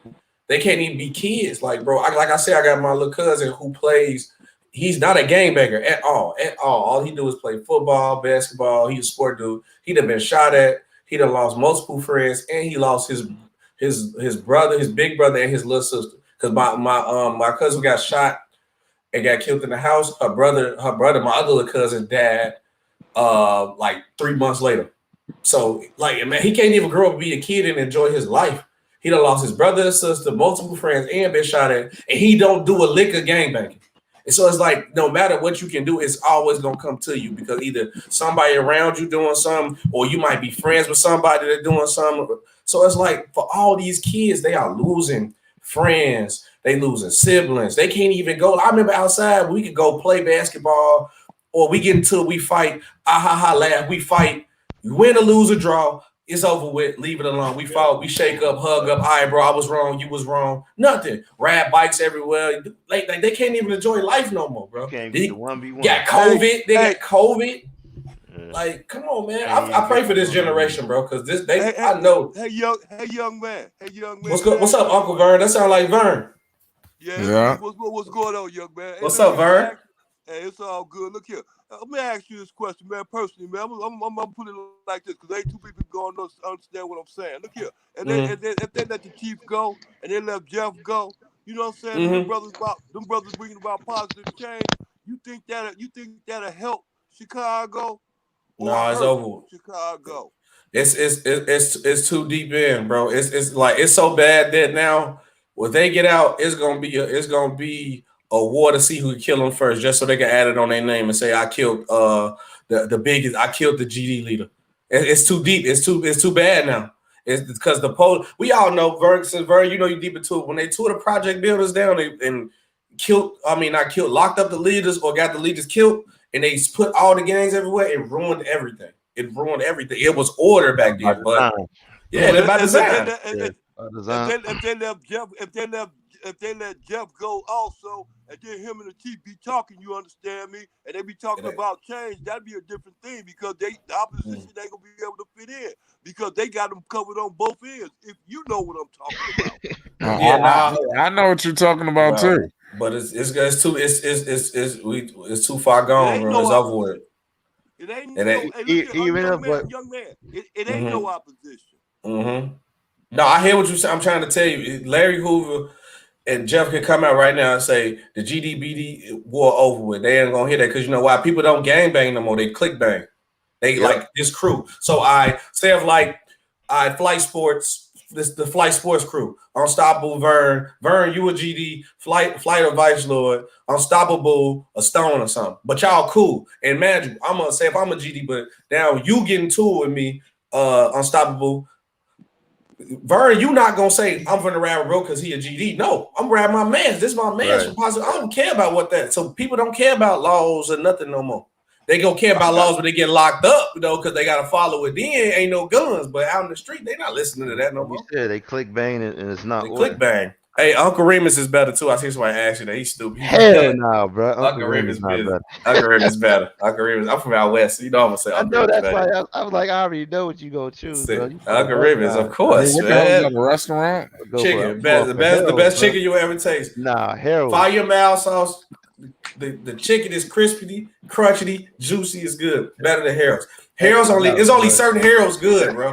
they can't even be kids. Like, bro, like I said, I got my little cousin who plays. he's not a gangbanger at all. At all. All he do is play football, basketball. He's a sport dude. He done been shot at. He done lost multiple friends, and he lost his brother, his big brother, and his little sister. Because my cousin got shot and got killed in the house. Her brother, my other cousin, died like 3 months later. So, like, man, he can't even grow up and be a kid and enjoy his life. He done lost his brother and sister, multiple friends, and been shot at, and he don't do a lick of gangbanging. And so it's like, no matter what you can do, it's always gonna come to you because either somebody around you doing something, or you might be friends with somebody that's doing something. So it's like for all these kids, they are losing friends, they losing siblings. They can't even go. I remember outside we could go play basketball, or we get into it, we fight, laugh, we fight, you win or lose or draw. It's over with. Leave it alone. We fought. We shake up, hug up. All right, bro. I was wrong. You was wrong. Nothing. Ride bikes everywhere. Like they can't even enjoy life no more, bro. Can't They be the 1v1. got COVID. They got COVID. Like, come on, man. I pray for this generation, bro, because I know. Hey, young man. What's up, Uncle Vern? That sound like Vern. Yeah. What's going on, young man? What's up, Vern? Hey, it's all good. Look here. Let me ask you this question, man. Personally, man, I'm putting it like this because ain't too people going to understand what I'm saying. Look here, and if they let the Chief go and they let Jeff go, you know what I'm saying? Them brothers bringing about positive change. You think that'll help Chicago? No, it's over. Chicago. It's too deep in, bro. It's like it's so bad that now when they get out, it's gonna be a war to see who can kill them first, just so they can add it on their name and say I killed the biggest, I killed the GD leader. It's too deep. It's too bad now. It's because we all know Vern, you know you deep into it. When they tore the project builders down and locked up the leaders or got the leaders killed, and they put all the gangs everywhere, it ruined everything. It was order back then, but yeah, by design. If they let Jeff go also, and then him and the Chief be talking, you understand me, and they be talking about change, that'd be a different thing because the opposition ain't gonna be able to fit in because they got them covered on both ends. If you know what I'm talking about. I know what you're talking about too. But it's too far gone, bro. It's over with. It ain't no opposition. Mm-hmm. No, I hear what you're saying. I'm trying to tell you, Larry Hoover and Jeff can come out right now and say the GDBD war over with. They ain't gonna hear that because you know why? People don't gang bang no more. They click bang. They like this crew. So I say of like Flight Sports, the Flight Sports crew. Unstoppable Vern, you a GD, Flight or Vice Lord, Unstoppable, a Stone or something. But y'all cool. And man, I'm gonna say if I'm a GD, but now you get into it with me, Unstoppable. Vern, you not gonna say I'm gonna ride bro because he a GD. No, I'm riding my man. This is my man. Right. I don't care about what that. So people don't care about laws or nothing no more. They gonna care about laws when they get locked up, you know, because they gotta follow it. Then ain't no guns, but out in the street they not listening to that no more. Yeah, they click bang and it's not. They click bang. Hey, Uncle Remus is better too. I see somebody asked you that. He's stupid. Hell no, bro. Uncle Remus better. Uncle Remus better. Uncle Remus. I'm from out west. You know I'm gonna say. I know that's why I was like, I already know what you gonna choose. Bro. Uncle Remus, of course, man. A restaurant Chicken, the best chicken you ever taste. Nah, Harold. Fire mouth sauce. The chicken is crispy, crunchy, juicy. Is good. Better than Harold's. Harold's only certain Harold's good, bro.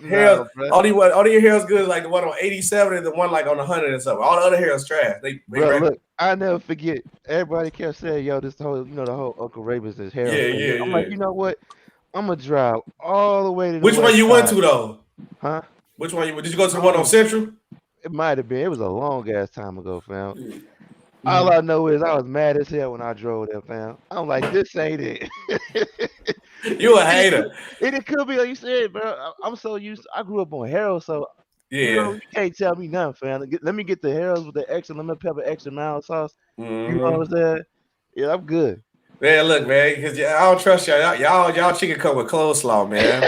Harold, only your Harold's good is like the one on 87 and the one like on 100 and something. All the other Harold's trash. Bro, look, I never forget. Everybody kept saying, "Yo, this whole, the whole Uncle Remus is Harold." Yeah. I'm like, you know what? I'm gonna drive all the way to. Which one you went to though? Huh? Which one did you go to? The one on Central? It might have been. It was a long ass time ago, fam. All I know is I was mad as hell when I drove there, fam. I'm like, this ain't it. You a hater. It could be like you said, bro. I'm so used to, I grew up on Harold, so you can't tell me nothing, fam. Let me get the Harold's with the extra lemon pepper, extra mild sauce. You know what I'm saying? Yeah, I'm good. Man, look, man, because I don't trust y'all. Y'all chicken come with coleslaw, man.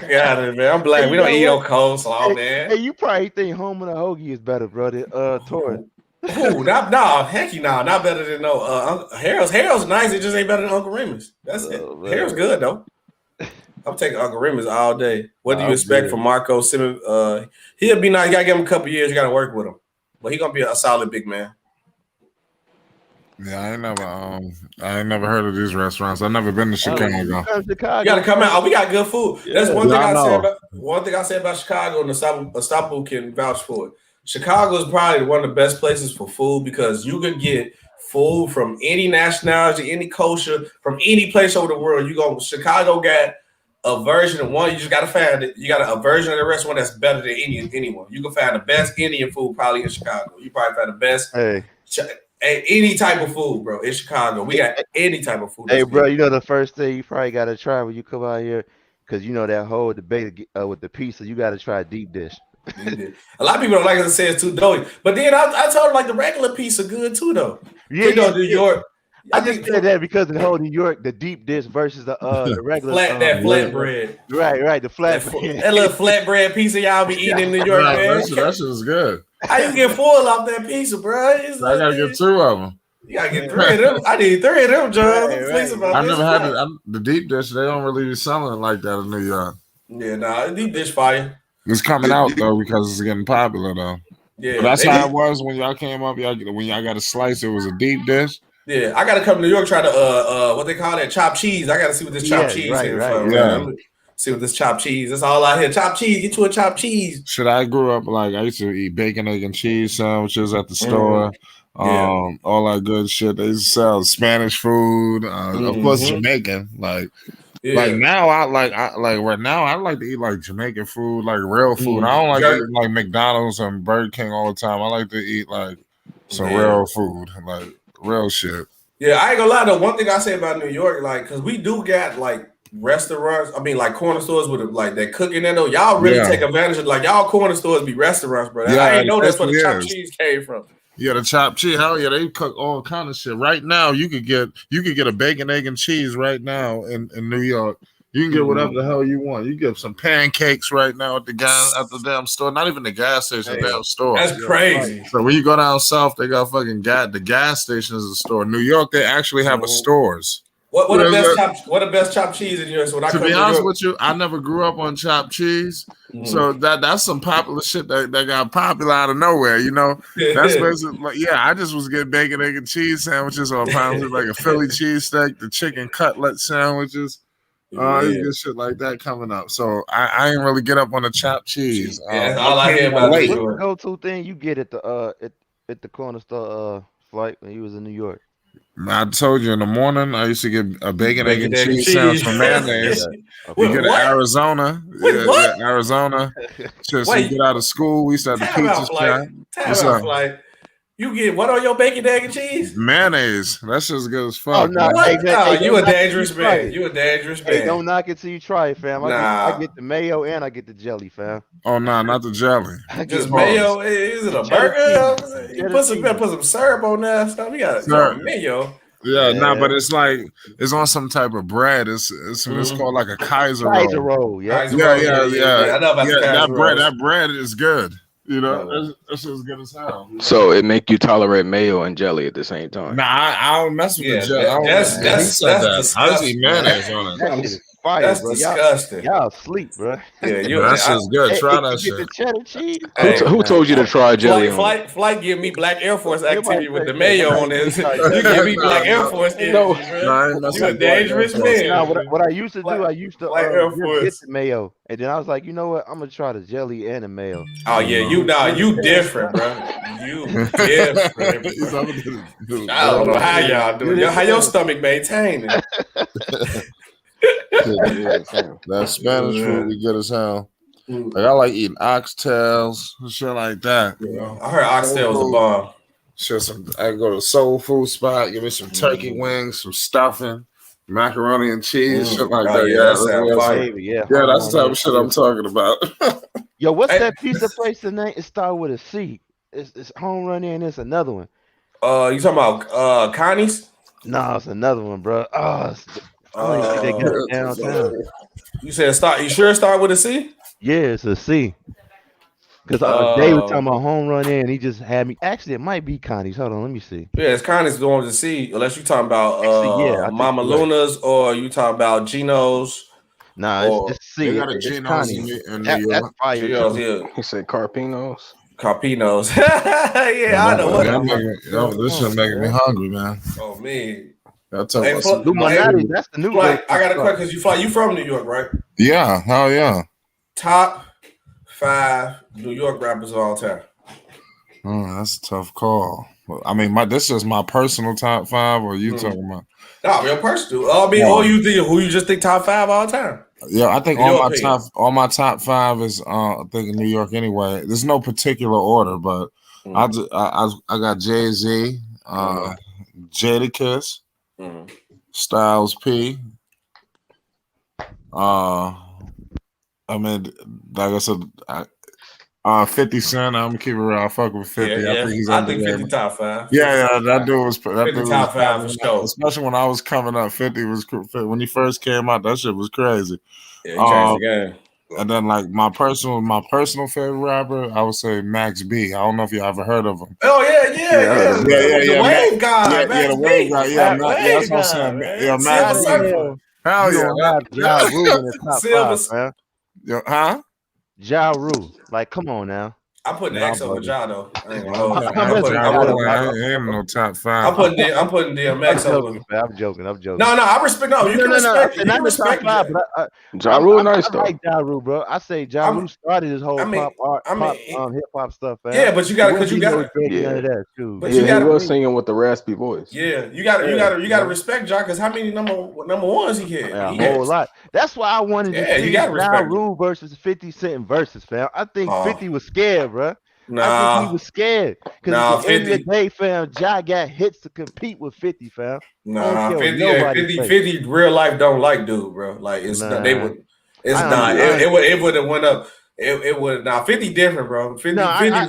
Got it, man. I'm black. We don't eat no coleslaw, man. Hey, you probably think home and a hoagie is better, bro, than Torrance. Ooh, heck you nah, not better than no Harold's. Harold's nice, it just ain't better than Uncle Remus. That's it. Harold's good though. I'm taking Uncle Remus all day. What do you expect from Marco Simmons? He'll be nice. You gotta give him a couple years, you gotta work with him. But he's gonna be a solid big man. Yeah, I ain't never heard of these restaurants. I've never been to Chicago. You gotta come out. Oh, we got good food. That's one thing I say about Chicago, and Estapo can vouch for it. Chicago is probably one of the best places for food because you can get food from any nationality, any culture, from any place over the world. Chicago got a version of one. You just gotta find it. You got a version of the restaurant that's better than anyone. You can find the best Indian food probably in Chicago. You probably find the best. Any type of food, bro, in Chicago. We got any type of food. Hey, bro, you know the first thing you probably got to try when you come out here, because you know that whole debate with the pizza, you got to try deep dish. A lot of people don't like it to say it's too doughy. But then I told them, like, the regular pizza good, too, though. New York. I just said that because in the whole New York, the deep dish versus the regular. Flatbread. Right, the flatbread. That little flatbread pizza y'all be eating in New York, man. That shit is good. How you get full off that pizza, bro? I gotta get 2 of them. You gotta get 3 of them. I need 3 of them, John. I never had the deep dish. They don't really be selling it like that in New York. Yeah, nah, deep dish fire. It's coming out though because it's getting popular though. Yeah, but that's how it was when y'all came up. When y'all got a slice, it was a deep dish. Yeah, I gotta come to New York, try to what they call that, chopped cheese. I gotta see what this chopped cheese is. Yeah. See what this chopped cheese. That's all I hear. Chopped cheese. Get you a chopped cheese. Shit, I grew up like I used to eat bacon, egg, and cheese sandwiches at the store. All that good shit. They used to sell Spanish food. Of course, Jamaican. Like now, I like to eat like Jamaican food, like real food. I don't like to eat like McDonald's and Burger King all the time. I like to eat like some real food, like real shit. Yeah, I ain't gonna lie though. One thing I say about New York, like, cause we do got like restaurants. I mean, like corner stores with like that cooking in though. Y'all really take advantage of like y'all corner stores be restaurants, bro. Yeah, I ain't know that's where the chopped cheese came from. Yeah, the chopped cheese. Hell yeah, they cook all kind of shit. Right now, you could get a bacon, egg, and cheese right now in New York. You can get whatever the hell you want. You get some pancakes right now at the damn store. Not even the gas station, the damn store. That's crazy. So when you go down south, they got fucking the gas station is a store. New York, they actually have a stores. What the best chopped cheese in yours? To be honest with you, I never grew up on chopped cheese, so that's some popular shit that got popular out of nowhere. You know, that's basically like, I just was getting bacon, egg, and cheese sandwiches, or probably like a Philly cheesesteak, the chicken cutlet sandwiches. Good shit like that coming up. So I ain't really get up on the chopped cheese. All I hear about What's the go-to thing you get at the corner store flight when you was in New York? I told you in the morning I used to get a bacon, egg, and cheese sandwich from mayonnaise. You get to Arizona. Arizona. Just you get out of school, we used to have the pizza shop. You get what on your bacon, egg, and cheese? Mayonnaise. That's just good as fuck. Oh, no, you a dangerous man. You a dangerous man. Hey, don't knock it till you try it, fam. I get the mayo and I get the jelly, fam. Oh no, not the jelly. Just mayo. Is it a burger? You put some syrup on that stuff. You got mayo. Yeah, but it's like it's on some type of bread. It's called like a Kaiser roll. Kaiser roll, yeah. I know about that bread is good. You know, it's as good as hell. So it make you tolerate mayo and jelly at the same time. Nah, I don't mess with the jelly. That's disgusting. I just eat mayonnaise on it. Fire, that's bro. disgusting. Y'all sleep, bro. Yeah, that's just good. Try that shit. The cheddar cheese. Who told you to try jelly? Flight give me Black Air Force activity with the mayo on this. You give me Black Air Force. You a dangerous man. Nah, what I used to do, I used to get the mayo, and then I was like, you know what? I'm gonna try the jelly and the mayo. Oh yeah, you different, bro. You different. I don't know how y'all do it. How your stomach maintain it? That Spanish food we good as hell. Like I like eating oxtails, shit like that. I heard oxtails a bomb. I go to a soul food spot, give me some turkey wings, some stuffing, macaroni and cheese, shit like that. That's the type of shit I'm talking about. Yo, what's that pizza place tonight? It started with a C. It's Home Run In. It's another one. You talking about Connie's? No, it's another one, bro. They get it downtown. You said start. You sure start with a C? Yeah, it's a C. Because Dave was talking about Home Run In. He just had me. Actually, it might be Connie's. Hold on, let me see. Yeah, it's Connie's the one with the C. Unless you talking about Mama Luna's or you talking about Gino's. Nah, it's C. They got a Gino's in New York. That's fire. He said Carpino's. Carpinos. Yeah, I know what I'm this shit making me hungry, man. Oh man. That's the new flight. I got a question because you from New York, right? Yeah, hell yeah. Top 5 New York rappers of all time. Oh, that's a tough call. I mean, this is my personal top 5, or you talking about? No, real personal. Or you think who you just think top 5 all time? Yeah, I think all my top 5 is I think in New York anyway. There's no particular order, but I got Jay-Z, Jadakiss, Styles P. I mean, like I said, 50 Cent. I'm gonna keep it real. I fuck with 50. Yeah. I think 50 top 5. Yeah, that dude was 50 top 5 for sure. Especially when I was coming up, 50 was when he first came out. That shit was crazy. Yeah, he changed the game. And then like my personal favorite rapper, I would say Max B. I don't know if you ever heard of him. Oh yeah. The wave guy. The wave guy. Yeah, that's what I'm saying. Yeah, Max B. Hell yeah. Ja Rule in the top 5, man. Huh? Ja Rule. Like, come on now. I'm putting the X over Ja though. I'm no top 5. I'm putting DMX over. I'm joking. No, I respect. No, you can respect it. Not the top 5, but Ja Rule nice though. I like Ja Rule, bro. I say Ja Rule started this whole hip hop stuff. Man. Yeah, but you got because you got But you got was singing with the raspy voice. Yeah, you got to respect Ja because how many number ones he had? A whole lot. That's why I wanted to see Ja Rule versus 50 Cent versus, fam. I think 50 was scared, bro. I think he was scared because at the end of the day, fam, Ja got hits to compete with 50, fam. 50 real life don't like dude, bro. Like it's not, they would. It's not. It would have went up. It would now 50 different, bro. 50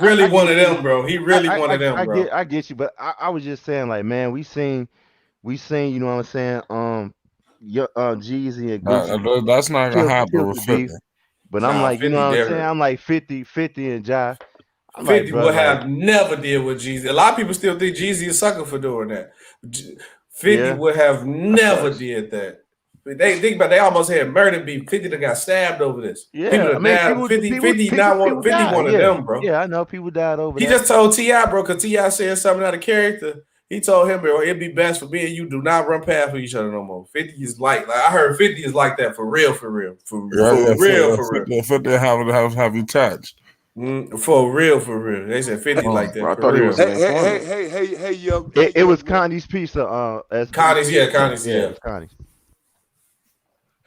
really one of them, bro. He really one of them, bro. I get you, but I was just saying, like, man, we seen, you know what I'm saying? Jeezy and Gucci. That's not gonna happen with 50. But I'm like, you know what I'm saying? I'm like 50 and Ja. 50 would have never did with Jeezy. A lot of people still think Jeezy is sucker for doing that. 50 would have never did that. They think about they almost had murder beef. 50 that got stabbed over this. Yeah, people 50 one of them, bro. Yeah, I know people died over He just told T.I., bro, because T.I. said something out of character. He told him, bro, it'd be best for me and you do not run past for each other no more. 50 is like I heard 50 is like that for real. 50 have you touched. For real. They said 50 like that. I thought he was. Hey, young. It was Connie's piece. Connie's.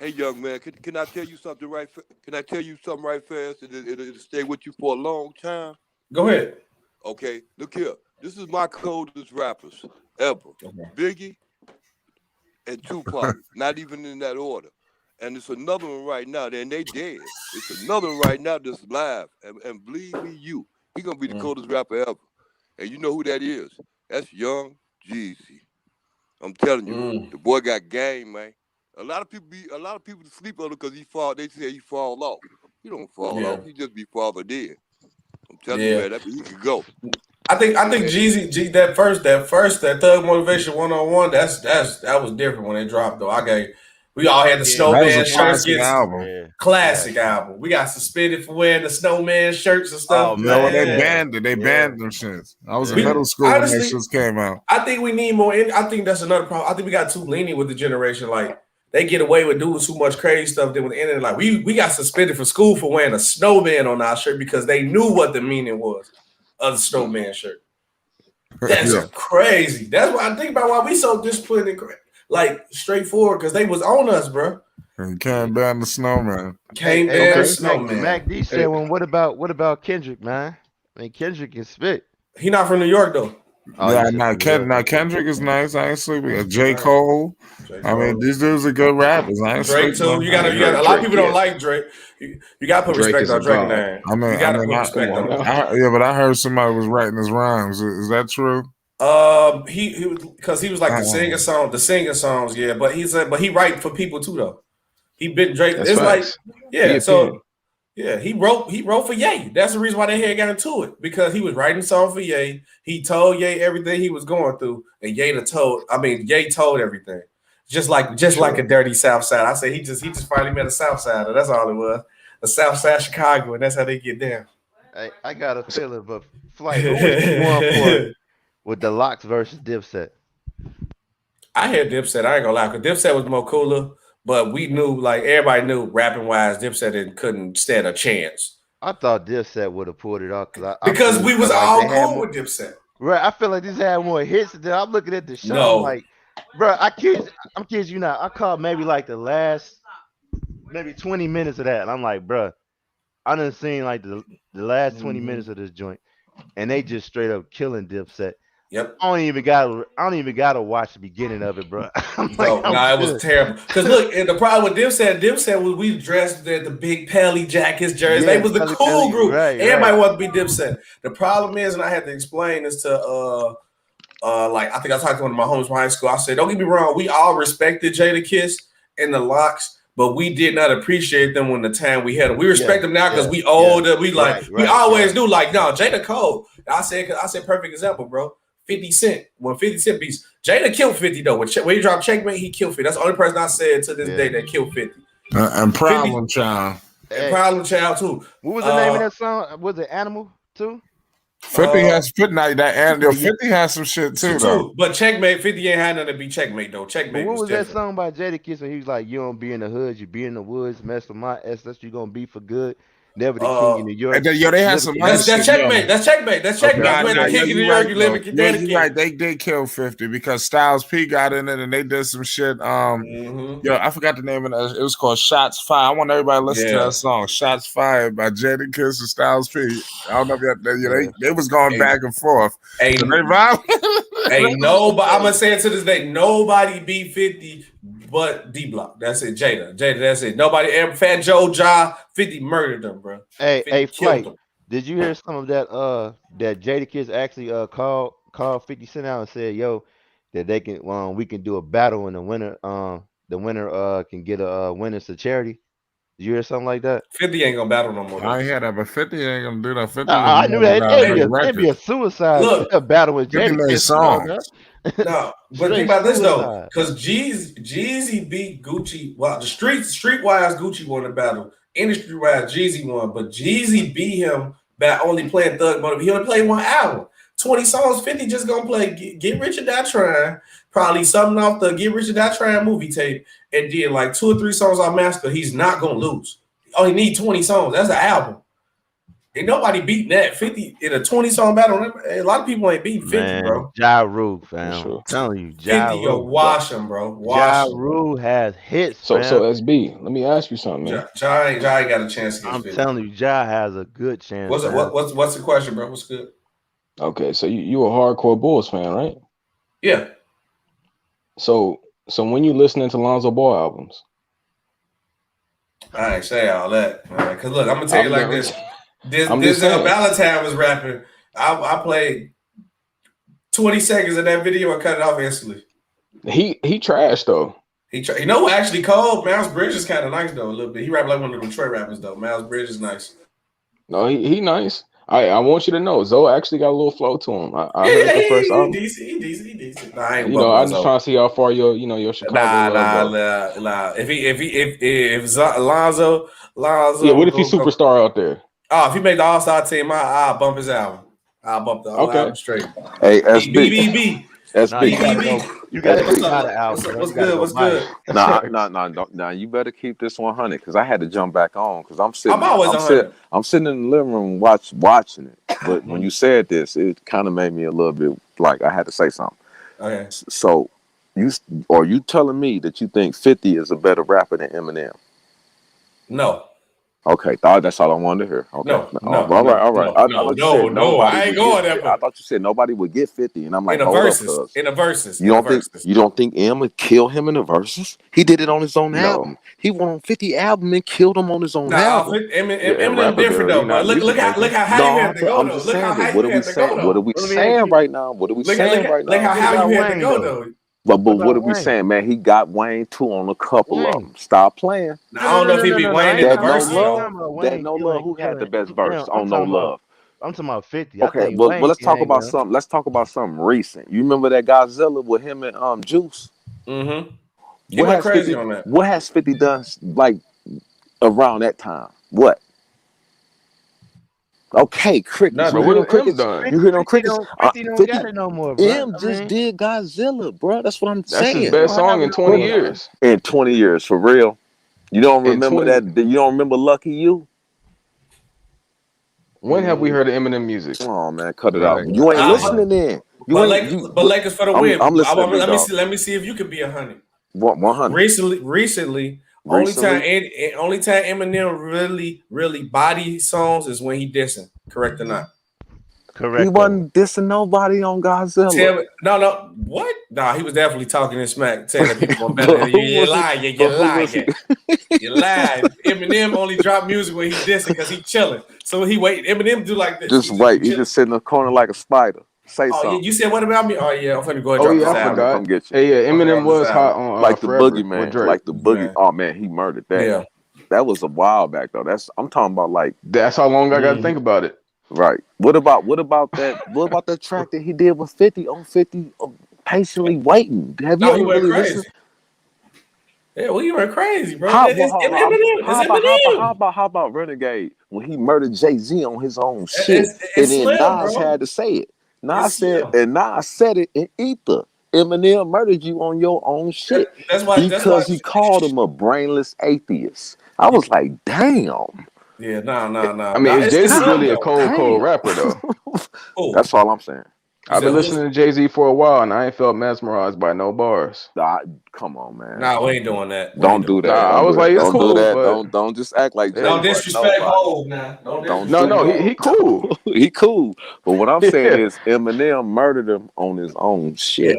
Hey, young man, can I tell you something right? Can I tell you something right fast? It'll stay with you for a long time. Go ahead. Okay, look here. This is my coldest rappers ever. Biggie and Tupac. Not even in that order. And it's another one right now, and they dead. It's another one right now that's live. And believe me, he gonna be the coldest rapper ever. And you know who that is? That's Young Jeezy. I'm telling you, the boy got game, man. A lot of people sleep on him because they say he fall off. He don't fall off. He just be farther dead. I'm telling you, man, he could go. I think Jeezy that Thug Motivation 101. That was different when they dropped though. We all had the snowman shirts. Classic album. We got suspended for wearing the snowman shirts and stuff. Oh, no, they banned it. They banned them shits. I was in middle school when that shit came out. I think we need more. I think that's another problem. I think we got too lenient with the generation. Like they get away with doing too much crazy stuff. Then with the internet, like we got suspended for school for wearing a snowman on our shirt because they knew what the meaning was of the snowman shirt. That's crazy. That's why I think about why we so disciplined and like straightforward because they was on us, bro. And can't ban the snowman. Can't ban the snowman. Mac D said, "Well, what about Kendrick, man? I mean, Kendrick can spit. He not from New York though. Kendrick is nice. I ain't sleeping. J. Cole. I mean, these dudes are good rappers. I ain't Drake too. You got a lot of people don't like Drake. You got to put respect on Drake name. You got to put respect on him. But I heard somebody was writing his rhymes. Is that true? He was like the singing songs, yeah. But he write for people too though. He been Drake. That's it's facts. He wrote for Ye. That's the reason why they had got into it because he was writing songs for Ye. He told Ye everything he was going through, and Ye told everything. Just like a dirty South Side. I say he just finally met a South Sider. That's all it was. A South Side Chicago, and that's how they get down. I got a feeling, but Flight, who was you going for with the Locks versus Dipset? I had Dipset. I ain't gonna lie, because Dipset was more cooler, but we knew, like everybody knew, rapping wise, Dipset couldn't stand a chance. I thought Dipset would have pulled it off because we was all cool with Dipset. Right, I feel like these had more hits than I'm looking at the show. No. I'm like, bro, I'm kidding you not. I caught maybe like the last maybe 20 minutes of that, and I'm like, bro, I done seen like the last 20 minutes of this joint, and they just straight up killing Dipset. Yep. I don't even gotta watch the beginning of it, bro. It was terrible. Because look, and the problem with Dipset was we dressed at the big Pelly Jackets jerseys. They was the cool group. Right, Everybody wanted to be Dipset. The problem is, and I had to explain this to like I think I talked to one of my homies from high school. I said, don't get me wrong, we all respected Jadakiss and the Locks, but we did not appreciate them when the time we had them. We respect them now because we older. We like we always do. Like, no, Jada Cole. I said perfect example, bro. 50 Cent. When 50 Cent beats, Jada killed 50 though. When he dropped Checkmate, he killed 50. That's the only person I said to this day that killed 50. And Problem Child. And Problem Child too. What was the name of that song? Was it Animal too? 50 has 50 has some shit too, though. But Checkmate, 50 ain't had nothing to be Checkmate though. Checkmate. What was different. that song by Jadakiss? And he was like, "You don't be in the hood, you be in the woods, mess with my ass. That's you gonna be for good. Never the king in New York." They had some. That's Checkmate. That's Checkmate. That's Checkmate. Okay. The king in New York, you live in Connecticut. Right. They did kill 50 because Styles P got in it and they did some shit. I forgot the name of it. It was called Shots Fired. I want everybody to listen to that song, Shots Fired by Jadakiss and Styles P. I don't know if they was going back and forth. Ain't nobody. I'm gonna say it to this day. Nobody beat 50 but D Block. That's it. Jada. That's it. Nobody ever. Fat Joe, Ja, 50 murdered them, bro. Hey, Flight. Did you hear some of that? That Jadakiss actually called 50 Cent out and said, "Yo, that they can we can do a battle and the winner can get a winners to charity." Did you hear something like that? 50 ain't gonna battle no more. I ain't heard that, but 50 ain't gonna do that. 50 I knew that. It'd be a suicide battle with Jadakiss. Songs. No, but think about this though, because Jeezy beat Gucci. Well, the streetwise Gucci won the battle. Industry-wise, Jeezy won, but Jeezy beat him by only playing Thug Motive. He only played one album. 20 songs, 50 just gonna play Get Rich or Die Trying, probably something off the Get Rich or Die Trying movie tape, and did like 2 or 3 songs on Massacre. He's not gonna lose. He only need 20 songs. That's an album. Ain't nobody beating that 50 in a 20-song battle. A lot of people ain't beating 50, bro. Ja Rule, fam. I'm telling you, Ja 50, Rule. Wash him, bro. Ja Rule has hits. So SB, let me ask you something, man. Ja ain't got a chance against 50. I'm telling you, Ja has a good chance. What's the question, bro? What's good? Okay, so you a hardcore Bulls fan, right? Yeah. So when you listening to Lonzo Ball albums, I ain't say all that, man. Because look, I'm gonna tell you like this. Denzel Valentine was rapping. I played 20 seconds of that video and cut it off instantly. He trashed though. You know what actually cold? Miles Bridges is kind of nice though a little bit. He rap like one of the Detroit rappers though. Miles Bridges is nice. No, he nice. I want you to know, Zoe actually got a little flow to him. I heard the first album. He decent. Nah, I ain't I'm just trying to see how far your Chicago. Nah. If Lonzo. Yeah, what if he's superstar out there? Oh, if he made the All-Star team, I'll bump his album. I'll bump the whole album straight. Hey, SB. BBB. SB. You got to What's good? Nah, you better keep this 100 because I had to jump back on because I'm sitting. I'm sitting in the living room watching it. But when you said this, it kind of made me a little bit like I had to say something. Okay. So you telling me that you think 50 is a better rapper than Eminem? No. Okay, that's all I wanted to hear. Okay. No. All right. No, I ain't going there. I thought you said nobody would get 50, and I'm like, in the verses. You don't think M would kill him in the verses? He did it on his own album. He went on 50 album and killed him on his own album. Eminem different though. Look how you have to go though. Look how high you have to go though. What are we saying right now? Look how high you have to go though. But what are we saying, man? He got Wayne too on a couple of them. Stop playing. I don't know if he be Wayne in the verses. That No Love. Who had the best verse on No Love? I'm talking about 50. Okay, well let's talk about something. Let's talk about something recent. You remember that Godzilla with him and Juice? Mm-hmm. He went crazy on that. What has 50 done like around that time? What? Okay, crickets. Bro, You what hear them is M crickets? done? You hear them crickets? 50 don't 50. got it no more, bro. M just did Godzilla, bro. That's what I'm That's his saying. best song in 20 Bro, years. in 20 years, for real. You don't In remember 20. that? You don't remember Lucky You? When have we heard of Eminem music? Oh man, cut it out. Right. You ain't listening then. You But ain't. Lakers for the win. I'm listening, big Let me dog. see. Let me see if you could be 100. 100. Recently, only time Eminem really body songs is when he dissing. Correct or not? Correct. He wasn't dissing nobody on Godzilla. No. What? Nah, he was definitely talking in smack, telling people better. You lying. You lying. Eminem only dropped music when he dissing because he chilling. So he wait. Eminem do like this. Just wait. He just sit in the corner like a spider. Say something. Yeah, you said what about me? Oh yeah, I'm finna go and Oh drop yeah, this I album. forgot. Come get you. Hey, yeah, Eminem was hot on like the Forever boogeyman, with Drake. like the boogie. Man. Oh man, he murdered that. Yeah, that was a while back though. I'm talking about like. That's how long I got to think about it. Right. What about that? What about that track that he did with 50 on 50? Patiently waiting. Have you ever really listened? Yeah, we went crazy, bro. How about Renegade when he murdered Jay-Z on his own shit, and then Nas had to say it. Nas said it in ether. Eminem murdered you on your own shit because he called him a brainless atheist. I was like, damn. Yeah, no. I mean, is Jay-Z really a cold rapper though? That's all I'm saying. I've been listening to Jay-Z for a while, and I ain't felt mesmerized by no bars. Come on, man. Nah, we ain't doing that. Don't do that. I was like, it's cool, but don't just act like Jay. Don't disrespect Hov now. No, he cool. He cool. But what I'm saying is Eminem murdered him on his own shit.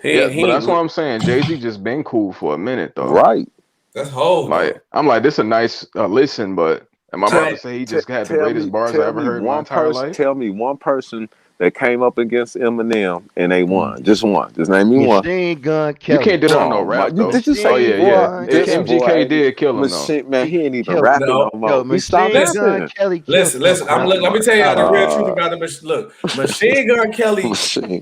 Yeah, but that's what I'm saying. Jay-Z just been cool for a minute though. Right. That's Hov. Like I'm like, this a nice listen, but am I about to say he just had the greatest bars I ever heard in my entire life? Tell me one person that came up against Eminem and they won. Just one. Just name me one. Machine Gun Kelly. You can't do that on no rap though. Did you say? Oh yeah. MGK did kill him though. Man, he ain't even rapping no more. Machine Gun Kelly. Listen. Let me tell you the real truth about the look. Machine Gun Kelly.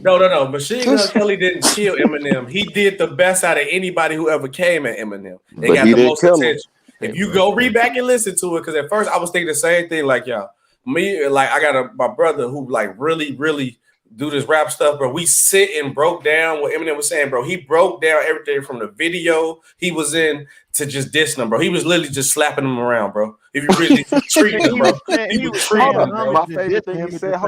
No. Machine Gun Kelly didn't kill Eminem. He did the best out of anybody who ever came at Eminem. They got the most attention. If you go read back and listen to it, because at first I was thinking the same thing, like y'all. Me, like I got my brother who like really do this rap stuff, bro. We sit and broke down what Eminem was saying, bro. He broke down everything from the video he was in to just dissing him, bro. He was literally just slapping him around, bro. If you really treating him, bro. He was treating him, bro. My favorite thing he said,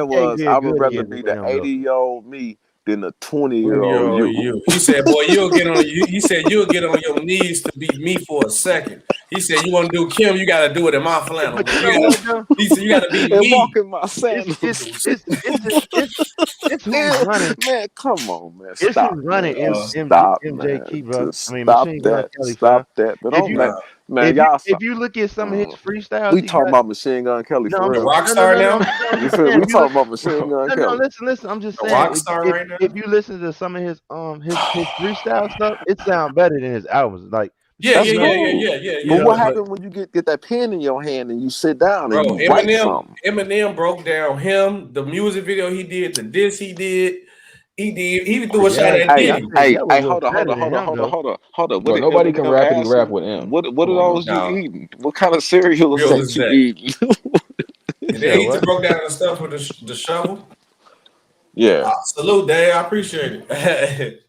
was, I would rather be the 80-year-old me than a 20-year-old you. He said, boy, you'll get on your knees to beat me for a second. He said, you want to do Kim, you got to do it in my flannel. He said, you got to beat me. Walk in my sandals. It's who's running. Man, come on, man. It's Stop. who's running Stop, MJK, bro. Stop that. Stop that. But if you look at some of his freestyles, we talking about Machine Gun Kelly for real. Rockstar now? You feel we talking about Machine Gun Kelly. Listen. I'm just saying. Rockstar right now? If you listen to some of his freestyle stuff, it sounds better than his albums. Like yeah. But what happened when you get that pen in your hand and you sit down and you write something? Eminem broke down the music video he did, the diss he did. He even threw a shot at Diddy. Hey, hold on. But nobody can rapidly rap with him. What are those you eating? What kind of cereal is that you eating? He broke down the stuff with the shovel. Yeah. Salute, Dave. I appreciate it.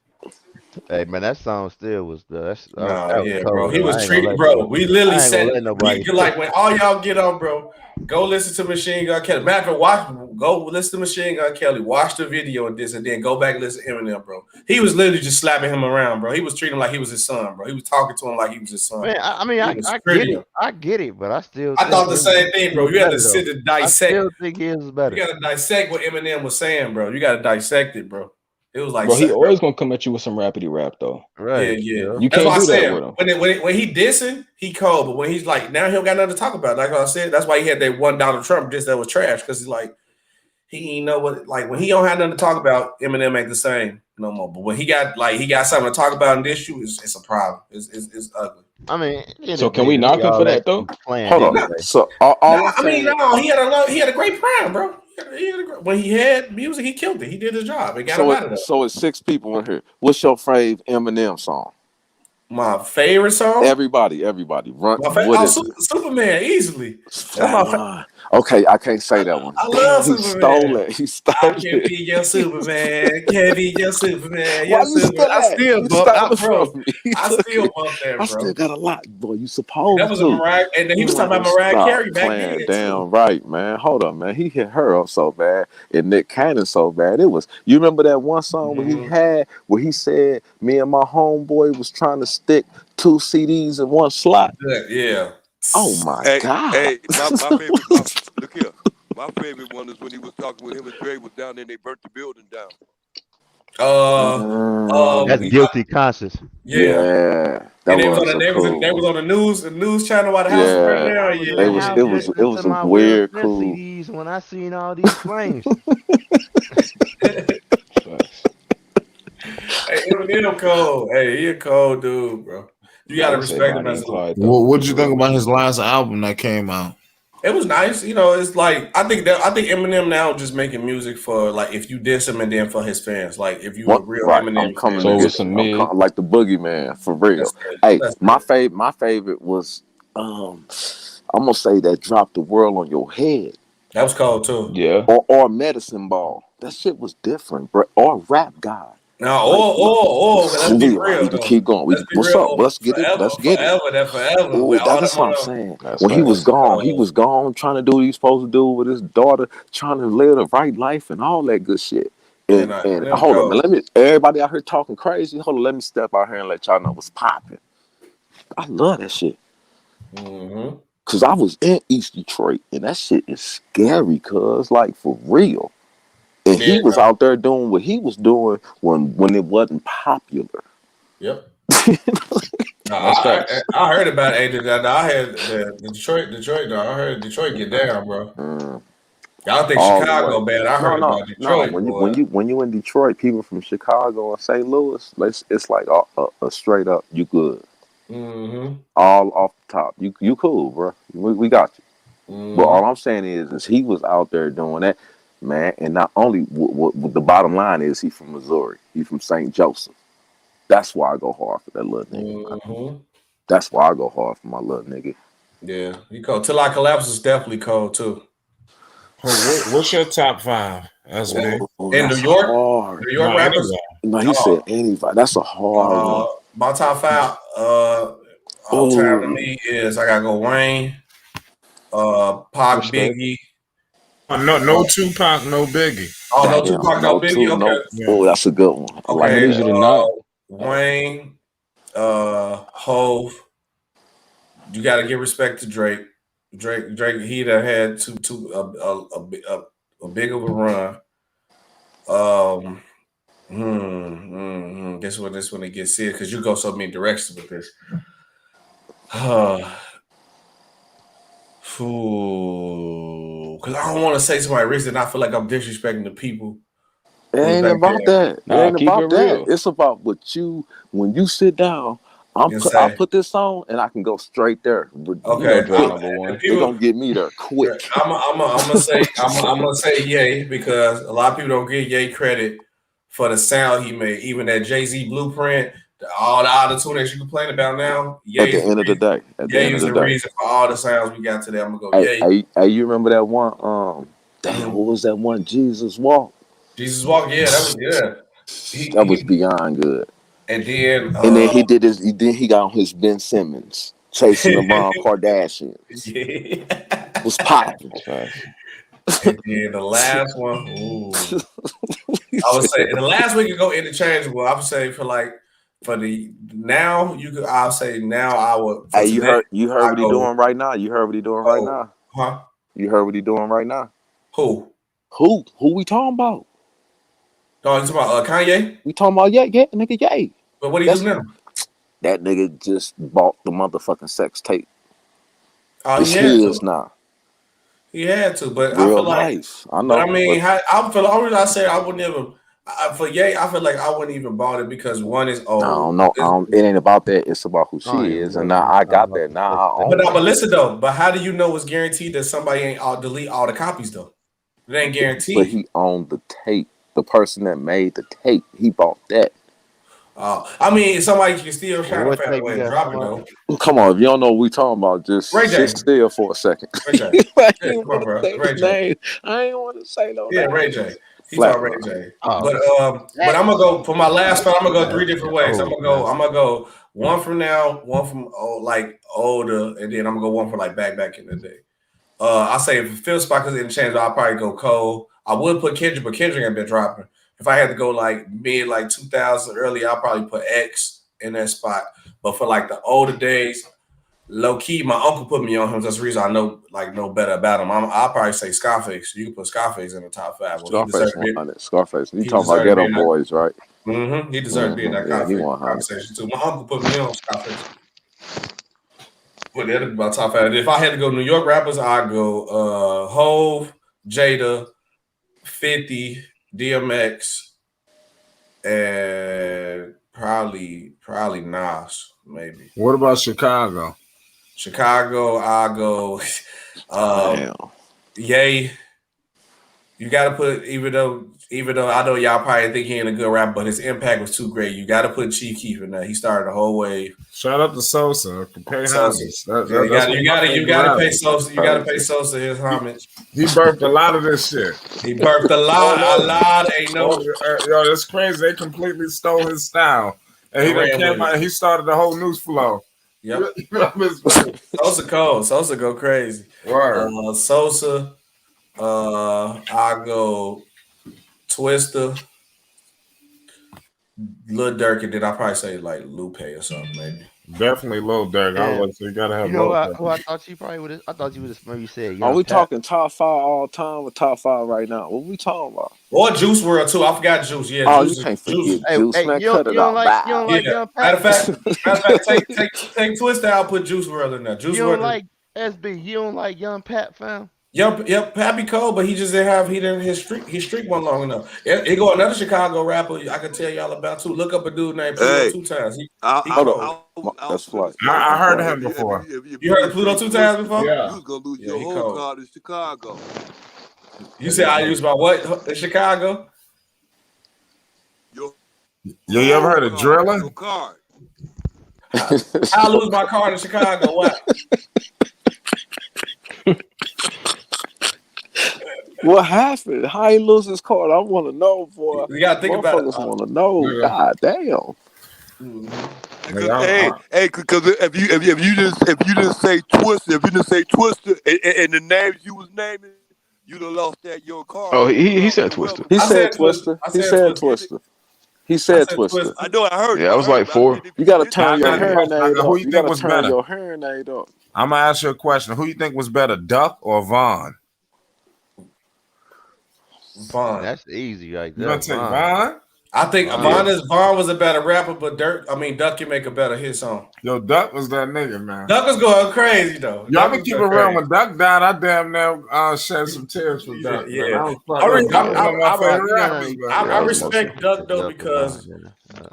Hey man, that song still was bro. Cold, he was treated, bro. We literally said, like when all y'all get on, bro, go listen to Machine Gun Kelly. Matter of fact, go listen to Machine Gun Kelly, watch the video and then go back and listen to Eminem, bro. He was literally just slapping him around, bro. He was treating him like he was his son, bro. He was talking to him like he was his son. Man, I get it, but I thought the same thing, bro. You had to sit and dissect. I still think his was better. You got to dissect what Eminem was saying, bro. You got to dissect it, bro. It was like, bro, he always gonna come at you with some rapidy rap though. Right? Yeah. You can't do that with him. When he dissing, he cold. But when he's like, now he don't got nothing to talk about. Like I said, that's why he had that one Donald Trump diss that was trash. Because he's like, he ain't know what. Like when he don't have nothing to talk about, Eminem ain't the same no more. But when he got something to talk about in this issue, it's a problem. It's ugly. I mean, so can we knock him for that though? Hold on. So he had a great prime, bro. When he had music, he killed it. He did his job. It got him out of there. So it's 6 people in here. What's your favorite Eminem song? My favorite song? Everybody. Run. Superman, easily. Okay, I can't say that one. I Damn, love he Superman. stole it. He stole I can it. be your Superman. Can be your Superman. Why Your you Superman. still I at? still You bump. stole it Bro, from me. I still bump that, I bro. still got a lot, boy. You That supposed was a to. Mariah, and he was talking about Mariah Stop Carey back playing. then Damn too. right, man. Hold up, man. He hit her up so bad, and Nick Cannon so bad. It was. You remember that one song where he said, "Me and my homeboy was trying to stick 2 CDs in one slot." Yeah. Oh my God. Hey, my favorite. Look here. My favorite one is when he was talking with him and Trey was down there and they burnt the building down. That's guilty conscience. Yeah, that And they was was on a they was cool. on the news channel while the house was burning down. I was in Yeah, the man. house It listening was to a my Will weird Smith cool. CDs when I seen all these flames. Hey, Eminem cold. Hey, he a cold dude, bro. You gotta respect him as a. What did you think about his last album that came out? It was nice, you know. It's like I think Eminem now just making music for like if you diss him and then for his fans. Like if you a real Eminem I'm coming fan, to get I'm coming, like the boogeyman for real. Hey, my favorite was I'm gonna say that dropped the world on your head. That was cold too. Yeah. Or Medicine Ball. That shit was different, bro. Or Rap God. Now, let's be real. We can keep going. What's up? Let's get it. Let's get it. Forever. Oh, that's what I'm saying. When he was gone trying to do what he was supposed to do with his daughter, trying to live the right life and all that good shit. And hold on, man. Everybody out here talking crazy. Hold on, let me step out here and let y'all know what's popping. I love that shit. Cause I was in East Detroit and that shit is scary, cuz like for real. And he was out there doing what he was doing when it wasn't popular. Yep. I heard about it. I had the Detroit. No, I heard Detroit get down, bro. Y'all think All Chicago the way. bad? I heard about Detroit. When you in Detroit, people from Chicago and St. Louis, it's like a straight up, you good. All off the top. You cool, bro. We got you. But all I'm saying is he was out there doing that, man. And not only what the bottom line is, he from Missouri. He from St. Joseph. That's why I go hard for that little nigga. That's why I go hard for my little nigga. Yeah, he cold. Till I Collapse is definitely cold too. What's your top 5? That's me. In New York? Hard. New York rappers? No, he said anybody. That's a hard one. My top 5 all time to me is I gotta go Wayne, Pac, Biggie. No Tupac, no Biggie. Oh, no Tupac, no Biggie. Okay. Oh, that's a good one. I like Okay. that. Wayne, Hove. You gotta give respect to Drake. Drake, he done had a big of a run. Guess what? This one it gets serious because you go so many directions with this. Because I don't want to say somebody rich and I feel like I'm disrespecting the people. It ain't about that. It ain't about that. It's about when you sit down. I put this on and I can go straight there. Okay, they're gonna get me there quick. I'm gonna say yay because a lot of people don't give Ye credit for the sound he made. Even that Jay-Z Blueprint, all the auto-tune that you complain about now. At the end of the day, Ye is the reason for all the sounds we got today. I'm gonna go yay. Hey, you remember that one? Damn, what was that one? Jesus Walk. Jesus Walk, yeah, that was good. That was beyond good. And then he did his. Then he got on his Ben Simmons chasing LeBron Kardashians. Yeah, was popping. And then the last one, I would say the last week could go interchangeable. I would say for the now you could. I'll say now I would. Hey, you heard what he doing right now. You heard what he doing right now. Huh? You heard what he doing right now. Who we talking about? No, you talking about Kanye? We talking about nigga Ye. But what do you do now? That nigga just bought the motherfucking sex tape. Oh, it's his now. He had to, but real I feel like nice. I know. But I mean, I feel. Only reason I say I wouldn't even for Ye. I feel like I wouldn't even bought it because one is old. No, it ain't about that. It's about who she is, and now I got that. Now I own. But listen though. But how do you know it's guaranteed that somebody ain't delete all the copies though? It ain't guaranteed. But he owned the tape. The person that made the tape, he bought that. I mean, somebody can still Well, kind of what find a tape way you to got drop it tomorrow? though. Come on, if you don't know what we talking about, just Ray J. sit still for a second. Ray J. I Yeah, ain't come on, want bro. to say Ray his J. name. I ain't want to say no Yeah, name. Ray J. He talking Ray Flatline. J. Oh, But I'm gonna go for my last spot. I'm gonna go man, 3 different ways. old man. I'm gonna go one from now, one from like older, and then I'm gonna go one from like back in the day. I say if the fifth spot because it didn't change, I'll probably go Cole. I would put Kendrick, but Kendrick ain't been dropping. If I had to go like mid like 2000 early, I'll probably put X in that spot. But for like the older days, low key, my uncle put me on him. That's the reason I know better about him. I'll probably say Scarface. You can put Scarface in the top 5. Well, Scarface 100. Scarface. You he talking about deserved to be Ghetto in that. Boys, right? He deserved to be in that Yeah, he 100. conversation too. My uncle put me on Scarface. But that'd be my top 5. If I had to go New York rappers, I'd go Hove, Jada, 50, DMX, and probably Nas, maybe. What about Chicago? Chicago, I'll go Ye. You gotta put, even though I know y'all probably think he ain't a good rapper, but his impact was too great. You gotta put Chief Keef in there. He started the whole wave. Shout out to Sosa. Pay homage. You gotta pay Sosa. You gotta pay Sosa his homage. He birthed a lot of this shit. He birthed a lot. Ain't no. Yo, that's crazy. They completely stole his style, and he came out. He started the whole news flow. Yep. Sosa cold. Sosa go crazy. Word. Sosa. I go Twister, Lil Durk, and then I probably say like Lupe or something maybe. Definitely Lil Durk. I would say you gotta have. You know who I thought you probably would have. I thought you would have maybe said. Are we talking top 5 all time or top 5 right now? What we talking about? Or Juice WRLD too. I forgot Juice. Yeah. Oh, Juice, you can't forget Juice. Man, you cut it don't out. you don't like Young Pat? Matter of fact, take Twister out. Put Juice WRLD in there. Juice You don't WRLD. like SB. You don't like Young Pat, fam. Yep, Pappy Cole, but he just didn't have his streak wasn't long enough. Here go another Chicago rapper I can tell y'all about too. Look up a dude named Pluto 2 times. That's fly. I heard of him before. You heard of Pluto 2 times before? Yeah. You was gonna lose your whole card in Chicago. You said I used my what in Chicago? You ever heard of Driller? Your card. I lose my card in Chicago. What? What happened? How he lose his card? I want to know, boy. You gotta think about it. Motherfuckers want to know. Yeah. God damn. Because if you didn't say Twister, and the names you was naming, you'd have lost your card. Oh, he said Twister. He said Twister. He said Twister. He said Twister. I know. I heard. Yeah, I was like 4. You gotta turn your hearing aid Who up. you You think gotta was turn better? your hearing aid up. I'm gonna ask you a question. Who you think was better, Duck or Vaughn? Vaughn. That's easy right You there. gonna take Vaughn? I think Vaughn was a better rapper, but Duck can make a better hit song. Yo, Duck was that nigga, man. Duck was going crazy though. Y'all can keep it real. When Duck died, I damn near shed some tears for Duck. Yeah. I I respect Duck though because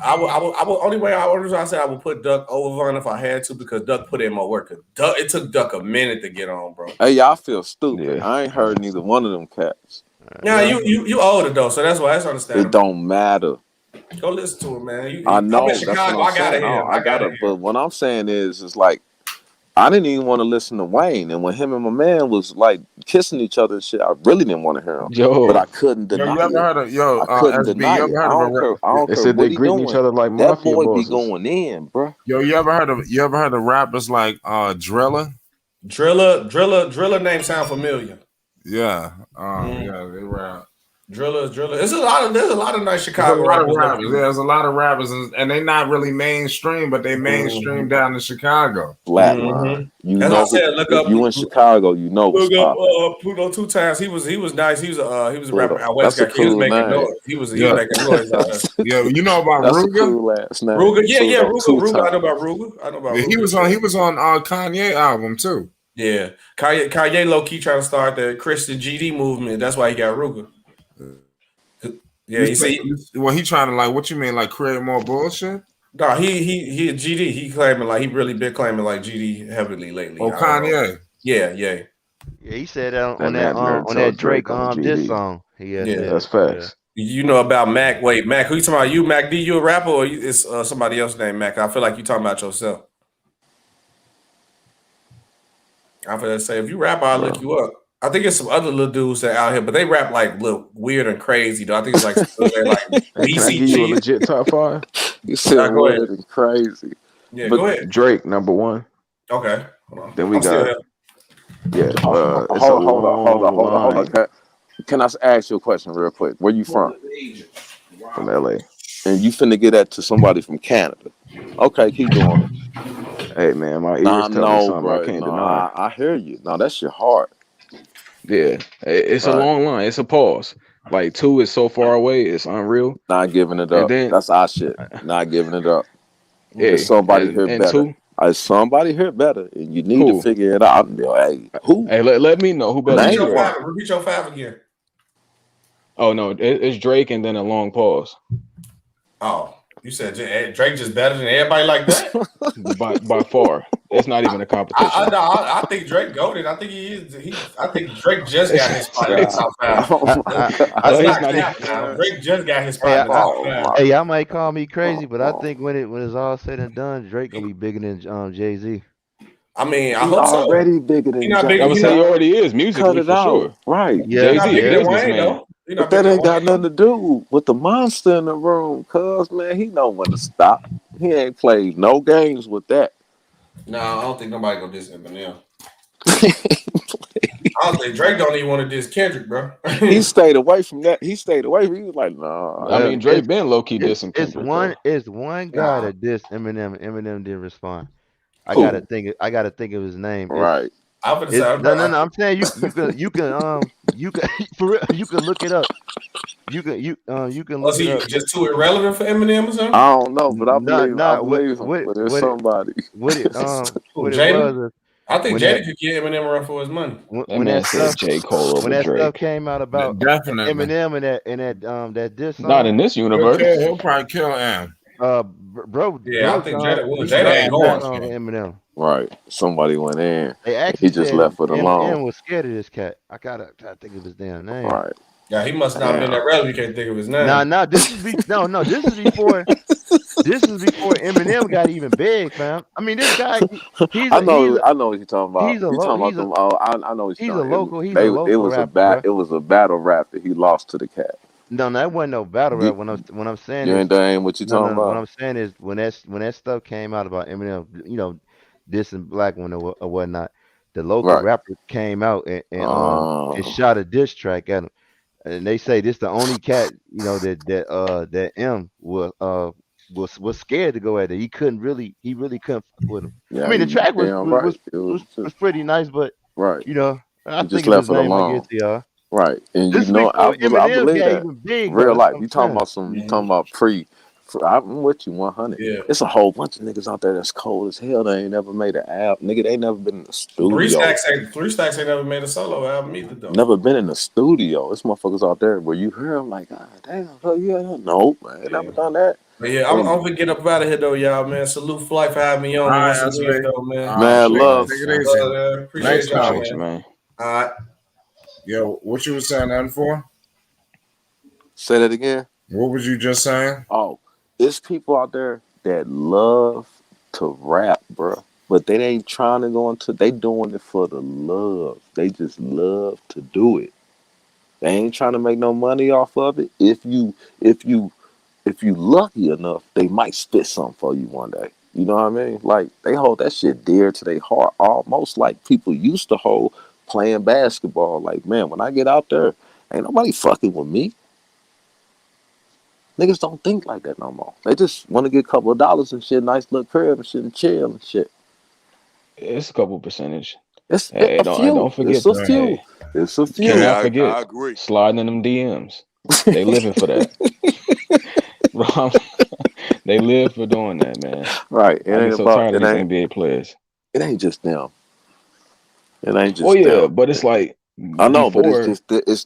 only way I said I would put Duck over Vaughn if I had to because Duck put in more work. It took Duck a minute to get on, bro. Hey, y'all feel stupid. Yeah. I ain't heard neither one of them cats. Now you older though, so that's why that's understandable. It don't matter. Go listen to him, man. I know. I'm in That's Chicago. what I'm I gotta saying. hear. I gotta. But what I'm saying is like, I didn't even want to listen to Wayne, and when him and my man was like kissing each other and shit, I really didn't want to hear him. Yo, but I couldn't deny you ever heard of I couldn't deny it. I don't care. I don't they care said what they he greeting doing. each other like That mafia boy bosses. be going in, bro. Yo, you ever heard of rappers like Driller? Driller name sound familiar. Yeah, yeah, they rap. Driller. There's a lot of nice Chicago rappers. There's a lot of rappers, and they're not really mainstream, but they mainstream down in Chicago. Flatline. You That's know, what I said. Look up. You in Chicago, you know what's Look up poppin'. Pluto 2 times. He was nice. He was a rapper out That's west. a He was cool making name. noise. He was making noise. Yeah, you know about That's Ruger? a cool ass name. Ruger, yeah, Ruger. I know Two about Ruger. Yeah, Ruger. he was on Kanye album too. Yeah, Kanye low key trying to start the Christian GD movement. That's why he got Ruger. Yeah, he trying to what you mean, create more bullshit? No, he a GD. He claiming he really been claiming GD heavily lately. Oh, Kanye. Yeah. Yeah, he said on that Drake GD. this song. Yeah, that's facts. You know about Mac? Wait, Mac, who you talking about? You, Mac D, you a rapper or it's somebody else named Mac? I feel like you talking about yourself. I'm gonna say if you rap, I'll look you up. I think it's some other little dudes that out here, but they rap like little weird and crazy though. I think it's like Hey, can I give you a BCG. legit top 5? You said Go ahead. weird and crazy. Yeah, But go ahead. Drake, number 1. Okay. Hold on. Then we I'm still got here. it's a hold on. long line Can I ask you a question real quick? Where you from? from LA. And you finna get that to somebody from Canada. Okay, keep going. Hey man, my ears Nah, tell me no, something I bro. can't No, deny. I hear you. No, that's your heart. Yeah, it's a Right. long line. It's a pause. Like 2 is so far away, it's unreal. Not giving it And up. then That's our shit. Not giving it up. yeah, If somebody hear and better. 2, If somebody hear better, and you need to who? figure it out. And be like, hey, who? Hey, let me know who better. Repeat Name your one. five. Repeat your 5 again. Oh no, it's Drake and then a long pause. Oh, you said Drake just better than everybody like that? by far. It's not even a competition. I think Drake goated. I think he is. I think Drake just got his spot in the top 5. That's not cap now. Drake just got his spot in the top 5. Hey, y'all might call me crazy, but I think when it's all said and done, Drake gonna be bigger than Jay-Z. I mean, I He hope so. already bigger than He not Jay. big. I would say he already is musically Cut it for out. sure. Right. Yeah, He not Jay-Z, bigger a than Wayne businessman. though. He not But that bigger ain't than got Wayne. nothing to do with the monster in the room, cuz, man, he know when to stop. He ain't played no games with that. No, I don't think nobody gonna diss Eminem. I don't think Drake don't even want to diss Kendrick, bro. He stayed away from that. He stayed away from. He was like, nah. I mean, Drake been low key dissing It's Kendrick. one guy that dissed Eminem. Eminem didn't respond. I Who? gotta think of his name. Right. I'm gonna say, No. I'm saying you can for real, you can look it up. You can Was look it he up. just too irrelevant for Eminem or something? I don't know, but I believe him. What But there's somebody. what it Jada? was I think when Jada could get Eminem a run for his money. when that stuff J. Cole over when that stuff Drake. came out about Definitely. Eminem and that diss song. Not in this universe. He'll probably kill him. Bro, Yeah, I think Jada will. he Jada ain't got going. on Eminem. Right. Somebody went in. They actually He just said left it alone. Eminem was scared of this cat. I gotta think of his damn name. Right. Yeah, he must not have been that relevant. You can't think of his name. No, this is before Eminem got even big, fam. I mean, this guy, I know what you're talking about. He's a You talking about them? Oh, I know what you're talking about. He's a local rapper. It was a battle rap that he lost to the cat. No, that wasn't no battle rap. What I'm saying You is, ain't that ain't what you talking about. What I'm saying is when that stuff came out about Eminem, dissing black women or whatnot, the local rapper came out and shot a diss track at him. And they say this the only cat, that M was scared to go at it. He really couldn't fuck with him. Yeah, I mean, the track was pretty nice, but right. I He think just of left his it name. I alone. get to y'all. Right, and This I Eminem believe got that. even big, Real though, life. that's You what talking I'm about some? You talking about pre? I'm with you 100. Yeah. It's a whole bunch of niggas out there that's cold as hell. They ain't never made an album. Nigga, they never been in the studio. Three Stacks ain't never made a solo album either though. Never been in the studio. It's motherfuckers out there where you hear them like, God damn, no, man, they never done that. But yeah, I'm gonna get up out of here though, y'all, man. Salute Flight for having me on once again, though, man. Man, love. Take it easy. Appreciate y'all, Nice, man. All right. Yo, what you was saying that for? Say that again. What was you just saying? Oh, it's people out there that love to rap, bro. But they ain't trying to go into. They doing it for the love. They just love to do it. They ain't trying to make no money off of it. If you lucky enough, they might spit something for you one day. You know what I mean? Like they hold that shit dear to their heart, almost like people used to hold playing basketball. Like, man, when I get out there, ain't nobody fucking with me. Niggas don't think like that no more. They just want to get a couple of dollars and shit, nice little crib and shit, and chill and shit. It's a couple percentage. It's a few. Don't forget. It's a few. It's a few. Cannot forget. I agree. Sliding in them DMs. They living for that. They live for doing that, man. Right. I get so tired of these NBA players. It ain't just them. It ain't just. Oh yeah, them. But it's like I know, but it's just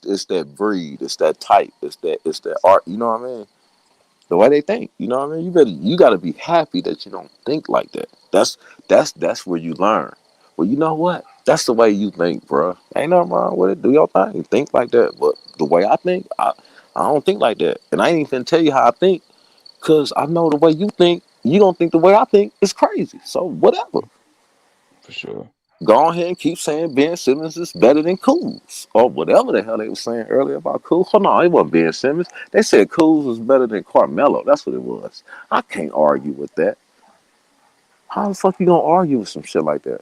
it's that breed, it's that type, it's that art. You know what I mean? The way they think. You know what I mean? You got to be happy that you don't think like that. That's where you learn. Well, you know what? That's the way you think, bro. Ain't nothing wrong with it. Do your thing. Think like that. But the way I think, I I don't think like that. And I ain't even tell you how I think, because I know the way you think. You don't think the way I think. It's crazy. So whatever. For sure. Go ahead and keep saying Ben Simmons is better than Kuz. Or whatever the hell they were saying earlier about Kuz. Hold on, it wasn't Ben Simmons. They said Kuz was better than Carmelo. That's what it was. I can't argue with that. How the fuck you gonna argue with some shit like that?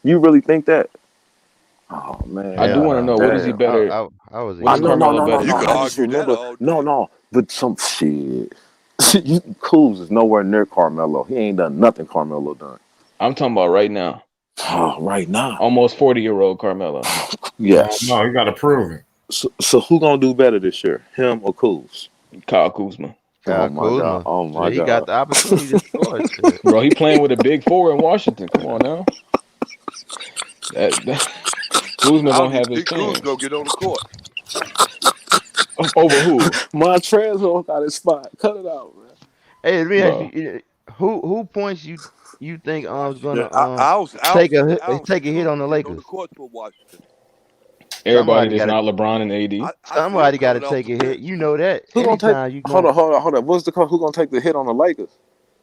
You really think that? Oh man. I do want to know, what is he better? I was What is Carmelo better no. than? I just remember. No. But some shit. Kuz is nowhere near Carmelo. He ain't done nothing Carmelo done. I'm talking about right now. Oh, right now. Almost 40-year-old Carmelo. Yes. No, you got to prove it. So who gonna do better this year? Him or Kuz? Kyle Kuzma. Oh my God! Oh my God! He got the opportunity to score. Bro, he playing with a big four in Washington. Come on now. Kuzma gonna have his chance. Kuz gonna get on the court. Over who? Montrezl got his spot. Cut it out, man. Hey, let me ask you, who points you think is gonna take a hit on the Lakers? Everybody that's not LeBron and AD. Somebody got to take a hit. You know that. Who gonna take? Hold on. What's the call? Who gonna take the hit on the Lakers?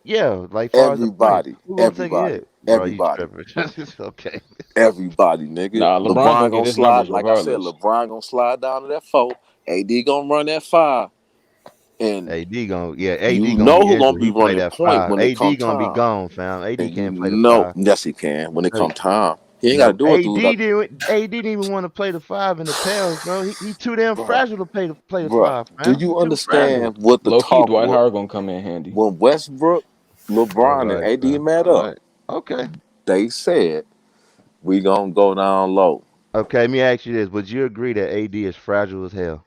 Yeah, like everybody. Everybody. Okay. Everybody, nigga. Nah, LeBron gonna slide. Like I said, LeBron gonna slide down to that 4. AD gonna run that 5. And AD gonna who gonna be running that point when it come AD gonna time. be gone, fam. AD can't play the 5. Yes, he can when it come time. He ain't gotta do it. AD didn't even want to play the 5 in the Pels, bro. He too damn fragile to play the 5. Do you understand what the low-key Dwight Howard gonna come in handy? When Westbrook, LeBron, and AD met up, okay, they said we gonna go down low. Okay, let me ask you this: would you agree that AD is fragile as hell?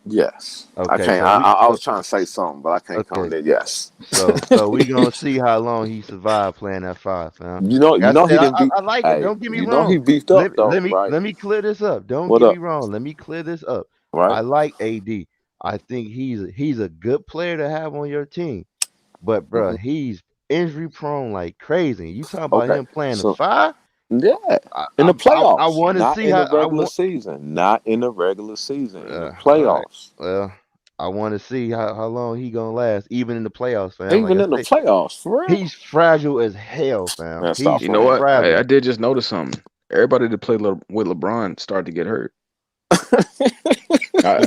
Yes. Okay, I can't. I was trying to say something, but I can't comment that. Yes. So we gonna see how long he survived playing that 5, fam. You know he didn't beat. I like it. Don't get me wrong. You know he beefed up though, right? Let me clear this up. Don't get me wrong. Let me clear this up. Right. I like AD. I think he's a good player to have on your team, but bro, he's injury prone like crazy. You talking about him playing the 5? Yeah, in the playoffs. I want to see how the regular season. Not in the regular season. In the playoffs. Right. Well, I want to see how long he gonna last, even in the playoffs, fam. Even in the playoffs, for real. He's fragile as hell, fam. You know what? I did just notice something. Everybody that played with LeBron started to get hurt. I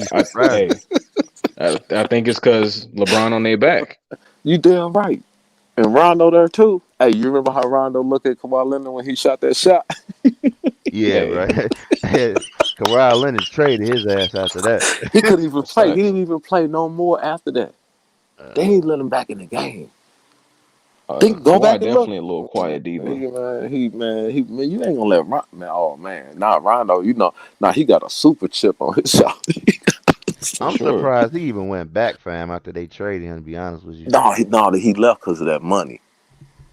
think it's because LeBron on their back. You damn right. And Rondo there too. Hey, you remember how Rondo looked at Kawhi Leonard when he shot that shot? Yeah, right. Kawhi Leonard traded his ass after that. He couldn't even play. He didn't even play no more after that. They didn't let him back in the game. Go back and definitely look. A little quiet diva. He you ain't gonna let Rondo. You know, he got a super chip on his shoulder. I'm surprised he even went back, fam, after they traded him, to be honest with you. No, he left because of that money.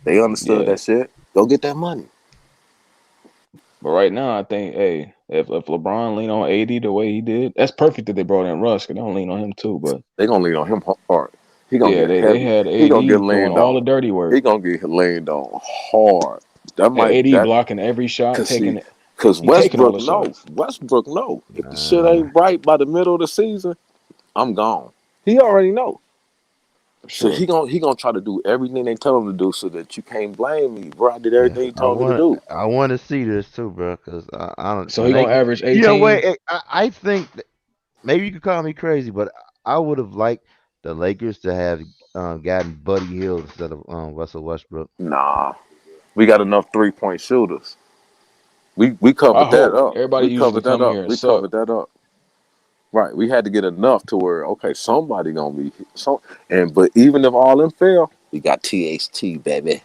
They understood that shit. Go get that money. But right now, I think, if LeBron lean on AD the way he did, that's perfect that they brought in Russ, because they don't lean on him too. But they gonna lean on him hard. He gonna get they had AD doing all the dirty work. He gonna get leaned on hard. AD blocking every shot, taking it. Because Westbrook know. If the shit ain't right by the middle of the season, I'm gone. He already know. So he gonna try to do everything they tell him to do, so that you can't blame me, bro. I did everything he told me to do. I want to see this too, bro, because I don't. So he gonna average 18. You know, wait. I think maybe you could call me crazy, but I would have liked the Lakers to have gotten Buddy Hield instead of Russell Westbrook. Nah, we got enough 3-point shooters. We covered that up. Everybody usually come here. We covered that up. Right, we had to get enough to where somebody gonna be but even if all them fail, we got THT, baby.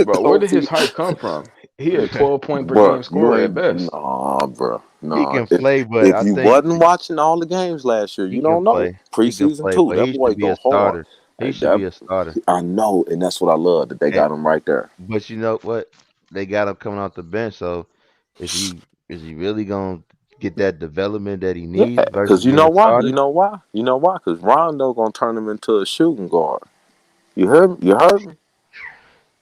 Bro, where did his hype come from? He a 12-point per game scorer at best. Nah, bro. He can play, but if you wasn't watching all the games last year, you don't know. Preseason too, that boy go hard. He should be a starter. I know, and that's what I love, that they got him right there. But you know what? They got him coming off the bench, so is he really gonna get that development that he needs? Yeah, because you know why? Because Rondo gonna turn him into a shooting guard. You heard me?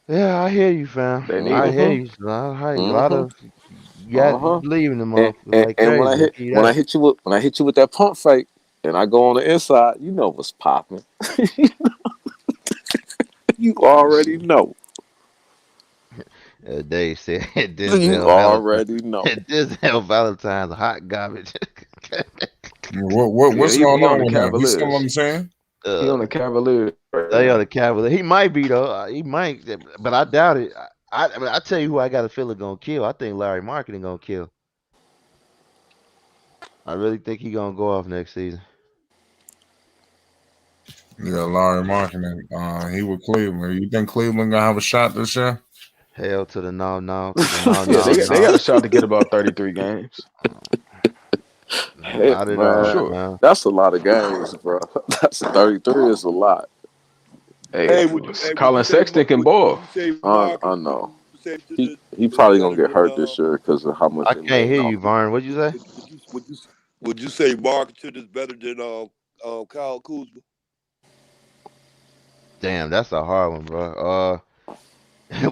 Yeah, I hear you, fam. I hear you. A lot of You got to believe in the And, motherfucker like and crazy. when I hit you with that pump fake, and I go on the inside, you know what's popping. You already know. Dave said You already know. Denzel Valentine's hot garbage. What's he going on on the with that? You see what Cavaliers. I'm saying? He on the Cavaliers. They on the Cavaliers. He might be though. He might, but I doubt it. I mean, I tell you who I got a feeling gonna kill. I think Larry Marketing gonna kill. I really think he gonna go off next season. Yeah, Larry Marketing. He with Cleveland. You think Cleveland gonna have a shot this year? Hell to the no. Yeah, they got a shot to get about 33 games. Hey, man, that's a lot of games, bro. That's 33 is a lot. Hey, Colin Sexton can ball. I know. He probably gonna get hurt this year because of how much. I can't hear you, Varn. What'd you say? Would you say Marketing is better than Kyle Kuzma? Damn, that's a hard one, bro.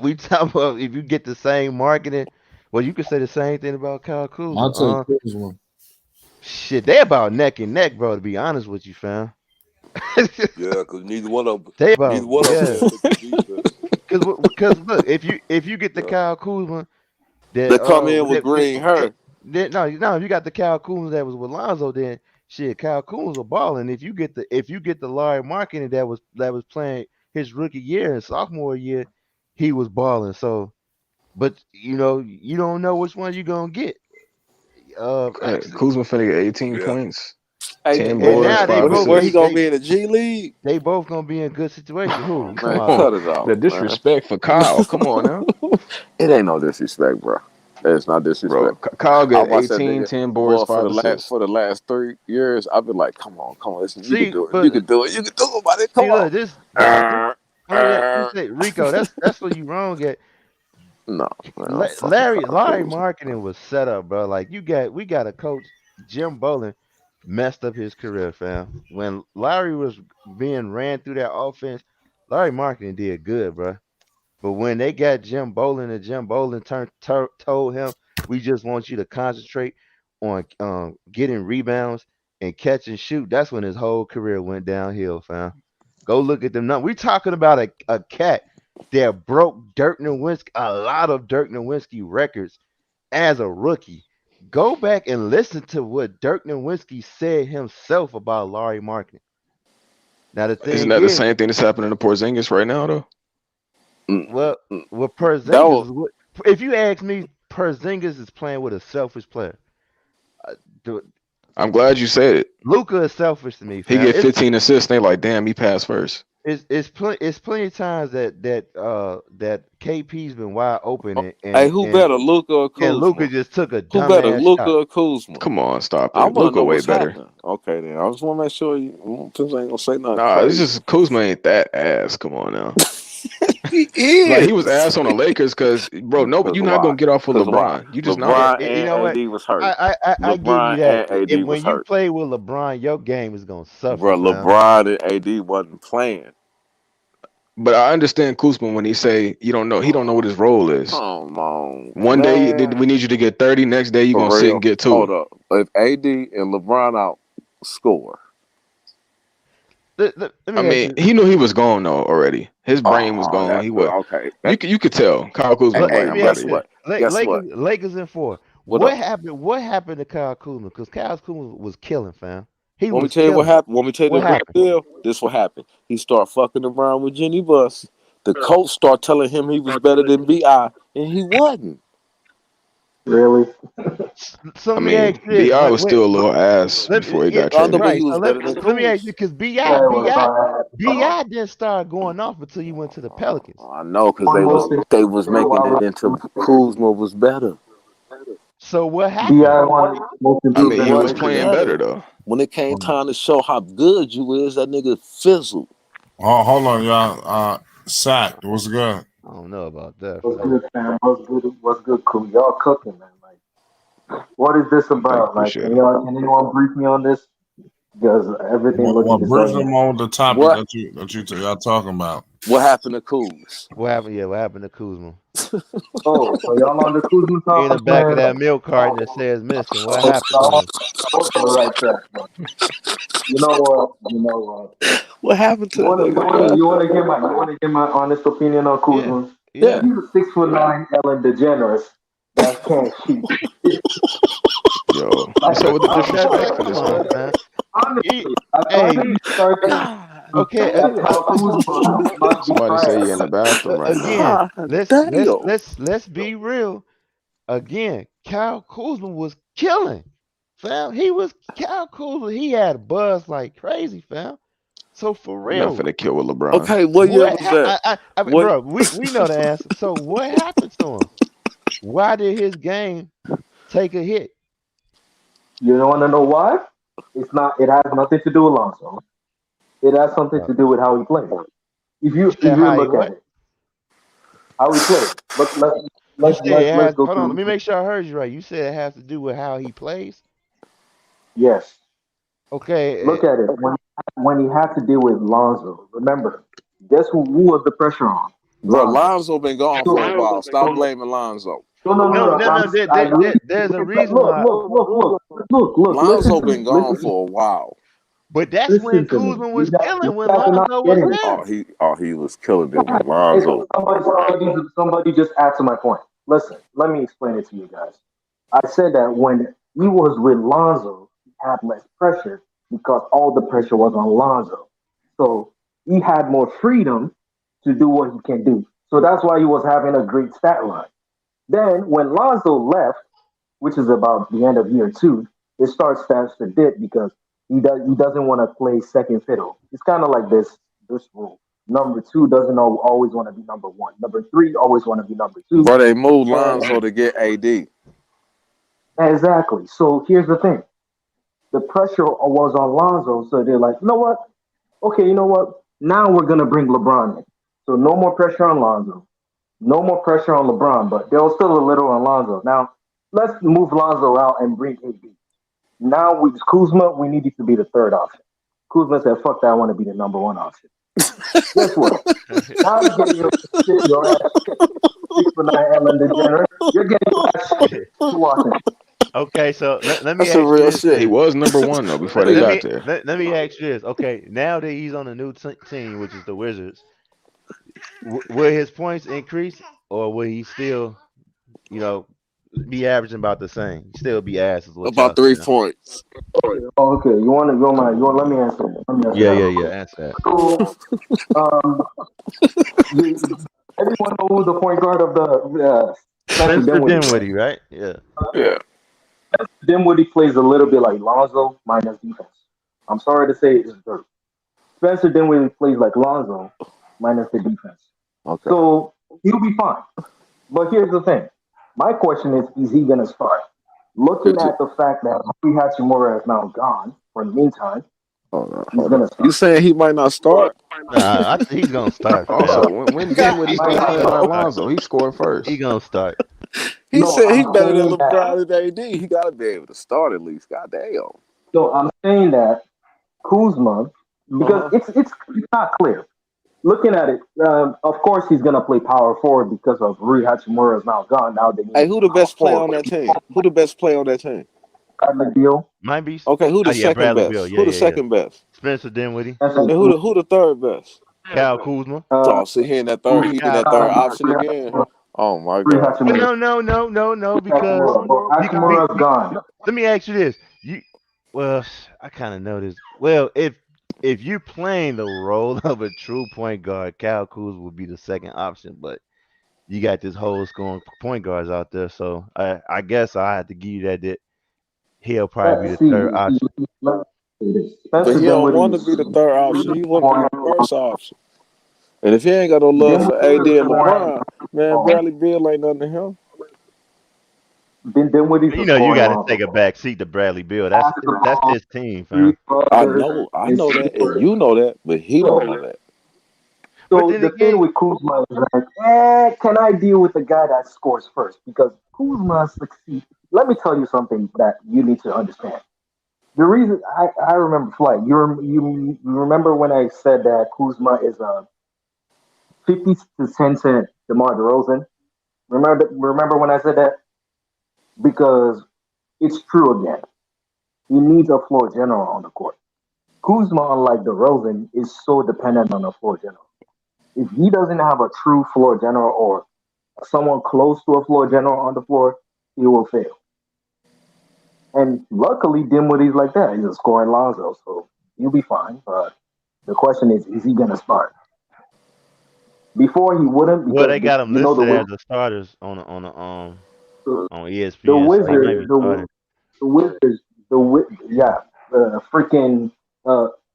We talk about if you get the same marketing. Well, you could say the same thing about Kyle Kuzma. I'll take Kuzma. Shit, they about neck and neck, bro. To be honest with you, fam. Yeah, because neither one of them. They about neither one of them. Because look, if you get the Kyle Kuzma that come in with green hair. No, if you got the Kyle Kuzma that was with Lonzo, then shit, Kyle Kuzma balling. If you get the Larry Marketing that was playing his rookie year and sophomore year, he was balling. So, but you don't know which one you're gonna get. Kuzma finna get 18 points. 10 boards, 5 assists. Where he gonna be in the G League? They both gonna be in good situation. Who? Man, cut it off. The disrespect for Kyle. Come on now. It ain't no disrespect, bro. It's not disrespect. Bro, Kyle got 18, 10 boards, 5 assists. For the last 3 years, I've been like, come on. Listen, you can do it. You can do it, buddy. Come on. Rico, that's what you wrong at. No, man, Larry Marketing was set up, bro. Like we got a coach, Jim Boland, messed up his career, fam. When Larry was being ran through that offense, Larry Marketing did good, bro. But when they got Jim Boland and Jim Boland told him, we just want you to concentrate on getting rebounds and catch and shoot, that's when his whole career went downhill, fam. Go look at them numbers. We're talking about a cat that broke a lot of Dirk Nowitzki records as a rookie. Go back and listen to what Dirk Nowitzki said himself about Larry Marketing. Now the thing isn't that the same thing that's happening to Porzingis right now, though? Well, Porzingis, if you ask me, Porzingis is playing with a selfish player. I'm glad you said it. Luka is selfish to me. Fam. He get 15 assists. They like, damn, he passed first. It's plenty of times that KP's been wide open. Hey, who better, Luka or Kuzma? And Luka just took a dumb Who better, ass Luka shot. or Kuzma? Come on, stop it. Luka way better. Happening. Okay, then I just want to make sure you ain't gonna say nothing. Nah, it's just Kuzma ain't that ass. Come on now. He is. Like, he was ass on the Lakers because, bro, you're not gonna get off with LeBron. You just LeBron not. And AD was hurt. I give you that. And AD when you play with LeBron, your game is gonna suffer. Bro, LeBron and AD wasn't playing. But I understand Kuzma when he say he don't know what his role is. Come on. One day we need you to get 30. Next day you're gonna sit and get 2. Hold up. If AD and LeBron out score. I mean, he knew he was gone though already. His brain was gone. He was okay. You could tell. Kyle Kuzma. Guess what? Lakers in 4. What happened? What happened to Kyle Kuzma? Because Kyle Kuzma was killing, fam. Want me to tell you what happened? Want me to tell you the deal? This what happened. He started fucking around with Jenny Buss. The coach started telling him he was better than B.I. and he wasn't. Really? I mean, B.I. was still a little ass before he got traded. Right. So let me ask you, because B.I. didn't start going off until you went to the Pelicans. I know, because they was making it into Kuzma was better. So what happened? I mean, he was playing better though. When it came time to show how good you is, that nigga fizzled. Oh, hold on, y'all. Sack, what's good? I don't know about that. What's good, fam? What's good, crew? Y'all cooking, man. Like, what is this about? Like, can anyone brief me on this? Because everything looking the brief same. them on the topic that y'all talking about. What happened to Kuz? What happened? Yeah, what happened to Kuzma? Oh, so y'all on the Kuzma In the topic, back of man? that milk carton that says missing. What So happened to y'all him? on the right track, man. You know what? You know what? What happened to You the want to nigga, bro? you want to get my honest opinion on Yeah, Kuzma? yeah. He's a 6'9" Ellen DeGeneres that can't shoot. Yo, Like, what's up with the Come disrespectfulness, on, man? man. honestly, I Hey, finally started to okay. that Kyle Kuzma must be Somebody say he in trash. the bathroom right now. Again, God let's let's damn. let's let's be real. Again, Kyle Kuzma was killing, fam. Kyle Kuzma. He had a buzz like crazy, fam. So for You're not real, finna kill with LeBron. Okay, what year was that? What? bro? We know the answer. So what happened to him? Why did his game take a hit? You don't want to know why? It's not. It has nothing to do with Lonzo. It has something to do with how he plays. If You you said how he look at what? it, how he plays. You said it Let's has. go Hold on. Let through. me make sure I heard you right. You said it has to do with how he plays. Yes. Okay. Look at it. When he had to deal with Lonzo, remember, guess who was the pressure on? Bro, Lonzo. Lonzo been gone for a while. Stop blaming Lonzo. No. I really, There's a look, reason why. Lonzo listen to me. been gone for a while. But that's when Listen to me. Kuzma You was guys, killing when are not Lonzo was getting it. there. He was killing it with Hey, Lonzo. somebody just add to my point. Listen, let me explain it to you guys. I said that when he was with Lonzo, he had less pressure because all the pressure was on Lonzo. So he had more freedom to do what he can do. So that's why he was having a great stat line. Then when Lonzo left, which is about the end of year two, his start stats to dip because he doesn't want to play second fiddle. It's kind of like this rule. Number two doesn't always want to be number one. Number three always want to be number two. Bro, they moved And Lonzo to get AD. exactly. So here's the thing: the pressure was on Lonzo, so they're like, you know what? Okay, you know what? Now we're gonna bring LeBron in. So no more pressure on Lonzo. No more pressure on LeBron, but there was still a little on Lonzo. Now let's move Lonzo out and bring AD. Now with Kuzma, we need it to be the third option. Kuzma said, "Fuck that! I want to be the number one option." Guess what? Now you're getting your ass 6'9" Ellen DeGeneres. You're getting your ass to Washington. Okay, so let me That's ask some you real this shit. He then. was number one though before they got there. Let me ask you this. Okay, now that he's on a new team, which is the Wizards, will his points increase, or will he still, you know, be averaging about the same? Still be ass is what About y'all 3 saying. points. Oh, okay. You want to go, man? Let me answer. Let me answer Yeah, that yeah, real yeah. quick. Answer that. So, everyone know who the point guard of the Spencer Spencer Dinwiddie, right? Dinwiddie, right? Yeah. Yeah. Dinwiddie plays a little bit like Lonzo minus defense. I'm sorry to say it's dirt. Spencer Dinwiddie plays like Lonzo minus the defense. Okay. So he'll be fine. But here's the thing. My question is he going to start? Looking at the fact that Rui Hachimura is now gone for the meantime, he's going to start. You saying he might not start? Nah, I think he's gonna start. Also, when Dinwiddie started playing like Lonzo, he scored first. He gonna start. He No, said he I'm better than saying that. LeBron and AD. He got to be able to start at least. God damn. So I'm saying that Kuzma, because it's not clear. Looking at it, of course he's gonna play power forward because of Rui Hachimura is now gone. Now they need Hey, a who the power best player on forward. that team? Who the best player on that team? Bradley Beal. Might be. Okay, who Oh the yeah, second Bradley Beal. best? Yeah, Who the yeah, yeah. second best? Spencer Dinwiddie. And who the third best? Cal Kuzma. Oh, see, he in that third option again. Oh my god. No, because Hachimura's gone. let me ask you this. Well, I kind of know this. Well, if you playing the role of a true point guard, Cal Kuzma would be the second option, but you got this whole scoring point guards out there, so I guess I have to give you that he'll probably be the third option. But he don't want to be the third option. He want to be the first option. And if he ain't got no love for AD and LeBron, man, Bradley Beal ain't nothing to him. You know, you got to take a back seat to Bradley Beal. That's his team, fam. I know that, and you know that, but he don't know that. So the thing with Kuzma is like, can I deal with the guy that scores first? Because Kuzma succeeds. Let me tell you something that you need to understand. The reason I remember Flight, you remember when I said that Kuzma is a 50 to 10 cent DeMar DeRozan? Remember when I said that? Because it's true again. He needs a floor general on the court. Kuzma, unlike DeRozan, is so dependent on a floor general. If he doesn't have a true floor general or someone close to a floor general on the floor, he will fail. And luckily, Dinwiddie's like that. He's a scoring Lonzo, so he'll be fine. But the question is he going to start? Before he wouldn't. Well, they got him listed as the starters on ESPN. The So he might Wizards, be starting. the freaking.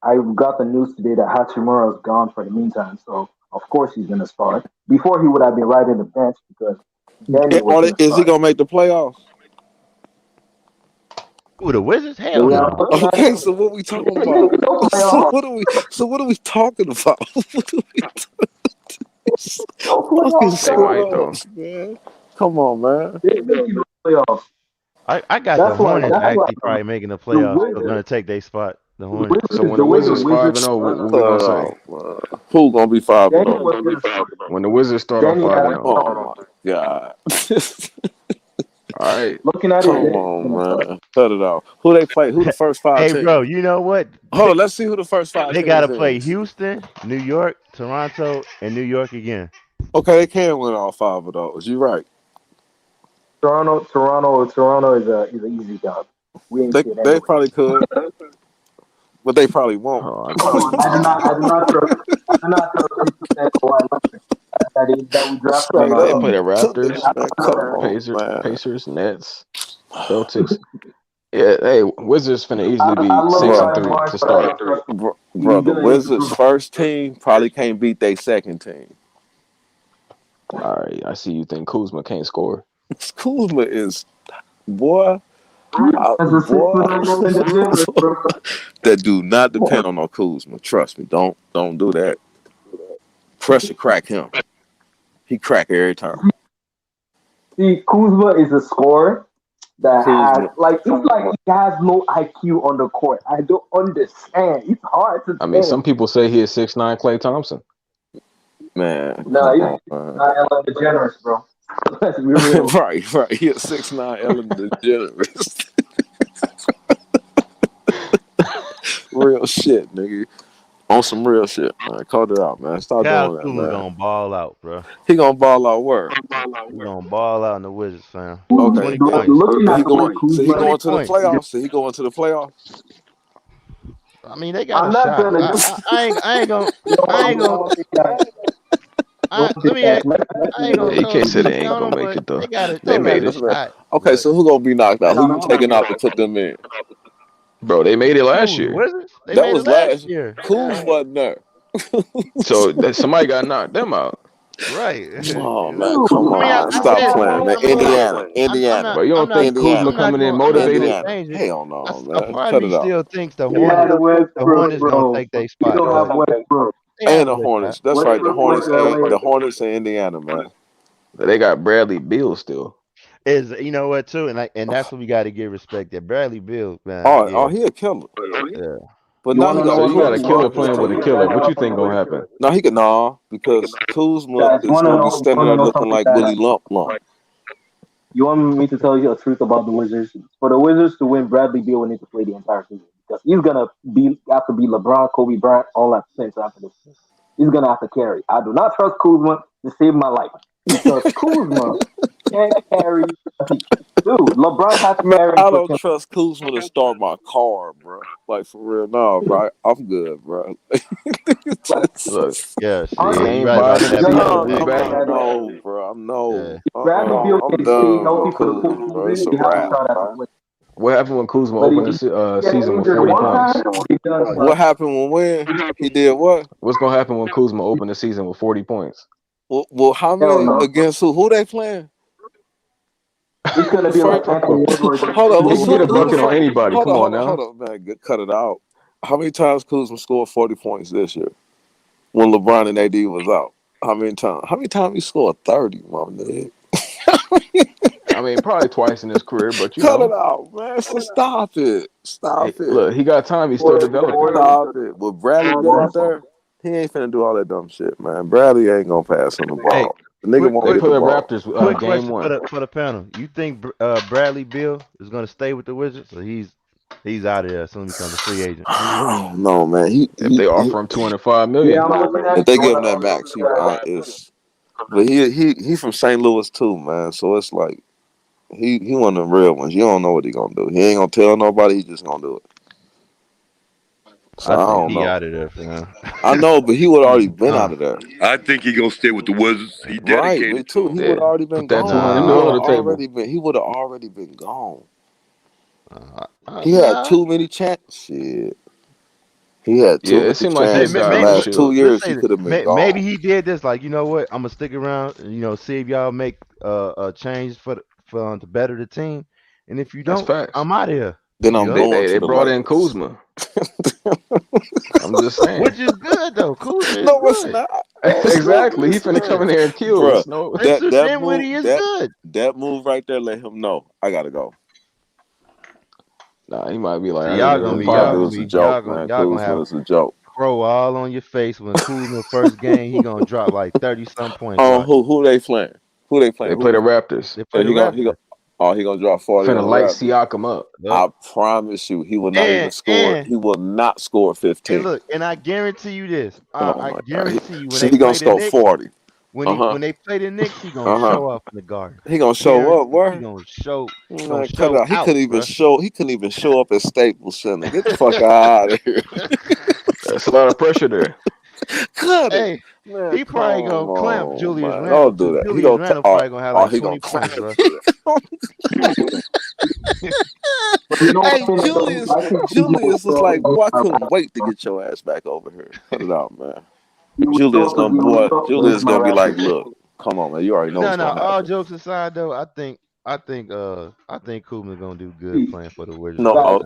I got the news today that Hachimura is gone for the meantime, so of course he's going to start. Before he would have been right in the bench because Danny was going to Is start. he gonna make the playoffs? Who, the Wizards? Hell no. Okay, so what we talking about? So what are we talking about? They might though. Man. Come on, man. I got the Hornets actually probably making the playoffs. They're going to take their spot. The Hornets. So when the Wizards 5-0, what we gonna say? Who gonna be 5-0? When the Wizards start off 5-0. Oh my god! All right, looking at come on, man, cut it off. Who they play? Who the first 5 teams? Hey, bro, you know what? Hold on, let's see who the first 5. They got to play Houston, New York, Toronto, and New York again. Okay, they can win all 5 of those. You're right. Toronto is an easy job. They probably could, but they probably won't. I do not trust that we drafted. They play the Raptors, Pacers, Nets, Celtics. Yeah, hey, Wizards finna easily be 6-3 to start. Bro, the Wizards' first team probably can't beat their second team. All right, I see you think Kuzma can't score. Kuzma is boy. That do not depend on no Kuzma. Trust me. Don't do that. Pressure crack him. He crack every time. See, Kuzma is a scorer that has it's like he has no IQ on the court. I don't understand. It's hard to. I mean, some people say he is 6'9" Klay Thompson. Man, no, he's not Ellen DeGeneres, bro. Let's be real. right. He is 6'9" Ellen DeGeneres. Real shit, nigga. On some real shit, man. Called it out, man. Stop doing that, man. Gonna ball out, bro. He gonna ball out where? He gonna ball out in the Wizards, fam. Okay. 20 points. He going to the playoffs. So he going to the playoffs. I mean, they got a shot. I ain't gonna. He can't say they ain't gonna make it though. They made it. Okay, so who gonna be knocked out? Who you taking out to put them in? Bro, they made it last year. That was last year. Kuz wasn't there. So somebody got knocked them out. Right. Oh man, come on. Stop playing, man. Indiana. But you don't think Kuzma coming in motivated? Hell no, man. Cut it off. Still thinks the Hornets don't take their spot. And the Hornets. That's right. The Hornets and Indiana, man. They got Bradley Beal still. Is you know what too, and that's what we got to give respect to Bradley Beal, man. Oh, he a killer. Yeah. But now you got a killer playing with a killer. What you think gonna happen? No, because Kuzma is gonna be standing there looking like Willie Lump. You want me to tell you the truth about the Wizards? For the Wizards to win, Bradley Beal will need to play the entire season because he's gonna have to be LeBron, Kobe Bryant, all at the same time for this. He's gonna have to carry. I do not trust Kuzma to save my life because Kuzma can't carry. Dude, LeBron has to carry. I don't trust Kuzma to start my car, bro. Like for real, no, bro. I'm good, bro. Look, yeah, no, bro. I'm no. I'm done. Kuzma, bro. It's a wrap. What happened when Kuzma opened the season with 40 points? What happened when he did what? What's gonna happen when Kuzma opened the season with 40 points? Well, how many against who? Who they playing? It's gonna be like hold on. They can get a bucket on anybody. Come on now. Hold on, man. Cut it out. How many times Kuzma scored 40 points this year when LeBron and AD was out? How many times? How many times he scored 30, my nigga? I mean, probably twice in his career, but you cut it out, man. So stop it. Look, he got time. He's still developing. Stop it. With Bradley out there, he ain't finna do all that dumb shit, man. Bradley ain't gonna pass on the ball. The nigga Quick, won't They get quick, play the the ball. Raptors quick game question one. for the panel. You think Bradley Beal is going to stay with the Wizards, or he's out of there as soon as he becomes a free agent? I don't know, man. If they offer him $205 million, Yeah, I'm looking at If they give him that max, is. But he from St. Louis too, man. So it's like he one of the real ones. You don't know what he gonna do. He ain't gonna tell nobody. He just gonna do it. So I I think don't he know. out of there, fam. I know, but he would already been out of there. I think he gonna stay with the Wizards. He Right, me dedicated too. to He him. would already put been that gone. $200 He would on have the table. already been. He would have already been gone. He had Nah. too many shit. He had too Yeah, it many seemed like he chances. had The gotten them last 2 shit. years, Let's he say could have been that. Maybe gone. he did this. Like, you know what? I'm gonna stick around. And, see if y'all make a change to better the team. And if you That's don't, facts. I'm out of here. Then You I'm know, going They to the brought in Lakers. Kuzma. I'm just saying. which is good though. Kuzma is No, it's good. not. No, it's not. Exactly. He It's finna come in not. there and kill. Bruh, It's no. that Spencer move Dinwiddie is good. that move right there let him know I gotta go. Nah, he might be like, See, I need y'all to gonna be retire. Kuzma is a joke, man. y'all gonna Kuzma have is a joke. crow all on your face when Kuzma first game. He gonna drop like 30-some points. Oh, Watch. who they playing? Who they playing? They play the Raptors. They play the He Raptors. gonna drop 40 on Finna the light Raptors. Siakam up. I promise you, he will not even score. And He will not score 15. look, and I guarantee you this. Oh I my God! guarantee you when So they he gonna play the score Knicks, 40. when they play the Knicks, he gonna show up in the Garden. He gonna show Guarantee up he where? gonna show Man, cut it out. He out, couldn't even bro. show. He couldn't even show up at Staples Center. Get the fuck out of here. That's a lot of pressure there. Cut it. Hey, Man, he probably come gonna clamp on, Julius man. Randle Don't do too. that. He Julius gonna. Randle probably gonna have like He 20 gonna points, bro. But you know Hey, what, I think Kuzma will Julius is still like, be boy, I my couldn't wait to get your ass back over here. Cut it out, man. he will Julius still be my gonna be like, Raptors. look, come on, man. You already know what's No. gonna All happen. jokes aside, though, I think Kuzma's gonna do good playing for the Wizards. No, Guys,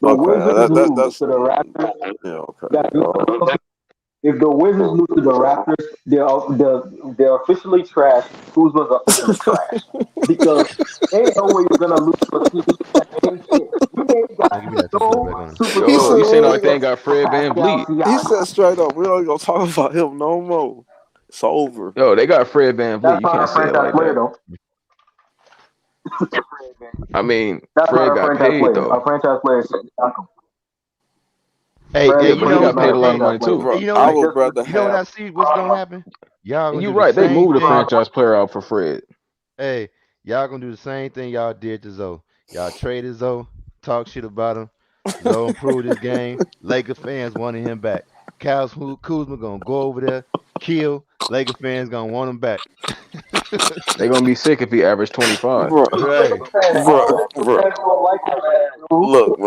the Wizards lose that's to the Raptors. yeah, okay. Guys, if the Wizards lose to the Raptors, they're officially trash. Kuzma's officially trash because ain't no way you're gonna lose to a team that ain't shit. You ain't got Give me that no back on. super He Yo, said you we saying the only ain't thing gonna. got Fred Van Pascal Vliet. He Siakam. said straight up, we ain't gonna talk about him no more. It's over. Yo, they got Fred Van Vliet. That's You not can't a say it franchise like player that. though. I mean, That's not Fred a got franchise paid player. A though. franchise player is Siakam. Hey, Fred, Yeah, you but he Fred know, is got not paid a a lot of franchise money player. too. Bro, you know I what? would rather You know what I have. see? What's gonna happen? Y'all And gonna you're do the right. They same moved the thing. franchise player out for Fred. Hey, y'all gonna do the same thing y'all did to Zoe. Y'all traded Zoe, talk shit about him. Zoe improved his game. Laker fans wanted him back. Kuzma gonna go over there, kill. Laker fans gonna want him back. They're gonna be sick if he averaged 25. Bro, Right. bro. Look,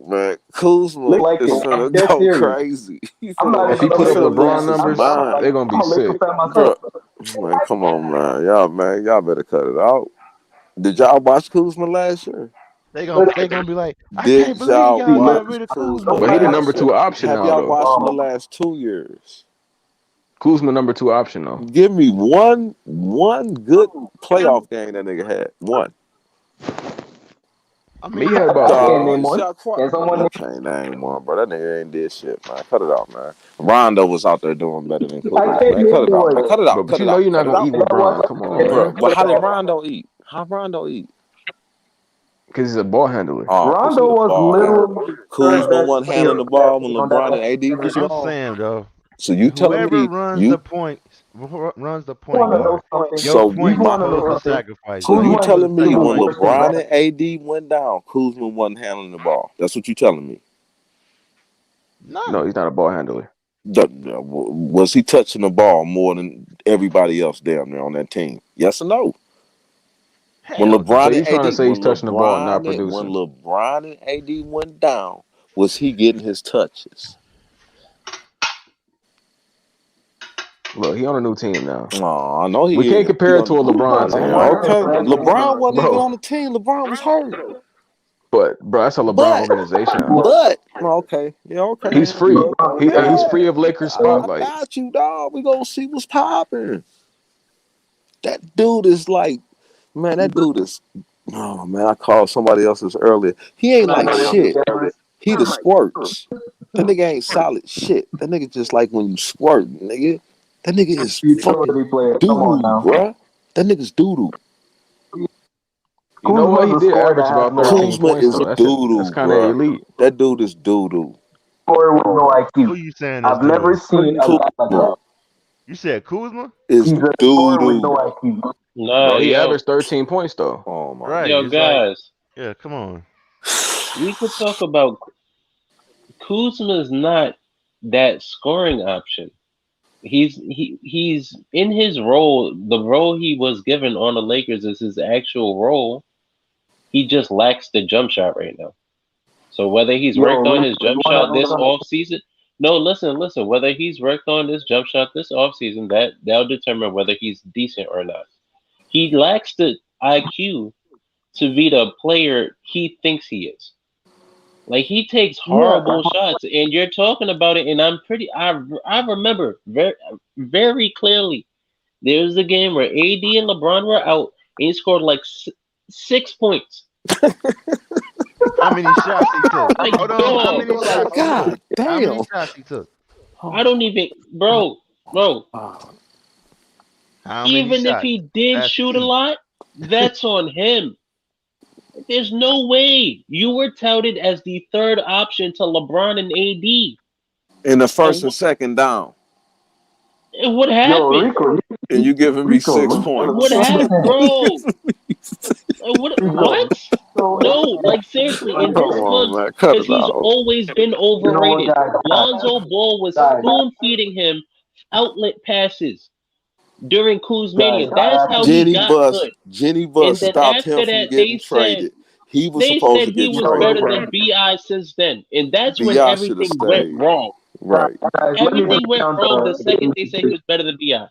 man. Kuzma Like is it. I'm finna dead go serious. crazy. I'm not If even he a put up Lakers Lose LeBron fan. his numbers, mind. they're gonna be I'm a Lakers sick. fan Bro, myself. man, come on, man. Y'all better cut it out. Did y'all watch Kuzma last year? They gonna be like, I can't Did believe y'all y'all See, watch got rid of Kuzma Kuzma. But he the number last year? two option Have now y'all though. watched him the last 2 years? Kuzma number two option though. Give me one good playoff game that nigga had. One. I I mean, mean, he had about I can't 12. name one. Shot quite. Can someone You can't name one, bro. That nigga ain't did shit, man. Cut it out, man. Rondo was out there doing better than I Kuzma, can't man. Cut name it out, man. one. Cut it out. But Cut you it know out. you're not Cut it gonna out, eat You know what? LeBron. Come on, It's, bro. man. But how did Rondo eat? How Rondo eat? Because he's a ball handler. Oh, cause he Rondo the was ball handler. literally the third Kuzma best wasn't player handling the ball when on that LeBron and AD was I'm gone. saying though, So you telling whoever me runs you? the point want to know guard, something? your So You point my. want to know supposed to something? sacrifice, So bro. you You Kuzma is telling supposed to me take still when the points. first team, LeBron right? and AD went down, Kuzma wasn't handling the ball? That's what you telling me. No, No. he's not a ball handler. Was he touching the ball more than everybody else down there on that team? Yes or no? When Hell So LeBron no. you and trying to AD, say he's touching the ball and not when producing? LeBron and AD went down, was he getting his touches? Look, he on a new team now. Oh, I know We he can't is. He compare it on to a LeBron team, right? okay. LeBron wasn't even Bro, on the team. LeBron was hurt. but that's a LeBron But organization. okay, yeah, okay. He's free. He's free Man, of Lakers I spotlight. got you, dog. We gonna see what's popping. That dude is like, man. That dude is. Oh man, I called somebody else's earlier. He ain't like shit. He the squirts. That nigga ain't solid shit. That nigga just like when you squirt, nigga. That nigga is Utility fucking player. doo Come on doo, now. bruh. That nigga's doo doo. You know what? He Kuzma's a did scorer average that has about no 13 IQ. Kuzma points is though. doo That's doo, kind of bruh. elite. That dude is doo doo. Scorer with no Who IQ. you saying is I've never doo-doo? seen a guy like Kuzma that. You said Kuzma? is He's a doo scorer with no doo. IQ. Nah, Bro, he yo, averaged 13 points though. Oh my Right. yo, It's like, guys, yeah, come on. we could talk about Kuzma's not that scoring option. He's in his role. The role he was given on the Lakers is his actual role. He just lacks the jump shot right now. So whether he's Yo, worked on Rico, his you jump wanna shot know this something? off season, no, listen. Whether he's worked on this jump shot this off season, that'll determine whether he's decent or not. He lacks the IQ to be the player he thinks he is. Like he takes Yeah, horrible shots, and you're talking about it, and I remember very clearly. There was a game where AD and LeBron were out, and he scored like 6 points. How many shots he took? Like, Hold on. How dog, many shots he God took? How many damn. shots he took? I don't even, bro. How many Even if shots? he did That's shoot a key. lot, that's on him. There's no way you were touted as the third option to LeBron and AD. In the first and second down. And what Yo, happened? Rico, And you giving me Rico, 6 points. What happened, bro? What? Rico. No, like seriously, and Come this on, comes man. Cut because it he's out. always been You know what, overrated. guys? Lonzo Ball was Guys, spoon feeding him outlet passes during guys, Kuzmania. I That's how he Jenny got Bus, good. Jenny And Bus then stopped him after from that, they getting said traded. He was supposed to he get was traded. better than Bi since then, and that's when Bi should have everything went stayed. wrong. Right. guys, let me Everything break went down wrong the the second they said he 83. was better than Bi.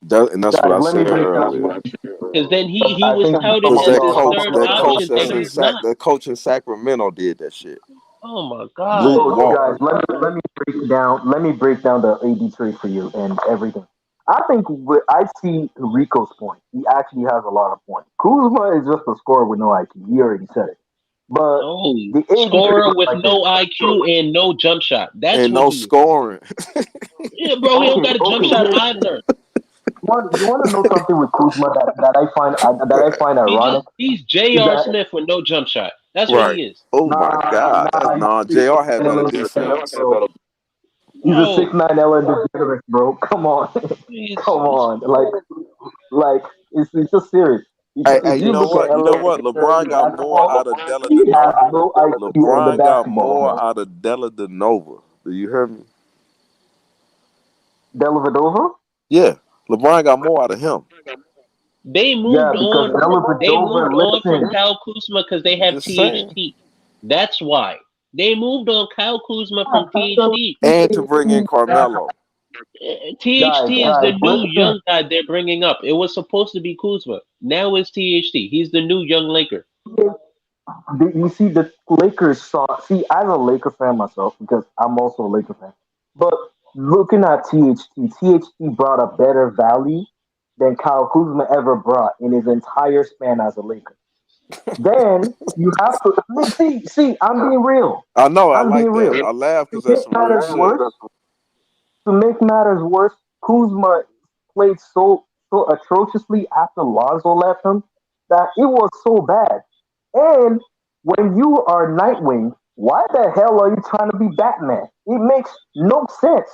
And that's what I Guys, let me said break earlier. down. Because then he I was think touted Because as that his coach, third that coach option, that's and in he's not. that coach in Sacramento did that shit. Oh my God. Luke So, Walton. guys, let me break down the AD trade for you and everything. I think I see Rico's point. He actually has a lot of points. Kuzma is just a scorer with no IQ. He already said it. But No, the AD trade scorer is with like no this. IQ and no jump shot. That's And what no he is. scoring. Yeah, bro, he don't got a jump Okay, shot here's either. you want to know something with Kuzma that I find ironic He's is J.R. that Smith with no jump shot. That's what Right. he is. Oh my God. JR had better bro. defense. He's a Bro, 6'9" Ellen DeGeneres, bro. Come on, come on. Like it's just serious. Hey, If you you know look at what? You know Ellen what? LeBron got more out of Della he has Denova. no IQ on the LeBron got basketball, more bro. out of Della Denova. Do you hear me? Dellavedova? Yeah. LeBron got more out of him. they Yeah, moved because on. They moved on from listen. Kyle Kuzma because they have Just saying. THT. That's why they moved on Kyle Kuzma from THT. And to bring in Carmelo. THT is the new listen. young guy they're bringing up. It was supposed to be Kuzma. Now it's THT. He's the new young Laker. You see, the Lakers saw. See, I'm a Laker fan myself because I'm also a Laker fan. But looking at THT brought a better value than Kyle Kuzma ever brought in his entire span as a Laker. Then you have to see. I'm being real. I know. I I'm like being that. real. I laugh because To that's make some real matters shit. worse, Kuzma played so atrociously after Lonzo left him that it was so bad. And when you are Nightwing, why the hell are you trying to be Batman? It makes no sense.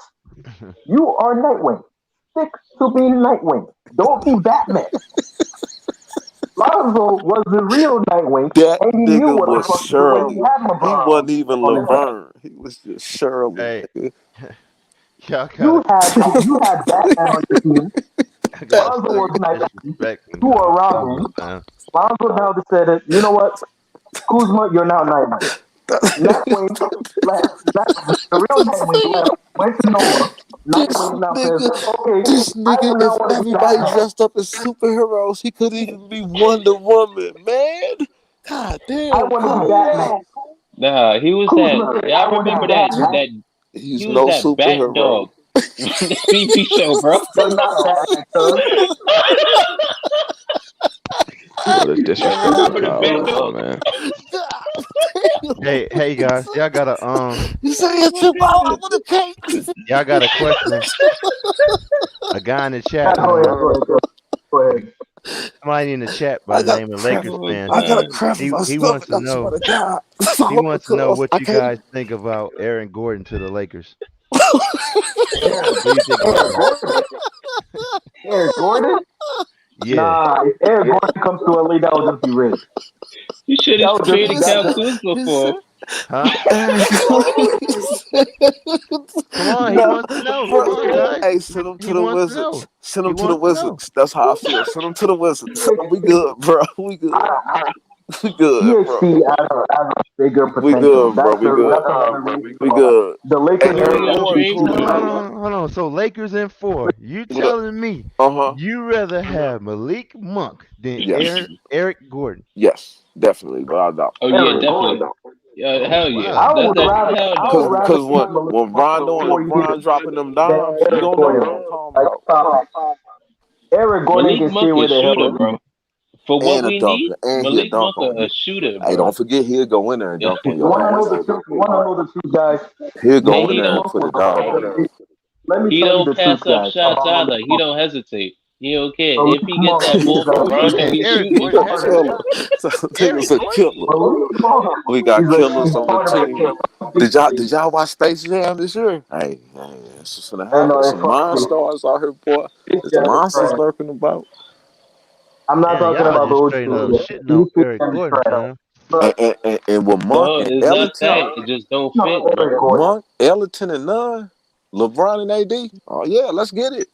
You are Nightwing. Stick to being Nightwing. Don't be Batman. Lonzo was the real Nightwing, That and he knew nigga what the was fuck to do when Shirley. he had He LeBron wasn't even on his back. Laverne. He was just Shirley. Hey, y'all You gotta, had Batman on your team. I gotta Lonzo stop was Nightwing. disrespecting You are Kuzma, Robin. man. Lonzo now decided, you know what? Kuzma, you're now Nightwing. Nightwing left. The real Nightwing left. Went to Nova. Nightwing now says, okay, This I nigga, now if want to be everybody Batman. dressed up as superheroes, he could even be Wonder Woman, man. God damn. I want to be Batman. Nah, he was Kuzma that. said, I Y'all want to remember be Batman. He's he was no that bat superhero. dog from the TV show, bro. You're not Batman, cuz. Yo, this disrespect Remember to the Kyle bat Kuzma, dog? man. Hey guys, y'all got a You say it's your ball, I want to take. y'all got a question. A guy in the chat room. Go ahead. Somebody in the chat by the name of Lakers fan. I got a crap in my He stomach. wants to know. I swear to God. He wants to know what I you can't. guys think about Aaron Gordon to the Lakers. What do you think about that? Aaron Gordon? Yeah. Nah, if Aaron Gordon comes to LA, that would just be rigged. You should have traded Cal Kuzma for. Huh? Come on, he wants to know. Come on, guys. Hey, send him to the Wizards. Send him to the Wizards. That's how I feel. Send him to the Wizards. We good, bro. We good. We good, bro. THC has a bigger potential. We good, bro. We good. We good. The Lakers Hold on. So Lakers in 4. You telling me you rather have Malik Monk than Eric Gordon? Yes, definitely, without a doubt. Oh yeah, definitely. Yeah, hell yeah. I would rather because when Rondo and LeBron dropping them down, you don't know what I'm talking about. Eric Gordon can see where the hell, bro. For what we need, Malik Monk a shooter. Bro. Hey, don't forget he'll go in there and dunk on your ass. You want to know the truth, guys? He'll go in there and put it down. He don't pass up shots either. He don't hesitate. He don't care. If he gets that ball from Rondo, he's shooting. Niggas a killer. We got killers on the team. Did y'all watch Space Jam this year? Hey, it's just gonna happen. Some monsters out here, boy. There's the monsters lurking about. I'm not talking about those shitting on Eric Gordon, and with Monk and Ellington, it just don't fit. Monk, Ellington, and Nunn, LeBron and AD. Oh yeah, let's get it.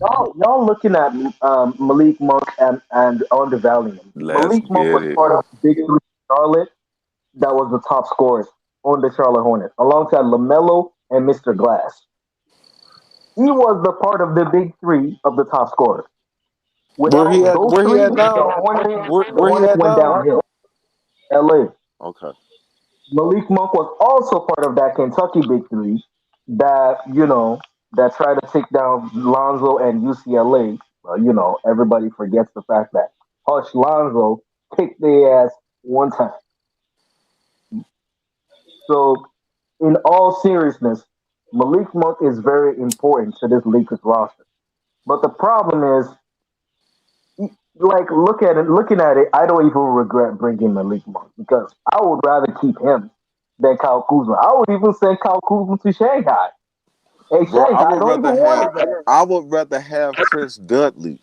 Y'all looking at Malik Monk and undervaluing him. Malik Monk was part of the Big Three Charlotte that was the top scorers on the Charlotte Hornets, alongside LaMelo and Mr. Glass. He was the part of the Big Three of the top scorers. Where he at now? Where he at went downhill. LA. Okay. Malik Monk was also part of that Kentucky Big Three that, that tried to take down Lonzo and UCLA. Everybody forgets the fact that Hush Lonzo kicked their ass one time. So, in all seriousness, Malik Monk is very important to this Lakers roster. But the problem is, looking at it, I don't even regret bringing Malik Monk because I would rather keep him than Kyle Kuzma. I would even send Kyle Kuzma to Shanghai. Hey, Shanghai, I would rather have Chris Dudley.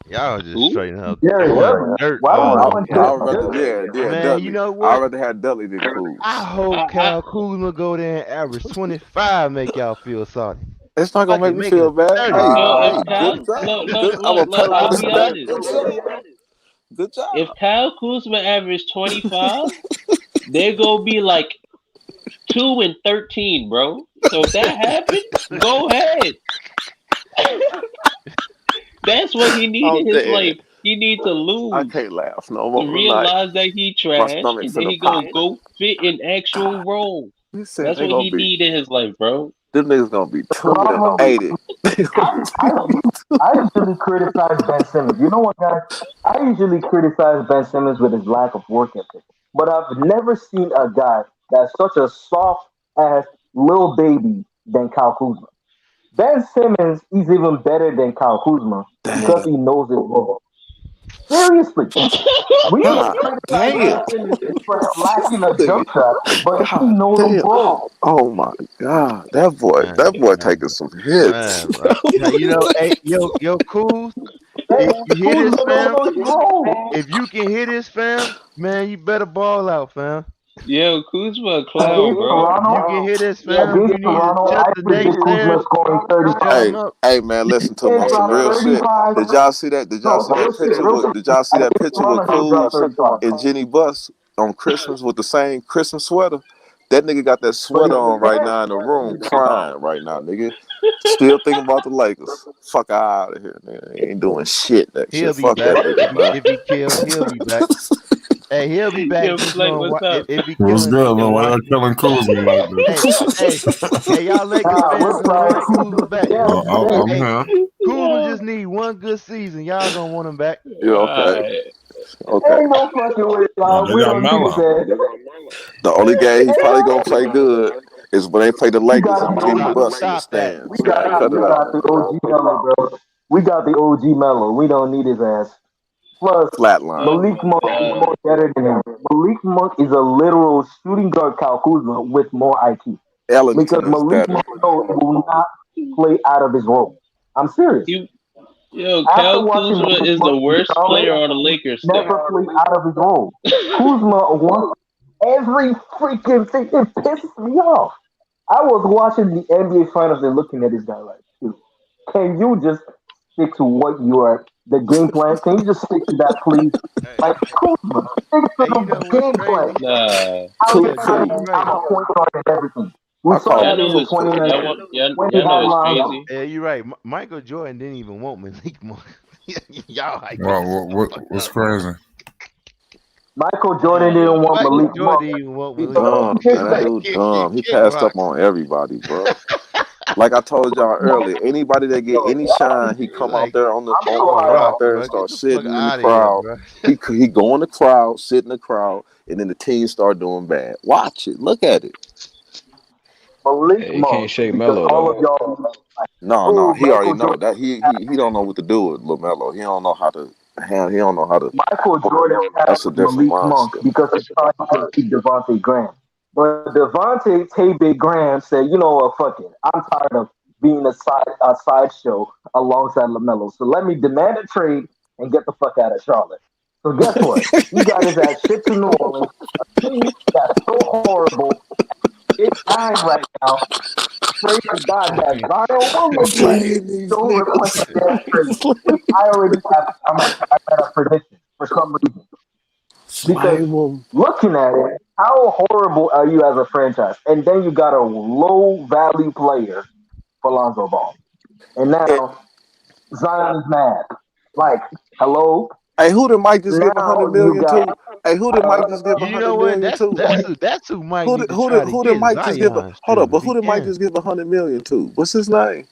Y'all just straight up dirt. Man, you know what? I'd rather have Dudley than Kuz. I hope Kyle Kuzma go there and average 25, make y'all feel sorry. It's not gonna make me feel bad. Good job. If Kyle Kuzma averaged 25, they're gonna be like 2-13, bro. So if that happens, go ahead. That's what he needed in his life. He needs to lose. I can't laugh no more. To realize that he trash, and then he gonna go fit an actual role. That's what he need in his life, bro. Them niggas gonna be 2-80. I usually criticize Ben Simmons. You know what, guys? I usually criticize Ben Simmons with his lack of work ethic. But I've never seen a guy that's such a soft-ass little baby than Kyle Kuzma. Ben Simmons is even better than Kyle Kuzma because he knows his role. Seriously. We criticize Ben Simmons for lacking a jump shot, but he knows his role. Oh my God. That boy taking some hits. Hey, yo, cool. If you hear this, fam, if you can hear this, fam, man, you better ball out, fam. Yo, Kuzma a clown, bro. You can hear this, fam. You need to check the dates there. Hey, man, listen to me on some real shit. Did y'all see that? Did y'all see that picture with Kuz and Jenny Buss on Christmas with the same Christmas sweater? That nigga got that sweater on right now in the room, crying right now, nigga. Still thinking about the Lakers. Fuck out of here, man. He ain't doing shit next year. He'll be back. If he kills, he'll be back. Hey, he'll be back. What's good, man? Why y'all killing Kuzma like this? Hey, y'all Lakers fans want Kuzma back. I'm here. Kuzma just need one good season. Y'all gonna want him back. Yeah, okay. Ain't no fucking way, y'all. We don't do that. The only game he's probably gonna play good It's when they play the Lakers and Jimmy Stop, Butler in the stop that. stands. We got Cut it out. the OG Melo, bro. We got the OG Melo. We don't need his ass. Plus, Flatline. Malik Monk is more better than him. Malik Monk is a literal shooting guard Kyle Kuzma with more IQ. Ellington Because is Malik better. Monk will not play out of his role. I'm serious. Yo, After Kyle watching Kuzma Malik is the Monk in worst Charlotte, player on the Lakers still. never played out of his role. Kuzma won every freaking thing. It pisses me off. I was watching the NBA Finals and looking at this guy like, dude, can you just stick to what you are, the game plan? Can you just stick to that, please? Like, Kuzma, stick to the game plan. Nah. How Yeah, you trying Trey, to you be right. out point guard and everything? We I saw call Y'all that it. in know it's 2019 y'all when he know got it's Lonzo. crazy. Yeah, you're right. Michael Jordan didn't even want Malik Monk. Y'all hyping Well, this what's up. crazy? Michael Jordan didn't want Michael Malik Jordan Monk. didn't even want He Malik dumb, Monk. man. That dude dumb. He passed up on everybody, bro. Like I told y'all earlier, anybody that get any shine, he come out there on the come out there and start sitting in the crowd. He go in the crowd, sit in the crowd, and then the team start doing bad. Watch it, look at it. Malik Hey, you can't Monk, shake because Melo all of though. y'all, No, he already Michael know Jordan. that he don't know what to do with LaMelo. He don't know how to. He don't know how to. Michael Jordan That's a passed different Malik Monk monster. because he tried to keep Devontae Graham. But Devontae Tay Graham said, you know what, fuck it. I'm tired of being a sideshow alongside LaMelo. So let me demand a trade and get the fuck out of Charlotte. So guess what? He got his ass shipped to New Orleans, a team that's so horrible. It's dying right now. Pray to God that Zion will look don't request a damn trade. I got a prediction for some reason. Because looking at it, how horrible are you as a franchise? And then you got a low value player for Lonzo Ball. And now Zion is mad. Like, hello? Hey, who did Mike just give Now $100 you million got to? Hey, who did Mike just give You $100 know what? million to? That's who Mike need to try to Who did get Mike just give? Zion Hold up, to but if he who did Mike can. just give $100 million to? What's his name?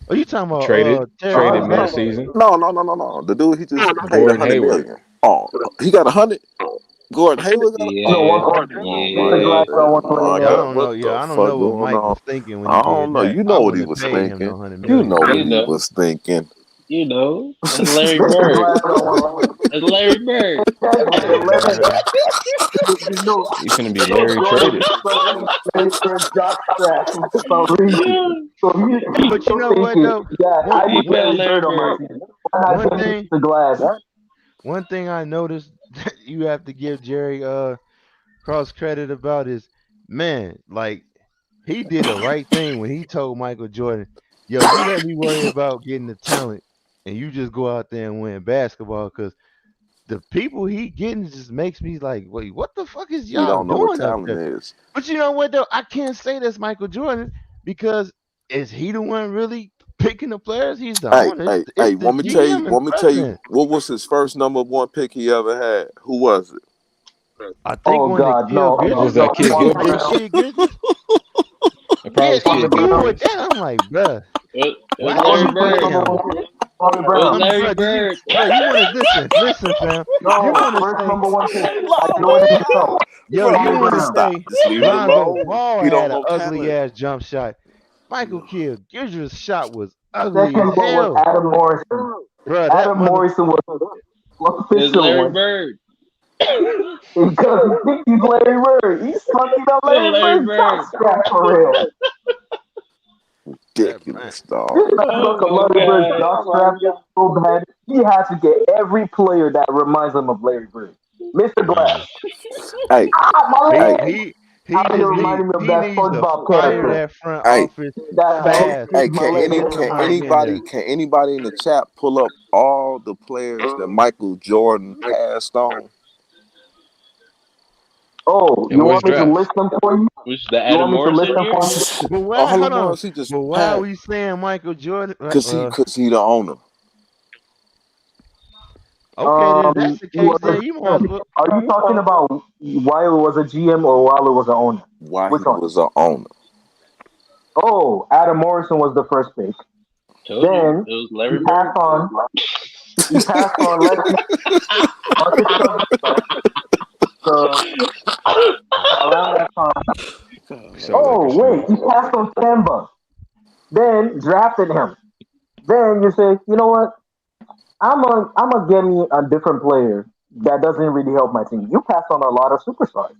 Are you talking about Traded Terry mid-season. No. The dude he just paid Gordon $100 Hayward. million. Oh, he got 100. Gordon Hayward got Yeah, oh my I God, don't know. what Yeah, the I don't fuck know what going Mike on? was thinking when he I did don't know. that. You I know what he wouldn't have was paid him no thinking. $100 You million. know what you he know, was thinking. that's Larry Bird. That's Larry Bird. He finna be Larry traded. But you know what though? He felt Larry Bird. One thing, one thing I noticed that you have to give Jerry Cross credit about is, man, like he did the right thing when he told Michael Jordan, "Yo, you let me worry about getting the talent, and you just go out there and win basketball." Because the people he getting just makes me like, wait, what the fuck is He y'all don't know what doing up talent there? is. But you know what though? I can't say that's Michael Jordan because is he the one really picking the players? He's the owner. It's the Want me tell GM and you president. what was his first #1 pick he ever had? Who was it? I think when they killed Was Gidget, that Kid Gilchrist? Kid Gidget. It probably was Kid Even Gilchrist. with that, I'm like, bruh, It why was did Larry you pick Bird. him? It was Larry Bird. Bro, you want to listen, fam. You want to say, yo, you want to Stop. say Just leave it Lonzo alone. Ball He don't had an know ugly talent. ass jump shot. Michael Kidd Gidget's shot was ugly Second as one was hell, Adam Morrison. bro. Adam Morrison was the It was official Larry one. Bird. Because he thinks he's Larry Bird. He's talking about Larry Bird's top strap for real. Ridiculous, dog. This man look at Larry Bird's jock strap so bad. He has to get every player that reminds him of Larry Bird. Mr. Glass. Hey, my man. He Out here reminding me of that needs to SpongeBob fire character. that front hey, office That fast. hey, my leg. can anybody in the chat pull up all the players that Michael Jordan passed on? Oh, In you which want me to draft? list them for you? Which the You Adam want me to list Morrison them year? for you? But why? All Hold he on. wants, he just But why are we saying Michael Jordan? because he the owner. Okay, then that's the case. Then you might as well. Are you talking about while it was a GM or while it was an owner? Why Which he one? was an owner. Oh, Adam Morrison was the first pick. Told Then you. It was Larry he Bird. passed on Leslie Marcus Cousins. So around that time, Oh, wait, he passed on Kemba. Then drafted him. Then you say, you know what? I'm gonna get me a different player that doesn't really help my team. You passed on a lot of superstars.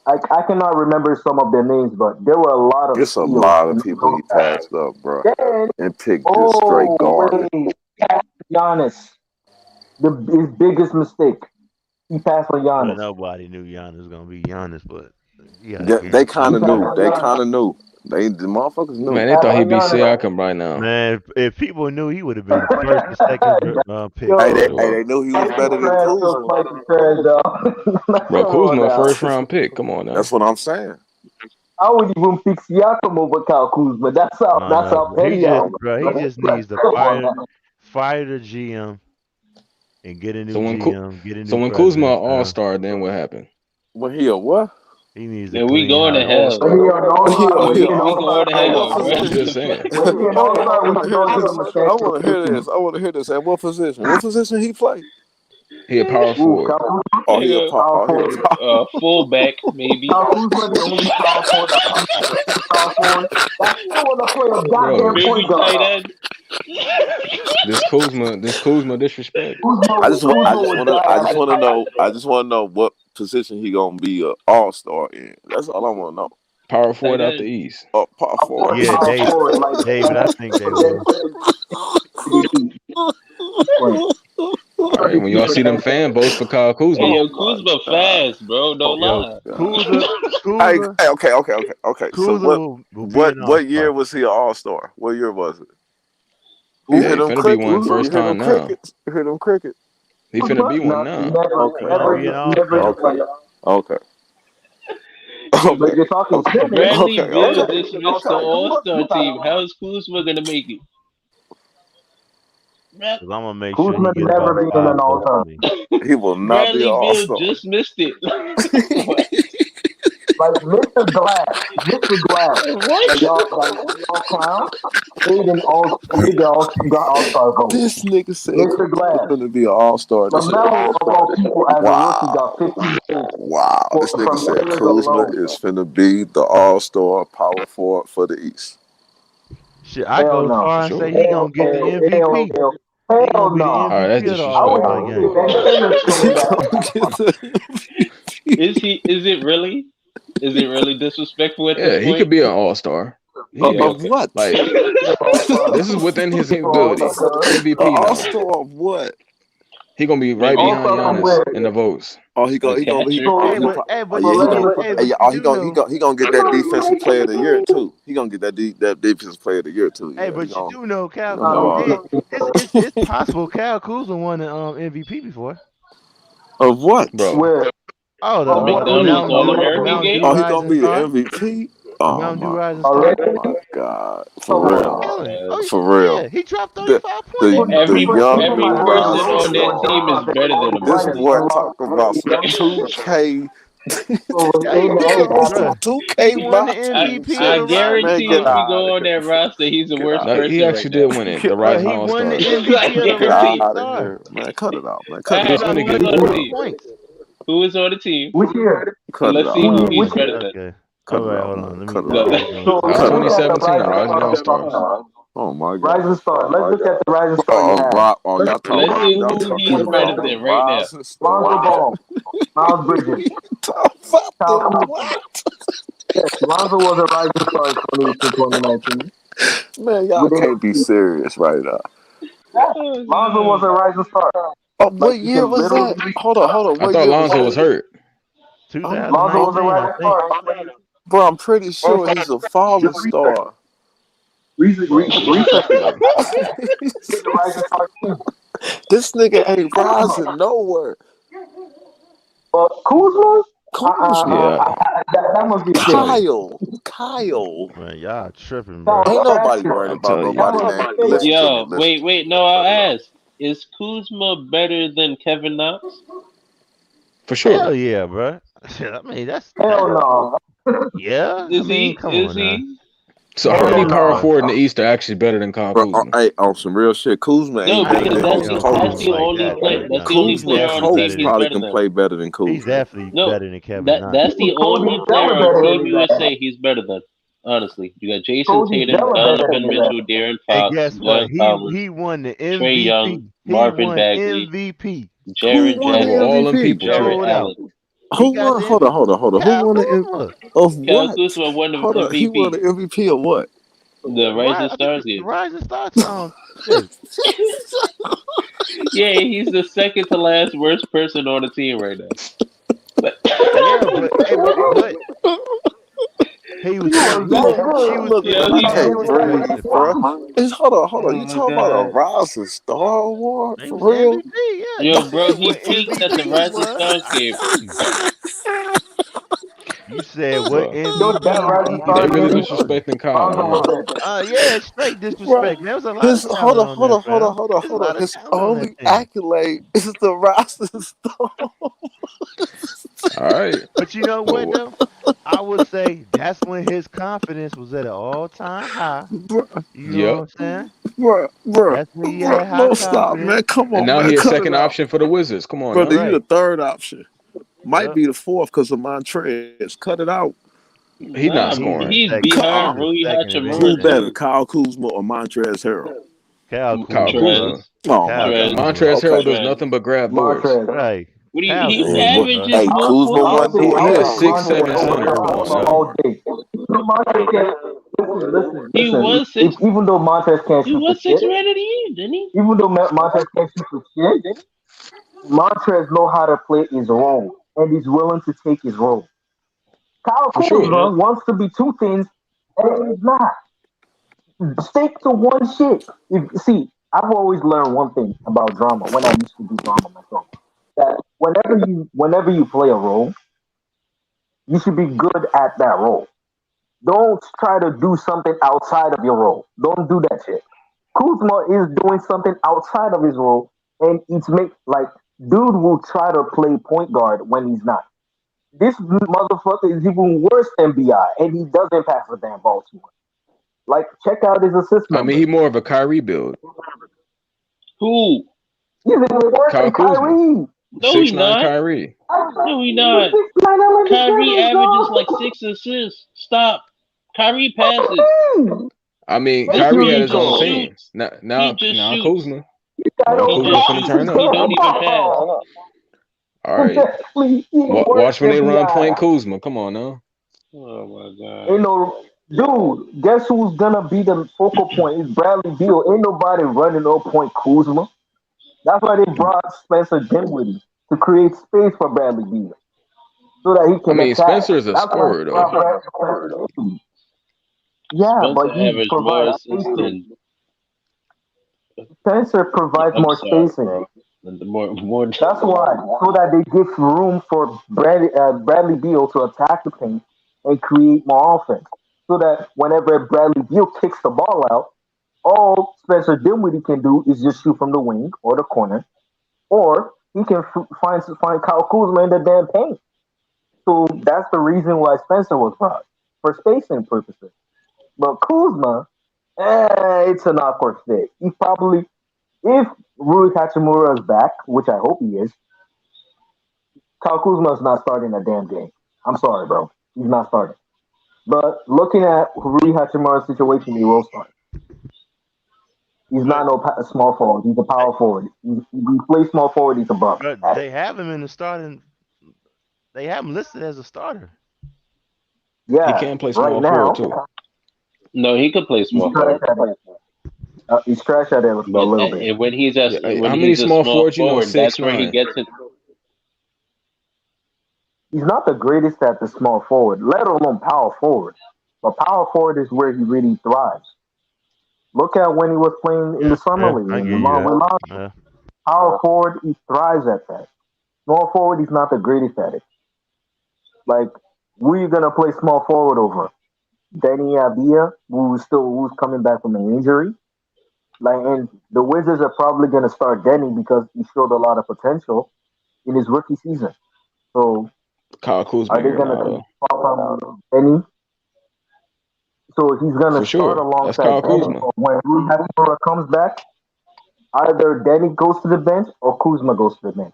I cannot remember some of their names, but there were a lot of It's a steals. lot of people he passed up, bro, Then, and picked this straight garbage. wait, Giannis, his biggest mistake. He passed on Well, Giannis. nobody knew Giannis was gonna be Giannis, but yeah, They kind of knew. They kind of knew. The motherfuckers knew. Man, they thought he'd be Siakam right now. Man, if people knew, he would have been first or second pick. They knew he was better than Kuzma. Bro, Kuzma, first round pick. Come on now. That's what I'm saying. I would even pick Siakam over Kyle Kuzma. That's how petty I am. Bro, he just needs to fire the GM and get a new GM. Get a new so when Kuzma all-star, then what happened? When he a what? He needs to we going to hell. We going to hell, bro. I'm just saying. I want to hear this. I want to hear this. At what position? What position he play? He a power forward. Oh, he a power forward. Fullback, maybe. This Kuzma disrespect. I just want to know what position he gonna be an all-star in. That's all I want to know. Power forward out the East. Oh, power forward. Yeah, David, I think they will. All right, when y'all see them fan votes for Kyle Kuzma. Hey, yo, Kuzma fast, bro. Don't lie. Kuzma. Okay. So what year was he an all-star? What year was it? He hit them crickets. Be one first time now. He hit them crickets. He finna be one now. Okay. But you're talking Bradley Beal dismissed the All-Star team. How is Kuzma gonna make it? I'm gonna make sure Kuzma never been an all-star. He will not be an all-star. Beal just missed it. Like Mr. Glass. What? Y'all clown. He all-star vote. This nigga said Mr. Glass he's gonna be an all-star. Carmelo of all people as a rookie got 15 games. Wow. This nigga said Kuzma is finna be the all-star power forward for the East. Shit, I go far and say he gonna get the MVP. Hell no. All right, that's Is it really? Is it really disrespectful at this point? He could be an all-star. Of what? Like, this is within his ability. MVP. All-star of what? He gonna be right behind Giannis in the votes. Oh, he gonna get that defensive player of the year too. He gonna get that defensive player of the year too. Hey, but you do know Cal Kuzma. It's possible Cal Kuzma won the MVP before. Of what, bro? Where? Oh, the McDonald's All-American game. Oh, he gonna be the MVP. Oh my God! For real. Yeah, he dropped 35 points. Every person on that team is better than him. This boy talking about some 2K. 2K won the MVP. I guarantee if we go on that roster, he's the worst person. He actually did win it. The right He won the MVP. Man, cut it out, man. Who is on the team? Which year? Let's see who he's better than. Cut it out. Hold on. Let me 2017, Rising All-Stars. Oh my God. Rising Star. Let's look at the Rising Star. Let's see who he's better than right now. Lonzo Ball. Miles Bridges. Lonzo was a Rising Star in 2019. Man, y'all can't be serious right now. Lonzo was a Rising Star. Oh, what year was that? Hold on. I thought Lonzo was hurt. Lonzo was a Rising Star. Bro, I'm pretty sure he's a falling star. This nigga ain't rising nowhere. Kuzma? That must be Kyle. Man, y'all tripping, bro. Ain't nobody worried about nobody. Yo, wait. No, I'll ask. Is Kuzma better than Kevin Knox? For sure. Hell yeah, bro. I mean, that's hell no. Yeah. Is he? So how many power forward in the East are actually better than Kyle Bro, Kuzma? hey, on some real shit, Kuzma No, ain't better because than that's Coach. the only play. That's the only Kuzma player on the coach team he's probably better can than. play better than Kuzma. He's definitely No, better than Kevin Knox. that's the only player on Team USA he's better than. Honestly, you got Jason Tatum, Donovan Mitchell, Darren Hey, Fox, guess Glenn what? Collins, He won the Trey Young, MVP. He Marvin won Bagley, MVP. Jared won the Jackson, Over all them MVP? people too. Jared Showed out. Allen. He Who got won? the Hold on, hold on, hold on. Who Kyle won the Kuzma. of Kyle what? Kuzma won the Hold on, he won the MVP. MVP of what? The Rising I think Stars the game. Rising Stars. Shit. Yeah, he's the second to last worst person on the team right now. But Yeah, but he was he was Look, Yo, I he, can't breathe, bro. Hold on. oh You my talking about a god. Rising Star Award he for was real? MVP. Yeah, Yo, you bro, said he what peaked at the MVP Rising was. Stars game. You said what Bro, MVP they really was. disrespecting Kyle, man. Yeah, straight Bro, disrespect. There was a lot of his hold talent on, on hold that, on, hold on, fam. hold on, There's a hold on. lot of His talent on that only team. accolade is the Rising Star. All right. But you know what Well, though? I would say that's when his confidence was at an all-time high. You know what yep. I'm saying? Bro, That's when he had high no stop, confidence. man. Come And on, now man. he a Cut it second out. option for the Wizards. Come on Brother, now. you the third option. Might Yep. be the fourth because of Montrez. Cut it out. He not Nah, scoring. he's Second. behind Come. He's Rui second if Hachimura Who anything. better, too. Kyle Kuzma or Montrez Harrell? Kyle Kyle Kuzma, bro. Kuzma. Trez. Oh my Kyle Trez. God. Kuzma. Montrezl Harrell Okay. does Trez. nothing but grab boards. Right. What do you Kyle he Man, Kuzma, bro. averages hey, more Kuzma points? wasn't doing He a nothing. 6'7" center. Come on now. Listen. He was If, six even though Montrez can't he shoot for was six shit, man of the year, didn't he? even though Montrez can't shoot for shit, Montrez know how to play his role and he's willing to take his role. Kyle For sure. Yeah. Kuzma wants to be two things and he's not. Stick to one shit. See, I've always learned one thing about drama when I used to do drama myself. That whenever you play a role, you should be good at that role. Don't try to do something outside of your role. Don't do that shit. Kuzma is doing something outside of his role, and it's make like dude will try to play point guard when he's not. This motherfucker is even worse than Bi, and he doesn't pass the damn ball too much. Like, check out his assist I mean, numbers. he more of a Kyrie build. Who? He's even worse Kyle than Kuzma. Kyrie. No, he 6'9" not. Kyrie. No, he not. Kyrie averages like 6 assists. Stop. Kyrie passes. I mean, This Kyrie had dude his own just team. shoots. Now He just shoots. Kuzma. Now He Kuzma just finna turn shoots. up. He don't even pass. All right. Watch when they run point Bi. Kuzma. Come on now. Oh my god. Ain't no dude. Guess who's gonna be the focal point? Is Bradley Beal. Ain't nobody running no point Kuzma. That's why they brought Spencer Dinwiddie to create space for Bradley Beal so that he I can mean, attack. Spencer is a That's why scorer they though. brought Spencer Dinwiddie. Yeah, Spencer but he averaged more provides assists spacing. than Spencer provides I'm more sorry, spacing. bro. The more That's why, so that they give room for Bradley Beal to attack the paint and create more offense. So that whenever Bradley Beal kicks the ball out, all Spencer Dinwiddie can do is just shoot from the wing or the corner, or he can find Kyle Kuzma in the damn paint. So that's the reason why Spencer was brought for spacing purposes. But Kuzma, it's an awkward fit. He probably, if Rui Hachimura is back, which I hope he is, Kyle Kuzma is not starting a damn game. I'm sorry, bro. He's not starting. But looking at Rui Hachimura's situation, he will start. He's not no small forward. He's a power forward. He plays small forward. He's a buck. But they have him in the starting. They have him listed as a starter. He Yeah, can play right small forward now too. No, he could play he's small trash forward. at it. He's trash at it a But little bit. when Yeah, when how many he's a small small forwards you know? forward, that's where he 6'9". gets it. He's not the greatest at the small forward, let alone power forward. But power forward is where he really thrives. Look at when he was playing in the summer Yeah, league I in give you that. Milan. Yeah. Power forward, he thrives at that. Small forward, he's not the greatest at it. Like, who are you gonna play small forward over? Denny Abia, who's coming back from an injury. Like, and the Wizards are probably gonna start Denny because he showed a lot of potential in his rookie season. So Kyle Kuzma are they here gonna now though. pop out Denny? So he's gonna For start sure. That's alongside Kyle Denny. Kuzma. But when Rui Hachimura comes back, either Denny goes to the bench or Kuzma goes to the bench.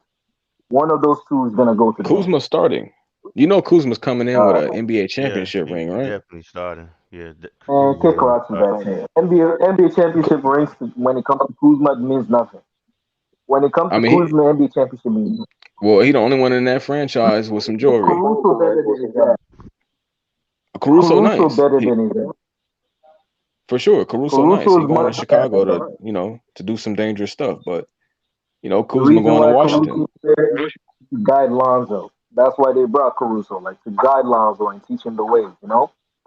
One of those two is gonna go to the bench. Kuzma's starting. You know Kuzma's coming in with an NBA Yeah, championship he ring, right? definitely starting. Yeah, And kick Kuzma rocks to that shit. NBA championship rings when it comes to Kuzma means nothing. When it comes I to mean, Kuzma, NBA championship means nothing. well, he the only one in that franchise with some jewelry. Caruso better than his dad. Caruso Caruso nice. better than his dad. For sure. Caruso Caruso nice. He is going to much Chicago better. to do some dangerous stuff. But, The Kuzma reason going to why Washington. Caruso is there is to guide Lonzo. That's why they brought Caruso, like to guide Lonzo and teach him the ways,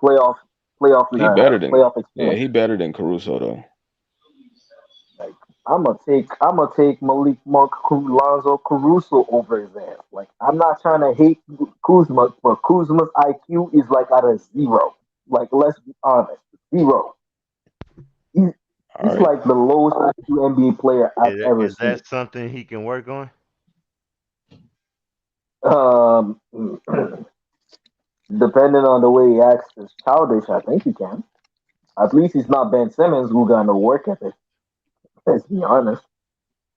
playoff, He better than playoff experience. he better than Caruso though. Like I'm gonna take Malik Monk, Lonzo Caruso over his ass. Like I'm not trying to hate Kuzma, but Kuzma's IQ is like at a 0. Like let's be honest, 0. He's All right. like the lowest IQ NBA player I've ever is seen. that something he can work on? Depending on the way he acts is childish, I think he can. At least he's not Ben Simmons who got no work ethic. Let's be honest.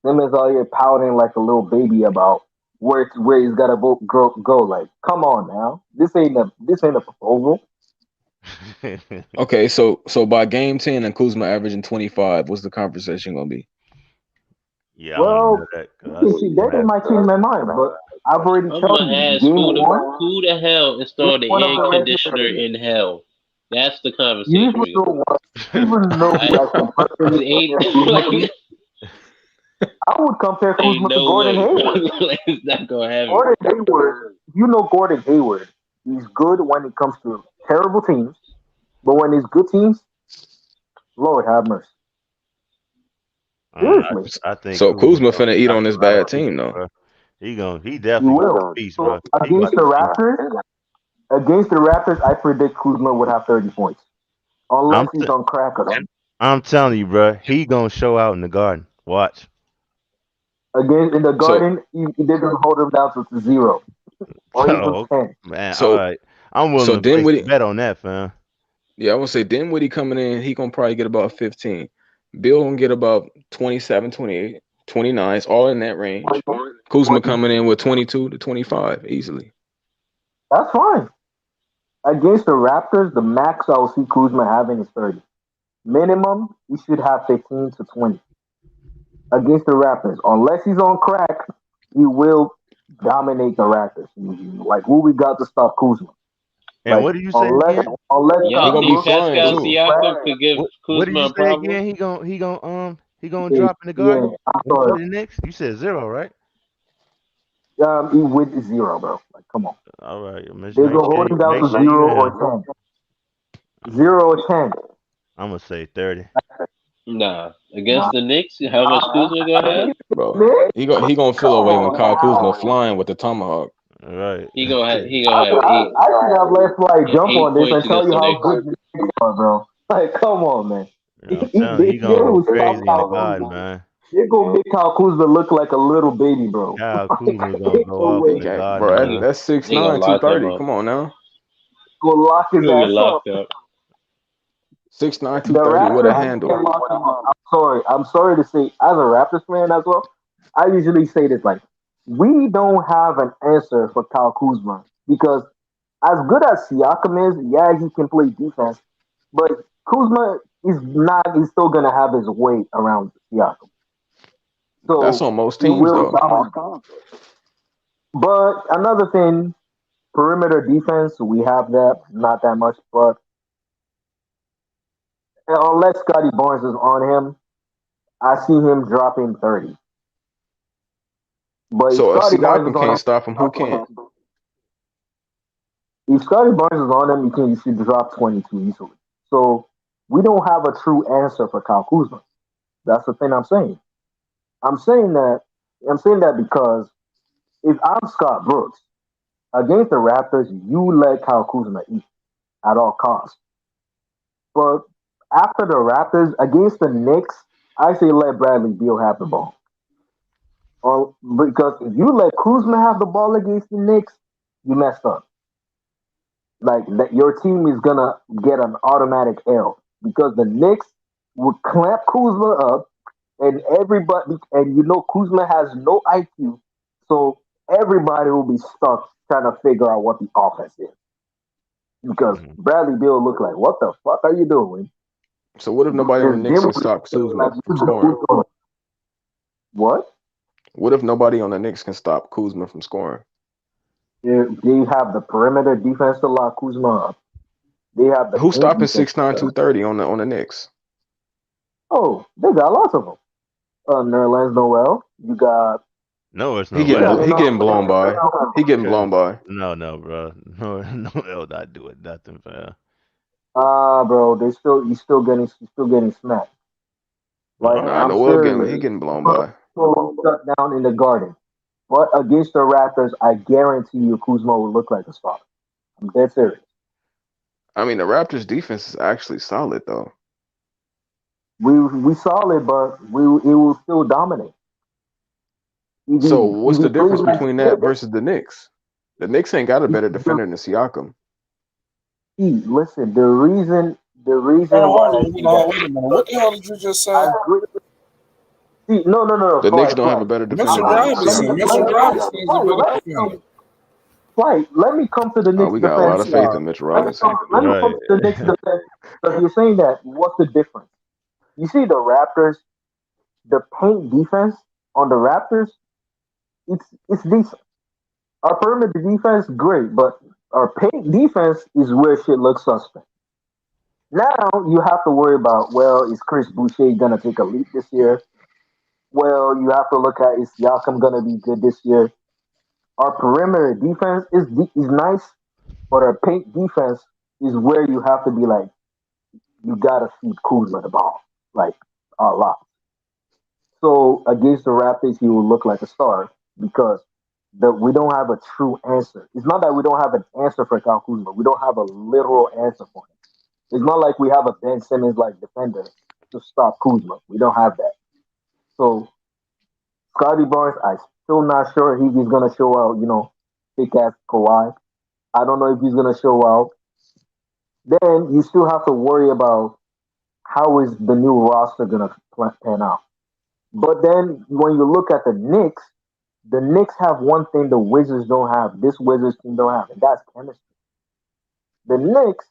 Simmons out here pouting like a little baby about where he's gotta go. Like, come on now. This ain't a proposal. Okay, so by game 10 and Kuzma averaging 25, what's the conversation gonna be? Yeah, I want to know that. That might change my mind, but I've already I'm told gonna you. ask Game who one, the hell installed the one of air the regular conditioner in hell? That's the you conversation even we know gonna what? You even know who I compare Kuzma to? I would compare ain't Kuzma to no Gordon way, bro. Hayward. Like, it's not gonna happen. Gordon Hayward, Gordon Hayward. He's good when it comes to terrible teams, but when it's good teams, Lord have mercy. Seriously. I think So Kuzma finna eat on this bad team though. bro. He He definitely will. gonna beast, So bro. against the Raptors, I predict Kuzma would have 30 points, unless he's on crack or something. I'm telling you, bro. He gonna show out in the Garden. Watch. Again, in the Garden, they're gonna hold him down to 0 or even 10. Man, So- all right. I'm willing so to place Dinwiddie- a bet on that, fam. Yeah, I would say Dinwiddie coming in, he gonna probably get about 15. Bill gonna get about 27, 28, 29. It's all in that range. Kuzma coming in with 22 to 25 easily. That's fine. Against the Raptors, the max I'll see Kuzma having is 30. Minimum, he should have 15 to 20. Against the Raptors, unless he's on crack, he will dominate the Raptors. Like, who we got to stop Kuzma? And Like, what did you say unless again? Y'all gonna be think flying, Pascal too. Siakam could give What did Kuzma you a say problem? again? He gonna drop in the Garden. I'm When he sorry. play the Knicks? You said 0, right? He with 0, bro. Like, come on. All right. They go hold him down to 0 or 10. 0 or 10. I'm gonna say 30. Nah. Against the Knicks, how much Kuzma gonna have? Bro, he gonna feel away when Kyle Kuzma flying with the tomahawk. All right. He gonna have I 8. should have let Fly jump 8 on this and points tell against you the how Knicks. good the Knicks are, bro. Like, come on, man. I'm telling you, he gonna go crazy in the Garden, man. They're gonna make Kyle Kuzma look like a little baby, bro. Kyle Kuzma gonna go off in the Garden, Bro, man. that's 6'9", They gonna lock him 230. up. Come on now. Go lock his He gonna get ass up. locked up. 6'9", The 230 with a Raptors handle. can't lock him up. I'm sorry to say, as a Raptors fan as well, I usually say this, like, we don't have an answer for Kyle Kuzma because as good as Siakam is, yeah, he can play defense, but Kuzma is not. He's still gonna have his weight around Siakam. So That's on most he teams, will though. dominate. But another thing, perimeter defense, we have that, not that much, but unless Scotty Barnes is on him, I see him dropping 30. But So if Scotty Barnes Siakam is on can't him, stop him, who can? if Scotty Barnes is on him, he should drop 22 easily. So we don't have a true answer for Kyle Kuzma. That's the thing I'm saying. I'm saying that because if I'm Scott Brooks against the Raptors, you let Kyle Kuzma eat at all costs. But after the Raptors against the Knicks, I say let Bradley Beal have the ball. Because if you let Kuzma have the ball against the Knicks, you messed up. Like that, your team is gonna get an automatic L because the Knicks would clamp Kuzma up, and everybody, and Kuzma has no IQ, so everybody will be stuck trying to figure out what the offense is because Bradley Beal looked like, what the fuck are you doing? So what if nobody on the Knicks can stop Kuzma from scoring? What? What if nobody on the Knicks can stop Kuzma from scoring? They have the perimeter defense to lock Kuzma up. They have the Who's stopping defense 6'9", 230 on the Knicks? Oh, they got lots of them. Nerlens Noel. You got. No, it's He no getting blown by. He getting blown by. No, bro. No, L not doing nothing, fam. Bro, he's still getting smacked. Like Nah, I'm Noel sure he getting blown by. Shut down in the Garden, but against the Raptors, I guarantee you Kuzma will look like a star. I'm dead serious. I mean, the Raptors' defense is actually solid though. We solid, but it will still dominate. So what's the difference between that versus the Knicks? The Knicks ain't got a better defender than Siakam. Listen, the reason why. Wait a minute. What the hell did you just say? No. The Knicks don't have a better defender than Siakam. Right. Let me come to the Knicks. We got a lot of faith in Mitchell Robinson. Let me come to the Knicks defense. So if you're saying that, what's the difference? You see the Raptors, the paint defense on the Raptors, it's decent. Our perimeter defense, great, but our paint defense is where shit looks suspect. Now you have to worry about, well, is Chris Boucher gonna take a leap this year? Well, you have to look at, is Siakam gonna be good this year? Our perimeter defense is nice, but our paint defense is where you have to be like, you gotta feed Kuzma the ball, like a lot. So against the Raptors, he will look like a star because we don't have a true answer. It's not that we don't have an answer for Kyle Kuzma. We don't have a literal answer for him. It's not like we have a Ben Simmons like defender to stop Kuzma. We don't have that. So Scotty Barnes, I'm still not sure if he's gonna show out. Thick ass Kawhi. I don't know if he's gonna show out. Then you still have to worry about how is the new roster gonna pan out. But then when you look at the Knicks have one thing the Wizards don't have. This Wizards team don't have, and that's chemistry. The Knicks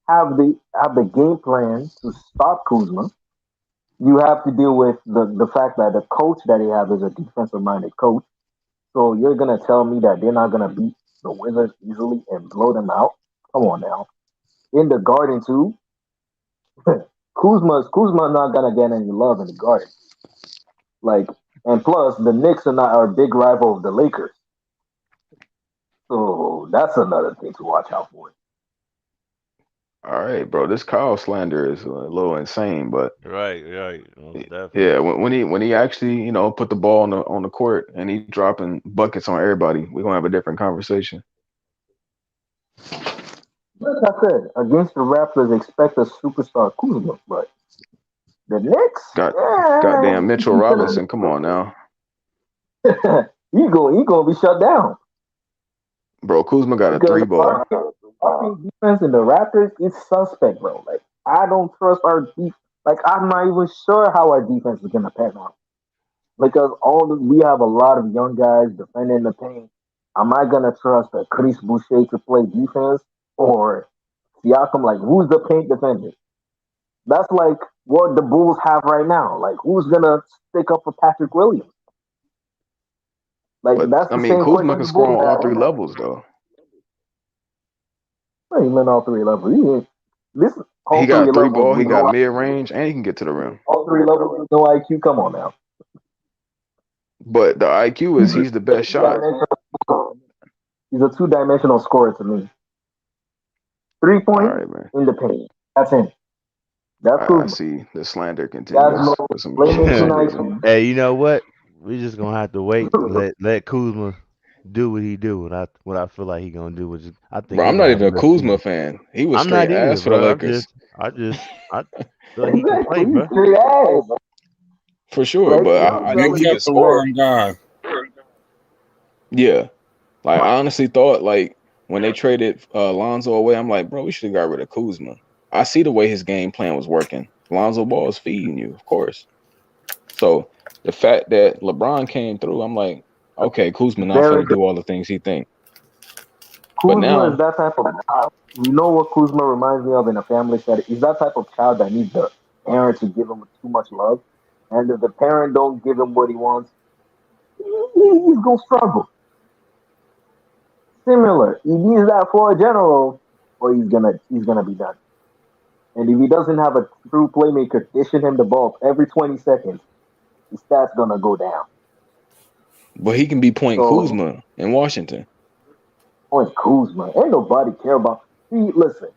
have the game plan to stop Kuzma. You have to deal with the fact that the coach that they have is a defensive-minded coach. So you're gonna tell me that they're not gonna beat the Wizards easily and blow them out? Come on now. In the Garden too, Kuzma's not gonna get any love in the Garden. And plus the Knicks are not our big rival of the Lakers. So that's another thing to watch out for. All right, bro. This Kyle slander is a little insane, but right. Yeah, when he actually put the ball on the court and he dropping buckets on everybody, we're gonna have a different conversation. Like I said, against the Raptors, expect a superstar Kuzma, but the Knicks, goddamn Mitchell Robinson, come on now. he gonna be shut down. Bro, Kuzma got a 3-ball. Our defense in the Raptors is suspect, bro. Like I don't trust our defense. Like I'm not even sure how our defense is gonna pan out because we have a lot of young guys defending the paint. Am I gonna trust a Chris Boucher to play defense or Siakam? Like who's the paint defender? That's like what the Bulls have right now. Like who's gonna stick up for Patrick Williams? Like that's the same Kuzma can score on all three levels though. He went all three levels. He got 3-ball, he got mid-range, and he can get to the rim. All three levels with no IQ. Come on now. But the IQ is he's the best shot. He's a 2-dimensional scorer to me. 3-point in the paint. That's him. That's I see the slander continues. Hey, you know what? We're just gonna have to wait. Let Kuzma do what he do. What I feel like he gonna do. Bro, I'm not even a Kuzma fan. He was straight ass for the Lakers. I feel like he can play, bro. For sure, but I think he can score. Guy. Yeah, like I honestly thought, like when they traded Lonzo away, I'm like, bro, we should have got rid of Kuzma. I see the way his game plan was working. Lonzo Ball is feeding you, of course. So the fact that LeBron came through, I'm like, okay, Kuzma not Very finna good. do all the things he think. But Kuzma is now, that type of child. You know what Kuzma reminds me of in a family setting? He's that type of child that needs the parent to give him too much love. And if the parent don't give him what he wants, he's gonna struggle. Similar. He needs that for a general, or he's gonna be done. And if he doesn't have a true playmaker dishing him the ball every 20 seconds, his stats gonna go down. but he can be point So Kuzma in Washington. point Kuzma, ain't nobody care about. See, listen,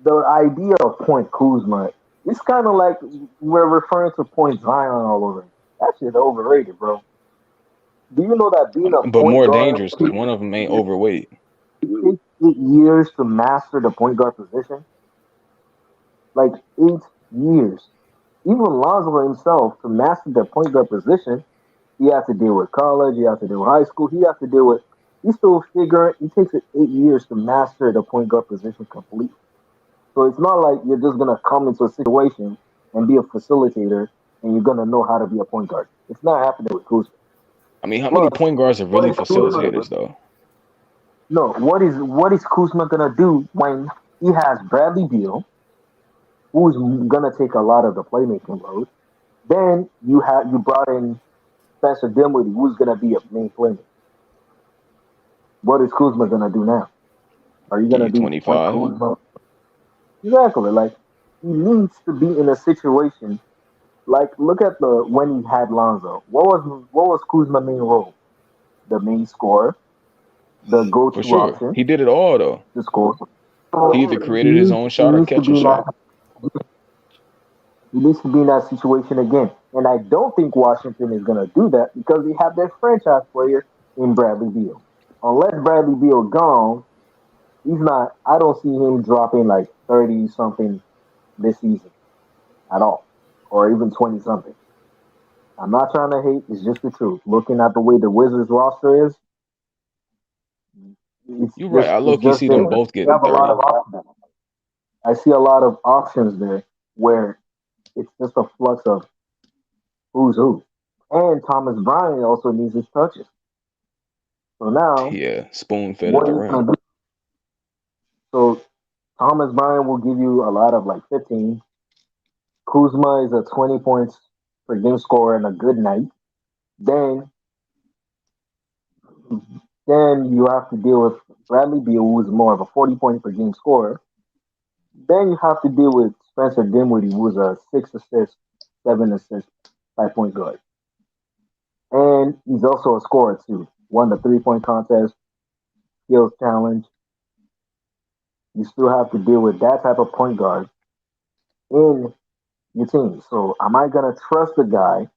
the idea of point Kuzma, it's kind of like we're referring to point Zion all over. That shit's overrated, bro. Do you know that being a But point more guard dangerous because one of them ain't overweight. takes 8 years to master the point guard position? Like 8 years. Even Lonzo himself, to master the point guard position, he has to deal with college, he has to deal with high school, he has to deal with. He's still figuring. It takes 8 years to master the point guard position completely. So it's not like you're just gonna come into a situation and be a facilitator and you're gonna know how to be a point guard. It's not happening with Kuzma. I mean, how many Plus, point guards are what really is Kuzma? facilitators though? No, what is Kuzma gonna do when he has Bradley Beal, who's gonna take a lot of the playmaking load? Then you brought in Spencer Dinwiddie, who's gonna be a main playmaker. What is Kuzma gonna do now? Are you gonna Yeah, do point 25. Kuzma? Exactly. Like he needs to be in a situation like look at the when he had Lonzo. What was Kuzma's main role? The main scorer, the For go-to sure. option, He did it all though. to score. He So either created his own he shot or needs to catch be a in shot. that he needs to be in that situation again. And I don't think Washington is gonna do that because they have their franchise player in Bradley Beal. Unless Bradley Beal gone, he's not. I don't see him dropping like 30 something this season at all, or even 20 something. I'm not trying to hate. It's just the truth. Looking at the way the Wizards roster is, it's You're right. just I it's low-key just see there. them both We getting have a lot of 30. options. I see a lot of options there where it's just a flux of who's who. And Thomas Bryant also needs his touches. So now, Yeah, spoon fed at what the are you rim. gonna do? So Thomas Bryant will give you a lot of like 15. Kuzma is a 20 points per game scorer and a good night. Then then you have to deal with Bradley Beal, who is more of a 40 point per game scorer. Then you have to deal with Spencer Dinwiddie, who's a 6 assist, 7 assist type point guard. And he's also a scorer too. Won the 3 point contest, skills challenge. You still have to deal with that type of point guard in your team. So am I gonna trust a guy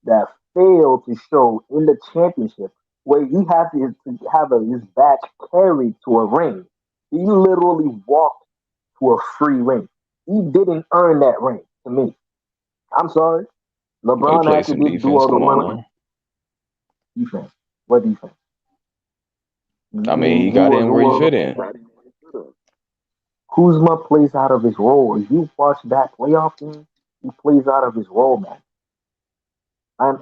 that failed to show in the championship where he had to have his back carried to a ring? He literally walked to a free ring. He didn't earn that ring to me. I'm sorry. Well, he LeBron played had to some just do defense. all the Come on work. now. Defense. What defense? I mean, he Who got was in who where he fit in. was Kuzma plays out of his role. If you watch that playoff game, he plays out of his role, man.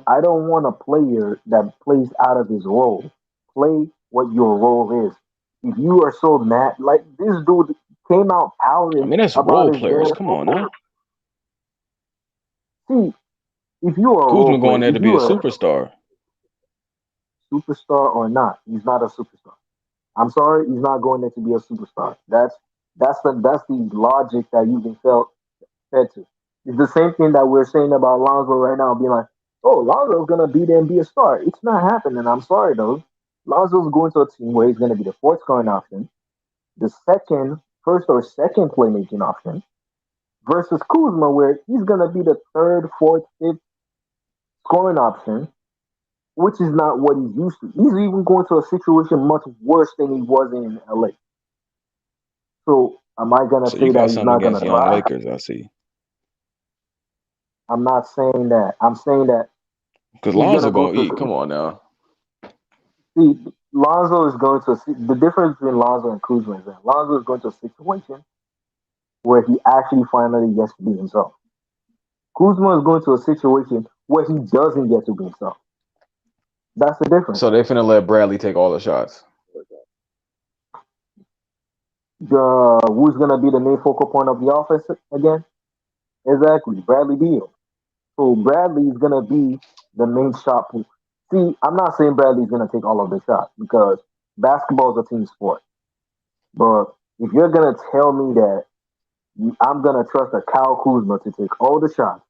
I don't want a player that plays out of his role. Play what your role is. If you are so mad, like this dude came out I pouting mean, that's about role his players. damn Come on now. see, if you are a role Kuzma going player, there if to be you a are a superstar. superstar or not, he's not a superstar. I'm sorry, he's not going there to be a superstar. That's the logic that you've been fed to. It's the same thing that we're saying about Lonzo right now, being like, oh, Lonzo's gonna be there and be a star. It's not happening. I'm sorry though. Lonzo's going to a team where he's gonna be the fourth scoring option, the first or second playmaking option, versus Kuzma, where he's gonna be the third, fourth, fifth scoring option, which is not what he's used to. He's even going to a situation much worse than he was in LA. So am I gonna So you say got that he's something not gonna against young thrive? Lakers, I see. I'm not saying that. I'm saying that Because he's gonna Lonzo go gonna to eat. Come on now. see Lonzo is going to the difference between Lonzo and Kuzma is that Lonzo is going to a situation where he actually finally gets to be himself. Kuzma is going to a situation where he doesn't get to be himself. That's the difference. So they finna let Bradley take all the shots. Who's gonna be the main focal point of the offense again? Exactly, Bradley Beal. So Bradley is gonna be the main shot. See, I'm not saying Bradley's gonna take all of the shots because basketball is a team sport. But if you're gonna tell me that I'm gonna trust a Kyle Kuzma to take all the shots,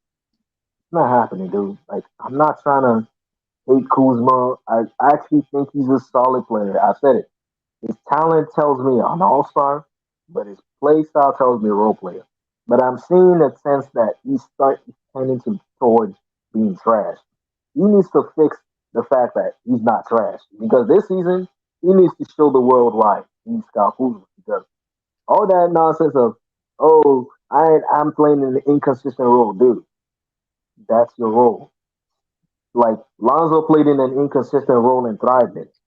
it's not happening, dude. Like I'm not trying to hate Kuzma. I actually think he's a solid player. I said it. His talent tells me an all-star, but his play style tells me a role player. But I'm seeing a sense that he's starting tending towards being trash. He needs to fix the fact that he's not trash because this season he needs to show the world why he's Kyle Kuzma. Because all that nonsense of I'm playing in an inconsistent role, dude. That's your role. Like Lonzo played in an inconsistent role and thrived in it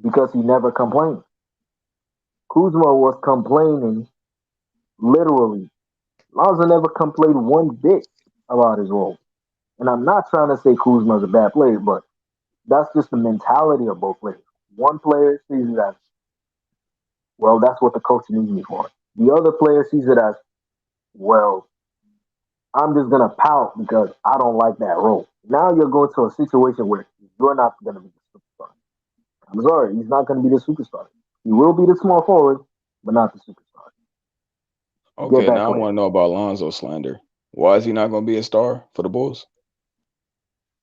because he never complained. Kuzma was complaining literally. Lonzo never complained one bit about his role. And I'm not trying to say Kuzma's a bad player, but that's just the mentality of both players. One player sees it as, well, that's what the coach needs me for. The other player sees it as, well, I'm just going to pout because I don't like that role. Now you're going to a situation where you're not going to be the superstar. I'm sorry, he's not going to be the superstar. He will be the small forward, but not the superstar. Okay, now I want to know about Lonzo slander. Why is he not going to be a star for the Bulls?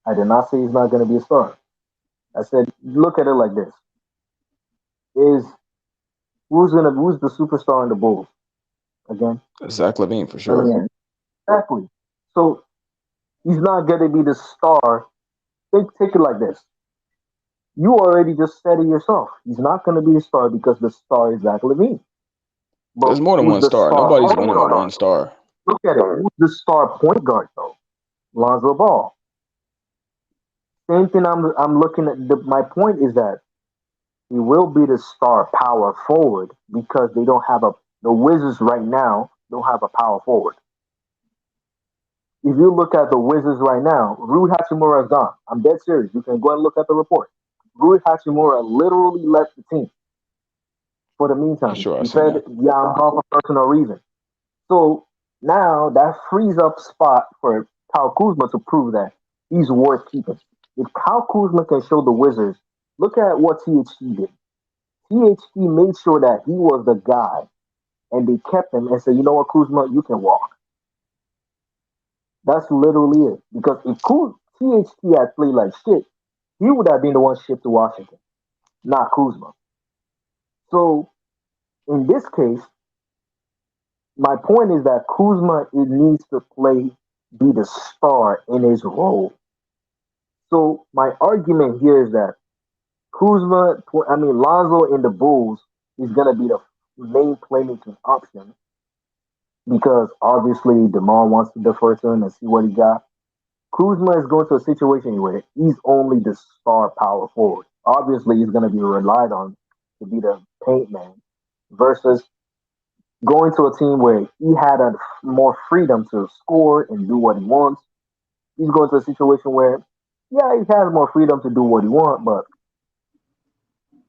I did not say he's not going to be a star. I said, look at it like this: who's the superstar in the Bulls again? Zach LaVine for sure. Exactly. So he's not going to be the star. Take it like this: you already just said it yourself. He's not going to be the star because the star is Zach LaVine. But there's more than one star. Nobody's winning with one star. Look at it. Who's the star point guard though? Lonzo Ball. Same thing. I'm looking at. My point is that he will be the star power forward because they don't have the Wizards right now don't have a power forward. If you look at the Wizards right now, Rui Hachimura is gone. I'm dead serious. You can go and look at the report. Rui Hachimura literally left the team for the meantime. He said, I'm gone for personal reason. So now that frees up spot for Kyle Kuzma to prove that he's worth keeping. If Kyle Kuzma can show the Wizards, look at what THT did. THT made sure that he was the guy, and they kept him and said, you know what, Kuzma, you can walk. That's literally it. Because if THT had played like shit, he would have been the one shipped to Washington, not Kuzma. So in this case, my point is that Kuzma needs to be the star in his role. So my argument here is that Lonzo in the Bulls is going to be the main playmaking option because obviously DeMar wants to defer to him and see what he got. Kuzma is going to a situation where he's only the star power forward. Obviously, he's going to be relied on to be the paint man versus going to a team where he had more freedom to score and do what he wants. He's going to a situation where, yeah, he has more freedom to do what he wants, but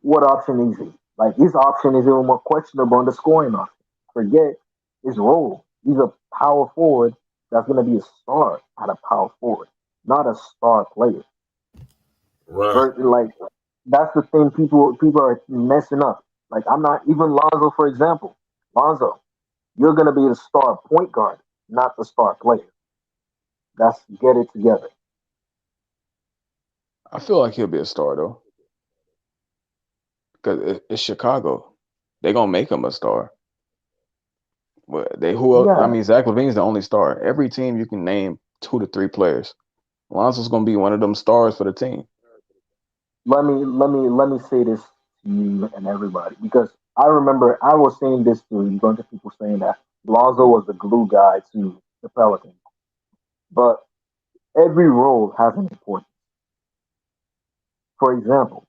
what option is he? Like, his option is even more questionable on the scoring option. Forget his role. He's a power forward that's going to be a star at a power forward, not a star player. Right. Like, that's the thing people are messing up. Like, I'm not, even Lonzo, for example. Lonzo, you're going to be the star point guard, not the star player. That's get it together. I feel like he'll be a star, though. Because it's Chicago. They're going to make him a star. Zach LaVine's the only star. Every team you can name 2 to 3 players. Lonzo's going to be one of them stars for the team. Let me say this to you and everybody, because I remember I was saying this to a bunch of people saying that Lonzo was the glue guy to the Pelicans. But every role has an importance. For example,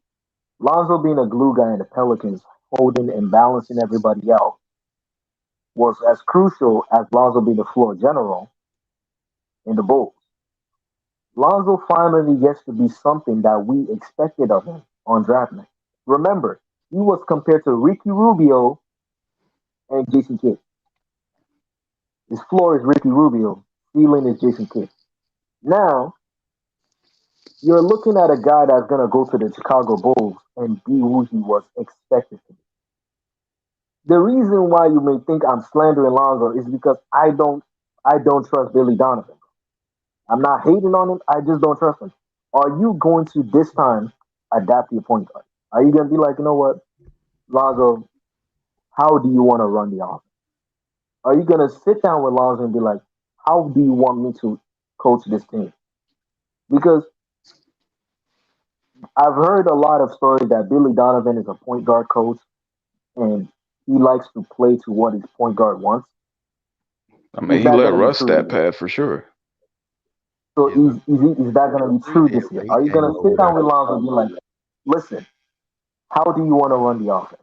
Lonzo being a glue guy in the Pelicans, holding and balancing everybody else, was as crucial as Lonzo being the floor general in the Bulls. Lonzo finally gets to be something that we expected of him on draft night. Remember, he was compared to Ricky Rubio and Jason Kidd. His floor is Ricky Rubio, ceiling is Jason Kidd. Now, you're looking at a guy that's going to go to the Chicago Bulls and be who he was expected to be. The reason why you may think I'm slandering Lonzo is because I don't trust Billy Donovan. I'm not hating on him. I just don't trust him. Are you going to this time adapt your point guard? Are you going to be like, you know what, Lonzo, how do you want to run the offense? Are you going to sit down with Lonzo and be like, how do you want me to coach this team? Because I've heard a lot of stories that Billy Donovan is a point guard coach and he likes to play to what his point guard wants. I mean, he let Russ that path for sure. So is that going to be true this year? Are you going to sit down with Lonzo and be like, listen, how do you want to run the offense?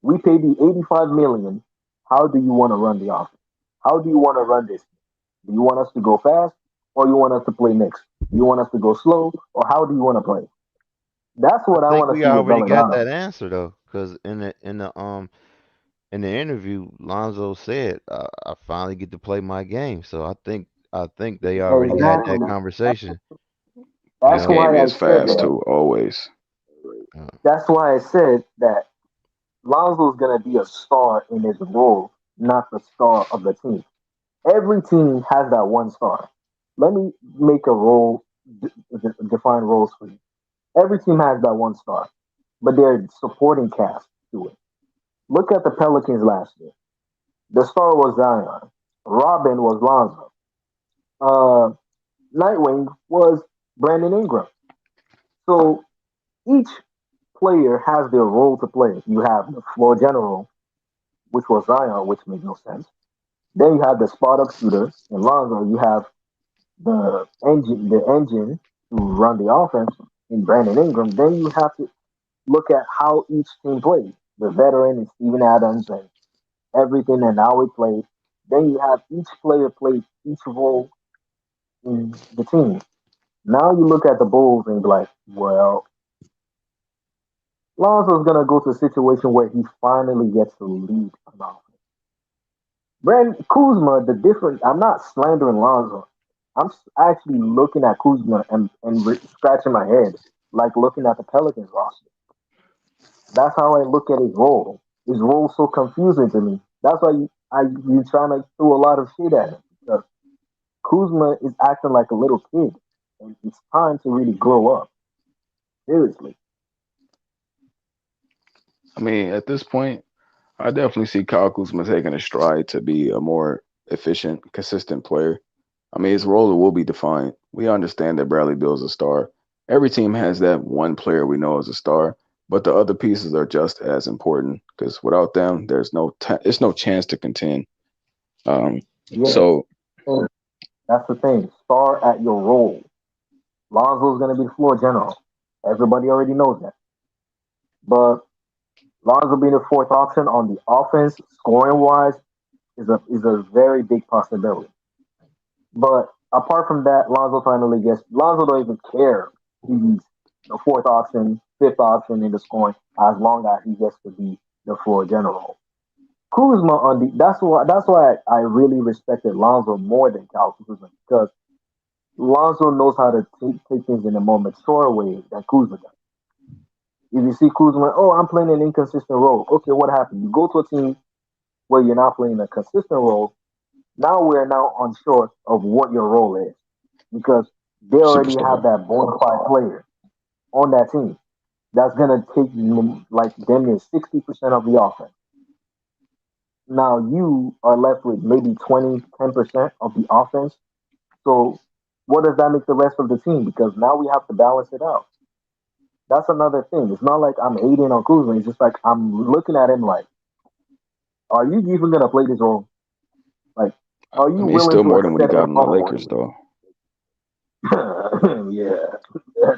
We paid you $85 million. How do you want to run the offense? How do you want to run this? Do you want us to go fast or you want us to play mixed? Do you want us to go slow or how do you want to play? That's what I want to We see with already got Belladonna. that answer though, because in the interview, Lonzo said, "I finally get to play my game." So I think they already had that conversation. That's His game why I is said fast that. too, always. That's why I said that Lonzo's gonna be a star in his role, not the star of the team. Every team has that one star. Let me make a role, define roles for you. Every team has that one star, but they're supporting cast to it. Look at the Pelicans last year. The star was Zion. Robin was Lonzo. Uh, Nightwing was Brandon Ingram. So each player has their role to play. You have the floor general, which was Zion, which made no sense. Then you have the spot up shooter in Lonzo. You have the engine to run the offense in Brandon Ingram. Then you have to look at how each team plays. The veteran is Steven Adams and everything and how he plays. Then you have each player play each role in the team. Now you look at the Bulls and be like, well, Lonzo's gonna go to a situation where he finally gets to lead an offense. Brand Kuzma, the difference. I'm not slandering Lonzo. Actually looking at Kuzma and scratching my head, like looking at the Pelicans roster. That's how I look at his role. His role's so confusing to me. That's why you trying to throw a lot of shit at him because Kuzma is acting like a little kid, and it's time to really grow up. Seriously. I mean, at this point, I definitely see Kyle Kuzma taking a stride to be a more efficient, consistent player. I mean, his role will be defined. We understand that Bradley Beal's a star. Every team has that one player we know as a star, but the other pieces are just as important because without them, it's no chance to contend. Yeah. So That's the thing. Star at your role. Lonzo's gonna be the floor general. Everybody already knows that. But Lonzo being the fourth option on the offense, scoring wise, is a very big possibility. But apart from that, Lonzo don't even care. He's the fourth option, fifth option in the scoring as long as he gets to be the floor general. Kuzma on the that's why I really respected Lonzo more than Cal Kuzma because Lonzo knows how to take things in a more mature way than Kuzma does. If you see Kuzma, oh, I'm playing an inconsistent role. Okay, what happened? You go to a team where you're not playing a consistent role. Now we're now unsure of what your role is because they already have superstar. that bona fide player on that team that's gonna take like them near 60% of the offense. Now you are left with maybe 10% of the offense. So what does that make the rest of the team? Because now we have to balance it out. That's another thing. It's not like I'm hating on Kuzma. It's just like I'm looking at him like, are you even gonna play this role? Like, are I you mean, he's willing still to more than what he accept the got on the fumble? Lakers, though. Yeah,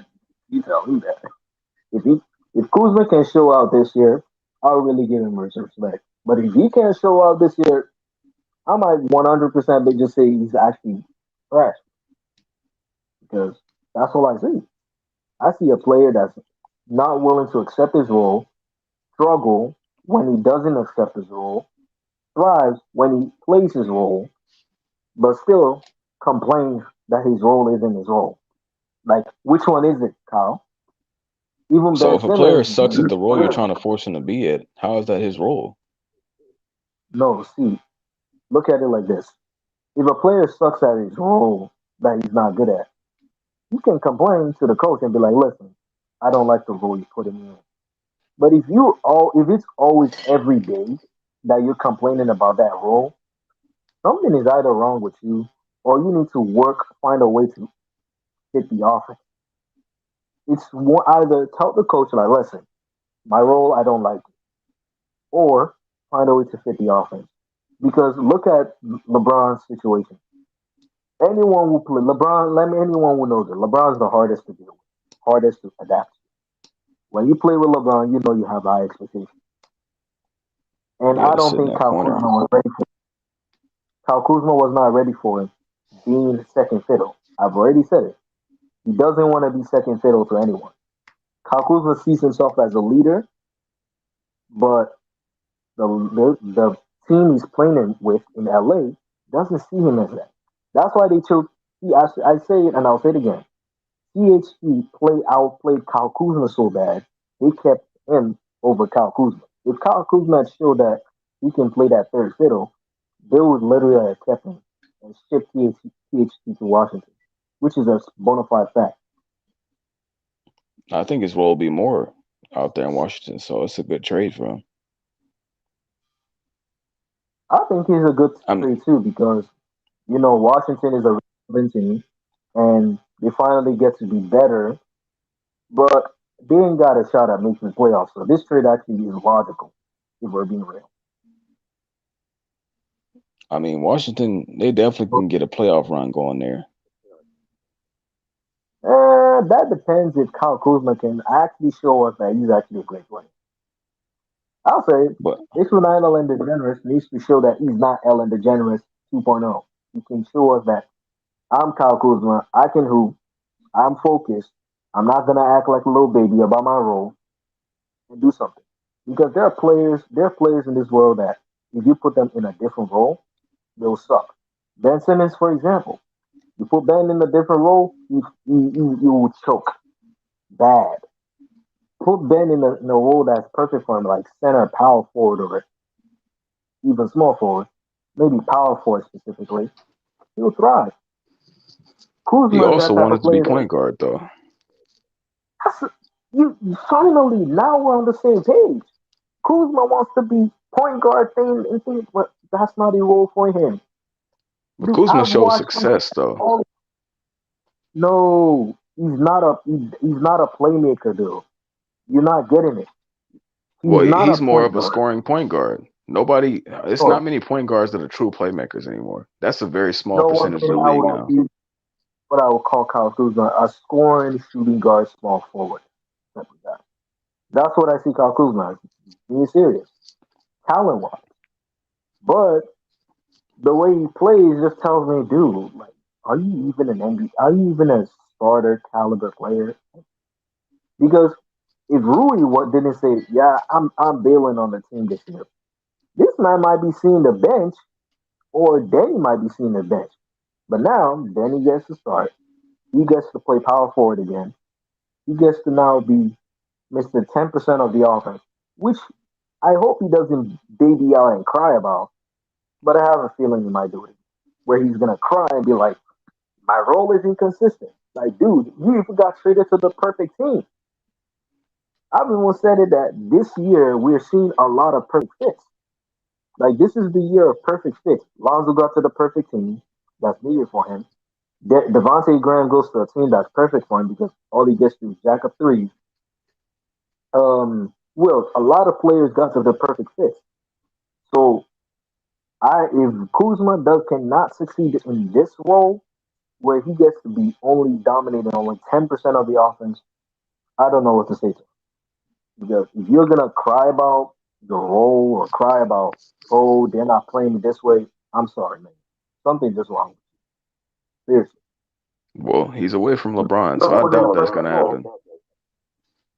you tell me that. If he If Kuzma can show out this year, I'll really give him respect. But if he can't show out this year, I might 100% just say he's actually trash because that's all I see. I see a player that's not willing to accept his role, struggle when he doesn't accept his role, thrives when he plays his role, but still complains that his role isn't his role. Like, which one is it, Kyle? Even So Ben if a player Simmons. sucks at the role you're trying to force him to be at, how is that his role? No, see, look at it like this. If a player sucks at his role that he's not good at, he can complain to the coach and be like, listen, I don't like the role you put him in. But if it's always every day that you're complaining about that role, something is either wrong with you or you need to find a way to fit the offense. Either tell the coach like, listen, my role I don't like it, or find a way to fit the offense. Because look at LeBron's situation. Anyone who play LeBron, anyone who knows it, LeBron's the hardest to deal with, hardest to adapt. When you play with LeBron, you know you have high expectations. And Yeah, I don't sit in think that Kyle corner. Kuzma was ready for it. Kyle Kuzma was not ready for it being second fiddle. I've already said it. He doesn't want to be second fiddle to anyone. Kyle Kuzma sees himself as a leader, but the team he's playing with in LA doesn't see him as that. That's why they chose. I say it and I'll say it again. THT outplayed Kyle Kuzma so bad, they kept him over Kyle Kuzma. If Kyle Kuzma had showed that he can play that third fiddle, they would literally have kept him and shipped THT to Washington, which is a bona fide fact. I think his role will be more out there in Washington, so it's a good trade for him. I think he's a good trade too because Washington is a relevant team and they finally get to be better, but they ain't got a shot at making the playoffs. So this trade actually is logical if we're being real. I mean, Washington, they definitely can get a playoff run going there. That depends if Kyle Kuzma can actually show us that he's actually a great player. I'll say this one Ellen DeGeneres needs to show that he's not Ellen DeGeneres 2.0. He can show us that I'm Kyle Kuzma. I can hoop. I'm focused. I'm not gonna act like a little baby about my role and do something. Because there are players in this world that if you put them in a different role, they'll suck. Ben Simmons, for example, you put Ben in a different role, you will choke bad. Put Ben in a role that's perfect for him, like center, power forward, or even small forward, maybe power forward specifically. He'll thrive. Kuzma He is also that type of wanted to be player. point guard, though. You finally now we're on the same page. Kuzma wants to be point guard thing and things, but that's not a role for him. But Kuzma showed success, though. No, he's not a playmaker, dude. You're not getting it. He's more of a scoring point guard. It's not many point guards that are true playmakers anymore. That's a very small percentage of the league now. What I would call Kyle Kuzma a scoring shooting guard, small forward. That's what I see Kyle Kuzma as. Being serious, talent wise, but the way he plays just tells me, dude, like, are you even an NBA? Are you even a starter caliber player? Because if Rui didn't say, yeah, I'm bailing on the team this year, this man might be seeing the bench, or Danny might be seeing the bench. But now Danny gets to start. He gets to play power forward again. He gets to now be Mr. 10% of the offense, which I hope he doesn't baby out and cry about. But I have a feeling he might do it, where he's gonna cry and be like, "My role is inconsistent." Like, dude, you even got traded to the perfect team. I've even said it that this year we're seeing a lot of perfect fits. Like, this is the year of perfect fits. Lonzo got to the perfect team that's needed for him. Devontae Graham goes to a team that's perfect for him because all he gets to is jack up threes. A lot of players got to the perfect fit. So, if Kuzma cannot succeed in this role, where he gets to be only dominating only 10% of the offense, I don't know what to say to him. Because if you're gonna cry about the role or cry about, oh, they're not playing me this way, I'm sorry, man. Something's just wrong. Seriously. Well, he's away from LeBron, so I doubt that's gonna happen.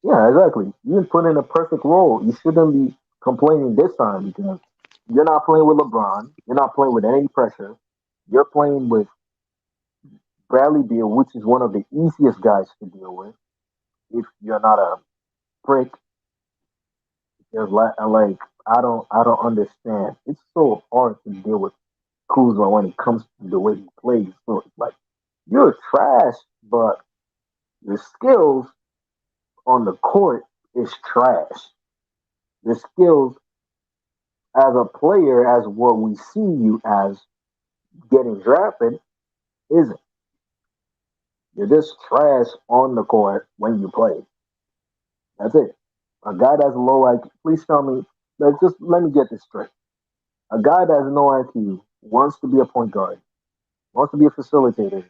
Yeah, exactly. You didn't put in a perfect role. You shouldn't be complaining this time because you're not playing with LeBron. You're not playing with any pressure. You're playing with Bradley Beal, which is one of the easiest guys to deal with if you're not a prick. Because like I don't understand. It's so hard to deal with Kuzma when it comes to the way he plays. So it's like you're trash, but your skills on the court is trash. Your skills as a player, as what we see you as getting drafted, isn't. You're just trash on the court when you play. That's it. A guy that's low IQ. Please tell me. Just let me get this straight. A guy that's no IQ wants to be a point guard, wants to be a facilitator,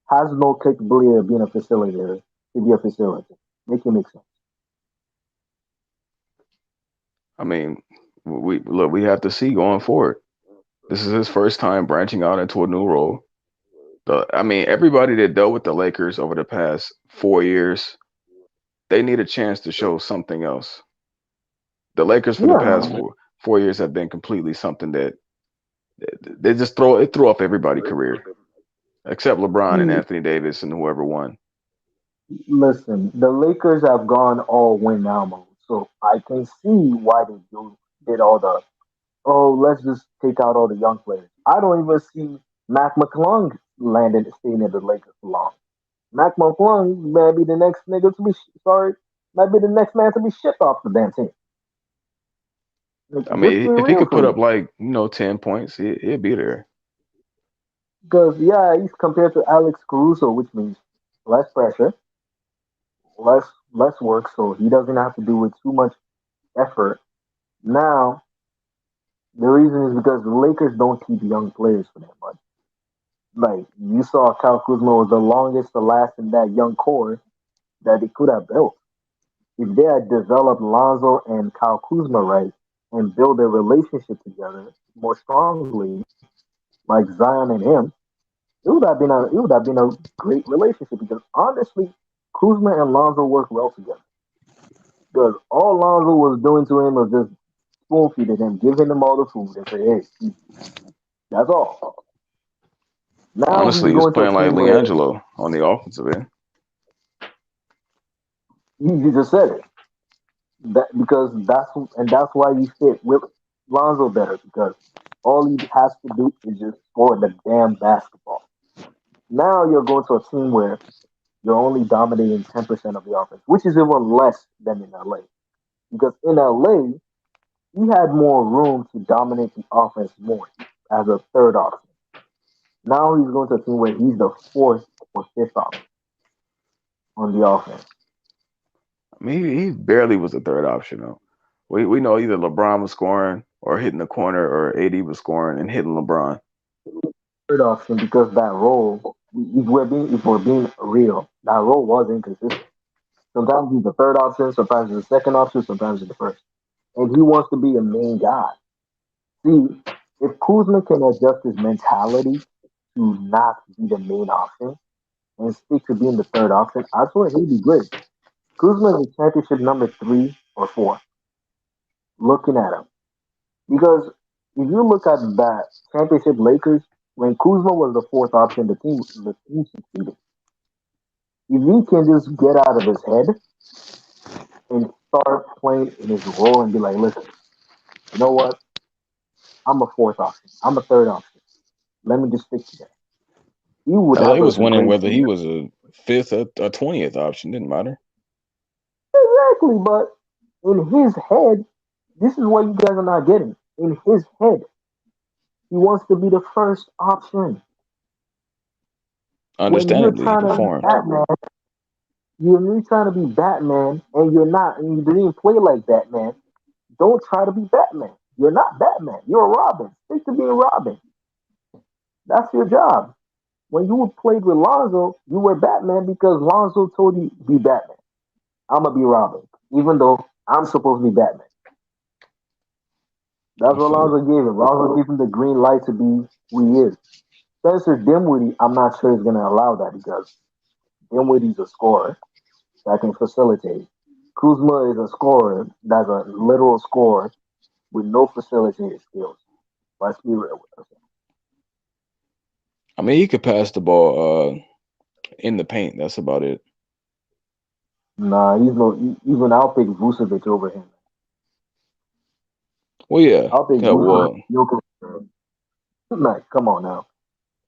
has no capability of being a facilitator to be a facilitator. Make it make sense. I mean, we have to see going forward. This is his first time branching out into a new role. I mean, everybody that dealt with the Lakers over the past 4 years, they need a chance to show something else. The Lakers for the past four years have been completely something that they just threw off everybody's career, except LeBron and Anthony Davis and whoever won. Listen, the Lakers have gone all win now mode, so I can see why did all the let's just take out all the young players. I don't even see Mac McClung staying at the Lakers for long. Mac McClung might be the next nigga to be might be the next man to be shipped off the damn team. I mean, if he could put up 10 points, he'd be there. Because he's compared to Alex Caruso, which means less pressure, less work, so he doesn't have to do with too much effort. Now, the reason is because the Lakers don't keep young players for that much. Like you saw, Kyle Kuzma was the longest to last in that young core that they could have built. If they had developed Lonzo and Kyle Kuzma right and build their relationship together more strongly, like Zion and him, it would have been a great relationship because honestly, Kuzma and Lonzo work well together. Because all Lonzo was doing to him was just spoon feeding him, giving him all the food, and say, "Hey, that's all." Now honestly, he's playing like LiAngelo on the offensive end. You just said it. That's why you fit with Lonzo better because all he has to do is just score the damn basketball. Now you're going to a team where you're only dominating 10% of the offense, which is even less than in LA. Because in LA, he had more room to dominate the offense more as a third option. Now he's going to a team where he's the fourth or fifth option on the offense. I mean, he barely was a third option though. We know either LeBron was scoring or hitting the corner, or AD was scoring and hitting LeBron. Third option because that role, if we're being real, that role was inconsistent. Sometimes he's the third option, sometimes he's the second option, sometimes he's the first. And he wants to be a main guy. See, if Kuzma can adjust his mentality to not be the main option and stick to being the third option, I swear he'd be great. Kuzma is championship number 3 or 4. Looking at him. Because if you look at that championship Lakers, when Kuzma was the fourth option, the team succeeded. If he can just get out of his head and start playing in his role and be like, listen, you know what? I'm a fourth option. I'm a third option. Let me just stick to that. He would LA have was winning whether team. he was a 5th or 20th option. Didn't matter. Exactly, but in his head, this is what you guys are not getting. In his head, he wants to be the first option. Understandably, he performed. You're trying to be Batman, and you're not, and you didn't play like Batman. Don't try to be Batman. You're not Batman. You're Robin. Stick to being Robin. That's your job. When you played with Lonzo, you were Batman because Lonzo told you be Batman. I'm gonna be Robin. even though I'm supposed to be Batman. That's I what feel Lonzo gave him. Lonzo gave him the green light to be who he is. Spencer Dinwiddie, I'm not sure he's going to allow that because Dinwiddie's a scorer that can facilitate. Kuzma is a scorer that's a literal scorer with no facilitating skills. Let's be real with us. I mean, he could pass the ball in the paint. That's about it. Nah, he's no. Even I'll pick Vucevic over him. Well, yeah. I'll pick Yeah, Vucevic. well, Jokic. Like, come on now,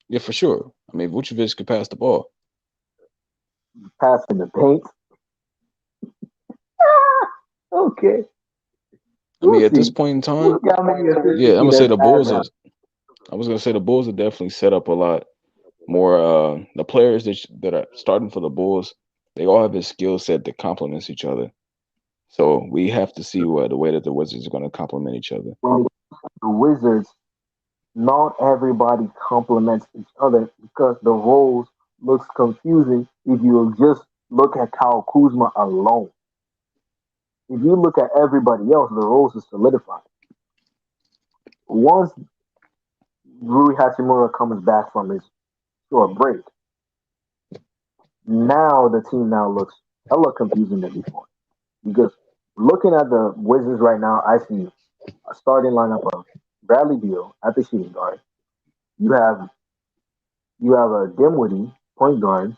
yeah, for sure. I mean, Vucevic could pass the ball. pass in the paint. Okay, I mean, we'll at this see. point in time, We'll see how many assists yeah, I'm gonna say that's the Bulls are. average. I was gonna say the Bulls are definitely set up a lot more. The players that are starting for the Bulls, they all have a skill set that complements each other. So we have to see the way that the Wizards are going to complement each other. When it comes to the Wizards, not everybody complements each other because the roles looks confusing if you just look at Kyle Kuzma alone. If you look at everybody else, the roles are solidified. Once Rui Hachimura comes back from his short break, now the team now looks hella confusing than before. Because looking at the Wizards right now, I see a starting lineup of Bradley Beal at the shooting guard. You have a Dinwiddie point guard,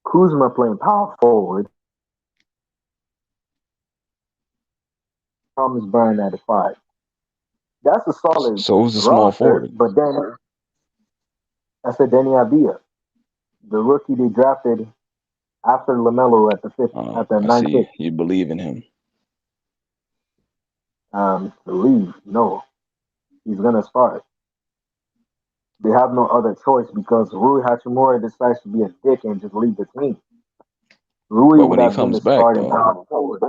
Kuzma playing power forward, Thomas Bryant at the five. That's a solid So who's the small roster, forward? but then I said Denny Abia, the rookie they drafted after Lamelo at the fifth at the I ninth see. pick. You believe in him. Believe no, he's gonna start. They have no other choice because Rui Hachimura decides to be a dick and just leave the team. Rui But would when he have been comes the back, starting though, power forward.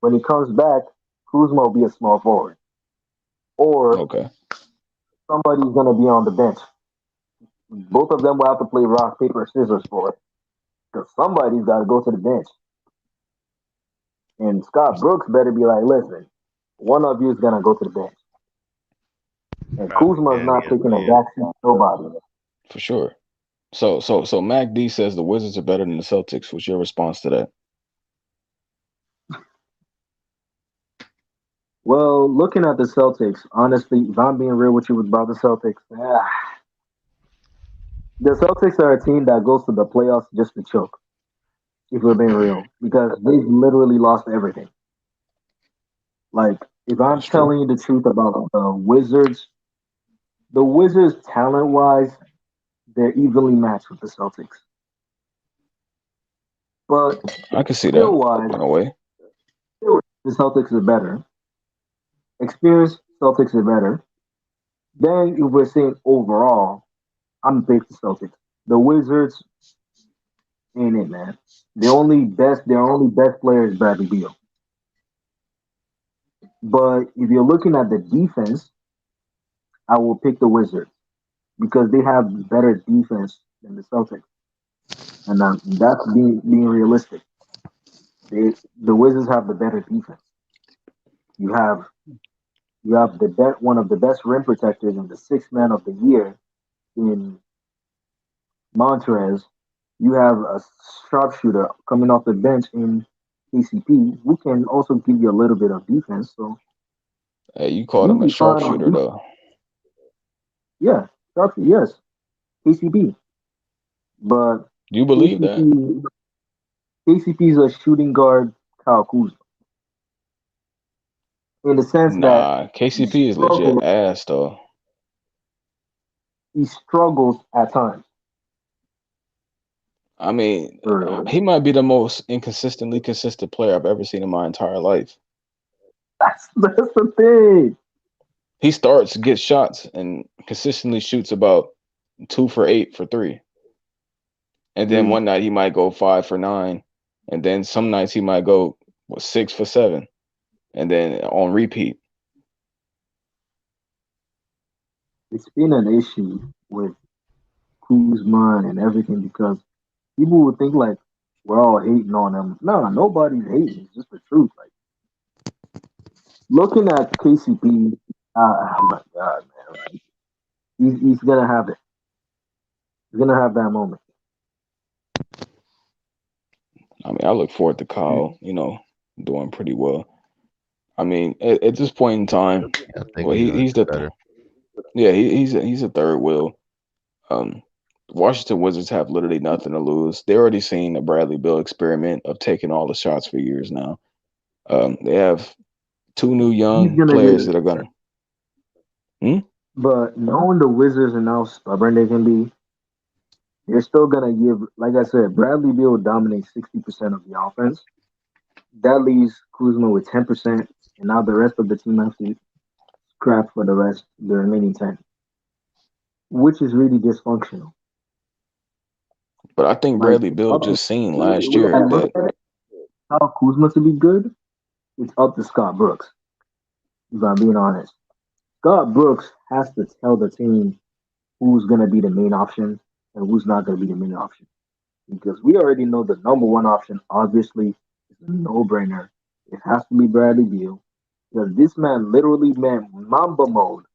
When he comes back, Kuzma will be a small forward, or okay. somebody's gonna be on the bench. Both of them will have to play rock paper scissors for it because somebody's got to go to the bench. And Scott Brooks better be like, listen, one of you is gonna go to the bench. And Probably Kuzma's Danny not taking a Avdija. backseat to nobody. For sure. So Mac D says the Wizards are better than the Celtics. What's your response to that? Well, looking at the Celtics, honestly, if I'm being real with you about the Celtics, the Celtics are a team that goes to the playoffs just to choke. If we're being real, because they've literally lost everything. Like, if I'm That's true. telling you the truth about the Wizards talent wise, they're evenly matched with the Celtics. But I can see that skill wise, in a way. the Celtics are better. Experience, Celtics are better. Then if we're saying overall, I'm big the Celtics. The Wizards ain't it, man. Their only best player is Bradley Beal. But if you're looking at the defense, I will pick the Wizards because they have better defense than the Celtics, and that's being realistic. The Wizards have the better defense. You have one of the best rim protectors and the sixth man of the year in Montrez. You have a sharpshooter coming off the bench in KCP, who can also give you a little bit of defense. So Hey, you called you'll him a be fine on sharpshooter, defense. though. Yeah, sharpshooter, yes, KCP. But Do you believe that? KCP is a shooting guard, Kyle Kuzma, in the sense that Nah, he KCP is legit struggles. ass, though. He struggles at times. I mean, For he might be the most inconsistently consistent player I've ever seen in my entire life. that's the thing. He starts, gets shots, and consistently shoots about 2 for 8 for 3. And then one night he might go 5 for 9. And then some nights he might go 6 for 7. And then on repeat. It's been an issue with Kuzma and everything because people would think like we're all hating on him. No, nobody's hating. It's just the truth. Like looking at KCP, oh my god, man, like, he's gonna have it. He's gonna have that moment. I mean, I look forward to Kyle, doing pretty well. I mean, at this point in time, I think well, he's gonna he's do the better. yeah, he's a third wheel. Um, Washington Wizards have literally nothing to lose. They're already seen the Bradley Beal experiment of taking all the shots for years now. They have two new He's young gonna players get that are it. gonna. Hmm? But knowing the Wizards and how stubborn they can be, they're still gonna give. Like I said, Bradley Beal dominates 60% of the offense. That leaves Kuzma with 10%, and now the rest of the team has to scrap for the remaining 10, which is really dysfunctional. But I think Like Bradley it's Beal up to just seen last when I year look that at it, how Kuzma to be good, it's up to Scott Brooks. If I'm being honest, Scott Brooks has to tell the team who's gonna be the main option and who's not gonna be the main option. Because we already know the number one option, obviously, is a no-brainer. It has to be Bradley Beal. Because this man literally went Mamba mode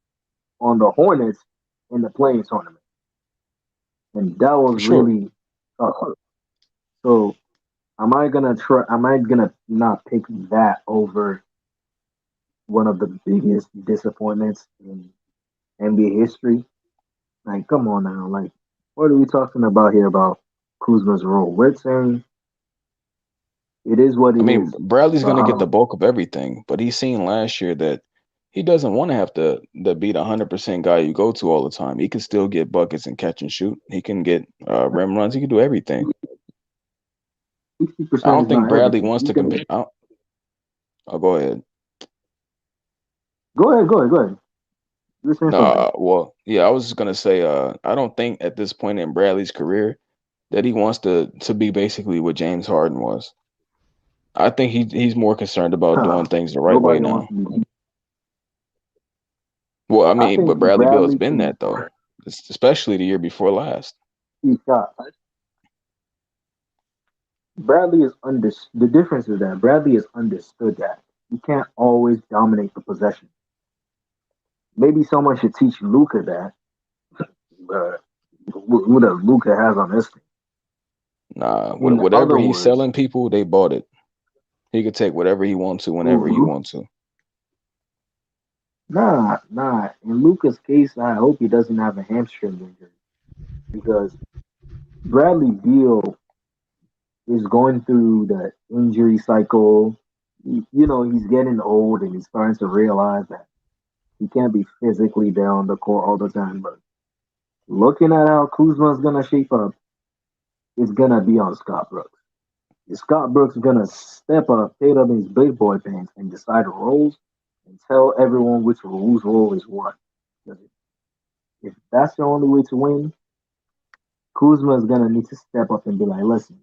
on the Hornets in the playing tournament. And that for was sure. really so am I gonna not pick that over one of the biggest disappointments in NBA history? Like, come on now. Like, what are we talking about here about Kuzma's role? We're saying it is what I it mean, is. Bradley's But gonna get the bulk of everything, but he's seen last year that he doesn't want to have to be the 100% guy you go to all the time. He can still get buckets and catch and shoot. He can get rim runs. He can do everything. I 60% don't is think not Bradley everything. wants He's to gonna compete. Oh, go ahead. go ahead. You were saying No, something. well, yeah, I was just gonna say, I don't think at this point in Bradley's career that he wants to be basically what James Harden was. I think he's more concerned about doing things the right way Nobody now. wants to be. Well, I I mean, think but Bradley Beal has Bradley been can that though, especially the year before last. be shot. Bradley is under. The difference is that Bradley has understood that you can't always dominate the possession. Maybe someone should teach Luca that. But who does Luca has on this thing? Nah, In whatever other he's words, selling people, they bought it. He could take whatever he wants to whenever he Luka, wants to. nah. In Luca's case, I hope he doesn't have a hamstring injury because Bradley Beal is going through the injury cycle. He's getting old and he's starting to realize that he can't be physically there on the court all the time. But looking at how Kuzma's gonna shape up, it's gonna be on Scott Brooks. Is Scott Brooks gonna step up, take up his big boy pants, and decide roles and tell everyone whose role is what? 'Cause if that's the only way to win, Kuzma is gonna need to step up and be like, "Listen,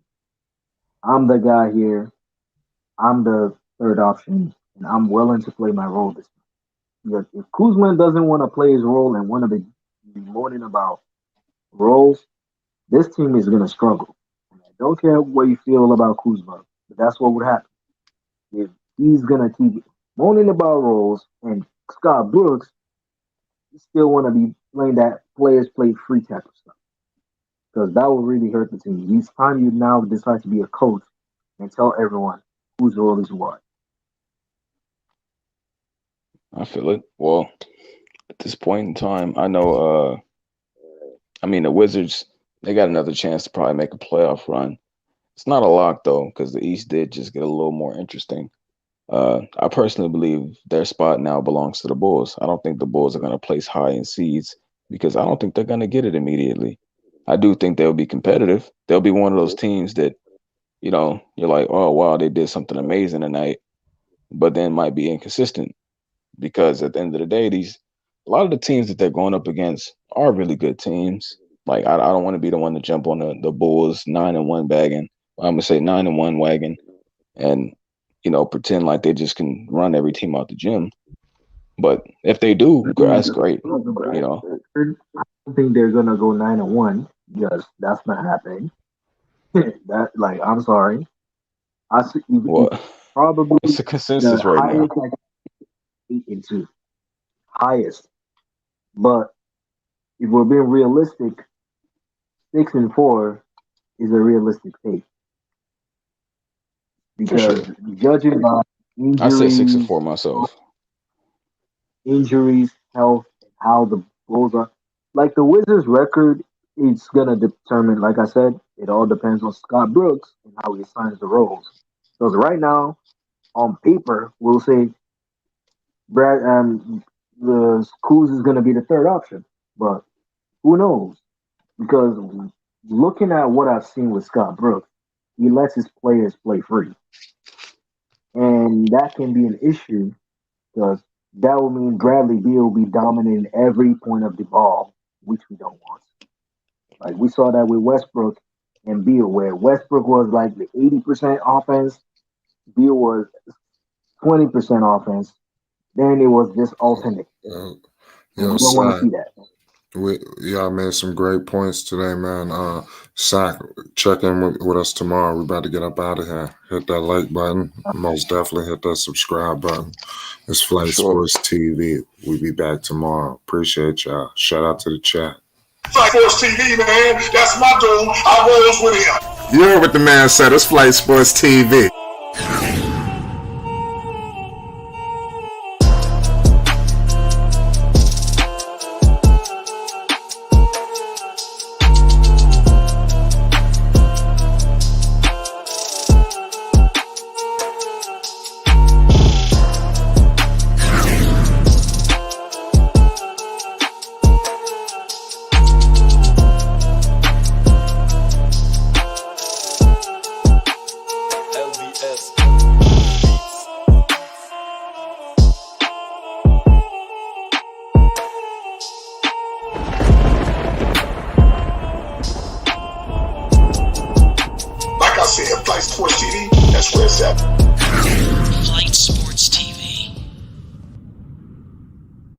I'm the guy here. I'm the third option, and I'm willing to play my role this time." Because if Kuzma doesn't want to play his role and want to be moaning about roles, this team is gonna struggle. And I don't care what you feel about Kuzma, but that's what would happen if he's gonna keep moaning about roles and Scott Brooks still want to be playing that players play free type of stuff. Because that will really hurt the team. It's time you now decide to be a coach and tell everyone whose role is what. I feel it. Well, at this point in time, I know. I mean, the Wizards, they got another chance to probably make a playoff run. It's not a lock though, because the East did just get a little more interesting. I personally believe their spot now belongs to the Bulls. I don't think the Bulls are going to place high in seeds because I don't think they're going to get it immediately. I do think they'll be competitive. They'll be one of those teams that, you're like, oh, wow, they did something amazing tonight, but then might be inconsistent because at the end of the day, a lot of the teams that they're going up against are really good teams. Like, I don't want to be the one to jump on the Bulls 9-1 wagon. I'm gonna say 9-1 wagon and pretend like they just can run every team out the gym. But if they do, that's great. You know, I don't think they're gonna go 9-1 because that's not happening. That like I'm sorry. I see What? probably What's the consensus the right now? highest like 8-2. Highest. But if we're being realistic, 6-4 is a realistic take. For Because sure. judging by I say injuries, 6-4 myself. health, and how the Bulls are. Like the Wizards' record, it's gonna determine. Like I said, it all depends on Scott Brooks and how he assigns the roles. Because right now, on paper, we'll say Brad the Kuz is gonna be the third option, but who knows? Because looking at what I've seen with Scott Brooks, he lets his players play free, and that can be an issue because that will mean Bradley Beal will be dominating every point of the ball, which we don't want. Like we saw that with Westbrook and Beal, where Westbrook was like the 80% offense, Beal was 20% offense. Then it was just alternate. And we don't want to see that. Y'all made some great points today, man. Sack, check in with us tomorrow. We're about to get up out of here. Hit that like button. Most definitely hit that subscribe button. It's Flight Sports TV. We'll be back tomorrow. Appreciate y'all. Shout out to the chat. Flight Sports TV, man. That's my dude. I rolls with him. You heard what the man said. It's Flight Sports TV. Like I said, Flight Sports TV, that's where it's at.